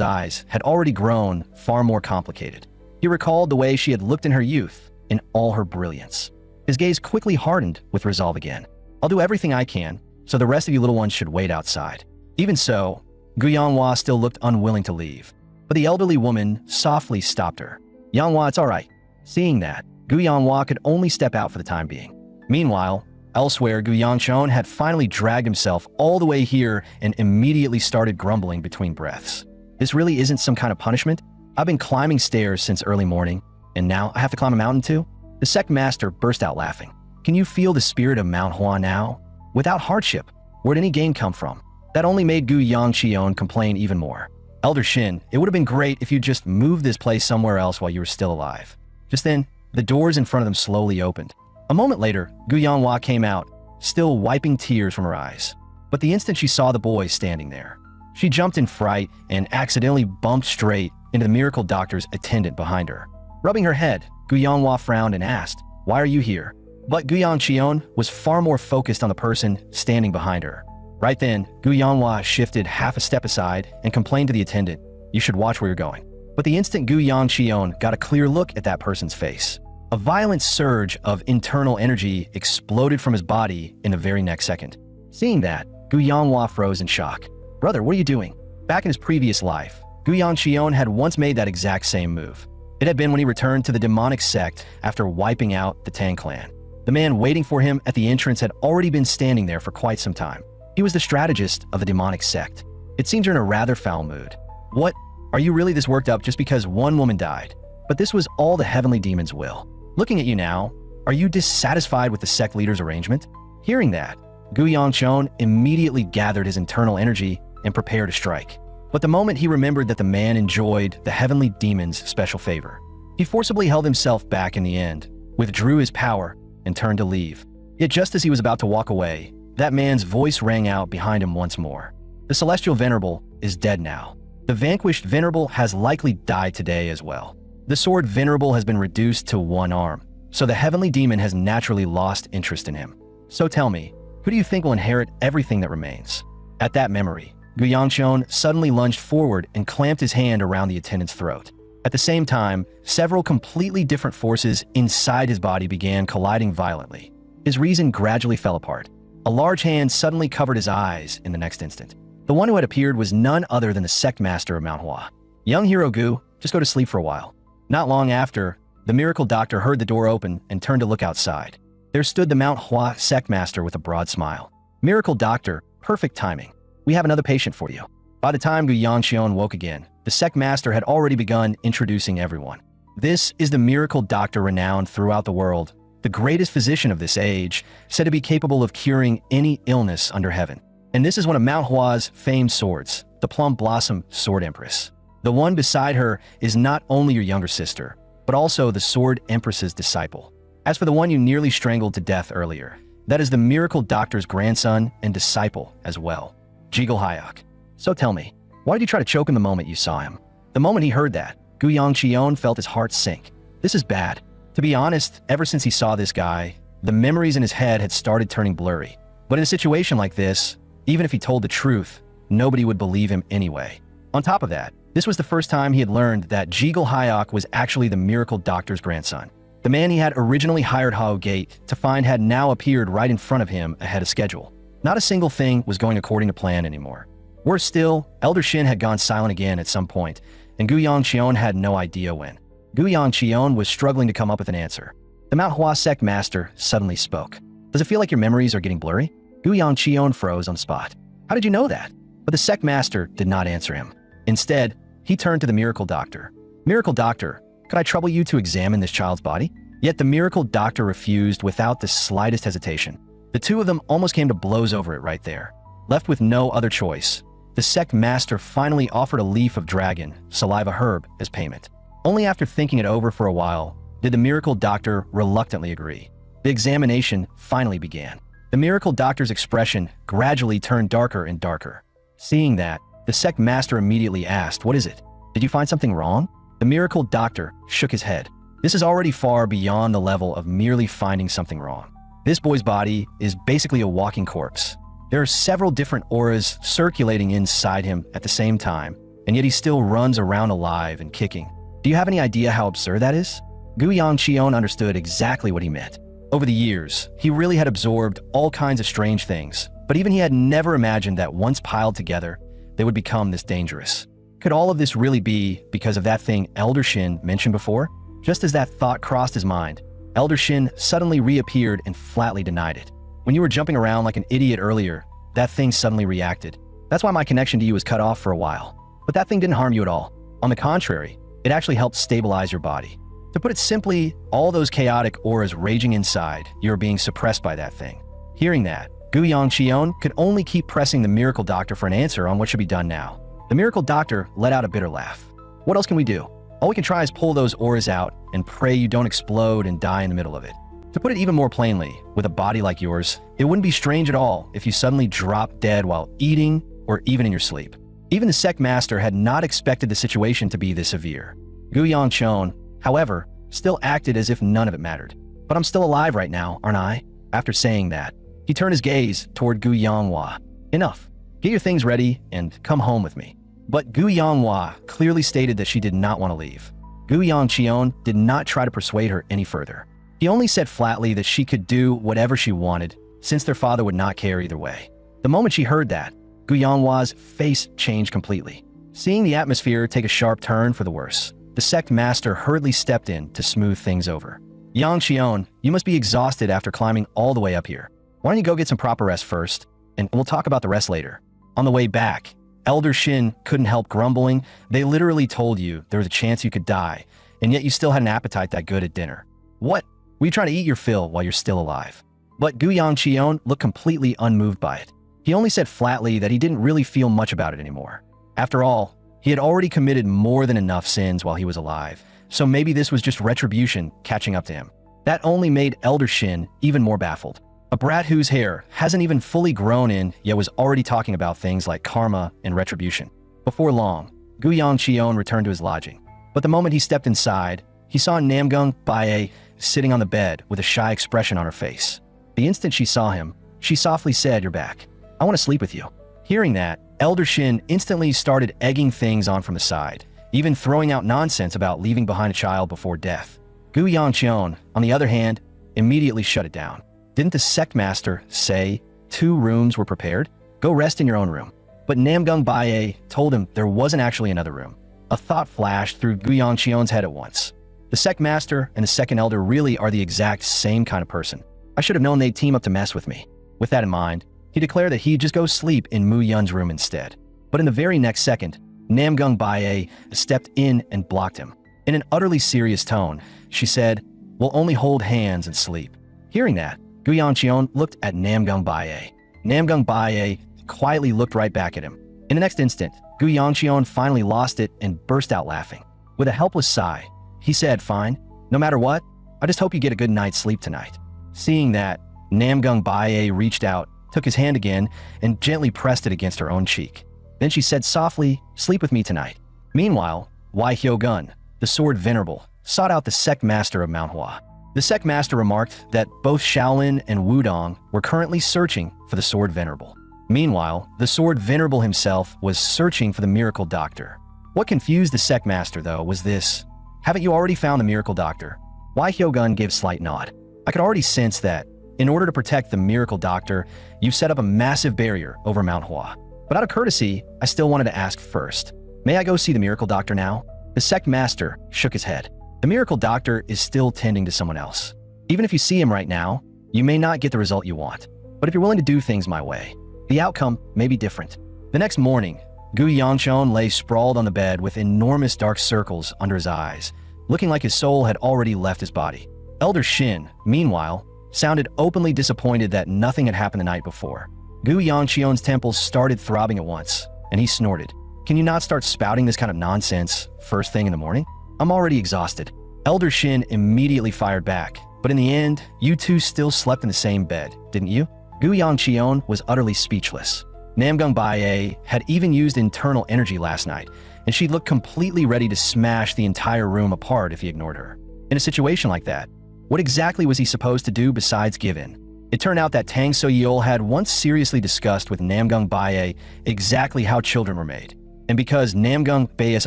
eyes had already grown far more complicated. He recalled the way she had looked in her youth, in all her brilliance. His gaze quickly hardened with resolve again. "I'll do everything I can, so the rest of you little ones should wait outside." Even so, Gu Yonghua still looked unwilling to leave. But the elderly woman softly stopped her. "Yonghua, it's all right." Seeing that, Gu Yonghua could only step out for the time being. Meanwhile, elsewhere, Gu Yongqion had finally dragged himself all the way here and immediately started grumbling between breaths. "This really isn't some kind of punishment? I've been climbing stairs since early morning, and now I have to climb a mountain too?" The sect master burst out laughing. "Can you feel the spirit of Manhwa now? Without hardship, where'd any gain come from?" That only made Gu Yongqion complain even more. "Elder Shin, it would have been great if you just moved this place somewhere else while you were still alive." Just then, the doors in front of them slowly opened. A moment later, Gu Yonghua came out, still wiping tears from her eyes. But the instant she saw the boy standing there, she jumped in fright and accidentally bumped straight into the miracle doctor's attendant behind her. Rubbing her head, Gu Yonghua frowned and asked, "Why are you here?" But Gu Yongqion was far more focused on the person standing behind her. Right then, Gu Yonghua shifted half a step aside and complained to the attendant, "You should watch where you're going." But the instant Gu Yongqion got a clear look at that person's face, a violent surge of internal energy exploded from his body in the very next second. Seeing that, Gu Yonghua froze in shock. "Brother, what are you doing?" Back in his previous life, Gu Yongqion had once made that exact same move. It had been when he returned to the demonic sect after wiping out the Tang clan. The man waiting for him at the entrance had already been standing there for quite some time. He was the strategist of the demonic sect. "It seems you're in a rather foul mood. What? Are you really this worked up just because one woman died? But this was all the heavenly demon's will. Looking at you now, are you dissatisfied with the sect leader's arrangement?" Hearing that, Gu Yongqion immediately gathered his internal energy and prepared to strike. But the moment he remembered that the man enjoyed the heavenly demon's special favor, he forcibly held himself back in the end, withdrew his power, and turned to leave. Yet just as he was about to walk away, that man's voice rang out behind him once more. "The celestial venerable is dead now. The vanquished venerable has likely died today as well. The sword venerable has been reduced to one arm, so the heavenly demon has naturally lost interest in him. So tell me, who do you think will inherit everything that remains?" At that memory, Gu Yongqion suddenly lunged forward and clamped his hand around the attendant's throat. At the same time, several completely different forces inside his body began colliding violently. His reason gradually fell apart. A large hand suddenly covered his eyes in the next instant. The one who had appeared was none other than the sect master of Manhwa. "Young hero Gu, just go to sleep for a while." Not long after, the miracle doctor heard the door open and turned to look outside. There stood the Manhwa sect master with a broad smile. "Miracle doctor, perfect timing. We have another patient for you." By the time Gu Yongqion woke again, the sect master had already begun introducing everyone. "This is the miracle doctor renowned throughout the world, the greatest physician of this age, said to be capable of curing any illness under heaven. And this is one of Manhwa's famed swords, the Plum Blossom Sword Empress. The one beside her is not only your younger sister, but also the Sword Empress's disciple. As for the one you nearly strangled to death earlier, that is the Miracle Doctor's grandson and disciple as well, Jigal. So tell me, why did you try to choke him the moment you saw him? The moment he heard that, Gu Yongqion felt his heart sink. This is bad. To be honest, ever since he saw this guy, the memories in his head had started turning blurry. But in a situation like this, even if he told the truth, nobody would believe him anyway. On top of that, this was the first time he had learned that Jigal was actually the Miracle Doctor's grandson. The man he had originally hired Hao Gate to find had now appeared right in front of him ahead of schedule. Not a single thing was going according to plan anymore. Worse still, Elder Shin had gone silent again at some point, and Gu Yongqion had no idea when. Gu Yongqion was struggling to come up with an answer. The Manhwa sect master suddenly spoke. Does it feel like your memories are getting blurry? Gu Yongqion froze on the spot. How did you know that? But the sect master did not answer him. Instead, he turned to the Miracle Doctor. Miracle Doctor, could I trouble you to examine this child's body? Yet the Miracle Doctor refused without the slightest hesitation. The two of them almost came to blows over it right there. Left with no other choice, the sect master finally offered a leaf of dragon, saliva herb, as payment. Only after thinking it over for a while did the Miracle Doctor reluctantly agree. The examination finally began. The Miracle Doctor's expression gradually turned darker and darker. Seeing that, the sect master immediately asked, "What is it? Did you find something wrong?" The Miracle Doctor shook his head. This is already far beyond the level of merely finding something wrong. This boy's body is basically a walking corpse. There are several different auras circulating inside him at the same time, and yet he still runs around alive and kicking. Do you have any idea how absurd that is? Gu Yongqion understood exactly what he meant. Over the years, he really had absorbed all kinds of strange things, but even he had never imagined that once piled together, they would become this dangerous. Could all of this really be because of that thing Elder Shin mentioned before? Just as that thought crossed his mind, Elder Shin suddenly reappeared and flatly denied it. When you were jumping around like an idiot earlier, that thing suddenly reacted. That's why my connection to you was cut off for a while. But that thing didn't harm you at all. On the contrary, it actually helped stabilize your body. To put it simply, all those chaotic auras raging inside, you are being suppressed by that thing. Hearing that, Gu Yongqion could only keep pressing the Miracle Doctor for an answer on what should be done now. The Miracle Doctor let out a bitter laugh. What else can we do? All we can try is pull those auras out and pray you don't explode and die in the middle of it. To put it even more plainly, with a body like yours, it wouldn't be strange at all if you suddenly dropped dead while eating or even in your sleep. Even the sect master had not expected the situation to be this severe. Gu Yongqion, however, still acted as if none of it mattered. But I'm still alive right now, aren't I? After saying that, he turned his gaze toward Gu Yonghua. Enough. Get your things ready and come home with me. But Gu Yonghua clearly stated that she did not want to leave. Gu Yongqion did not try to persuade her any further. He only said flatly that she could do whatever she wanted, since their father would not care either way. The moment she heard that, Gu Yonghua's face changed completely. Seeing the atmosphere take a sharp turn for the worse, the sect master hurriedly stepped in to smooth things over. Yongqion, you must be exhausted after climbing all the way up here. Why don't you go get some proper rest first, and we'll talk about the rest later. On the way back, Elder Shin couldn't help grumbling. They literally told you there was a chance you could die, and yet you still had an appetite that good at dinner. What? Were you trying to eat your fill while you're still alive? But Gu Yongqion looked completely unmoved by it. He only said flatly that he didn't really feel much about it anymore. After all, he had already committed more than enough sins while he was alive, so maybe this was just retribution catching up to him. That only made Elder Shin even more baffled. A brat whose hair hasn't even fully grown in yet was already talking about things like karma and retribution. Before long, Gu Yongqion returned to his lodging. But the moment he stepped inside, he saw Namgung Bae sitting on the bed with a shy expression on her face. The instant she saw him, she softly said, "You're back. I want to sleep with you." Hearing that, Elder Shin instantly started egging things on from the side, even throwing out nonsense about leaving behind a child before death. Gu Yongqion, on the other hand, immediately shut it down. Didn't the sect master say 2 rooms were prepared? Go rest in your own room. But Namgung Bae told him there wasn't actually another room. A thought flashed through Gu Yongqion's head at once. The sect master and the second elder really are the exact same kind of person. I should have known they'd team up to mess with me. With that in mind, he declared that he'd just go sleep in Mu Yun's room instead. But in the very next second, Namgung Bae stepped in and blocked him. In an utterly serious tone, she said, "We'll only hold hands and sleep." Hearing that, Gu Yongqion looked at Namgung Bae. Namgung Bae quietly looked right back at him. In the next instant, Gu Yongqion finally lost it and burst out laughing. With a helpless sigh, he said, "Fine, no matter what, I just hope you get a good night's sleep tonight." Seeing that, Namgung Bae reached out, took his hand again, and gently pressed it against her own cheek. Then she said softly, "Sleep with me tonight." Meanwhile, Wai Hyogun, the sword venerable, sought out the sect master of Manhwa. The sect master remarked that both Shaolin and Wudong were currently searching for the sword venerable. Meanwhile, the sword venerable himself was searching for the miracle doctor. What confused the sect master, though, was this: "Haven't you already found the miracle doctor?" Wai Hyogun gave a slight nod. "I could already sense that, in order to protect the miracle doctor, you've set up a massive barrier over Manhwa. But out of courtesy, I still wanted to ask first. May I go see the miracle doctor now?" The sect master shook his head. "The miracle doctor is still tending to someone else. Even if you see him right now, you may not get the result you want. But if you're willing to do things my way, the outcome may be different." The next morning, Gu Yongqion lay sprawled on the bed with enormous dark circles under his eyes, looking like his soul had already left his body. Elder Shin, meanwhile, sounded openly disappointed that nothing had happened the night before. Gu Yongqion's temples started throbbing at once, and he snorted. "Can you not start spouting this kind of nonsense first thing in the morning? I'm already exhausted." Elder Shin immediately fired back, "But in the end, you two still slept in the same bed, didn't you?" Gu Yongqion was utterly speechless. Namgung Bae had even used internal energy last night, and she looked completely ready to smash the entire room apart if he ignored her. In a situation like that, what exactly was he supposed to do besides give in? It turned out that Tang Soyeol had once seriously discussed with Namgung Bae exactly how children were made. And because Namgung Bae's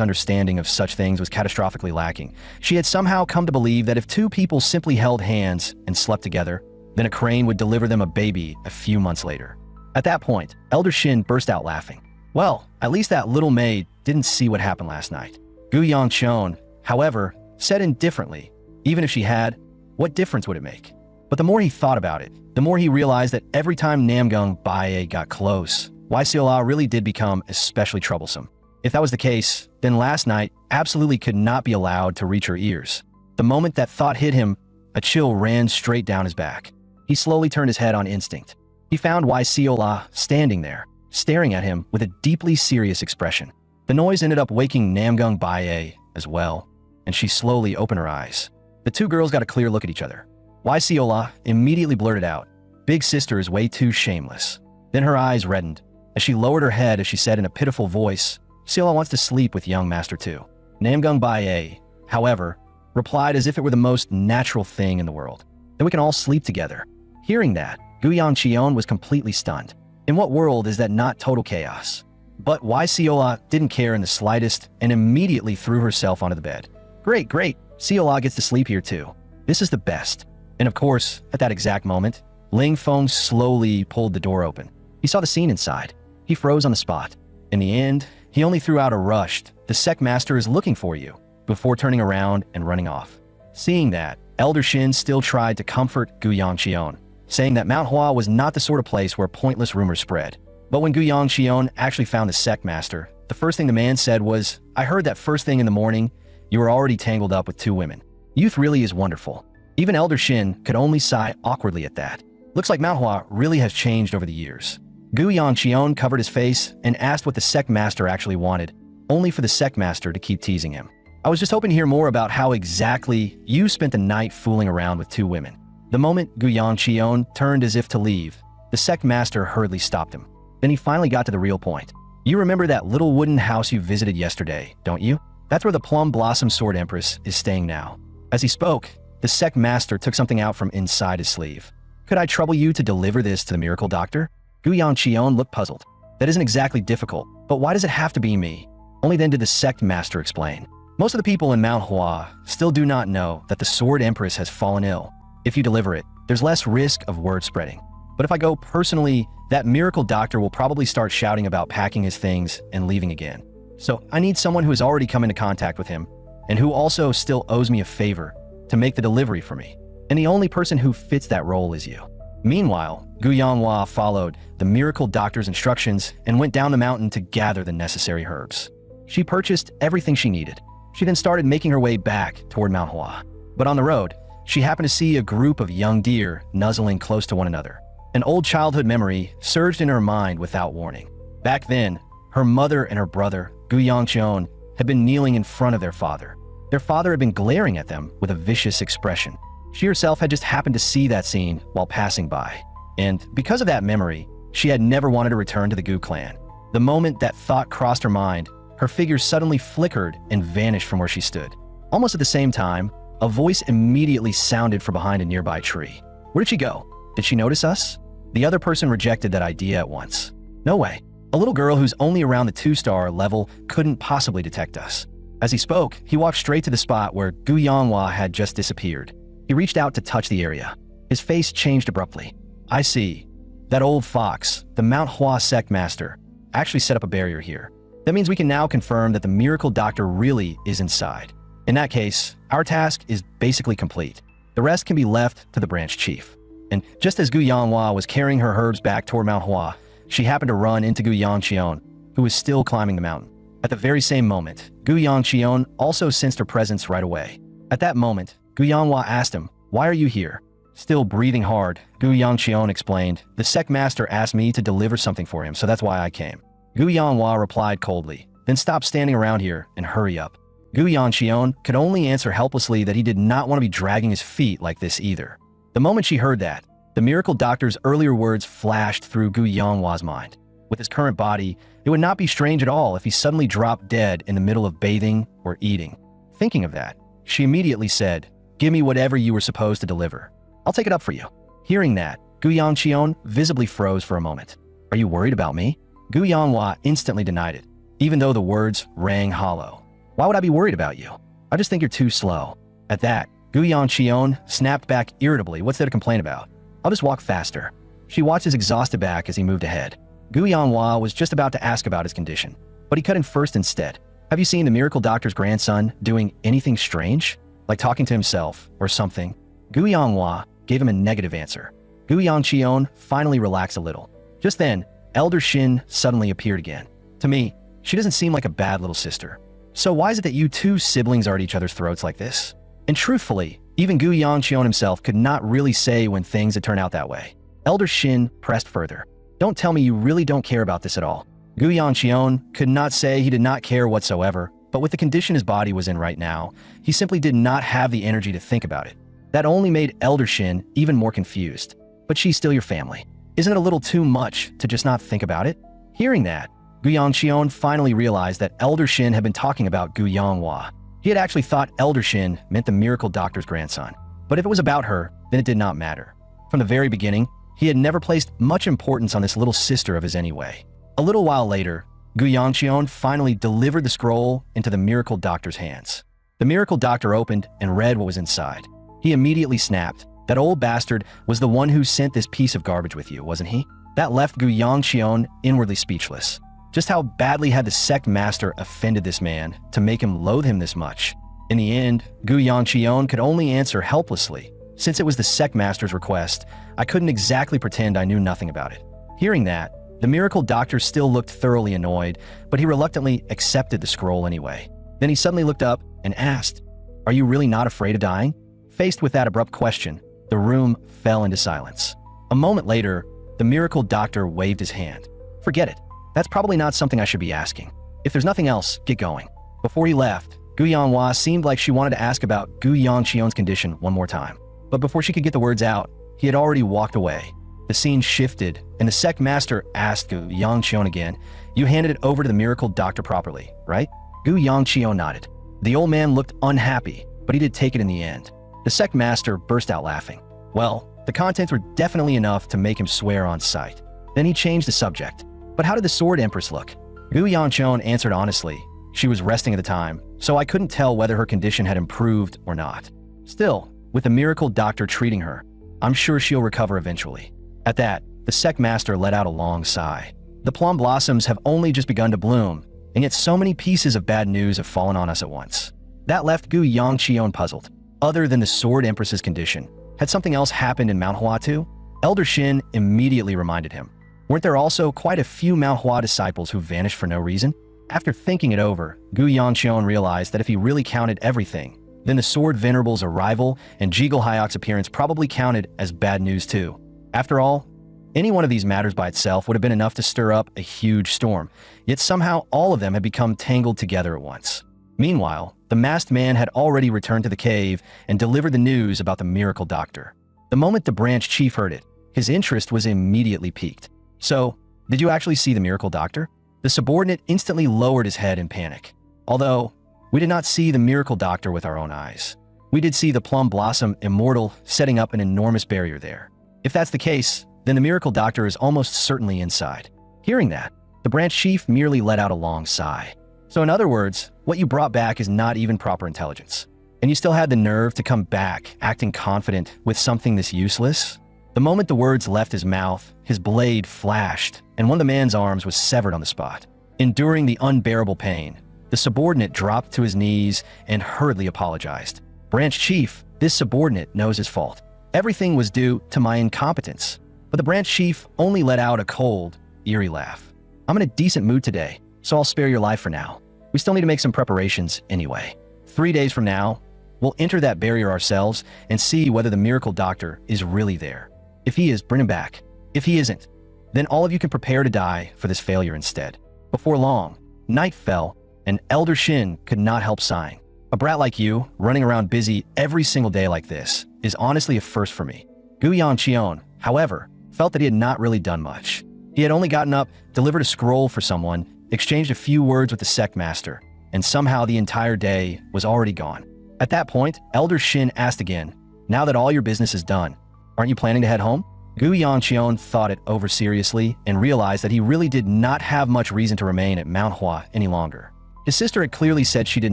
understanding of such things was catastrophically lacking, she had somehow come to believe that if two people simply held hands and slept together, then a crane would deliver them a baby a few months later. At that point, Elder Shin burst out laughing. Well, at least that little maid didn't see what happened last night. Gu Yongqion, however, said indifferently, even if she had, what difference would it make? But the more he thought about it, the more he realized that every time Namgung Bae got close, Yseola really did become especially troublesome. If that was the case, then last night absolutely could not be allowed to reach her ears. The moment that thought hit him, a chill ran straight down his back. He slowly turned his head on instinct. He found Yseola standing there, staring at him with a deeply serious expression. The noise ended up waking Namgung Bae as well, and she slowly opened her eyes. The two girls got a clear look at each other. Yseola immediately blurted out, "Big sister is way too shameless." Then her eyes reddened as she lowered her head as she said in a pitiful voice, "Seola wants to sleep with young master too." Namgung Bae, however, replied as if it were the most natural thing in the world. "Then we can all sleep together." Hearing that, Gu Yongqion was completely stunned. In what world is that not total chaos? But Yseola didn't care in the slightest and immediately threw herself onto the bed. Great, Seola gets to sleep here too. This is the best." And of course, at that exact moment, Ling Feng slowly pulled the door open. He saw the scene inside. He froze on the spot. In the end, he only threw out a rushed, "The sect master is looking for you," before turning around and running off. Seeing that, Elder Shin still tried to comfort Gu Yongqion, saying that Manhwa was not the sort of place where pointless rumors spread. But when Gu Yongqion actually found the sect master, the first thing the man said was, "I heard that first thing in the morning, you were already tangled up with two women. Youth really is wonderful." Even Elder Shin could only sigh awkwardly at that. Looks like Manhwa really has changed over the years. Gu Yongqion covered his face and asked what the sect master actually wanted, only for the sect master to keep teasing him. "I was just hoping to hear more about how exactly you spent the night fooling around with two women." The moment Gu Yongqion turned as if to leave, the sect master hurriedly stopped him. Then he finally got to the real point. "You remember that little wooden house you visited yesterday, don't you? That's where the Plum Blossom Sword Empress is staying now." As he spoke, the sect master took something out from inside his sleeve. "Could I trouble you to deliver this to the miracle doctor?" Gu Yongqion looked puzzled. "That isn't exactly difficult, but why does it have to be me?" Only then did the sect master explain. "Most of the people in Manhwa still do not know that the Sword Empress has fallen ill. If you deliver it, there's less risk of word spreading. But if I go personally, that miracle doctor will probably start shouting about packing his things and leaving again. So I need someone who has already come into contact with him and who also still owes me a favor to make the delivery for me. And the only person who fits that role is you." Meanwhile, Gu Yanghua followed the miracle doctor's instructions and went down the mountain to gather the necessary herbs. She purchased everything she needed. She then started making her way back toward Manhwa. But on the road, she happened to see a group of young deer nuzzling close to one another. An old childhood memory surged in her mind without warning. Back then, Her mother and her brother, Gu Yangqion, had been kneeling in front of their father. Their father had been glaring at them with a vicious expression. She herself had just happened to see that scene while passing by. And because of that memory, she had never wanted to return to the Gu clan. The moment that thought crossed her mind, her figure suddenly flickered and vanished from where she stood. Almost at the same time, a voice immediately sounded from behind a nearby tree. Where did she go? Did she notice us? The other person rejected that idea at once. No way. A little girl who's only around the 2-star level couldn't possibly detect us. As he spoke, he walked straight to the spot where Gu Yanghua had just disappeared. He reached out to touch the area. His face changed abruptly. I see. That old fox, the Manhwa sect master, actually set up a barrier here. That means we can now confirm that the miracle doctor really is inside. In that case, our task is basically complete. The rest can be left to the branch chief. And just as Gu Yanghua was carrying her herbs back toward Manhwa, she happened to run into Gu Yangqion, who was still climbing the mountain. At the very same moment, Gu Yangqion also sensed her presence right away. At that moment, Gu Yanghua asked him, "Why are you here?" Still breathing hard, Gu Yangqion explained, "The sect master asked me to deliver something for him, so that's why I came." Gu Yanghua replied coldly, "Then stop standing around here and hurry up." Gu Yangqion could only answer helplessly that he did not want to be dragging his feet like this either. The moment she heard that, the miracle doctor's earlier words flashed through Gu Yanghua's mind. With his current body, it would not be strange at all if he suddenly dropped dead in the middle of bathing or eating. Thinking of that, she immediately said, "Give me whatever you were supposed to deliver. I'll take it up for you." Hearing that, Gu Yangqion visibly froze for a moment. "Are you worried about me?" Gu Yanghua instantly denied it, even though the words rang hollow. "Why would I be worried about you? I just think you're too slow." At that, Gu Yangqion snapped back irritably. "What's there to complain about? I'll just walk faster." She watched his exhausted back as he moved ahead. Gu Yanghua was just about to ask about his condition, but he cut in first instead. "Have you seen the miracle doctor's grandson doing anything strange? Like talking to himself or something?" Gu Yanghua gave him a negative answer. Gu Yangqion finally relaxed a little. Just then, Elder Shin suddenly appeared again. "To me, she doesn't seem like a bad little sister. So why is it that you two siblings are at each other's throats like this?" And truthfully, even Gu Yangqion himself could not really say when things had turned out that way. Elder Shin pressed further. "Don't tell me you really don't care about this at all." Gu Yangqion could not say he did not care whatsoever, but with the condition his body was in right now, he simply did not have the energy to think about it. That only made Elder Shin even more confused. "But she's still your family. Isn't it a little too much to just not think about it?" Hearing that, Gu Yangqion finally realized that Elder Shin had been talking about Gu Yanghua. He had actually thought Elder Shin meant the miracle doctor's grandson. But if it was about her, then it did not matter. From the very beginning, he had never placed much importance on this little sister of his anyway. A little while later, Gu Yangqion finally delivered the scroll into the miracle doctor's hands. The miracle doctor opened and read what was inside. He immediately snapped. That old bastard was the one who sent this piece of garbage with you, wasn't he? That left Gu Yangqion inwardly speechless. Just how badly had the sect master offended this man to make him loathe him this much? In the end, Gu Yangqion could only answer helplessly. Since it was the sect master's request, I couldn't exactly pretend I knew nothing about it. Hearing that, the miracle doctor still looked thoroughly annoyed, but he reluctantly accepted the scroll anyway. Then he suddenly looked up and asked, "Are you really not afraid of dying?" Faced with that abrupt question, the room fell into silence. A moment later, the miracle doctor waved his hand. "Forget it. That's probably not something I should be asking. If there's nothing else, get going." Before he left, Gu Yanghua seemed like she wanted to ask about Gu Yangqion's condition one more time. But before she could get the words out, he had already walked away. The scene shifted, and the sect master asked Gu Yangqion again, "You handed it over to the miracle doctor properly, right?" Gu Yangqion nodded. The old man looked unhappy, but he did take it in the end. The sect master burst out laughing. Well, the contents were definitely enough to make him swear on sight. Then he changed the subject. "But how did the Sword Empress look?" Gu Yangqion answered honestly. She was resting at the time, so I couldn't tell whether her condition had improved or not. Still, with the miracle doctor treating her, I'm sure she'll recover eventually. At that, the sect master let out a long sigh. The plum blossoms have only just begun to bloom, and yet so many pieces of bad news have fallen on us at once. That left Gu Yangqion puzzled. Other than the Sword Empress's condition, had something else happened in Manhwa too? Elder Shin immediately reminded him. Weren't there also quite a few Manhwa disciples who vanished for no reason? After thinking it over, Gu Yangqion realized that if he really counted everything, then the Sword Venerable's arrival and Jiggle Hayok's appearance probably counted as bad news too. After all, Any one of these matters by itself would have been enough to stir up a huge storm, yet somehow all of them had become tangled together at once. Meanwhile, the masked man had already returned to the cave and delivered the news about the miracle doctor. The moment the branch chief heard it, his interest was immediately piqued. "So, did you actually see the miracle doctor?" The subordinate instantly lowered his head in panic. "Although, we did not see the miracle doctor with our own eyes. We did see the plum blossom immortal setting up an enormous barrier there. If that's the case, then the miracle doctor is almost certainly inside." Hearing that, the branch chief merely let out a long sigh. "So in other words, what you brought back is not even proper intelligence. And you still had the nerve to come back acting confident with something this useless?" The moment the words left his mouth, his blade flashed, and one of the man's arms was severed on the spot. Enduring the unbearable pain, the subordinate dropped to his knees and hurriedly apologized. "Branch chief, this subordinate knows his fault. Everything was due to my incompetence." But the branch chief only let out a cold, eerie laugh. "I'm in a decent mood today, so I'll spare your life for now. We still need to make some preparations anyway. 3 days from now, we'll enter that barrier ourselves and see whether the miracle doctor is really there. If he is, bring him back. If he isn't, then all of you can prepare to die for this failure instead." Before long, night fell, and Elder Shin could not help sighing. "A brat like you, running around busy every single day like this, is honestly a first for me." Gu Yangqion, however, felt that he had not really done much. He had only gotten up, delivered a scroll for someone, exchanged a few words with the sect master, and somehow the entire day was already gone. At that point, Elder Shin asked again, "Now that all your business is done, aren't you planning to head home?" Gu Yangqion thought it over seriously and realized that he really did not have much reason to remain at Manhwa any longer. His sister had clearly said she did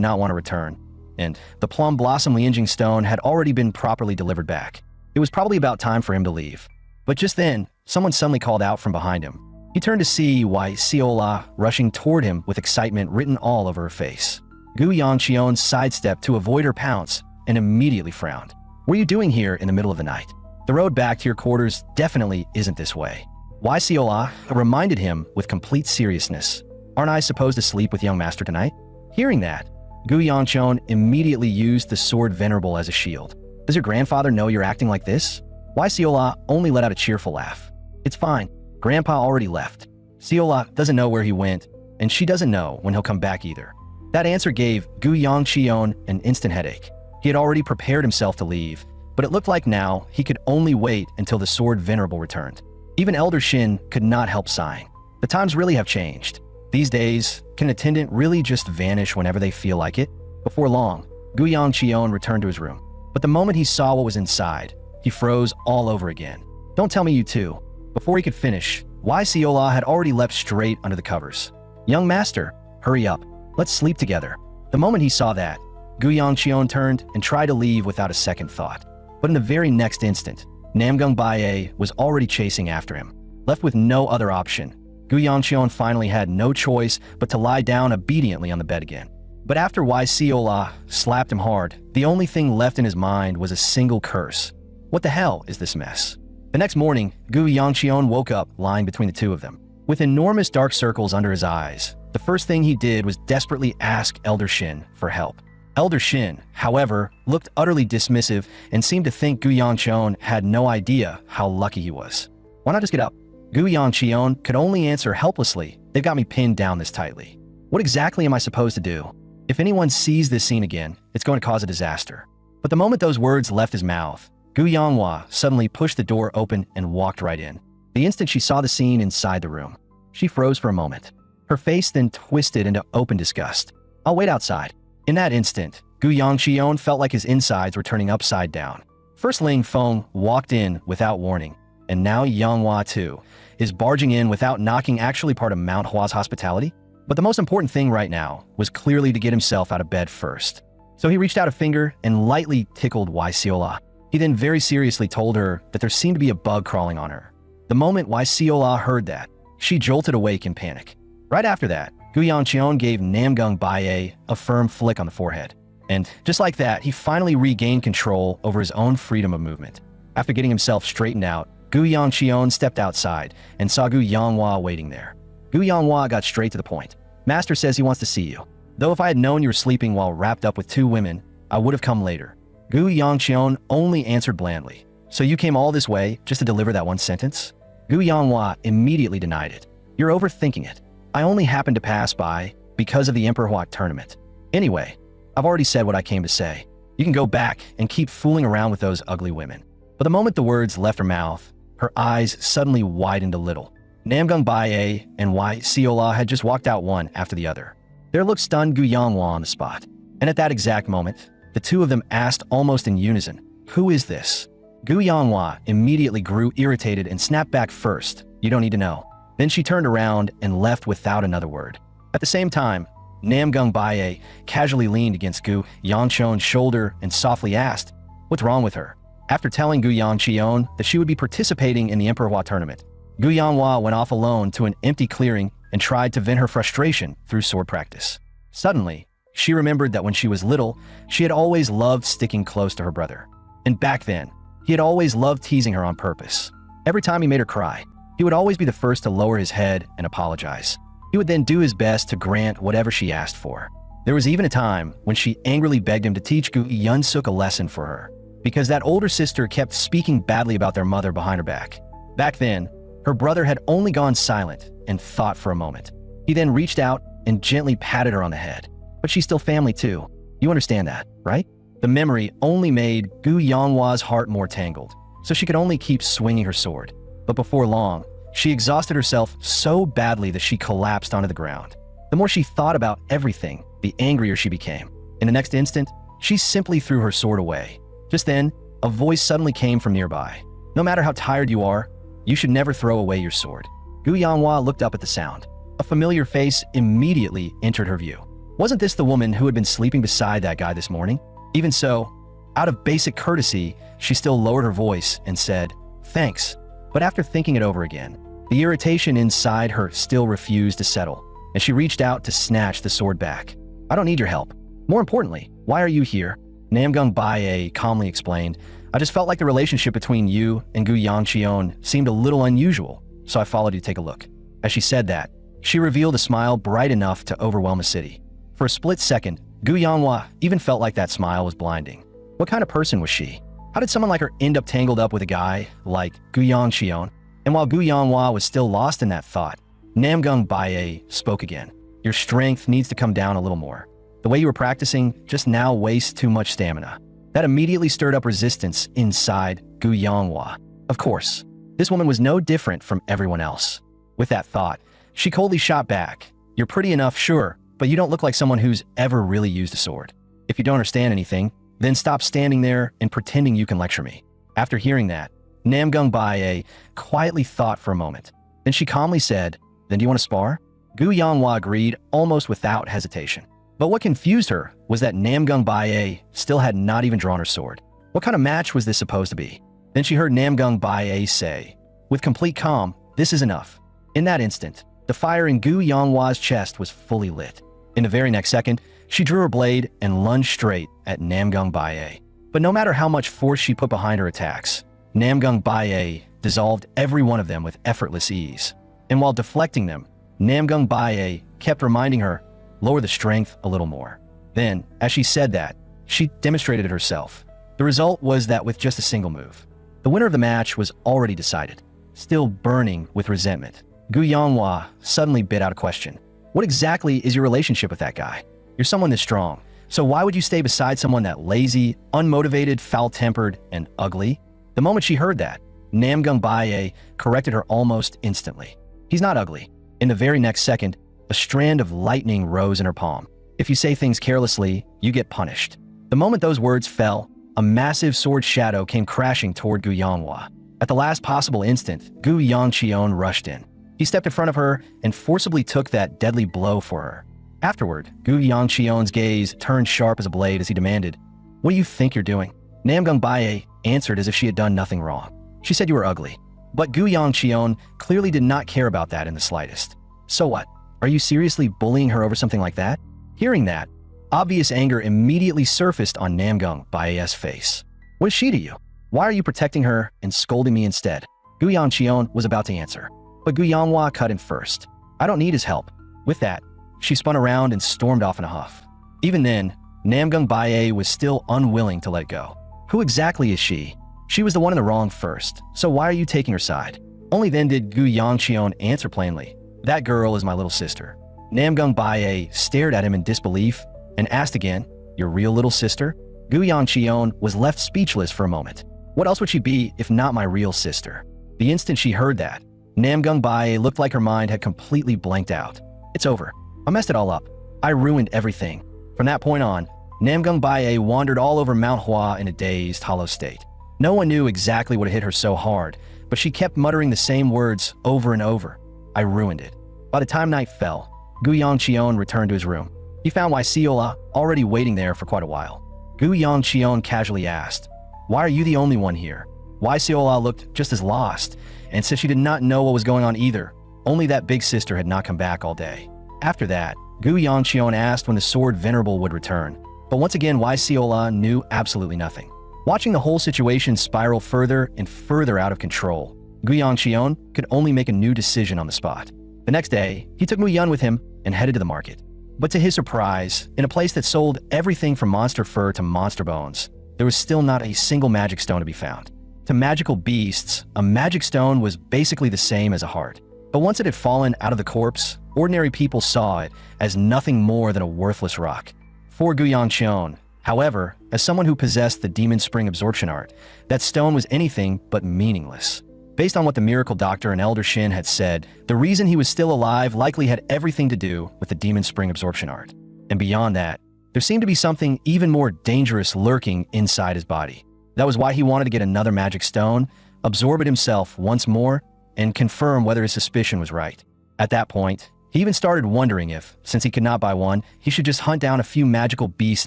not want to return, and the plum blossom lianging stone had already been properly delivered back. It was probably about time for him to leave. But just then, someone suddenly called out from behind him. He turned to see Wai Siola rushing toward him with excitement written all over her face. Gu Yangqion sidestepped to avoid her pounce and immediately frowned. "What are you doing here in the middle of the night? The road back to your quarters definitely isn't this way." Wai Siola reminded him with complete seriousness. "Aren't I supposed to sleep with young master tonight?" Hearing that, Gu Yangqion immediately used the sword venerable as a shield. "Does your grandfather know you're acting like this?" Wai Siola only let out a cheerful laugh. "It's fine. Grandpa already left. Siola doesn't know where he went, and she doesn't know when he'll come back either." That answer gave Gu Yangqion an instant headache. He had already prepared himself to leave, but it looked like now he could only wait until the sword venerable returned. Even Elder Shin could not help sighing. The times really have changed. These days, can an attendant really just vanish whenever they feel like it? Before long, Gu Yangqion returned to his room. But the moment he saw what was inside, he froze all over again. "Don't tell me you too." Before he could finish, Wai Siola had already leapt straight under the covers. "Young master, hurry up. Let's sleep together." The moment he saw that, Gu Yangqion turned and tried to leave without a second thought. But in the very next instant, Namgung Baye was already chasing after him. Left with no other option, Gu Yangqion finally had no choice but to lie down obediently on the bed again. But after Wai Siola slapped him hard, the only thing left in his mind was a single curse. What the hell is this mess? The next morning, Gu Yangqion woke up lying between the two of them. With enormous dark circles under his eyes, the first thing he did was desperately ask Elder Shin for help. Elder Shin, however, looked utterly dismissive and seemed to think Gu Yangqion had no idea how lucky he was. "Why not just get up?" Gu Yangqion could only answer helplessly. "They've got me pinned down this tightly. What exactly am I supposed to do? If anyone sees this scene again, it's going to cause a disaster." But the moment those words left his mouth, Gu Yanghua suddenly pushed the door open and walked right in. The instant she saw the scene inside the room, she froze for a moment. Her face then twisted into open disgust. "I'll wait outside." In that instant, Gu Yangqion felt like his insides were turning upside down. First Ling Feng walked in without warning, and now Yanghua too is barging in without knocking, actually part of Manhwa's hospitality. But the most important thing right now was clearly to get himself out of bed first. So he reached out a finger and lightly tickled Wai Siola. He then very seriously told her that there seemed to be a bug crawling on her. The moment Wai Siola heard that, she jolted awake in panic. Right after that, Gu Yangqion gave Namgung Baye a firm flick on the forehead. And just like that, he finally regained control over his own freedom of movement. After getting himself straightened out, Gu Yangqion stepped outside and saw Gu Yanghua waiting there. Gu Yanghua got straight to the point. "Master says he wants to see you. Though if I had known you were sleeping while wrapped up with 2 women, I would have come later." Gu Yangqion only answered blandly. "So you came all this way just to deliver that one sentence?" Gu Yanghua immediately denied it. You're overthinking it. I only happened to pass by because of the ManhwaCapped tournament. Anyway, I've already said what I came to say. You can go back and keep fooling around with those ugly women. But the moment the words left her mouth, her eyes suddenly widened a little. Namgung Baye and Wai Siola had just walked out one after the other. Their look stunned Gu Yanghua on the spot. And at that exact moment, the two of them asked almost in unison, "Who is this?" Gu Yanghua immediately grew irritated and snapped back first. "You don't need to know." Then she turned around and left without another word. At the same time, Namgung Baye casually leaned against Gu Yangchion's shoulder and softly asked, "What's wrong with her?" After telling Gu Yangchion that she would be participating in the ManhwaCapped tournament, Gu Yanghua went off alone to an empty clearing and tried to vent her frustration through sword practice. Suddenly, she remembered that when she was little, she had always loved sticking close to her brother. And back then, he had always loved teasing her on purpose. Every time he made her cry, he would always be the first to lower his head and apologize. He would then do his best to grant whatever she asked for. There was even a time when she angrily begged him to teach Gu Yunsuk a lesson for her, because that older sister kept speaking badly about their mother behind her back. Back then, her brother had only gone silent and thought for a moment. He then reached out and gently patted her on the head. But she's still family too. You understand that, right? The memory only made Gu Yanghua's heart more tangled, so she could only keep swinging her sword. But before long, she exhausted herself so badly that she collapsed onto the ground. The more she thought about everything, the angrier she became. In the next instant, she simply threw her sword away. Just then, a voice suddenly came from nearby. "No matter how tired you are, you should never throw away your sword." Gu Yanghua looked up at the sound. A familiar face immediately entered her view. Wasn't this the woman who had been sleeping beside that guy this morning? Even so, out of basic courtesy, she still lowered her voice and said, "Thanks." But after thinking it over again, the irritation inside her still refused to settle, and she reached out to snatch the sword back. "I don't need your help. More importantly, why are you here?" Namgung Baye calmly explained, "I just felt like the relationship between you and Gu Yangchion seemed a little unusual, so I followed you to take a look." As she said that, she revealed a smile bright enough to overwhelm a city. For a split second, Gu Yanghua even felt like that smile was blinding. What kind of person was she? How did someone like her end up tangled up with a guy like Gu Yangchion? And while Gu Yanghua was still lost in that thought, Namgung Baye spoke again. "Your strength needs to come down a little more. The way you were practicing just now wastes too much stamina." That immediately stirred up resistance inside Gu Yanghua. Of course, this woman was no different from everyone else. With that thought, she coldly shot back. "You're pretty enough, sure, but you don't look like someone who's ever really used a sword. If you don't understand anything, then stop standing there and pretending you can lecture me." After hearing that, Namgung Baye quietly thought for a moment. Then she calmly said, "Then do you want to spar?" Gu Yanghua agreed almost without hesitation. But what confused her was that Namgung Baye still had not even drawn her sword. What kind of match was this supposed to be? Then she heard Namgung Baye say, with complete calm, "This is enough." In that instant, the fire in Gu Yanghua's chest was fully lit. In the very next second, she drew her blade and lunged straight at Namgung Baye. But no matter how much force she put behind her attacks, Namgung Baye dissolved every one of them with effortless ease. And while deflecting them, Namgung Baye kept reminding her, "Lower the strength a little more." Then, as she said that, she demonstrated it herself. The result was that with just a single move, the winner of the match was already decided. Still burning with resentment, Gu Yanghua suddenly bit out a question. "What exactly is your relationship with that guy? You're someone this strong, so why would you stay beside someone that lazy, unmotivated, foul-tempered, and ugly?" The moment she heard that, Namgung Baye corrected her almost instantly. "He's not ugly." In the very next second, a strand of lightning rose in her palm. "If you say things carelessly, you get punished." The moment those words fell, a massive sword shadow came crashing toward Gu Yanghua. At the last possible instant, Gu Yangchion rushed in. He stepped in front of her and forcibly took that deadly blow for her. Afterward, Gu Yangchion's gaze turned sharp as a blade as he demanded, "What do you think you're doing?" Namgung Baye answered as if she had done nothing wrong. "She said you were ugly." But Gu Yangchion clearly did not care about that in the slightest. "So what? Are you seriously bullying her over something like that?" Hearing that, obvious anger immediately surfaced on Namgung Baye's face. "What is she to you? Why are you protecting her and scolding me instead?" Gu Yangchion was about to answer, but Gu Yanghua cut in first. "I don't need his help." With that, she spun around and stormed off in a huff. Even then, Namgung Baye was still unwilling to let go. "Who exactly is she? She was the one in the wrong first, so why are you taking her side?" Only then did Gu Yongcheon answer plainly, "That girl is my little sister." Namgung Bae stared at him in disbelief and asked again, "Your real little sister?" Gu Yongcheon was left speechless for a moment. What else would she be if not my real sister? The instant she heard that, Namgung Bae looked like her mind had completely blanked out. "It's over. I messed it all up. I ruined everything." From that point on, Namgung Bae wandered all over Manhwa in a dazed, hollow state. No one knew exactly what hit her so hard, but she kept muttering the same words over and over. "I ruined it." By the time night fell, Gu Yongcheon returned to his room. He found Siola already waiting there for quite a while. Gu Yongcheon casually asked, "Why are you the only one here?" Siola looked just as lost and said she did not know what was going on either, only that big sister had not come back all day. After that, Gu Yongcheon asked when the sword Venerable would return, but once again Siola knew absolutely nothing. Watching the whole situation spiral further and further out of control, Gu Yongcheon could only make a new decision on the spot. The next day, he took Muyun with him and headed to the market. But to his surprise, in a place that sold everything from monster fur to monster bones, there was still not a single magic stone to be found. To magical beasts, a magic stone was basically the same as a heart. But once it had fallen out of the corpse, ordinary people saw it as nothing more than a worthless rock. For Gu Yongcheon, however, as someone who possessed the Demon Spring absorption art, that stone was anything but meaningless. Based on what the miracle doctor and Elder Shin had said, the reason he was still alive likely had everything to do with the Demon Spring absorption art. And beyond that, there seemed to be something even more dangerous lurking inside his body. That was why he wanted to get another magic stone, absorb it himself once more, and confirm whether his suspicion was right. At that point, he even started wondering if, since he could not buy one, he should just hunt down a few magical beasts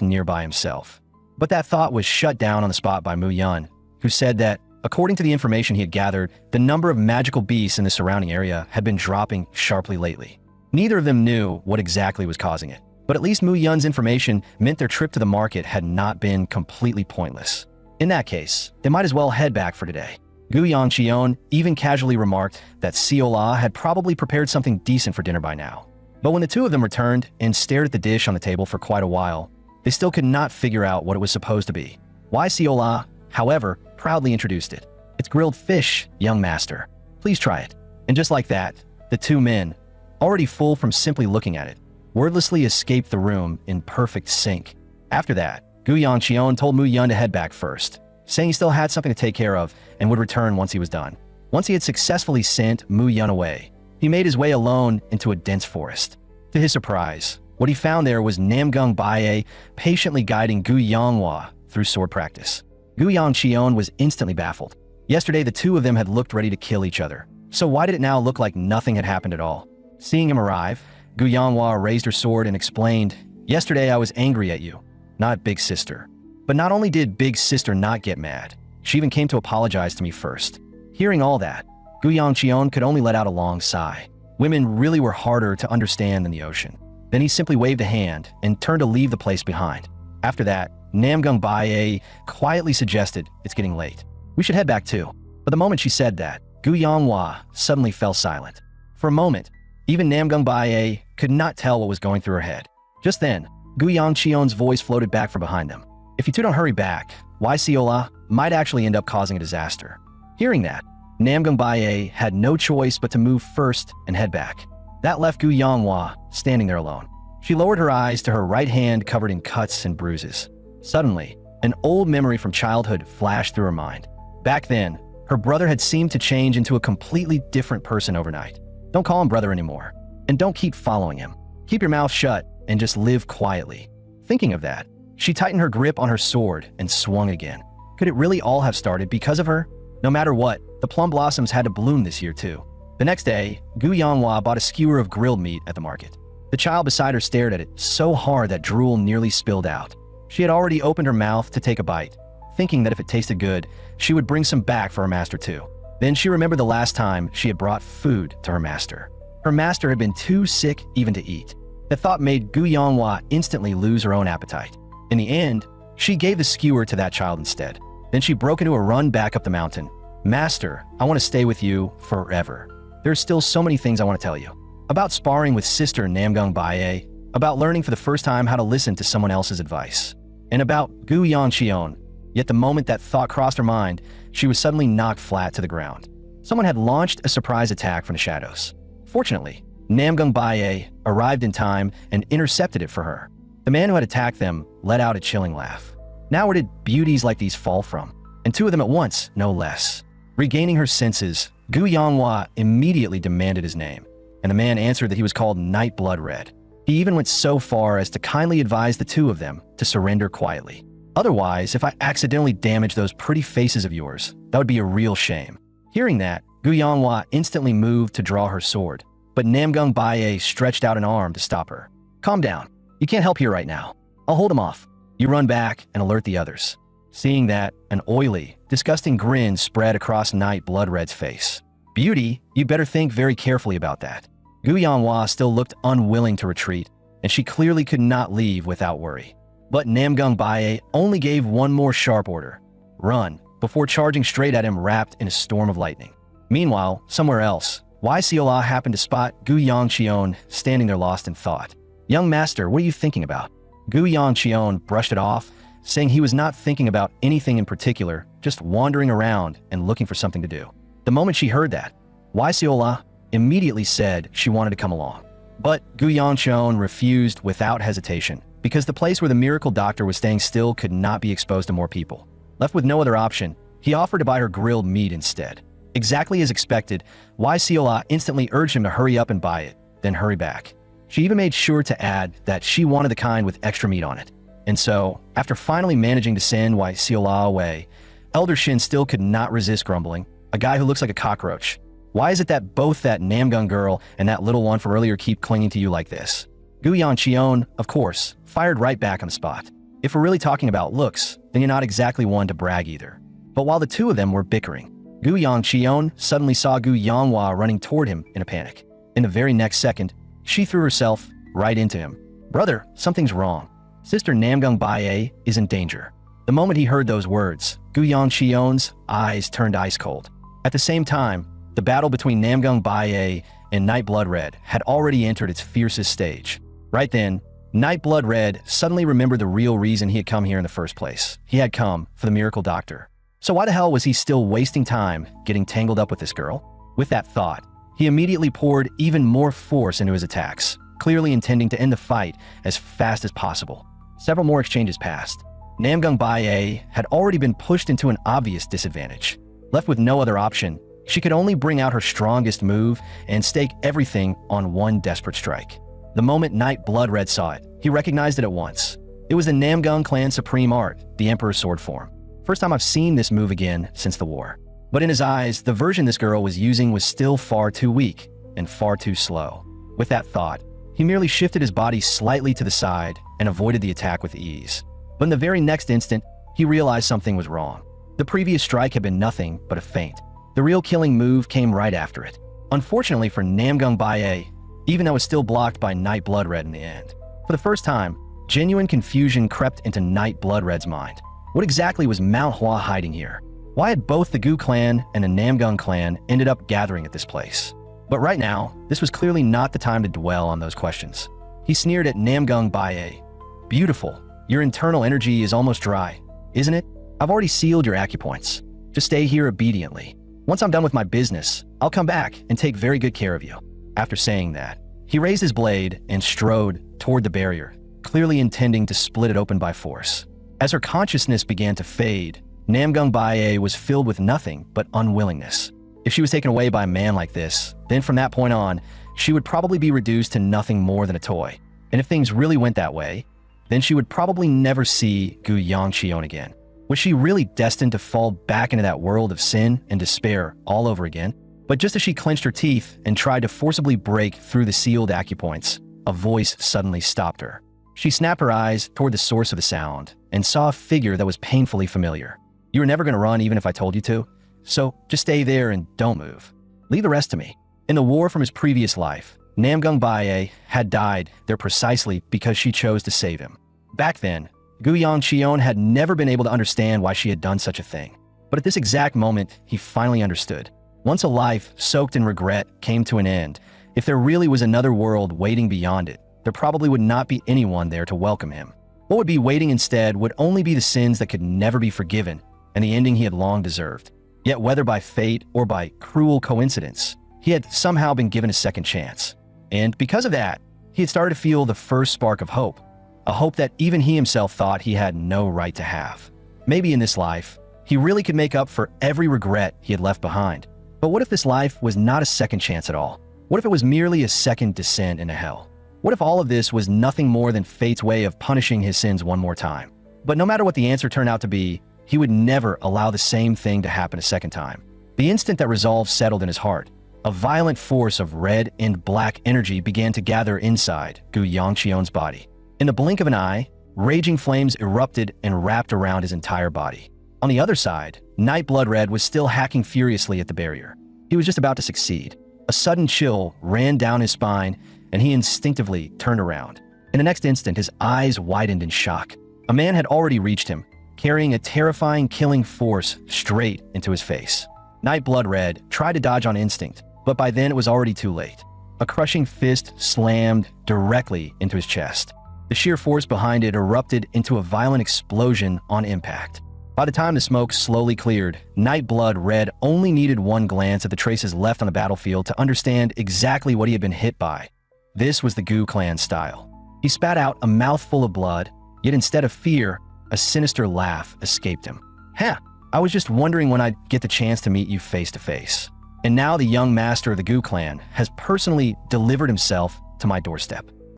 nearby himself. But that thought was shut down on the spot by Mu Yun, who said that, according to the information he had gathered, the number of magical beasts in the surrounding area had been dropping sharply lately. Neither of them knew what exactly was causing it, but at least Mu Yun's information meant their trip to the market had not been completely pointless. In that case, they might as well head back for today. Gu Yongcheon even casually remarked that Siola had probably prepared something decent for dinner by now. But when the two of them returned and stared at the dish on the table for quite a while, they still could not figure out what it was supposed to be. Siola, however, proudly introduced it. "It's grilled fish, young master. Please try it." And just like that, the two men, already full from simply looking at it, wordlessly escaped the room in perfect sync. After that, Gu Yongcheon told Mu Yun to head back first, saying he still had something to take care of and would return once he was done. Once he had successfully sent Mu Yun away, he made his way alone into a dense forest. To his surprise, what he found there was Namgung Bae patiently guiding Gu Yonghua through sword practice. Gu Yongcheon was instantly baffled. Yesterday, the two of them had looked ready to kill each other. So why did it now look like nothing had happened at all? Seeing him arrive, Gu Yonghua raised her sword and explained, "Yesterday I was angry at you, not Big Sister." But not only did Big Sister not get mad, she even came to apologize to me first. Hearing all that, Gu Yongcheon could only let out a long sigh. Women really were harder to understand than the ocean. Then he simply waved a hand and turned to leave the place behind. After that, Namgung Bae quietly suggested, "It's getting late. We should head back too." But the moment she said that, Gu Yonghua suddenly fell silent. For a moment, even Namgung Bae could not tell what was going through her head. Just then, Gu Yongcheon's voice floated back from behind them. "If you two don't hurry back, Siola might actually end up causing a disaster." Hearing that, Namgung Bae had no choice but to move first and head back. That left Gu Yonghua standing there alone. She lowered her eyes to her right hand covered in cuts and bruises. Suddenly, an old memory from childhood flashed through her mind. Back then, her brother had seemed to change into a completely different person overnight. Don't call him brother anymore, and don't keep following him. Keep your mouth shut and just live quietly. Thinking of that, she tightened her grip on her sword and swung again. Could it really all have started because of her? No matter what, the plum blossoms had to bloom this year too. The next day, Gu Yonghua bought a skewer of grilled meat at the market. The child beside her stared at it so hard that drool nearly spilled out. She had already opened her mouth to take a bite, thinking that if it tasted good, she would bring some back for her master too. Then she remembered the last time she had brought food to her master. Her master had been too sick even to eat. The thought made Gu Yonghua instantly lose her own appetite. In the end, she gave the skewer to that child instead. Then she broke into a run back up the mountain. "Master, I want to stay with you forever. There's still so many things I want to tell you. About sparring with Sister Namgung Bae, about learning for the first time how to listen to someone else's advice, and about Gu Yongcheon." Yet the moment that thought crossed her mind, she was suddenly knocked flat to the ground. Someone had launched a surprise attack from the shadows. Fortunately, Namgung Baye arrived in time and intercepted it for her. The man who had attacked them let out a chilling laugh. Now where did beauties like these fall from? And two of them at once, no less. Regaining her senses, Gu Yanghua immediately demanded his name, and the man answered that he was called Night Blood Red. He even went so far as to kindly advise the two of them to surrender quietly. Otherwise, if I accidentally damage those pretty faces of yours, that would be a real shame. Hearing that, Gu Yanghua instantly moved to draw her sword, but Namgung Baye stretched out an arm to stop her. Calm down. You can't help here right now. I'll hold him off. You run back and alert the others. Seeing that, an oily, disgusting grin spread across Night Blood Red's face. Beauty, you better think very carefully about that. Gu Yanghua still looked unwilling to retreat, and she clearly could not leave without worry. But Namgung Baye only gave one more sharp order. Run, before charging straight at him wrapped in a storm of lightning. Meanwhile, somewhere else, Yahello happened to spot Gu Yangqion standing there lost in thought. Young master, what are you thinking about? Gu Yangqion brushed it off, saying he was not thinking about anything in particular, just wandering around and looking for something to do. The moment she heard that, Yahello immediately said she wanted to come along. But Gu Yangqion refused without hesitation, because the place where the miracle doctor was staying still could not be exposed to more people. Left with no other option, he offered to buy her grilled meat instead. Exactly as expected, Yahello instantly urged him to hurry up and buy it, then hurry back. She even made sure to add that she wanted the kind with extra meat on it. And so, after finally managing to send Yahello away, Elder Shin still could not resist grumbling. A guy who looks like a cockroach. Why is it that both that Namgung girl and that little one from earlier keep clinging to you like this? Gu Yangqion, of course, fired right back on the spot. If we're really talking about looks, then you're not exactly one to brag either. But while the two of them were bickering, Gu Yangqion suddenly saw Gu Yanghua running toward him in a panic. In the very next second, she threw herself right into him. Brother, something's wrong. Sister Namgung Baye is in danger. The moment he heard those words, Gu Yangqion's eyes turned ice cold. At the same time, the battle between Namgung Baye and Night Blood Red had already entered its fiercest stage. Right then, Night Blood Red suddenly remembered the real reason he had come here in the first place. He had come for the miracle doctor. So why the hell was he still wasting time getting tangled up with this girl? With that thought, he immediately poured even more force into his attacks, clearly intending to end the fight as fast as possible. Several more exchanges passed. Namgung Baye had already been pushed into an obvious disadvantage. Left with no other option, she could only bring out her strongest move and stake everything on one desperate strike. The moment Night Blood Red saw it, he recognized it at once. It was the Namgung clan supreme art, the Emperor's sword form. First time I've seen this move again since the war. But in his eyes, the version this girl was using was still far too weak and far too slow. With that thought, he merely shifted his body slightly to the side and avoided the attack with ease. But in the very next instant, he realized something was wrong. The previous strike had been nothing but a feint. The real killing move came right after it. Unfortunately for Namgung Baye, even though it was still blocked by Night Blood Red in the end. For the first time, genuine confusion crept into Night Blood Red's mind. What exactly was Manhwa hiding here? Why had both the Gu clan and the Namgung clan ended up gathering at this place? But right now, this was clearly not the time to dwell on those questions. He sneered at Namgung Baye. Beautiful, your internal energy is almost dry, isn't it? I've already sealed your acupoints. Just stay here obediently. Once I'm done with my business, I'll come back and take very good care of you. After saying that, he raised his blade and strode toward the barrier, clearly intending to split it open by force. As her consciousness began to fade, Namgung Baye was filled with nothing but unwillingness. If she was taken away by a man like this, then from that point on, she would probably be reduced to nothing more than a toy. And if things really went that way, then she would probably never see Gu Yangqion again. Was she really destined to fall back into that world of sin and despair all over again? But just as she clenched her teeth and tried to forcibly break through the sealed acupoints, a voice suddenly stopped her. She snapped her eyes toward the source of the sound and saw a figure that was painfully familiar. You were never going to run even if I told you to, so just stay there and don't move. Leave the rest to me. In the war from his previous life, Namgung Baye had died there precisely because she chose to save him. Back then, Gu Yangqion had never been able to understand why she had done such a thing. But at this exact moment, he finally understood. Once a life soaked in regret came to an end, if there really was another world waiting beyond it, there probably would not be anyone there to welcome him. What would be waiting instead would only be the sins that could never be forgiven and the ending he had long deserved. Yet whether by fate or by cruel coincidence, he had somehow been given a second chance. And because of that, he had started to feel the first spark of hope, a hope that even he himself thought he had no right to have. Maybe in this life, he really could make up for every regret he had left behind. But what if this life was not a second chance at all? What if it was merely a second descent into hell? What if all of this was nothing more than fate's way of punishing his sins one more time? But no matter what the answer turned out to be, he would never allow the same thing to happen a second time. The instant that resolve settled in his heart, a violent force of red and black energy began to gather inside Gu Yongqion's body. In the blink of an eye, raging flames erupted and wrapped around his entire body. On the other side, Night Blood Red was still hacking furiously at the barrier. He was just about to succeed. A sudden chill ran down his spine, and he instinctively turned around. In the next instant, his eyes widened in shock. A man had already reached him, carrying a terrifying killing force straight into his face. Night Blood Red tried to dodge on instinct, but by then it was already too late. A crushing fist slammed directly into his chest. The sheer force behind it erupted into a violent explosion on impact. By the time the smoke slowly cleared, Night Blood Red only needed one glance at the traces left on the battlefield to understand exactly what he had been hit by. This was the Gu clan style. He spat out a mouthful of blood, yet instead of fear, a sinister laugh escaped him. "Heh, I was just wondering when I'd get the chance to meet you face to face. And now the young master of the Gu clan has personally delivered himself to my doorstep."